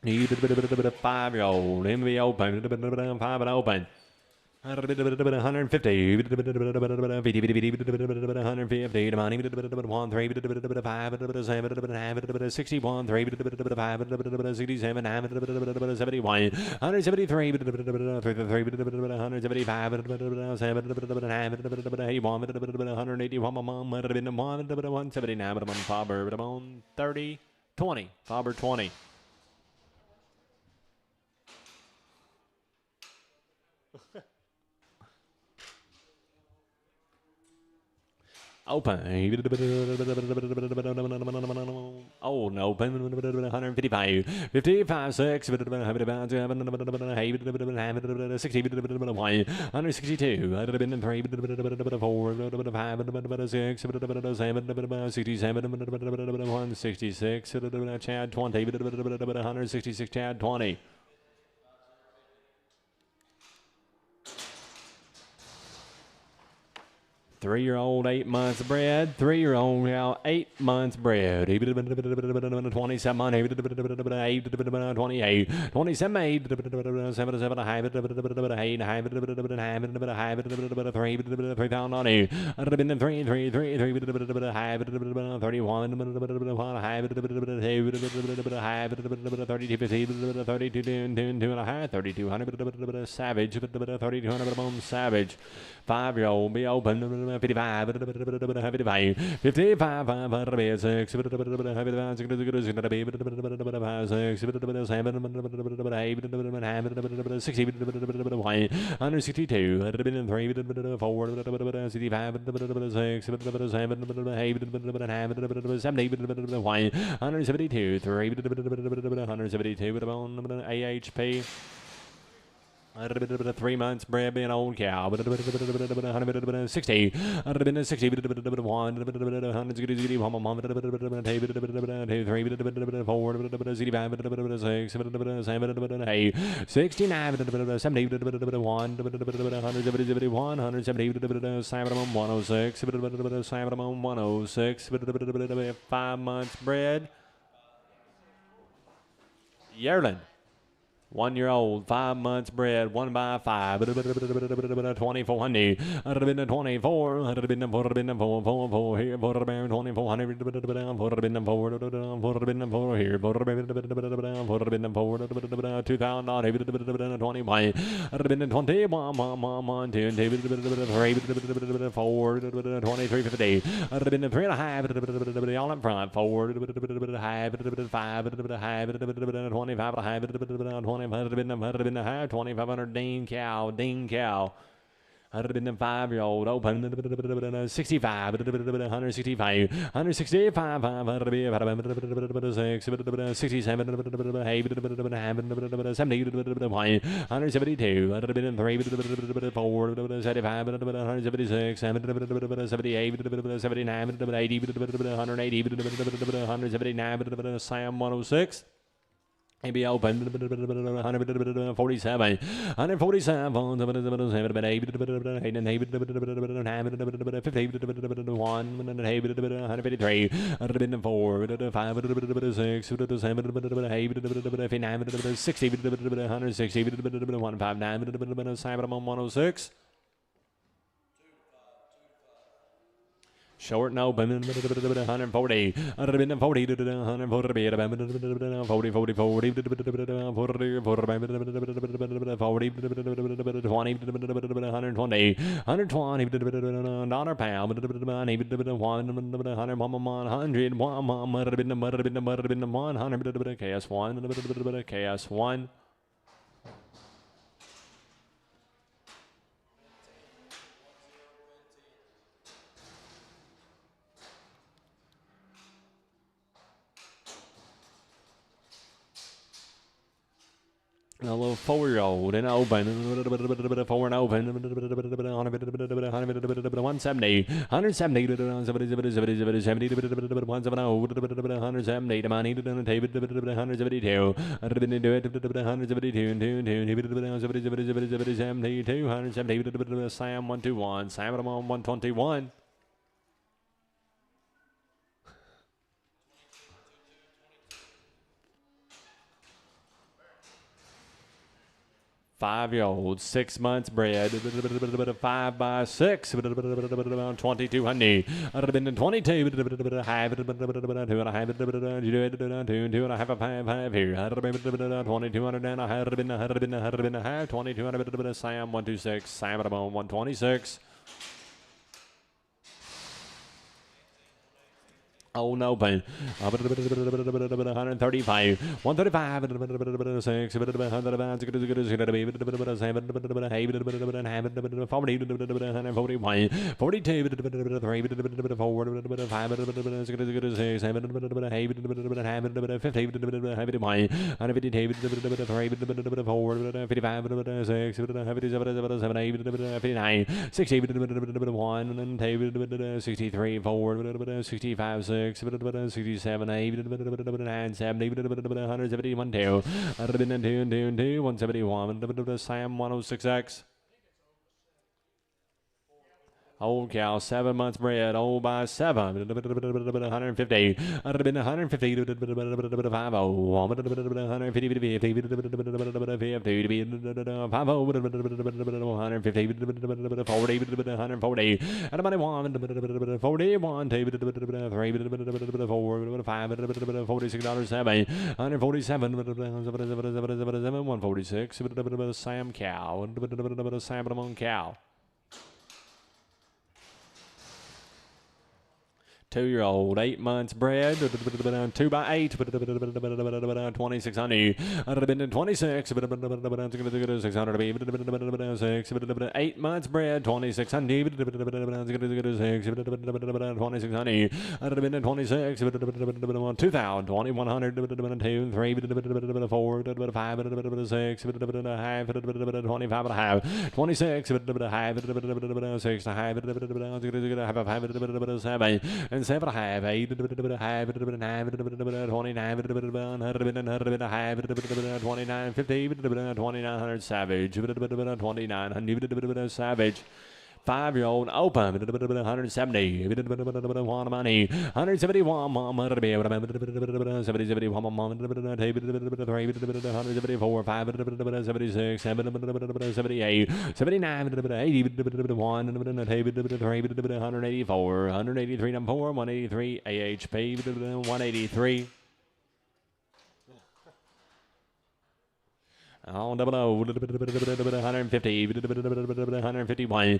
Need a bit of 5-year-old, MV open, 5 and open. 150, 150, 150, 61, 3, 67, 71, 173, 175, 181, 179, 30, 20, Faber 20. Open. Oh no, 155, 55, 6, 60, 162. I'd have been in 3, 4, 5, 6, 67, 166, Chad 20, 166, Chad 20. 3-year-old, 8 months bred. 3-year-old cow, 8 months bred. 27, 28, 27, 8, 7, high, 8, high, 3,000, I'd have been 3, 3, 3, 3, high, 31, high, 32, 50, 32, 2 and a high, 3,200, savage, 3,200, savage. 5-year-old, be open, 55, 55, 55, 6, 162, 3, 4, 65, 6, 172, 3, 172, AHP. 3 months bred, being old cow. 60. 60. 100, 69, 70, 171, 106, 106, 5 months bred. Yearling. 1-year-old, 5 months bred, 1 by 5, 2,400, 24, 4, here, 2,400, 4 here, 2,000, 21, 21, 2, 3, 4, 23, 50, 3.5, all up front, 4, 5, 25, 2,500 Dean cow. 105-year-old open 65 165 165 6 67 70 172 103 4 75 176 78 79 80 180 179 Sam 106 maybe open 147 147 153 154 5 6 60 160 159 106 Short and open, 140, 140, 140, 40, 40, 40, 120, 120, dollar pound, 100, KS1. 4-year-old and open, 4 and open, 170, 170, 170, money, 172, 172, Sam 121, Sam 121. 5-year-old, 6 months bred, 5 by 6, 2,200, 22, 2.5 here, 2,200 and a half, 2,200, Sam 126, Sam 126. Oh no, but 135, 135, 6, 42, 63, 65, 6, 67, 8, 9, 70, 171, 2, 171, Sam 106X. Old cow, 7 months bred, old by 7, 150, 150, 50, 140, and about 1, 41, 2, 3, 4, 5, $46, 7, 147, 146, Sam cow, Sam cow. 2-year-old, 8 months bred, 2 by 8, 2600, 26, 600 be 6, 8 months bred, 2600, 2600, 26, 2000, 2100, 2, 3, 4, 5, 6, 5, 25 and a half, 26, 6, 7, and 7 and a half, 8, 9, 29, 50, 2900 savage, 2900 savage. 5-year-old open, 170, 1 money, 171, 71, 174, 5, 76, 7, 78, 79, 80, 1, 184, 183, 183, AHP, 183. Oh, 150, 151,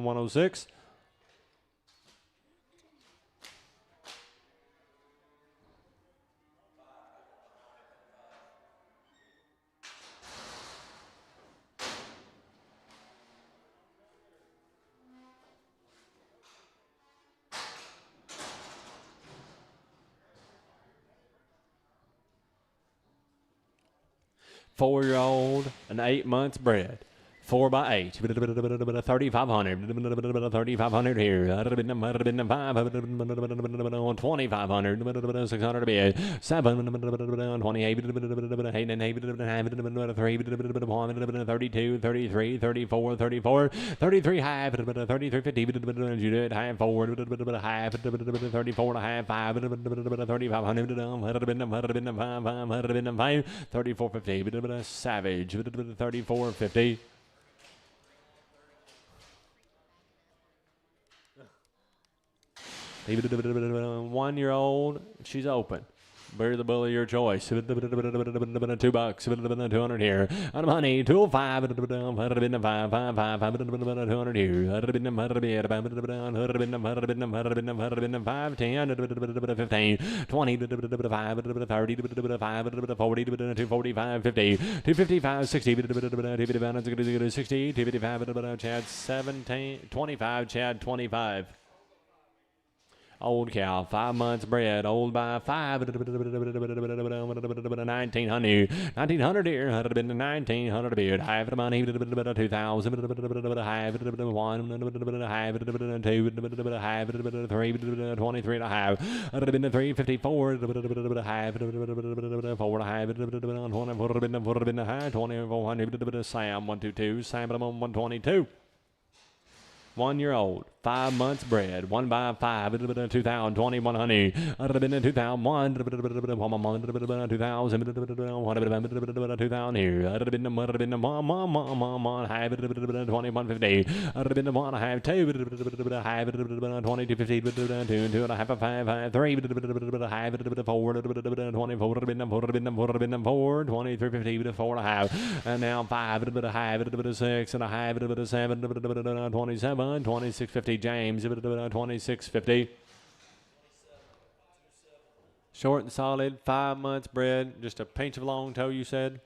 106. 4-year-old and 8 months bred. 4 by 8, 3,500, 3,500 here, 2,500, 600 to be 7, 28, 32, 33, 34, 34, 33 half, 33, 50, Judith half, 4, half, 34 and a half, 5, 3,500, 34, 50, savage, 34, 50. 1-year-old, she's open. Bury the bull of your choice. $2, 200 here. Out of money, 205, 200 here. 5, 10, 15, 20, 5, 30, 40, 245, 50, 255, 60, 60, 255, Chad 17, 25, Chad 25. Old cow, 5 months bred, old by 5, 1900, 1900 here, 1900 beard, half the money, 2000, half, 1, half, 2, half, 3, 23 and a half, 354, half, 4 and a half, 2400, Sam 122, Sam 122. 1-year-old, 5 months bred, 1 by 5, 2000, 2100, 2001, 2000, 2000 here, 2150, 1 half, 2, half, 2250, 2 and a half, 5, 3, half, 4, 24, 2350, 4 and a half, and now 5, half, 6 and a half, 7, 27, 2650 James, 2650. Short and solid, 5 months bred, just a pinch of long toe, you said?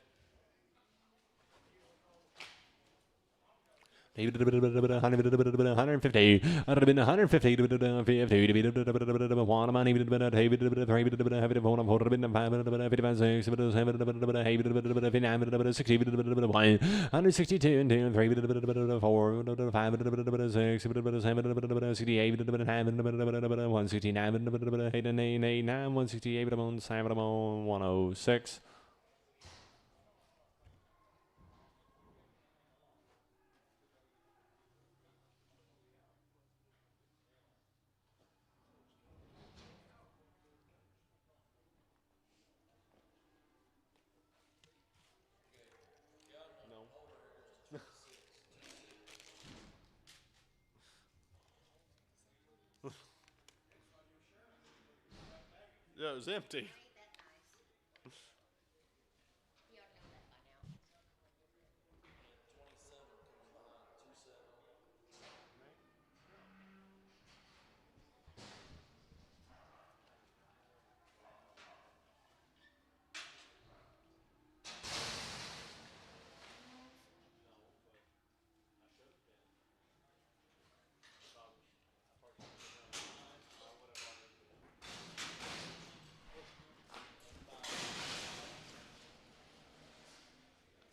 150. I'd have been 150. 50. One money. 3. 4. 55. 6. 7. 59. 60. 162. And 2. 3. 4. 5. 6. 7. 68. 169. 8. 9. 168. 7. 106. Yeah, it was empty.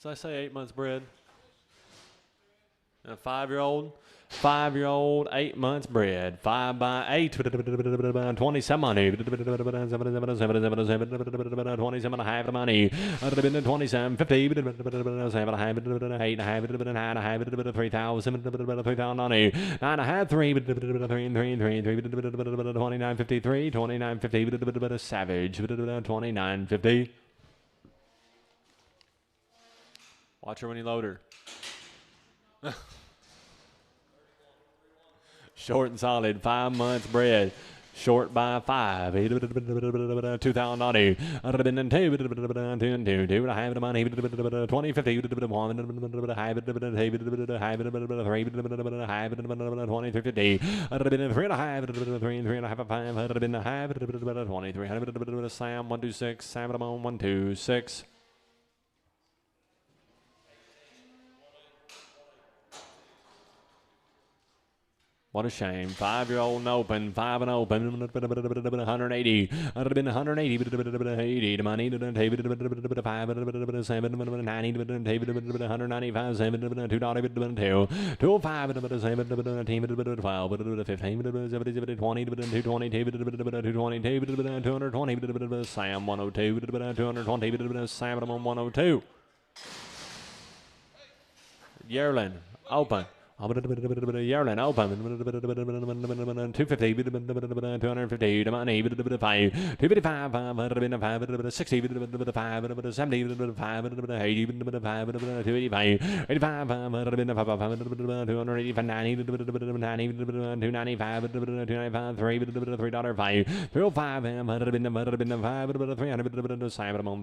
So I say 8 months bred. A 5-year-old. 5-year-old, 8 months bred. 5 by 8. 27 money. 27 and a half the money. 27, 50. 7 and a half. 8 and a half. 9 and a half. 3,000. 3,000 money. 9 and a half. 3. 3 29, 53. 29, 50. Savage. 29, 50. Watch her when you load her. Short and solid, 5 months bred. Short by 5. 2,000 naughty. 2 and 2. 2 and 2. 2 and a half the money. 20, 50. 1 half. 3. 20, 50. 3 and a half. 3 and 3 and a half. 5. 23. Sam 126. Sam 126. What a shame. 5-year-old and open. 5 and open. 180. I'd have been 180. 80 to money. 5. 7. 90. 195. 7. 2. 2. 205. 7. 12. 15. 20. 222. 220. Sam 102. 220. Sam 102. Yearling. Open. Yearling open. 250. 250. The money. 5. 255. 60. 5. 70. 5. 80. 285. 85. 285. 90. 295. 295. 3. $3. 305. 300.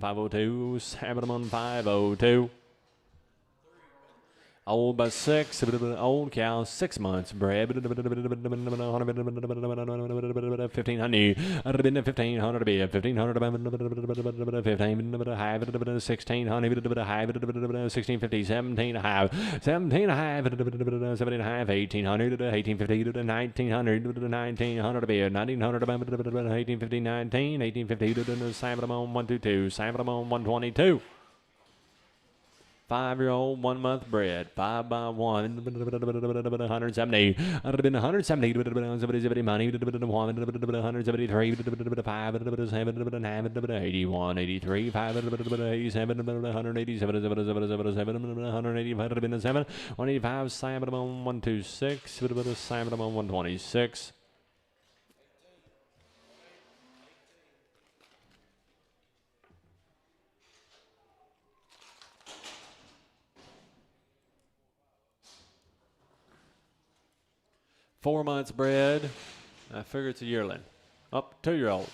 502. 502. Old by 6, old cow, 6 months, bred, 1,500, 1,500 be 1,500, 1,600, 1,650, 17 and a half, 17 and a half, 17 and a half, 1,800, 1,850, 1,900, 1,900 be 1,900, 1,850, 19, 1,850, Salmon 122, Salmon 122. 5-year-old, 1 month bred, 5 by 1, 170. I'd have been 170, 170 money, 173, 5, 7, 81, 83, 5, 87, 187, 185, 185, Simon 126, Simon 126. $4 months bred. I figure it's a yearling. Up, 2-year-old.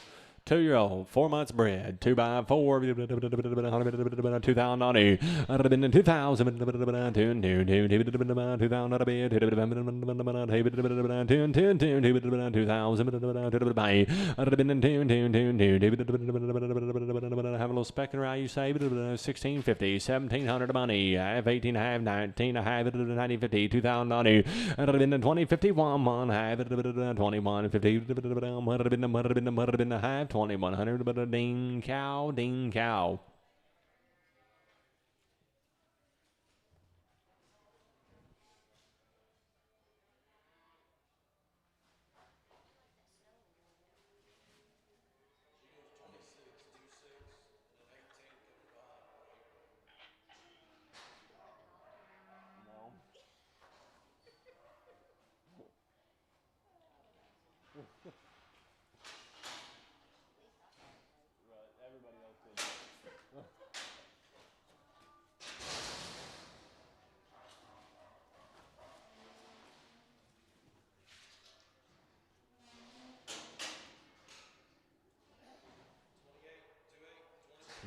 2-year-old, 4 months bred, 2x4, 2000 I'd have been in 2000, have a little speck and you say 1650, 1700 money, I have 18, I have 19, I have 9050, 2000 I'd have been in 2051, one, I have 2150, might have been a half 2100, but a ding cow.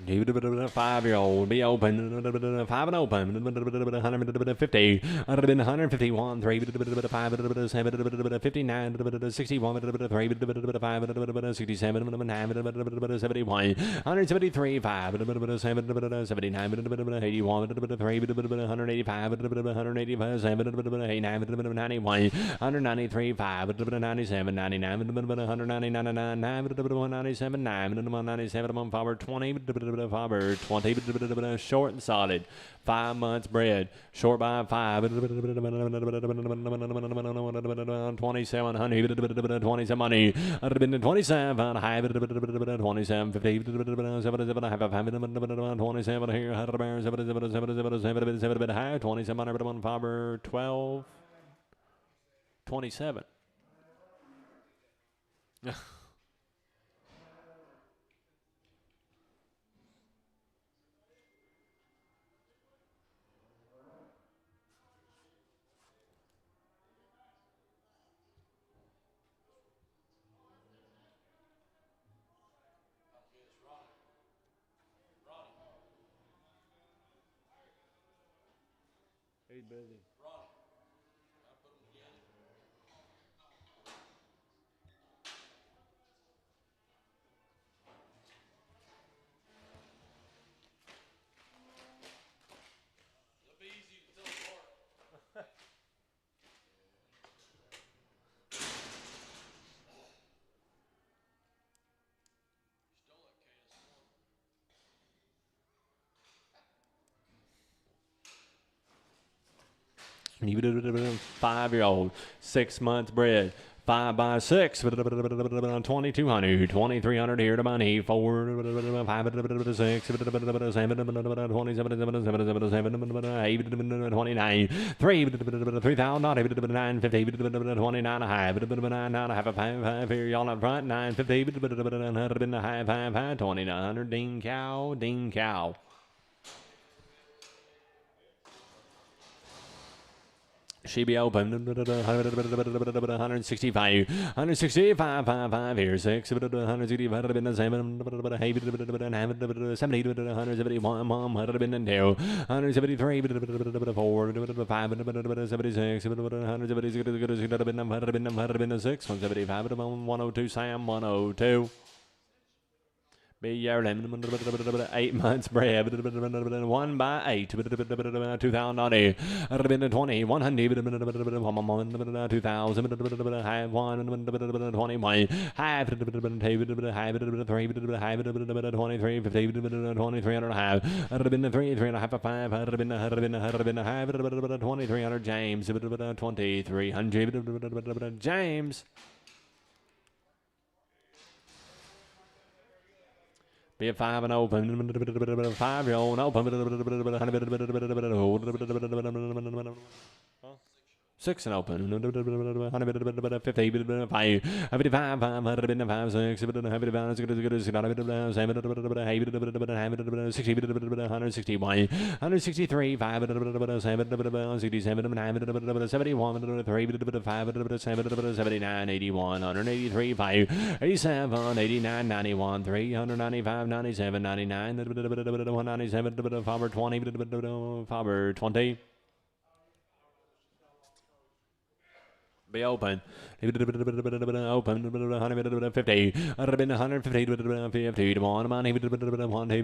Give it a 5-year-old, be open, 5 and open, 150, I'd have been 151, 3, 5, 59, 61, 3, 5, 67, 71, 173, 5, 79, 81, 3, 185, 185, 7, 89, 91, 193, 5, 97, 99, 199, 197, 9, 197, forward 20, Faber 20, short and solid, 5 months bred, short by 5, 2700, 27 money, I'd have been 27, high 27, 50, 77, half of 27 here, 7 high, 2700, Faber 12, 27. He's busy. Give it a 5-year-old, 6 months bred, 5 by 6, 2200, 2300 here to money, 4, 5, 6, 7, 27, 29, 3, 3000, 950, 29 a half, 9 a half, 5 here, y'all up front, 950, 5, 2900, ding cow. She be open, 165, 165, 5 here, 6, 165, 7, 70, 171, mom, 102, 173, 4, 5, 76, 176, 175, 102, Sam, 102. Be your 8 months bred, 1 by 8, 2000 I'd have been 20, 100, 2000, half 1, 21, half, 3, 23, 50, 2300 half, I'd have been 3, 3 and a half, 5, I'd have been half, 2300 James, 2300 James. Be a 5 and open, 5-year-old open, 6 and open. 50, 55, 5, 6, 161, 163, 5, 67, 71, 79, 81, 183, 5, 87, 89, 91, 395, 97, 99, 197, Faber 20, Faber 20. Be open. Open. 50. 150. 150. 50. 1 man. 1 3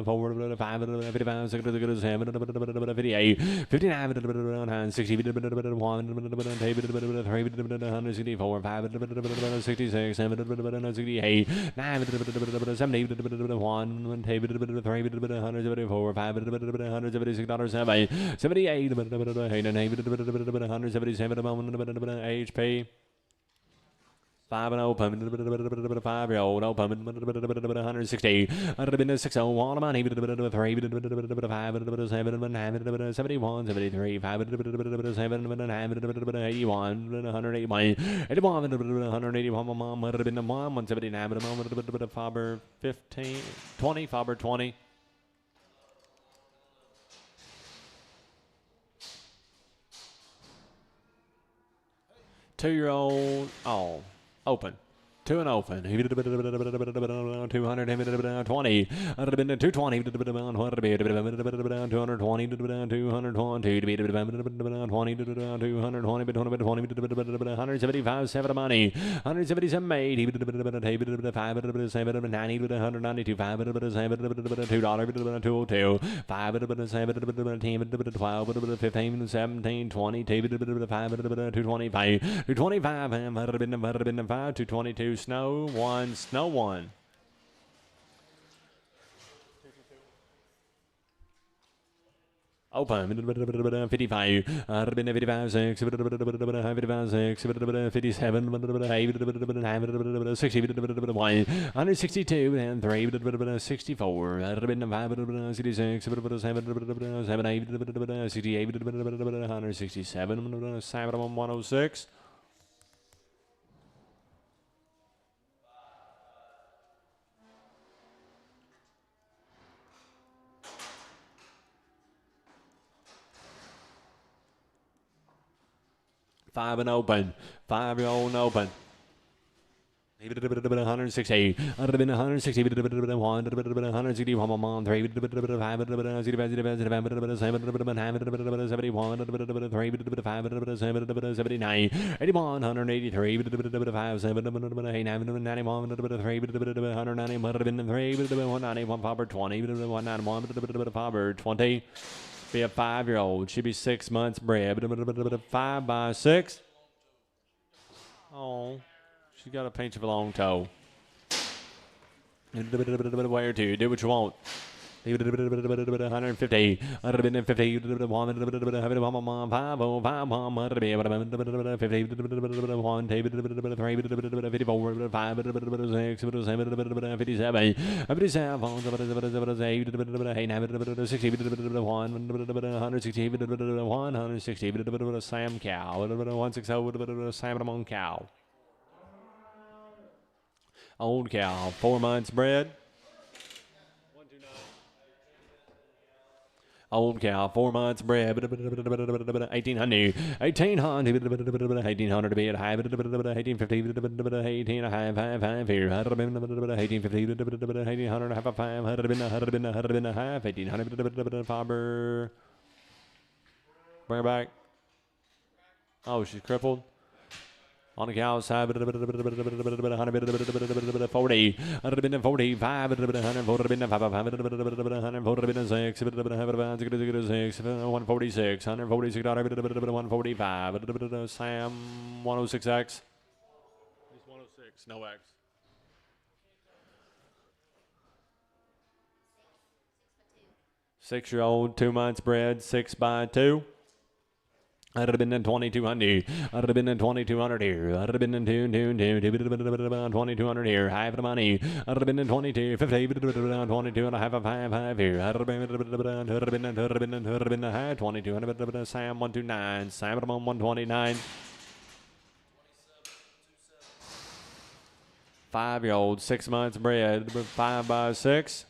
4 5 55 6 7 58 59 60 164 5 66 7 68 9 70 1 3 174 5 $176 78 177 HP 5 and open 5-year-old open 160 601 money 3 5 71 73 5 7 81 181 81 181 179 Faber 15 20 Faber 20 2-year-old, oh, open. 2 and open. 200, 220, 220, 220, 220, 175, 7 money, 177, 8, 5, 7, 90, 192, 5, $2, 202, 5, 7, 10, 12, 15, 17, 20, 5, 225, 225, 222, Snow 1, Snow 1. Open 55, 55, 6, 55, 6, 57, 60, 162, and 3, 64, 66, 7, 8, 68, 167, 106. 5 and open. 5-year-old open. 160, 160, 160, 3, 79, 81, 183, 5, 7, 91, 191, Faber 20, 191, Faber 20. Be a 5-year-old. Should be 6 months bred. 5 by 6. Oh, she got a pinch of a long toe. Way or two. Do what you want. 150, 150, Sam cow, 160, Sam cow. Old cow, 4 months bred. Old cow, 4 months bred, 1800, 1800 to be at high, 1850, 18 a half, 5 here, 1850, 1800 half a 5, 100 a half, 1800 Faber. Bring her back. Oh, she's crippled. On the cow side, 40, 145, 146, 146, 145, Sam 106X. Just 106, no X. 6-year-old, 2 months bred, 6 by 2. I'd have been in 2200. I'd have been in 2200 here. I'd have been in 2200 here. Half the money. I'd have been in 2250. 22 and a half of 5 here. I'd have been in 2200. Sam 129. Sam 129. 5-year-old, 6 months bred, 5 by 6.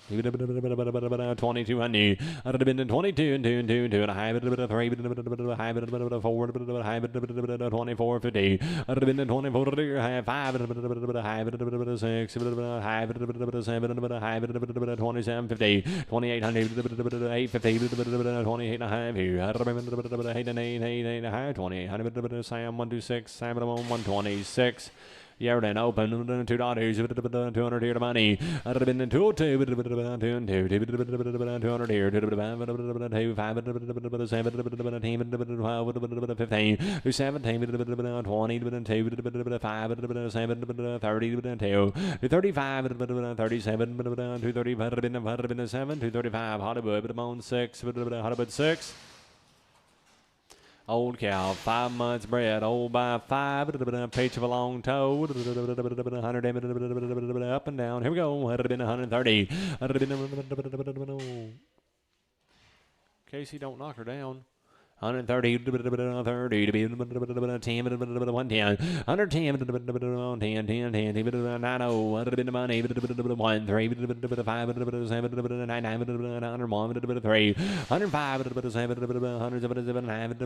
2200. I'd have been in 22 and 2 and 2 and 2 and a half, 3, 4, 2450. I'd have been in 24 and a half, 5, 6, 7, 2750, 2800, 850, 28 and a half here. I'd have been 8 and 8 and a half, 2800, Sam 126, Sam 126. Yeah, then open $2, 200 here to money. I'd have been in 202, 200 here, 2 5, 7, 15, 17, 20, 2, 5, 7, 30, 35, 37, 230, 7, 235, Hollywood 6, Hollywood 6. Old cow, 5 months bred, old by 5, pitch of a long toe, 100 up and down. Here we go. I'd have been 130. I'd have been. Casey, don't knock her down. 130, 30, 110, 110, 110, 90, I'd have been the money, 1, 3, 5, 7, 9, 101, 3, 105, 7, 107, 11,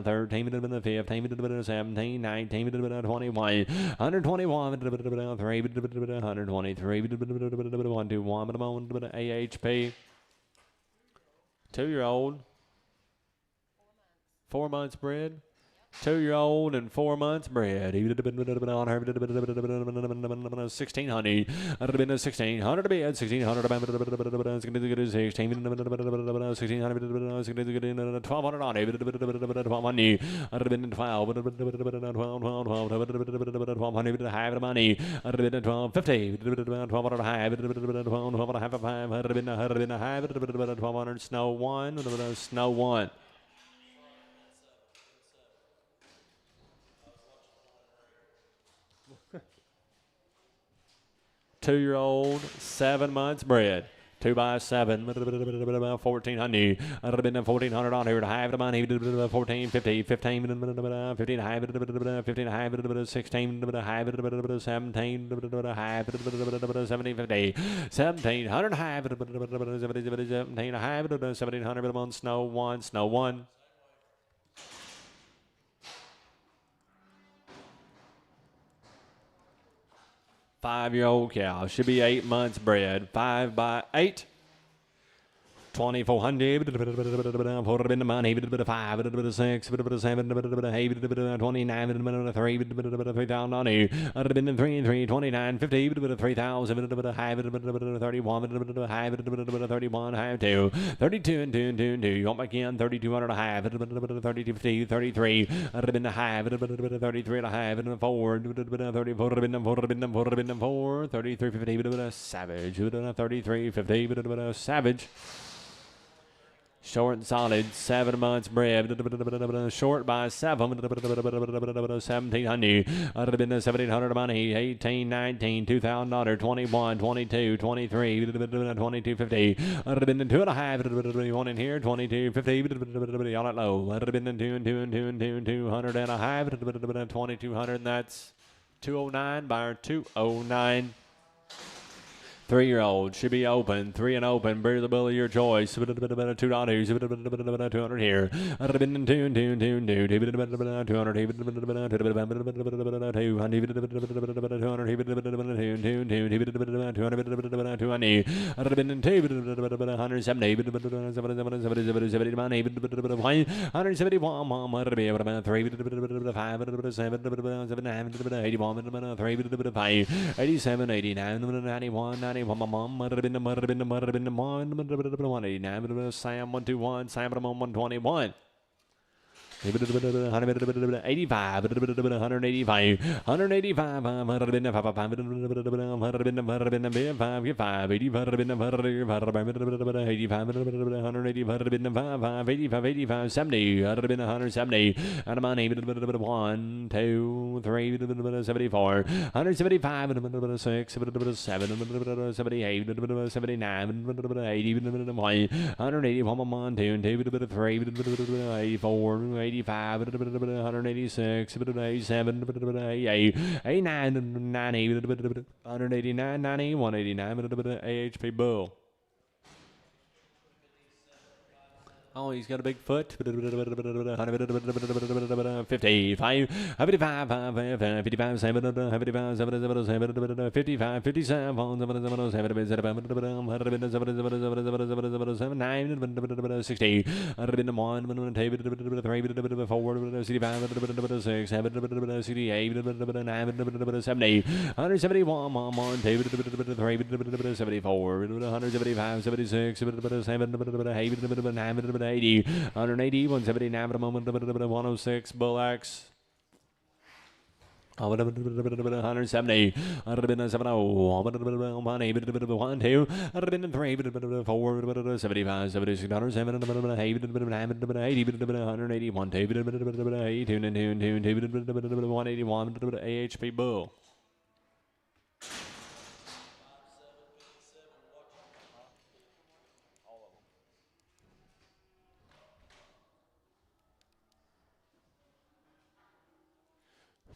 13, 15, 17, 19, 21, 121, 3, 123, 121, AHP. 2-year-old. 4 months bred. 2-year-old and 4 months bred. He would have been on her 1600. I'd have been 1600 to be at 1600. It's going to be good as 16. 1600. 1200 on it. 1200. I'd have been 12. 1200 half the money. I'd have been 1250. 1200 half. 1200 half of 5. I'd have been half. 1200 snow 1. Snow 1. Two-year-old, 7 months bred. 2 by 7, 1400. I'd have been 1400 on here to half the money. 1450, 15, 15 half, 15 half, 16 half, 17 half, 1750, 1700 half, 17 half, 1700 on snow 1, snow 1. 5-year-old cow. Should be 8 months bred. 5 by 8. 2400. 4 in the money. 5, 6, 7, 8, 29, 3, 3,000 on you. I'd have been 3 and 3, 29, 50, 3,000, 31, 31, half 2, 32 and 2 and 2 and 2. You want back in 3,200 a half, 32, 33. I'd have been a half, 33 and a half, 4, 34, 4, 33, 50, savage, 33, 50, savage. Short and solid, 7 months bred, short by 7, 1700. I'd have been 1700 money, 18, 19, $2,000, 21, 22, 23, 2250. I'd have been 2 and a half, 21 in here, 2250, all at low. I'd have been 2 and 2 and 2 and 2 and 200 and a half, 2200, and that's 209 by 209. 3-year-old should be open, 3 and open, breathable of your choice. $2, 200 here. I'd have been 2 and 2 and 2 and 2, 200, 200, 200. I'd have been 2, 170, 171, mom, I'd be able to 3, 5, 7, 81, 3, 5, 87, 89, 91, Sam 121, Sam 121. 185, 185, 185, 70, 170, out of money, 1, 2, 3, 74, 175, 6, 7, 78, 79, 80, 180, 1, 2, 3, 84, 85, 186, 87, 88, 89, 90, 189, 90, 189, AHP Bull. Oh, he's got a big foot. 55, 55, 55, 55, 55, 57, 60, 1, 3, 4, 65, 6, 7, 68, 70, 171, 1, 2, 3, 74, 175, 76, 7, 8, 80, 180, 179 at a moment, 106, Bull X. 170, 170, 1, 2, 3, 4, 75, 76, 107, 80, 181, 181, AHP Bull.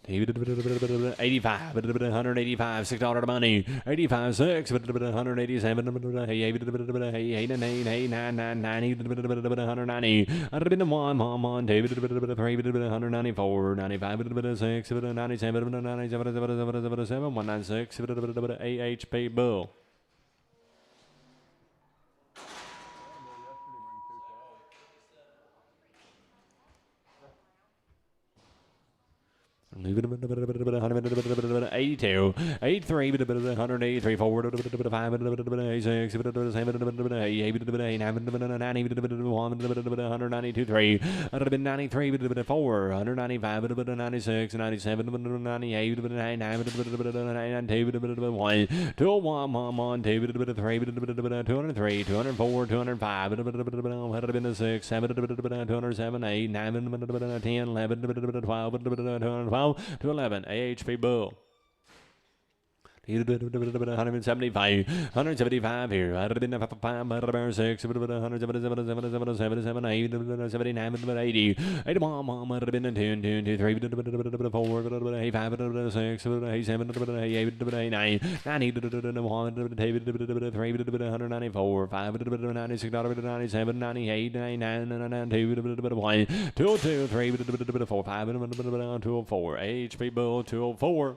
$85, 185, $6 money, 85, 6, 187, 8, 9, 90, 190, 101, 3, 194, 95, 6, 97, 97, 196, AHP Bull. Leave it 82, 83, 183, 4, 5, 6, 7, 8, 9, 192, 3, 193, 4, 195, 96, 97, 98, 99, 92, 1, 201, 1, 2, 3, 203, 204, 205, 106, 7, 207, 8, 9, 10, 11, 12, 212, to 11, AHP Bull. 175, 175 here. 176, 177, 8, 79, 80, 81, 2, 3, 4, 85, 6, 87, 88, 9, 90, 1, 3, 194, 5, 96, 97, 98, 99, 92, 1, 202, 3, 4, 5, 204, AHP Bull 204.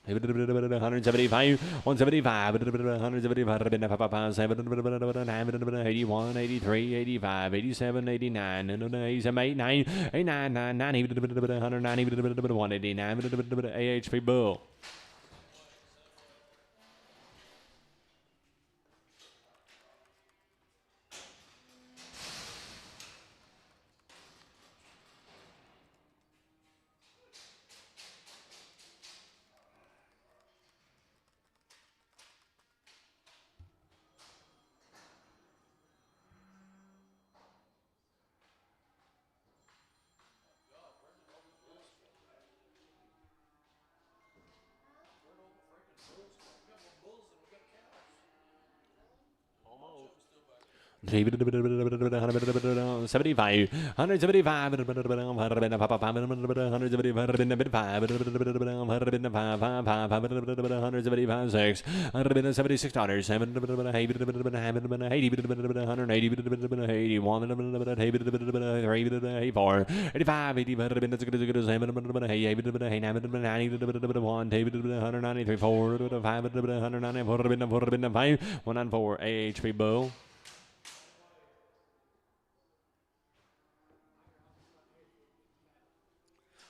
175, 175, 175, 7, 81, 83, 85, 87, 89, 87, 89, 89, 90, 190, 189, AHP Bull. $75, 175, 175, 176, $76, 7, 80, 81, 84, 85, 80, 193, 4, 5, 194, AHP Bull.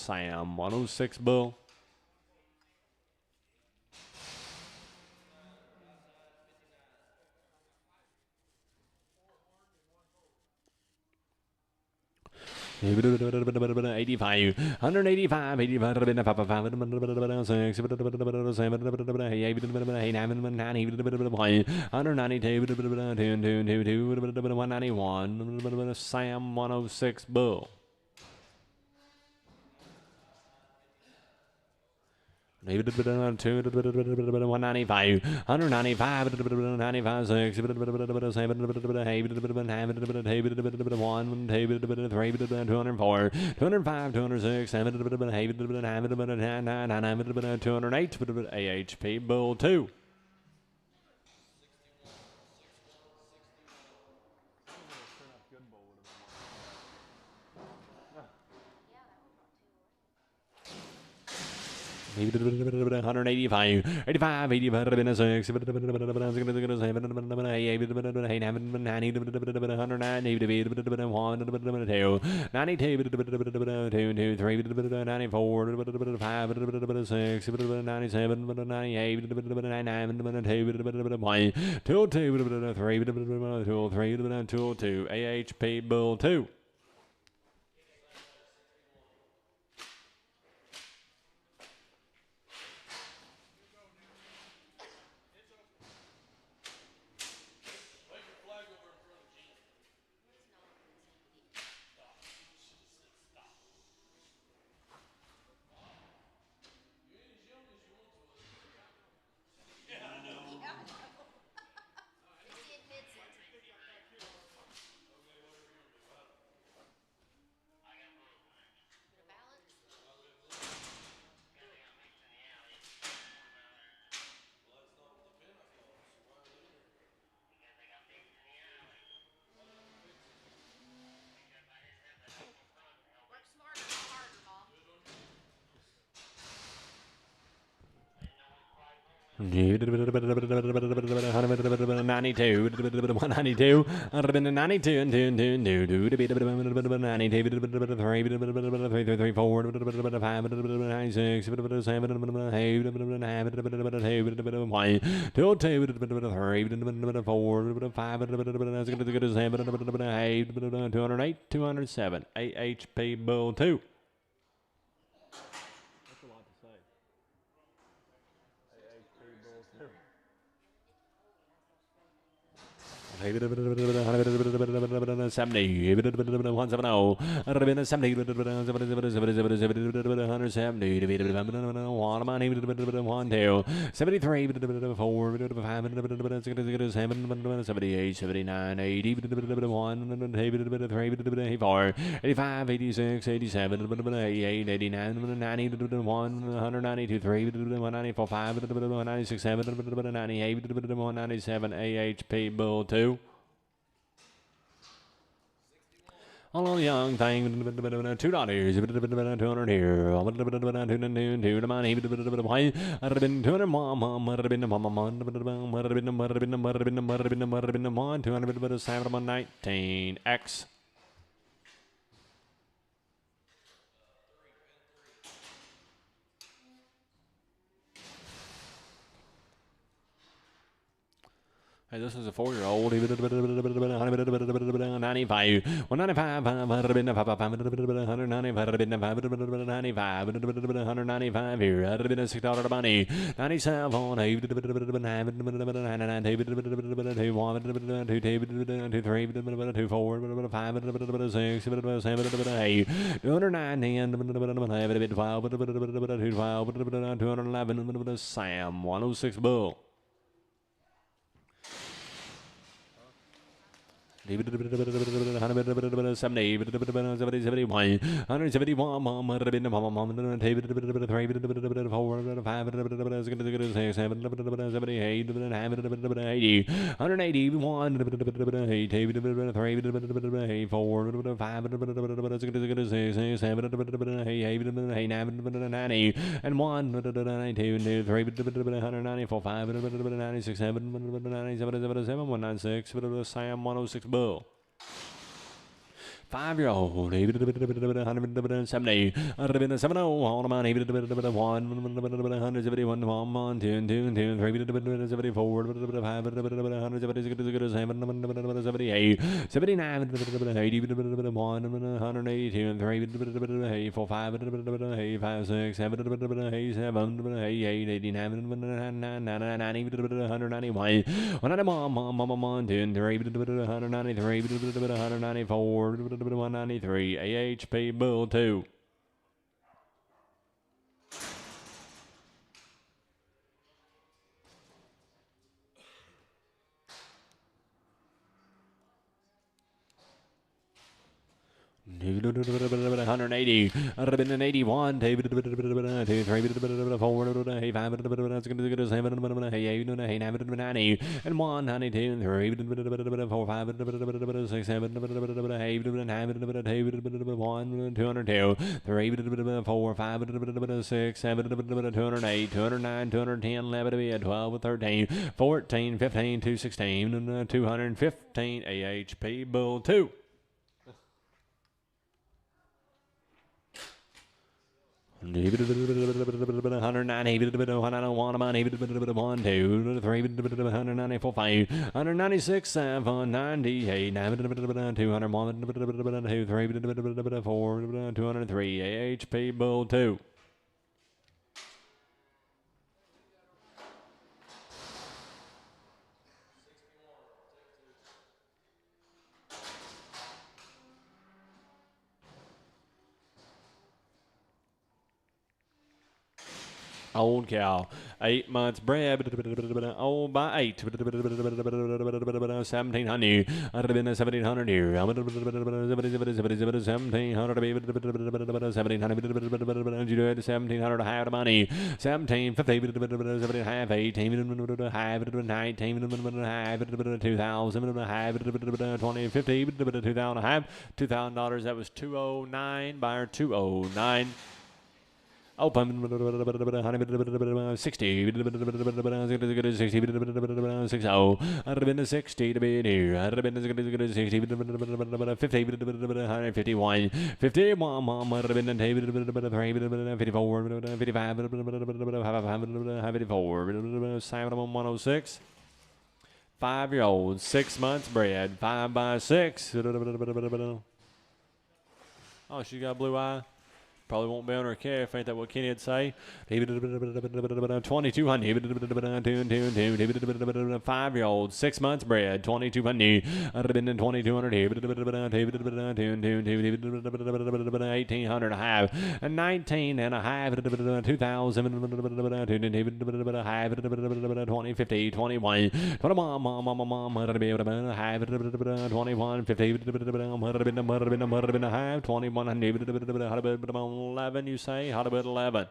Sam 106 bull. $85, $185, $191, Sam 106 bull. $195, $195, $95, $204, $205, $206, $208, AHP bull 2. $185, $85, $85, $86, AHP bull 2. Work smarter, not harder, Mom. 92, 192, 208, 207, AHP bull 2. That's a lot to say. AHP bull 2. 70, 170, 170, 73, 4, 5, 78, 79, 80, 4, 85, 86, 87, 88, 89, 90, 192, 3, 194, 5, 196, 7, 98, 197, AHP Bull 2. Hello, young thing. $2. 200 here. 2 to money. Might have been 200 mom. Might have been mom. Might have been 200 7 19 X. Hey, this is a 4-year-old. 95. 195. 195 here. I'd have been a $6 money. 97. 211. Sam 106 Bull. 70, 171, 171, mom, 3, 4, 5, 6, 7, 78, 80, 181, 3, 4, 5, 6, 7, 8, 90, and 1, 2, 3, 194, 5, 96, 7, 97, 196, Sam 106 Bull. 5-year-old, 170, 70, all the money, 1, 171, 1, 2, 2, 2, 3, 74, 5, 78, 79, 80, 1, 182, 3, 4, 5, 6, 7, 88, 89, 90, 191, 191, 2, 3, 193, 194, 193 AHP Bull 2. $180, 181, 2, 3, 4, 5, 7, 90, and 192, 3, 4, 5, 6, 7, 8, 9, 1, 202, 3, 4, 5, 6, 7, 208, 209, 210, 11, 12, 13, 14, 15, 216, 215 AHP Bull 2. 190, 101, 1, 2, 3, 194, 5, 196, 7, 98, 201, 2, 3, 4, 203, AHP Bull 2. Old cow, 8 months bred, old by 8, 1700, I'd have been 1700 here, 1700, 1700, high the money, 1750, half 18, half 19, half 2000, half 2050, 2000, half $2,000. That was 209, buyer 209. Open 60, 60, I'd have been a 60 to be here. I'd have been a 60, 50, 151, 51, mom, I'd have been a 3, 54, 55, 54, Simon 106. 5-year-old, 6 months bred, 5 by 6. Oh, she got blue eye. Probably won't be on her calf. Ain't that what Kenny would say? 2200. 5-year-old, 6 months bred. 2200. 2200 here. 1800 and a half. 19 and a half. 2000. 2050. 21. 21. 50. 2100. 11, you say? How about 11?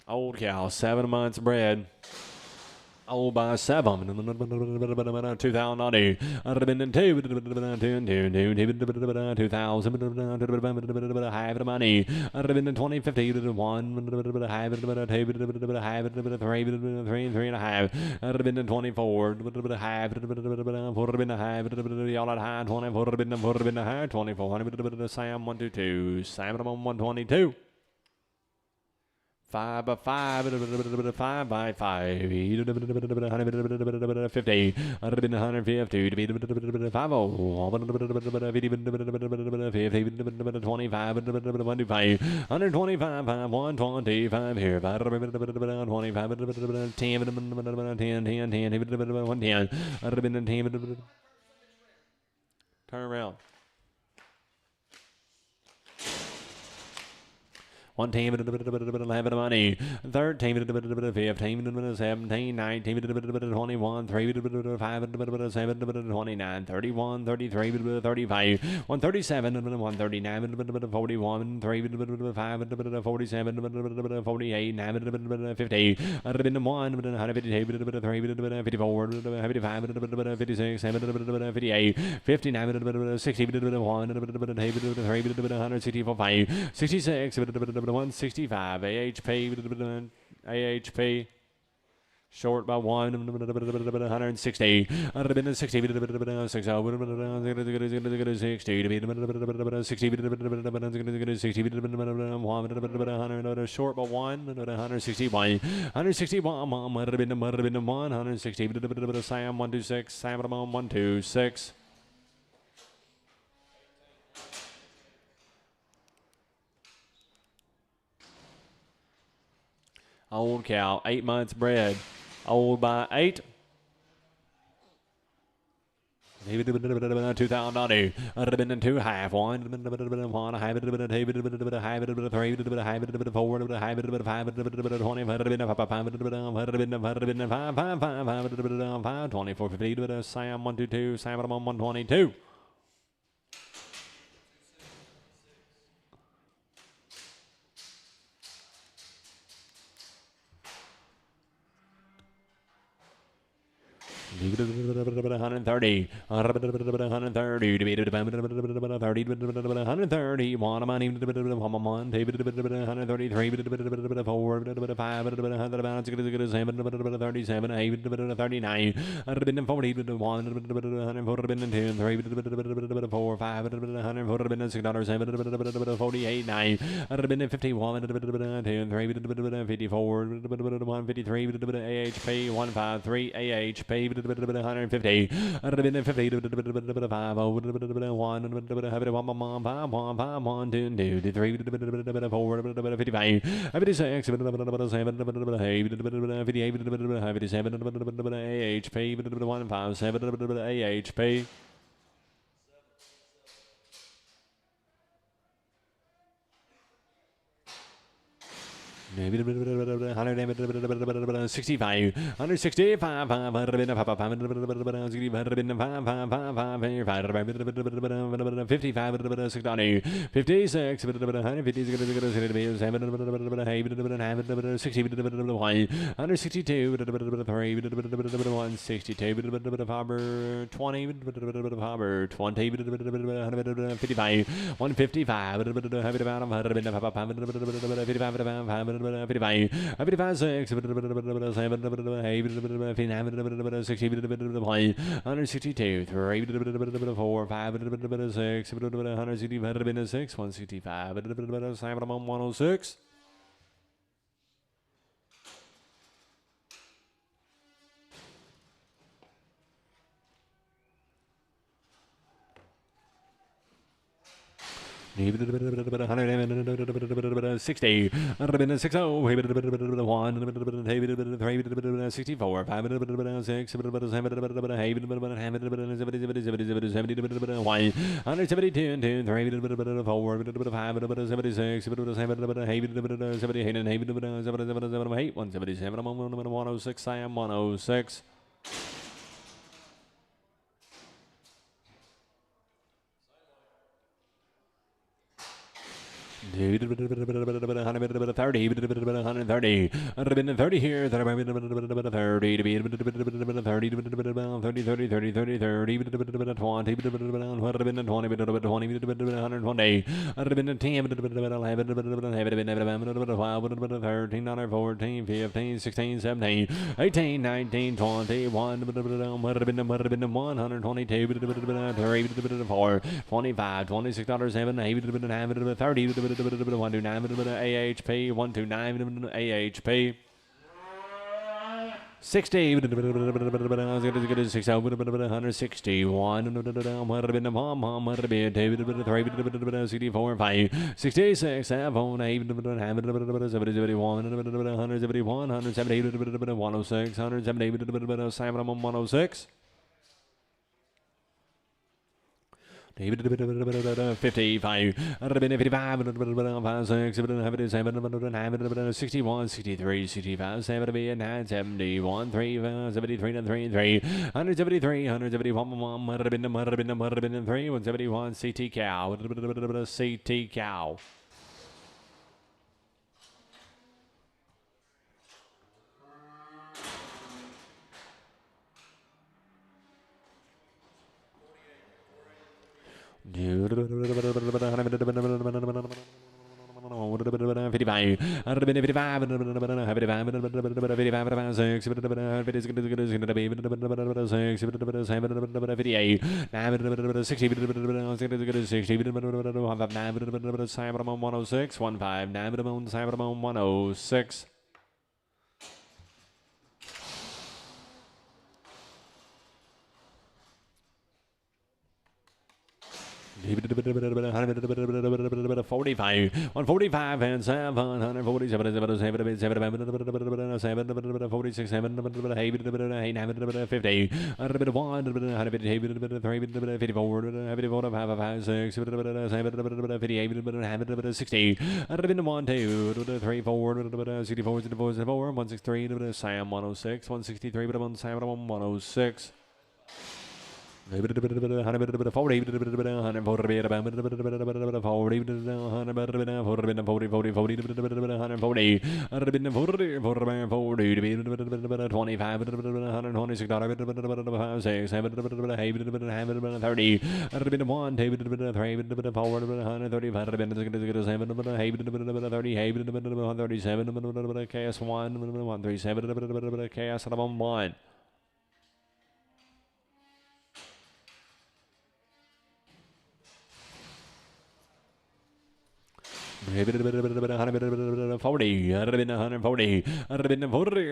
Old cow, 7 months bred. Old by 7. 2000. 2000. Half the money. 2050. 1. 3 and a half. 24. Half. 4. Y'all at high. 24. 2400. Sam 122. Sam 122. 5 by 5, 5 by 5, 50, 150, 5 25, 125, 125 here, 25, 10, turn around. 1 team, 11 money, 13, 15, 17, 19, 21, 3, 5, 7, 29, 31, 33, 35, 137, 139, 41, 3, 5, 47, 48, 9, 50, 1, 152, 3, 54, 55, 56, 58, 59, 60, 1, 3, 164, 5, 66, 165 AHP short by 1 160 short by 1 161 160 Sam 126 Sam 126 Old cow, 8 months bred. Old by 8. 2000 2 half 1 half 3 2450 Sam 122 Sam 122 130 130 one money 133 37 8 39 140 1 4 5 48 9 51 54 153 AHP 153 AHP 150 AHP $165, $165, 60, 60, 1, 64, 5, 6, 7, 172, 2, 3, 4, 5, 76, 178, 177, 106, Sam, 106. Dude, 30, 130, 130 here, 30 to be 30, 30, 30, 30, 30, 20, 120, 120, 10, 13, 14, 15, 16, 17, 18, 19, 20, 122, 4, 25, 26, 7, 8, 30, 129 AHP, 129 AHP. 60, 161, 64, 5, 66, 7, 8, 71, 171, 170, 106, 170, 106. 55, 55, 61, 63, 65, 79, 71, 3, 73, 3, 173, 171, 173, 171, CT cow, CT cow. Dude, 55, 106. 45, 145 and 7, 147, 46, 7, 8, 50, 101, 54, 55, 6, 58, 60, 1, 2, 3, 4, 64, 64, 163, Sam 106, 163, Sam 106. 40, 140, 140, 137, 40,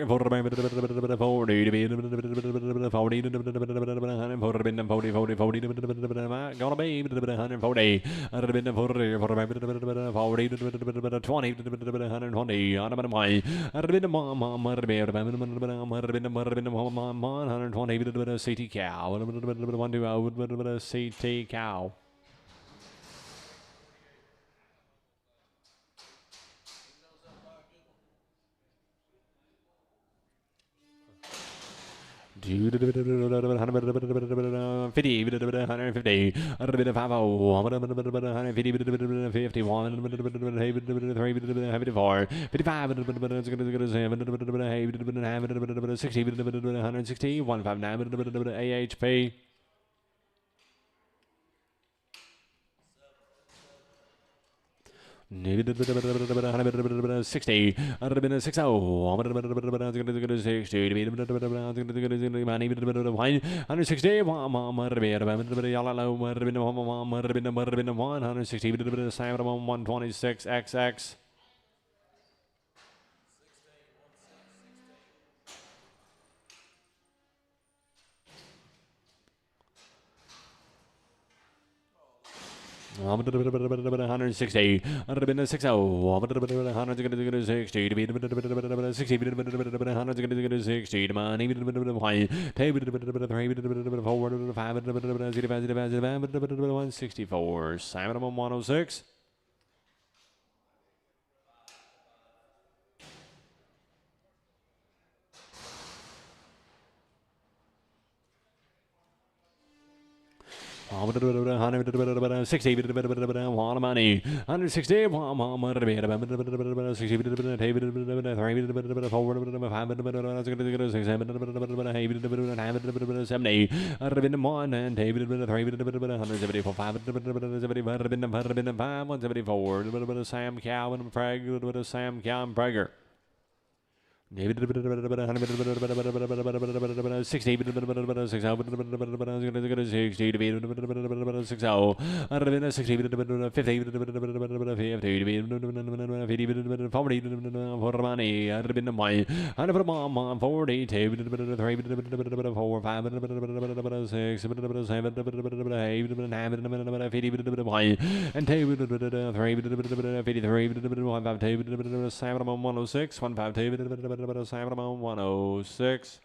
140, 140, CT cow, CT cow. Dude, 50, 150, 150, 51, 54, 55, 60, 160, 159, AHP. 60, 60, 60, 126, XX. 1 160. Hundred been a 60. 100 to be 60 to be 60. Hundred to be 60 to money. Table 3 forward 5 164. Simon 106. $60 money. 160 Sam Cow and Prague, Sam Cow and Prager. 60 60 Simon 106.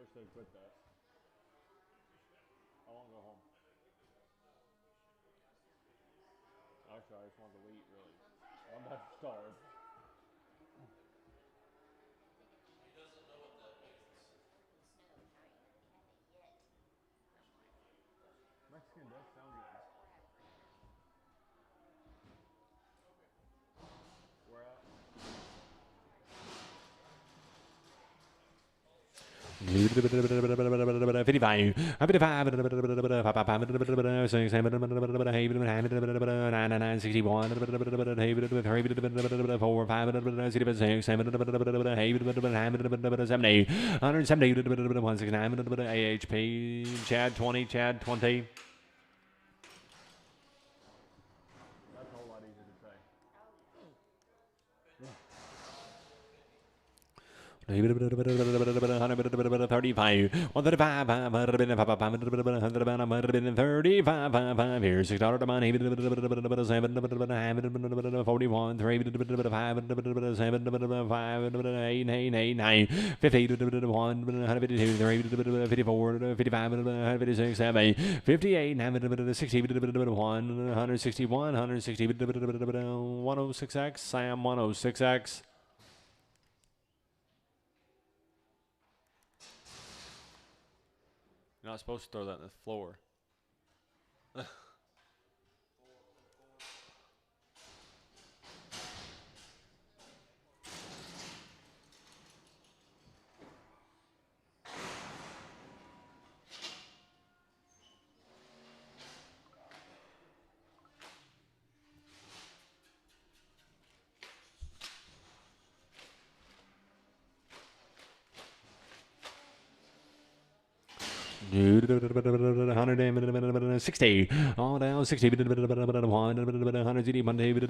I wish they'd quit that. I want to go home. Actually, I just want to eat, really. I'm about to starve. Mexican does sound good. Where at? 55. 170 AHP Chad 20 Chad 20. That's a whole lot easier to say. 135, 135, 135 here, $6 money, 41, 3, 7, 5, 8, 9, 50, 152, 3, 54, 55, 156, 7, 58, 60, 161, 160, 106X, Sam 106X. You're not supposed to throw that on the floor. $160. All down 60. 180 Monday. 3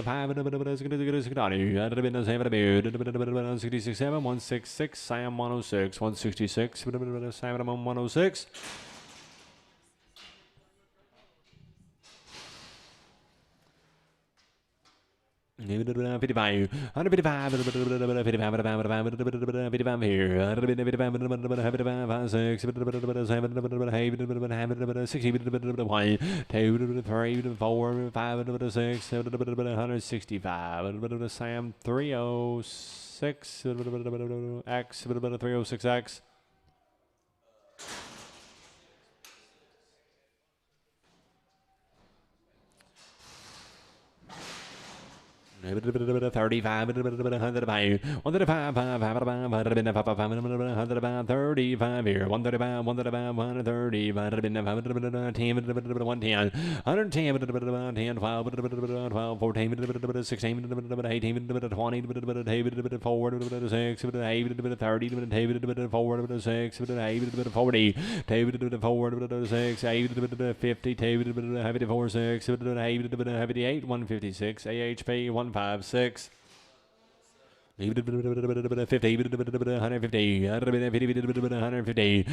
5 66 7 166 Sam 106 166 Sam 106. 55, 155, 55 here, 55, 6, 7, 60, 2, 3, 4, 5, 6, 165, Sam 306, X, 306X. 35, 135, 135 here, 135, 130, 110, 110, 12, 14, 16, 18, 20, 4, 6, 8, 30, 4, 6, 8, 40, 4, 6, 8, 50, 4, 6, 8, 156, AHP 156. 50, 150, 150,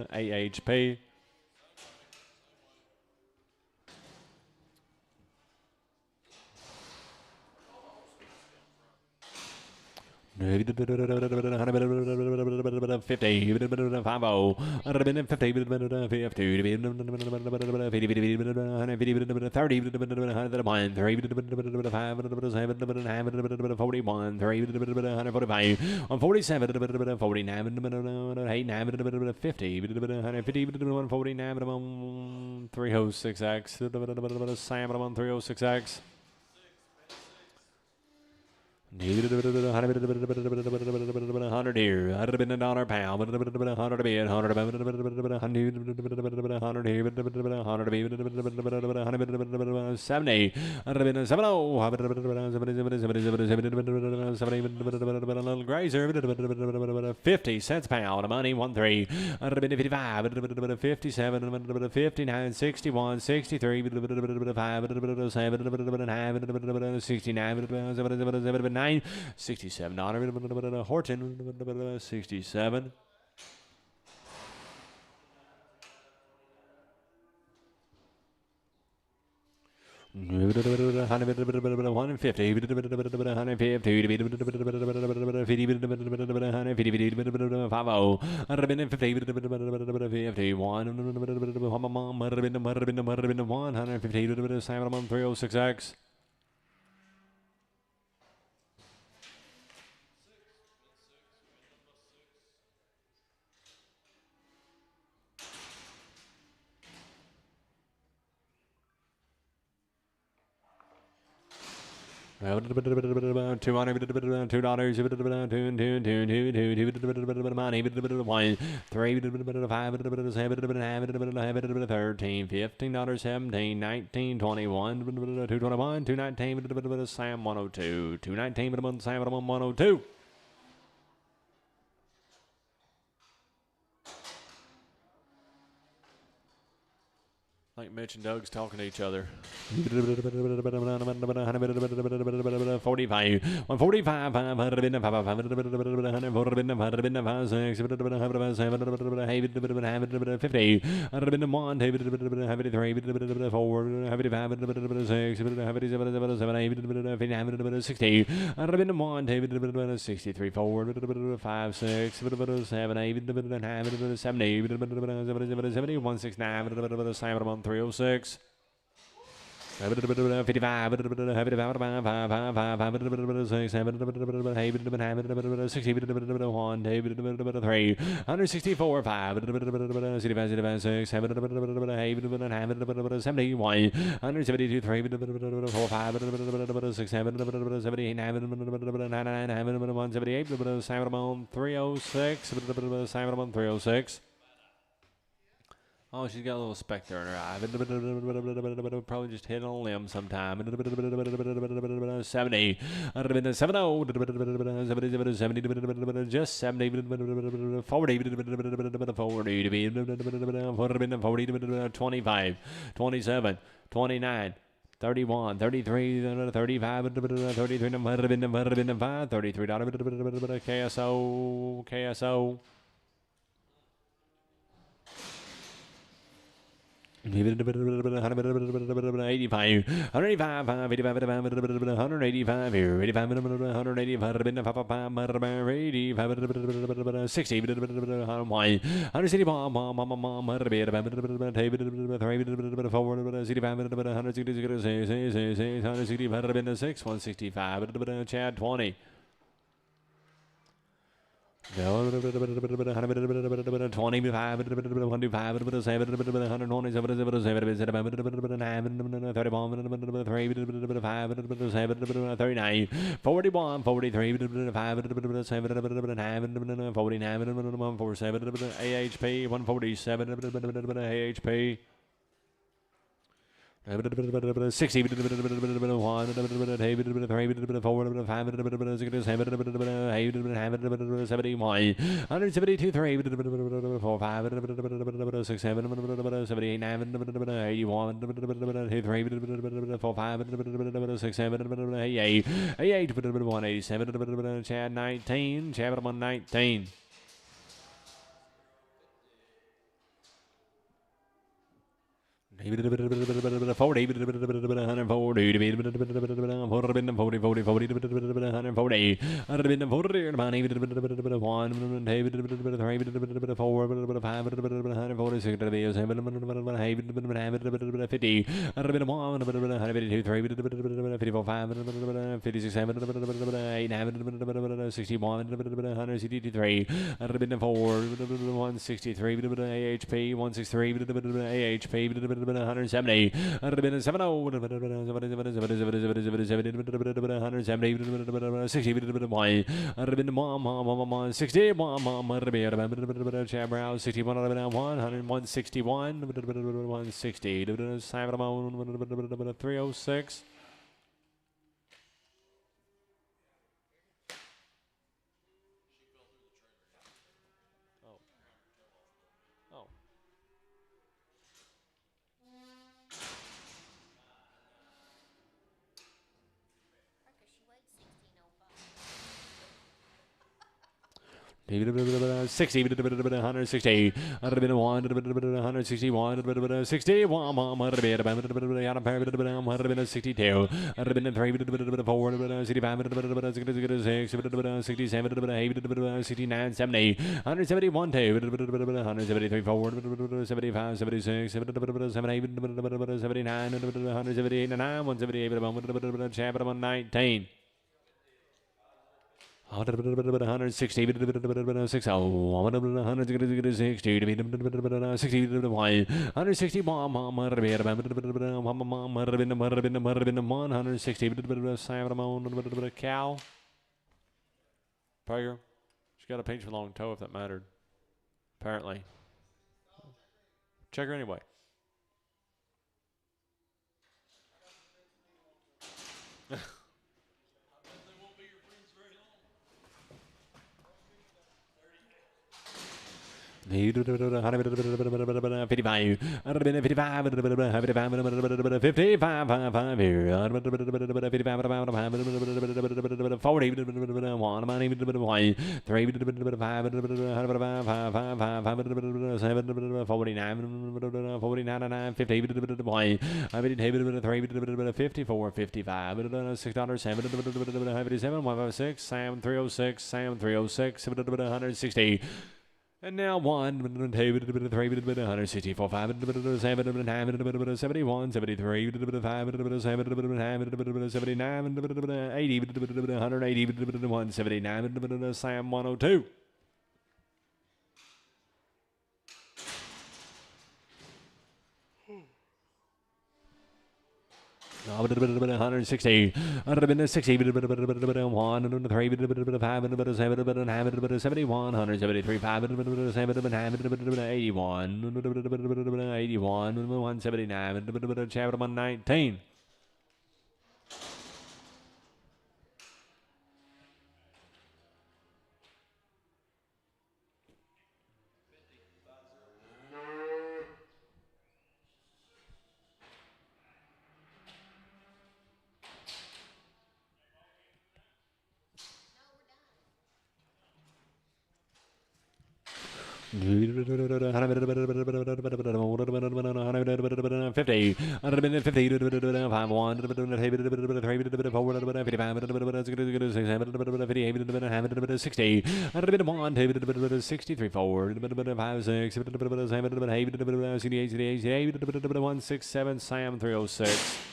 AHP. $50, 50, 50, 306X, Sam 306X. 100 here, $100 pound, 100 bid, 100 bid, 100 70, 70, little grazer, 50 cents pound, money, 13, 55, 57, 59, 61, 63, 69, $67, Horton, 67. $150, 150, 306X. $200, $2, money, 1, 3, 5, 13, $15, 17, 19, 21, 221, 219, Sam 102, 219, Sam 102. Like Mitch and Doug's talking to each other. 45, 145, 63, 4, 5, 6, 7, 8, 70, 169, Simon 306. 55, 60, 164, 5, 6, 7, 71, 172, 3, 4, 5, 6, 7, 78, 99, 178, Simon 306, Simon 306. Oh, she's got a little speck there in her eye. Probably just hit on a limb sometime. 70. 70. 70. Just 70. 40. 40. 25. 27. 29. 31, 33, 35, 33, $33, KSO, KSO. 85, 185 here, 85, 185, 60, 165, Chad 20. AHP 147 AHP 60 172 3 4 5 6 7 78 9 81 2 3 4 5 6 7 88 187 Chad 19 Chad 119 40 140 140 AHP 163 AHP 170 170 60 Chad Brown 61 161 160 306 Reckon she weighed 1605. 60 160 161 61 162 69 70 171 173 forward 75 76 78 79 178 178 Chapter 119 160 60 cow Prager she's got a pinch for long toe if that mattered apparently check her anyway Sam 306 160 and now 1, 2, 3, 164, 5, 7, 71, 73, 5, 79, 80, 180, 179, Sam 102. 160, 160, 1, 3, 5, 71, 173, 5, 81, 81, 179, Chapter 119. $50, Sam 306. 160,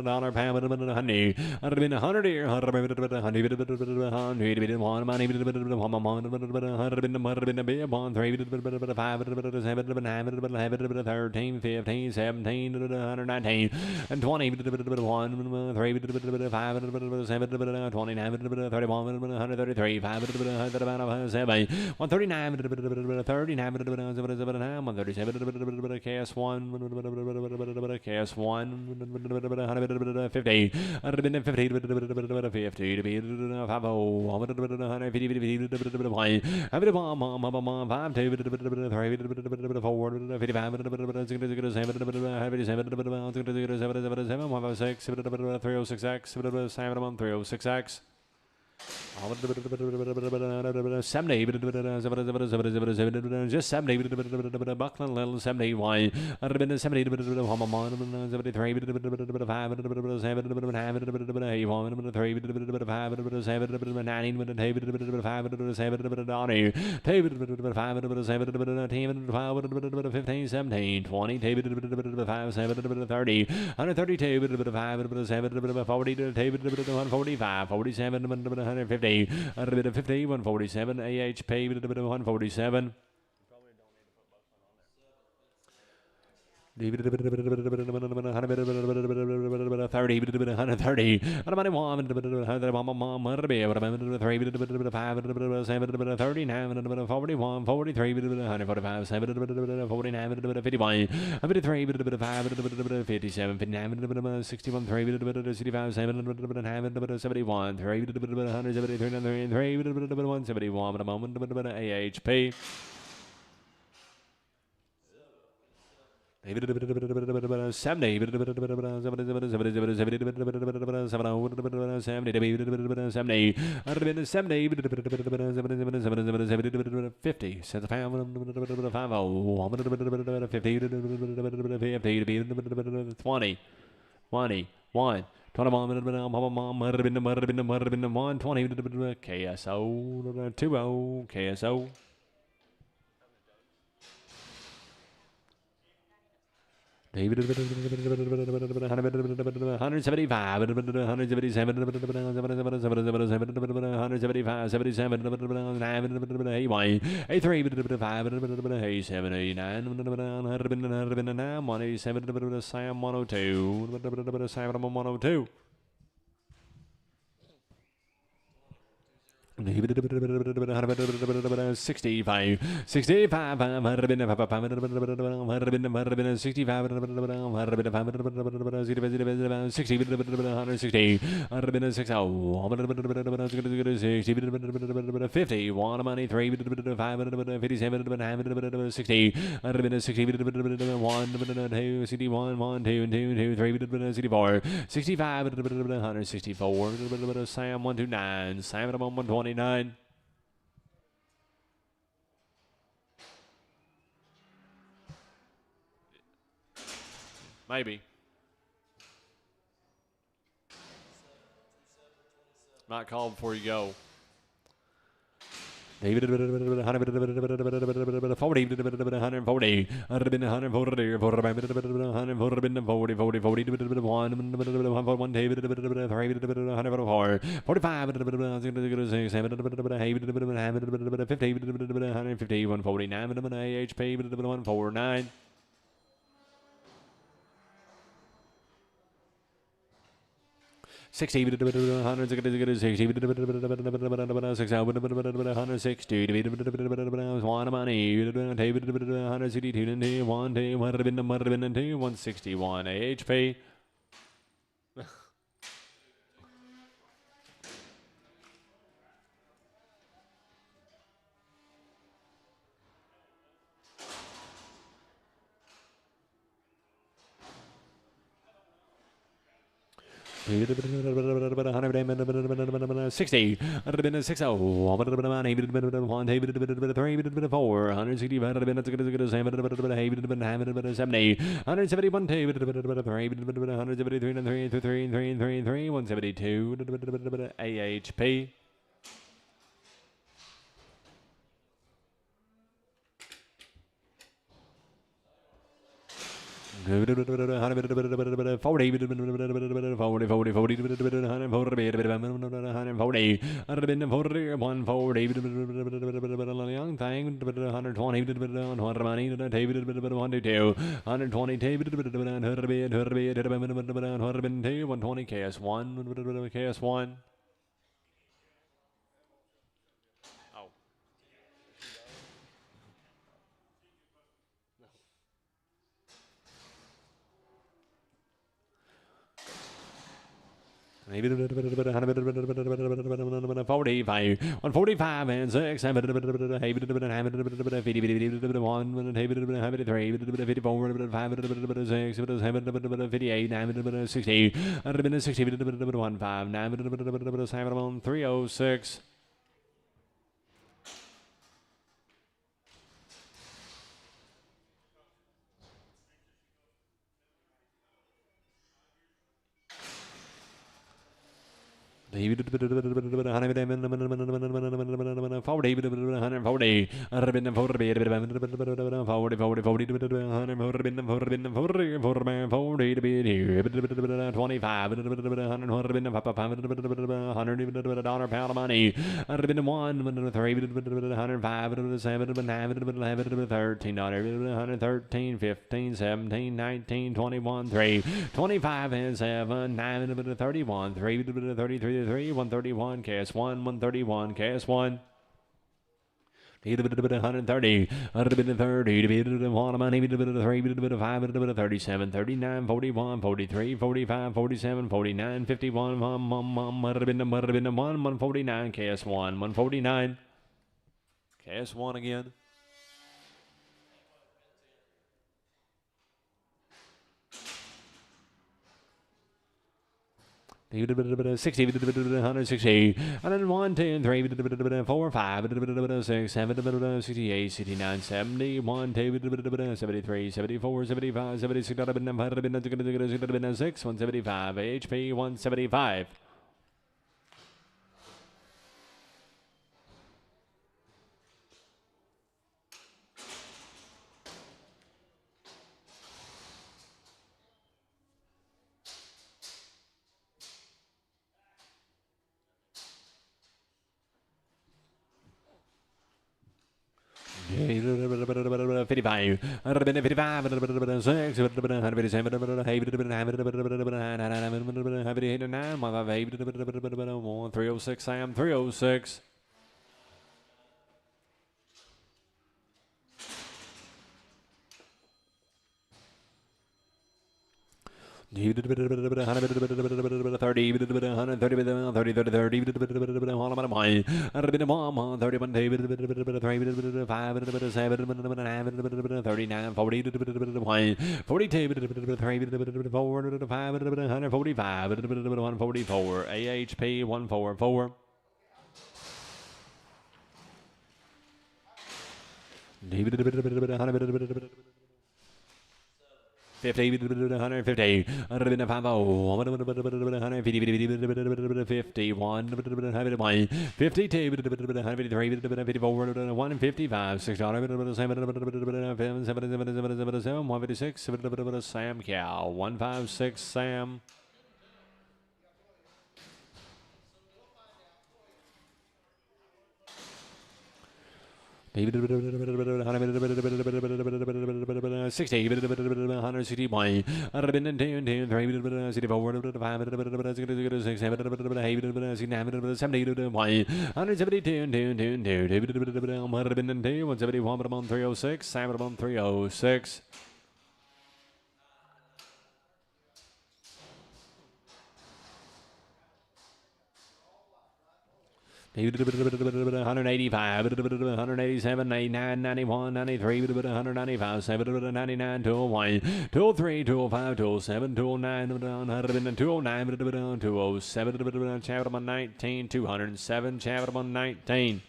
Dollar pound, honey. I'd been 100 here, 100 honey, 100 one money, 100 been a bit upon 3 5 13 15 17 119 and 20 1 3 5 7 29 31 133 5 7 139 39 137 cast 1 cast 1 50 I'd been 50 50 to be 50 306X 70 just 70 Buckland little 70 why I'd have been 70 73 15 17 20 30 132 40 145 47 150 150 147 AHP 147 30 130 41 43 145 49 51 57 59 61 3 65 7 71 3 171 at a moment AHP 70 70 50 cents a pound 20 20 1 21 20 KSO 20 KSO 175 177 175 77 81 83 87 89 187 Sam 102 Sam 102 65 65 50 1 money 3 5 57 60 1 2 61 1 2 2 3 64 65 164 Sam 129 Sam 129 maybe not call before you go. 40 140 140 40 149 60 160 1 money 162 161 AHP $60 60 AHP KS1. Maybe 45, 145 and 6, 1, 53, 54, 5, 6, 58, 60, 60, 1, 5, 9, 7, 306. David 40, pound of money. 13, 15, 17, 19, 21, 3, 25 and 7, 9, 31, 3, 33, 131, KS1, 131, KS1. 130, 130, 37, 39, 41, 43, 45, 47, 49, 51, 149, KS1, 149. KS1 again. 60, 160, 101, 10, 3, 4, 5, 6, 7, 68, 69, 71, 73, 74, 75, 76, 175, HP 175. 55, 55, 6, 306, Sam, 306. 30, 30, 30, 30, 144, AHP 144. 50, 150, 51, 52, 54, 155, 6, 156, Sam Cow, 156, Sam. 60, 161, 162, 3, 64, 5, 6, 7, 8, 70, 172, 171, 306, 7, 306. 185, 187, 89, 91, 93, 195, 7, 99, 201, 203, 205, 207, 209, 209, 207, chapter 19, 207, chapter 19.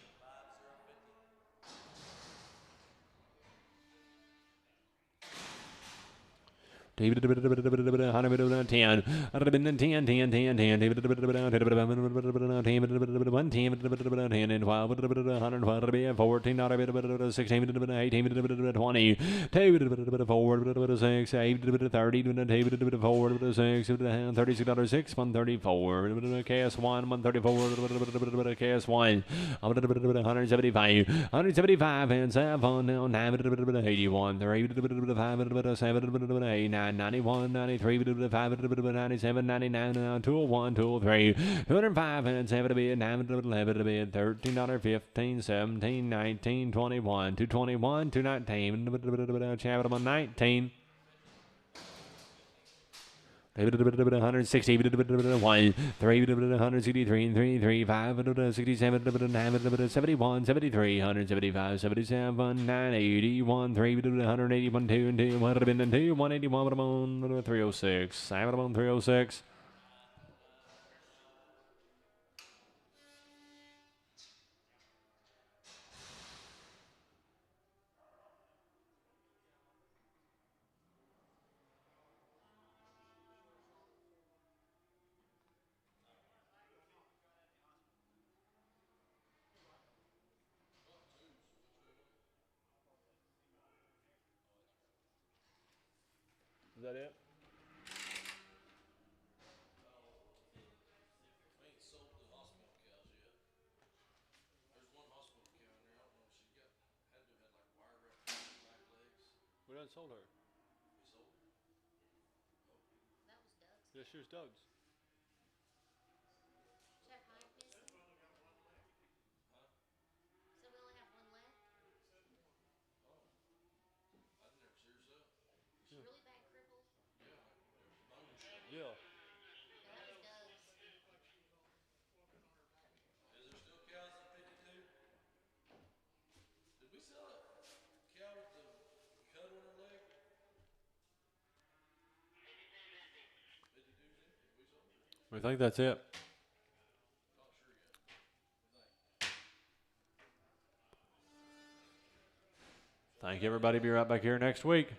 50, David 10, 10, 10, 10, 10, 10, 14, 16, 18, 20, 4, 6, 8, 30, 4, 6, 36, 6, 134, KS1, 134, KS1, 175, 175, and 7, 9, 81, 3, 5, 7, 8, 9, 91, 93, 97, 99, 201, 203, 205, and 7, 9, 11, 13, 15, 17, 19, 21, 221, 219, chapter 19. 160, 1, 3, 163, 3, 3, 5, 67, 9, 71, 73, 175, 77, 9, 81, 3, 181, 2, 2, 102, 181, 306, 7, 306. Is that it? We done sold her. That was Doug's. This here's Doug's. Is that Mike missing? So we only have one left? She's really bad crippled. Yeah. That was Doug's. We think that's it. Thank you, everybody. Be right back here next week.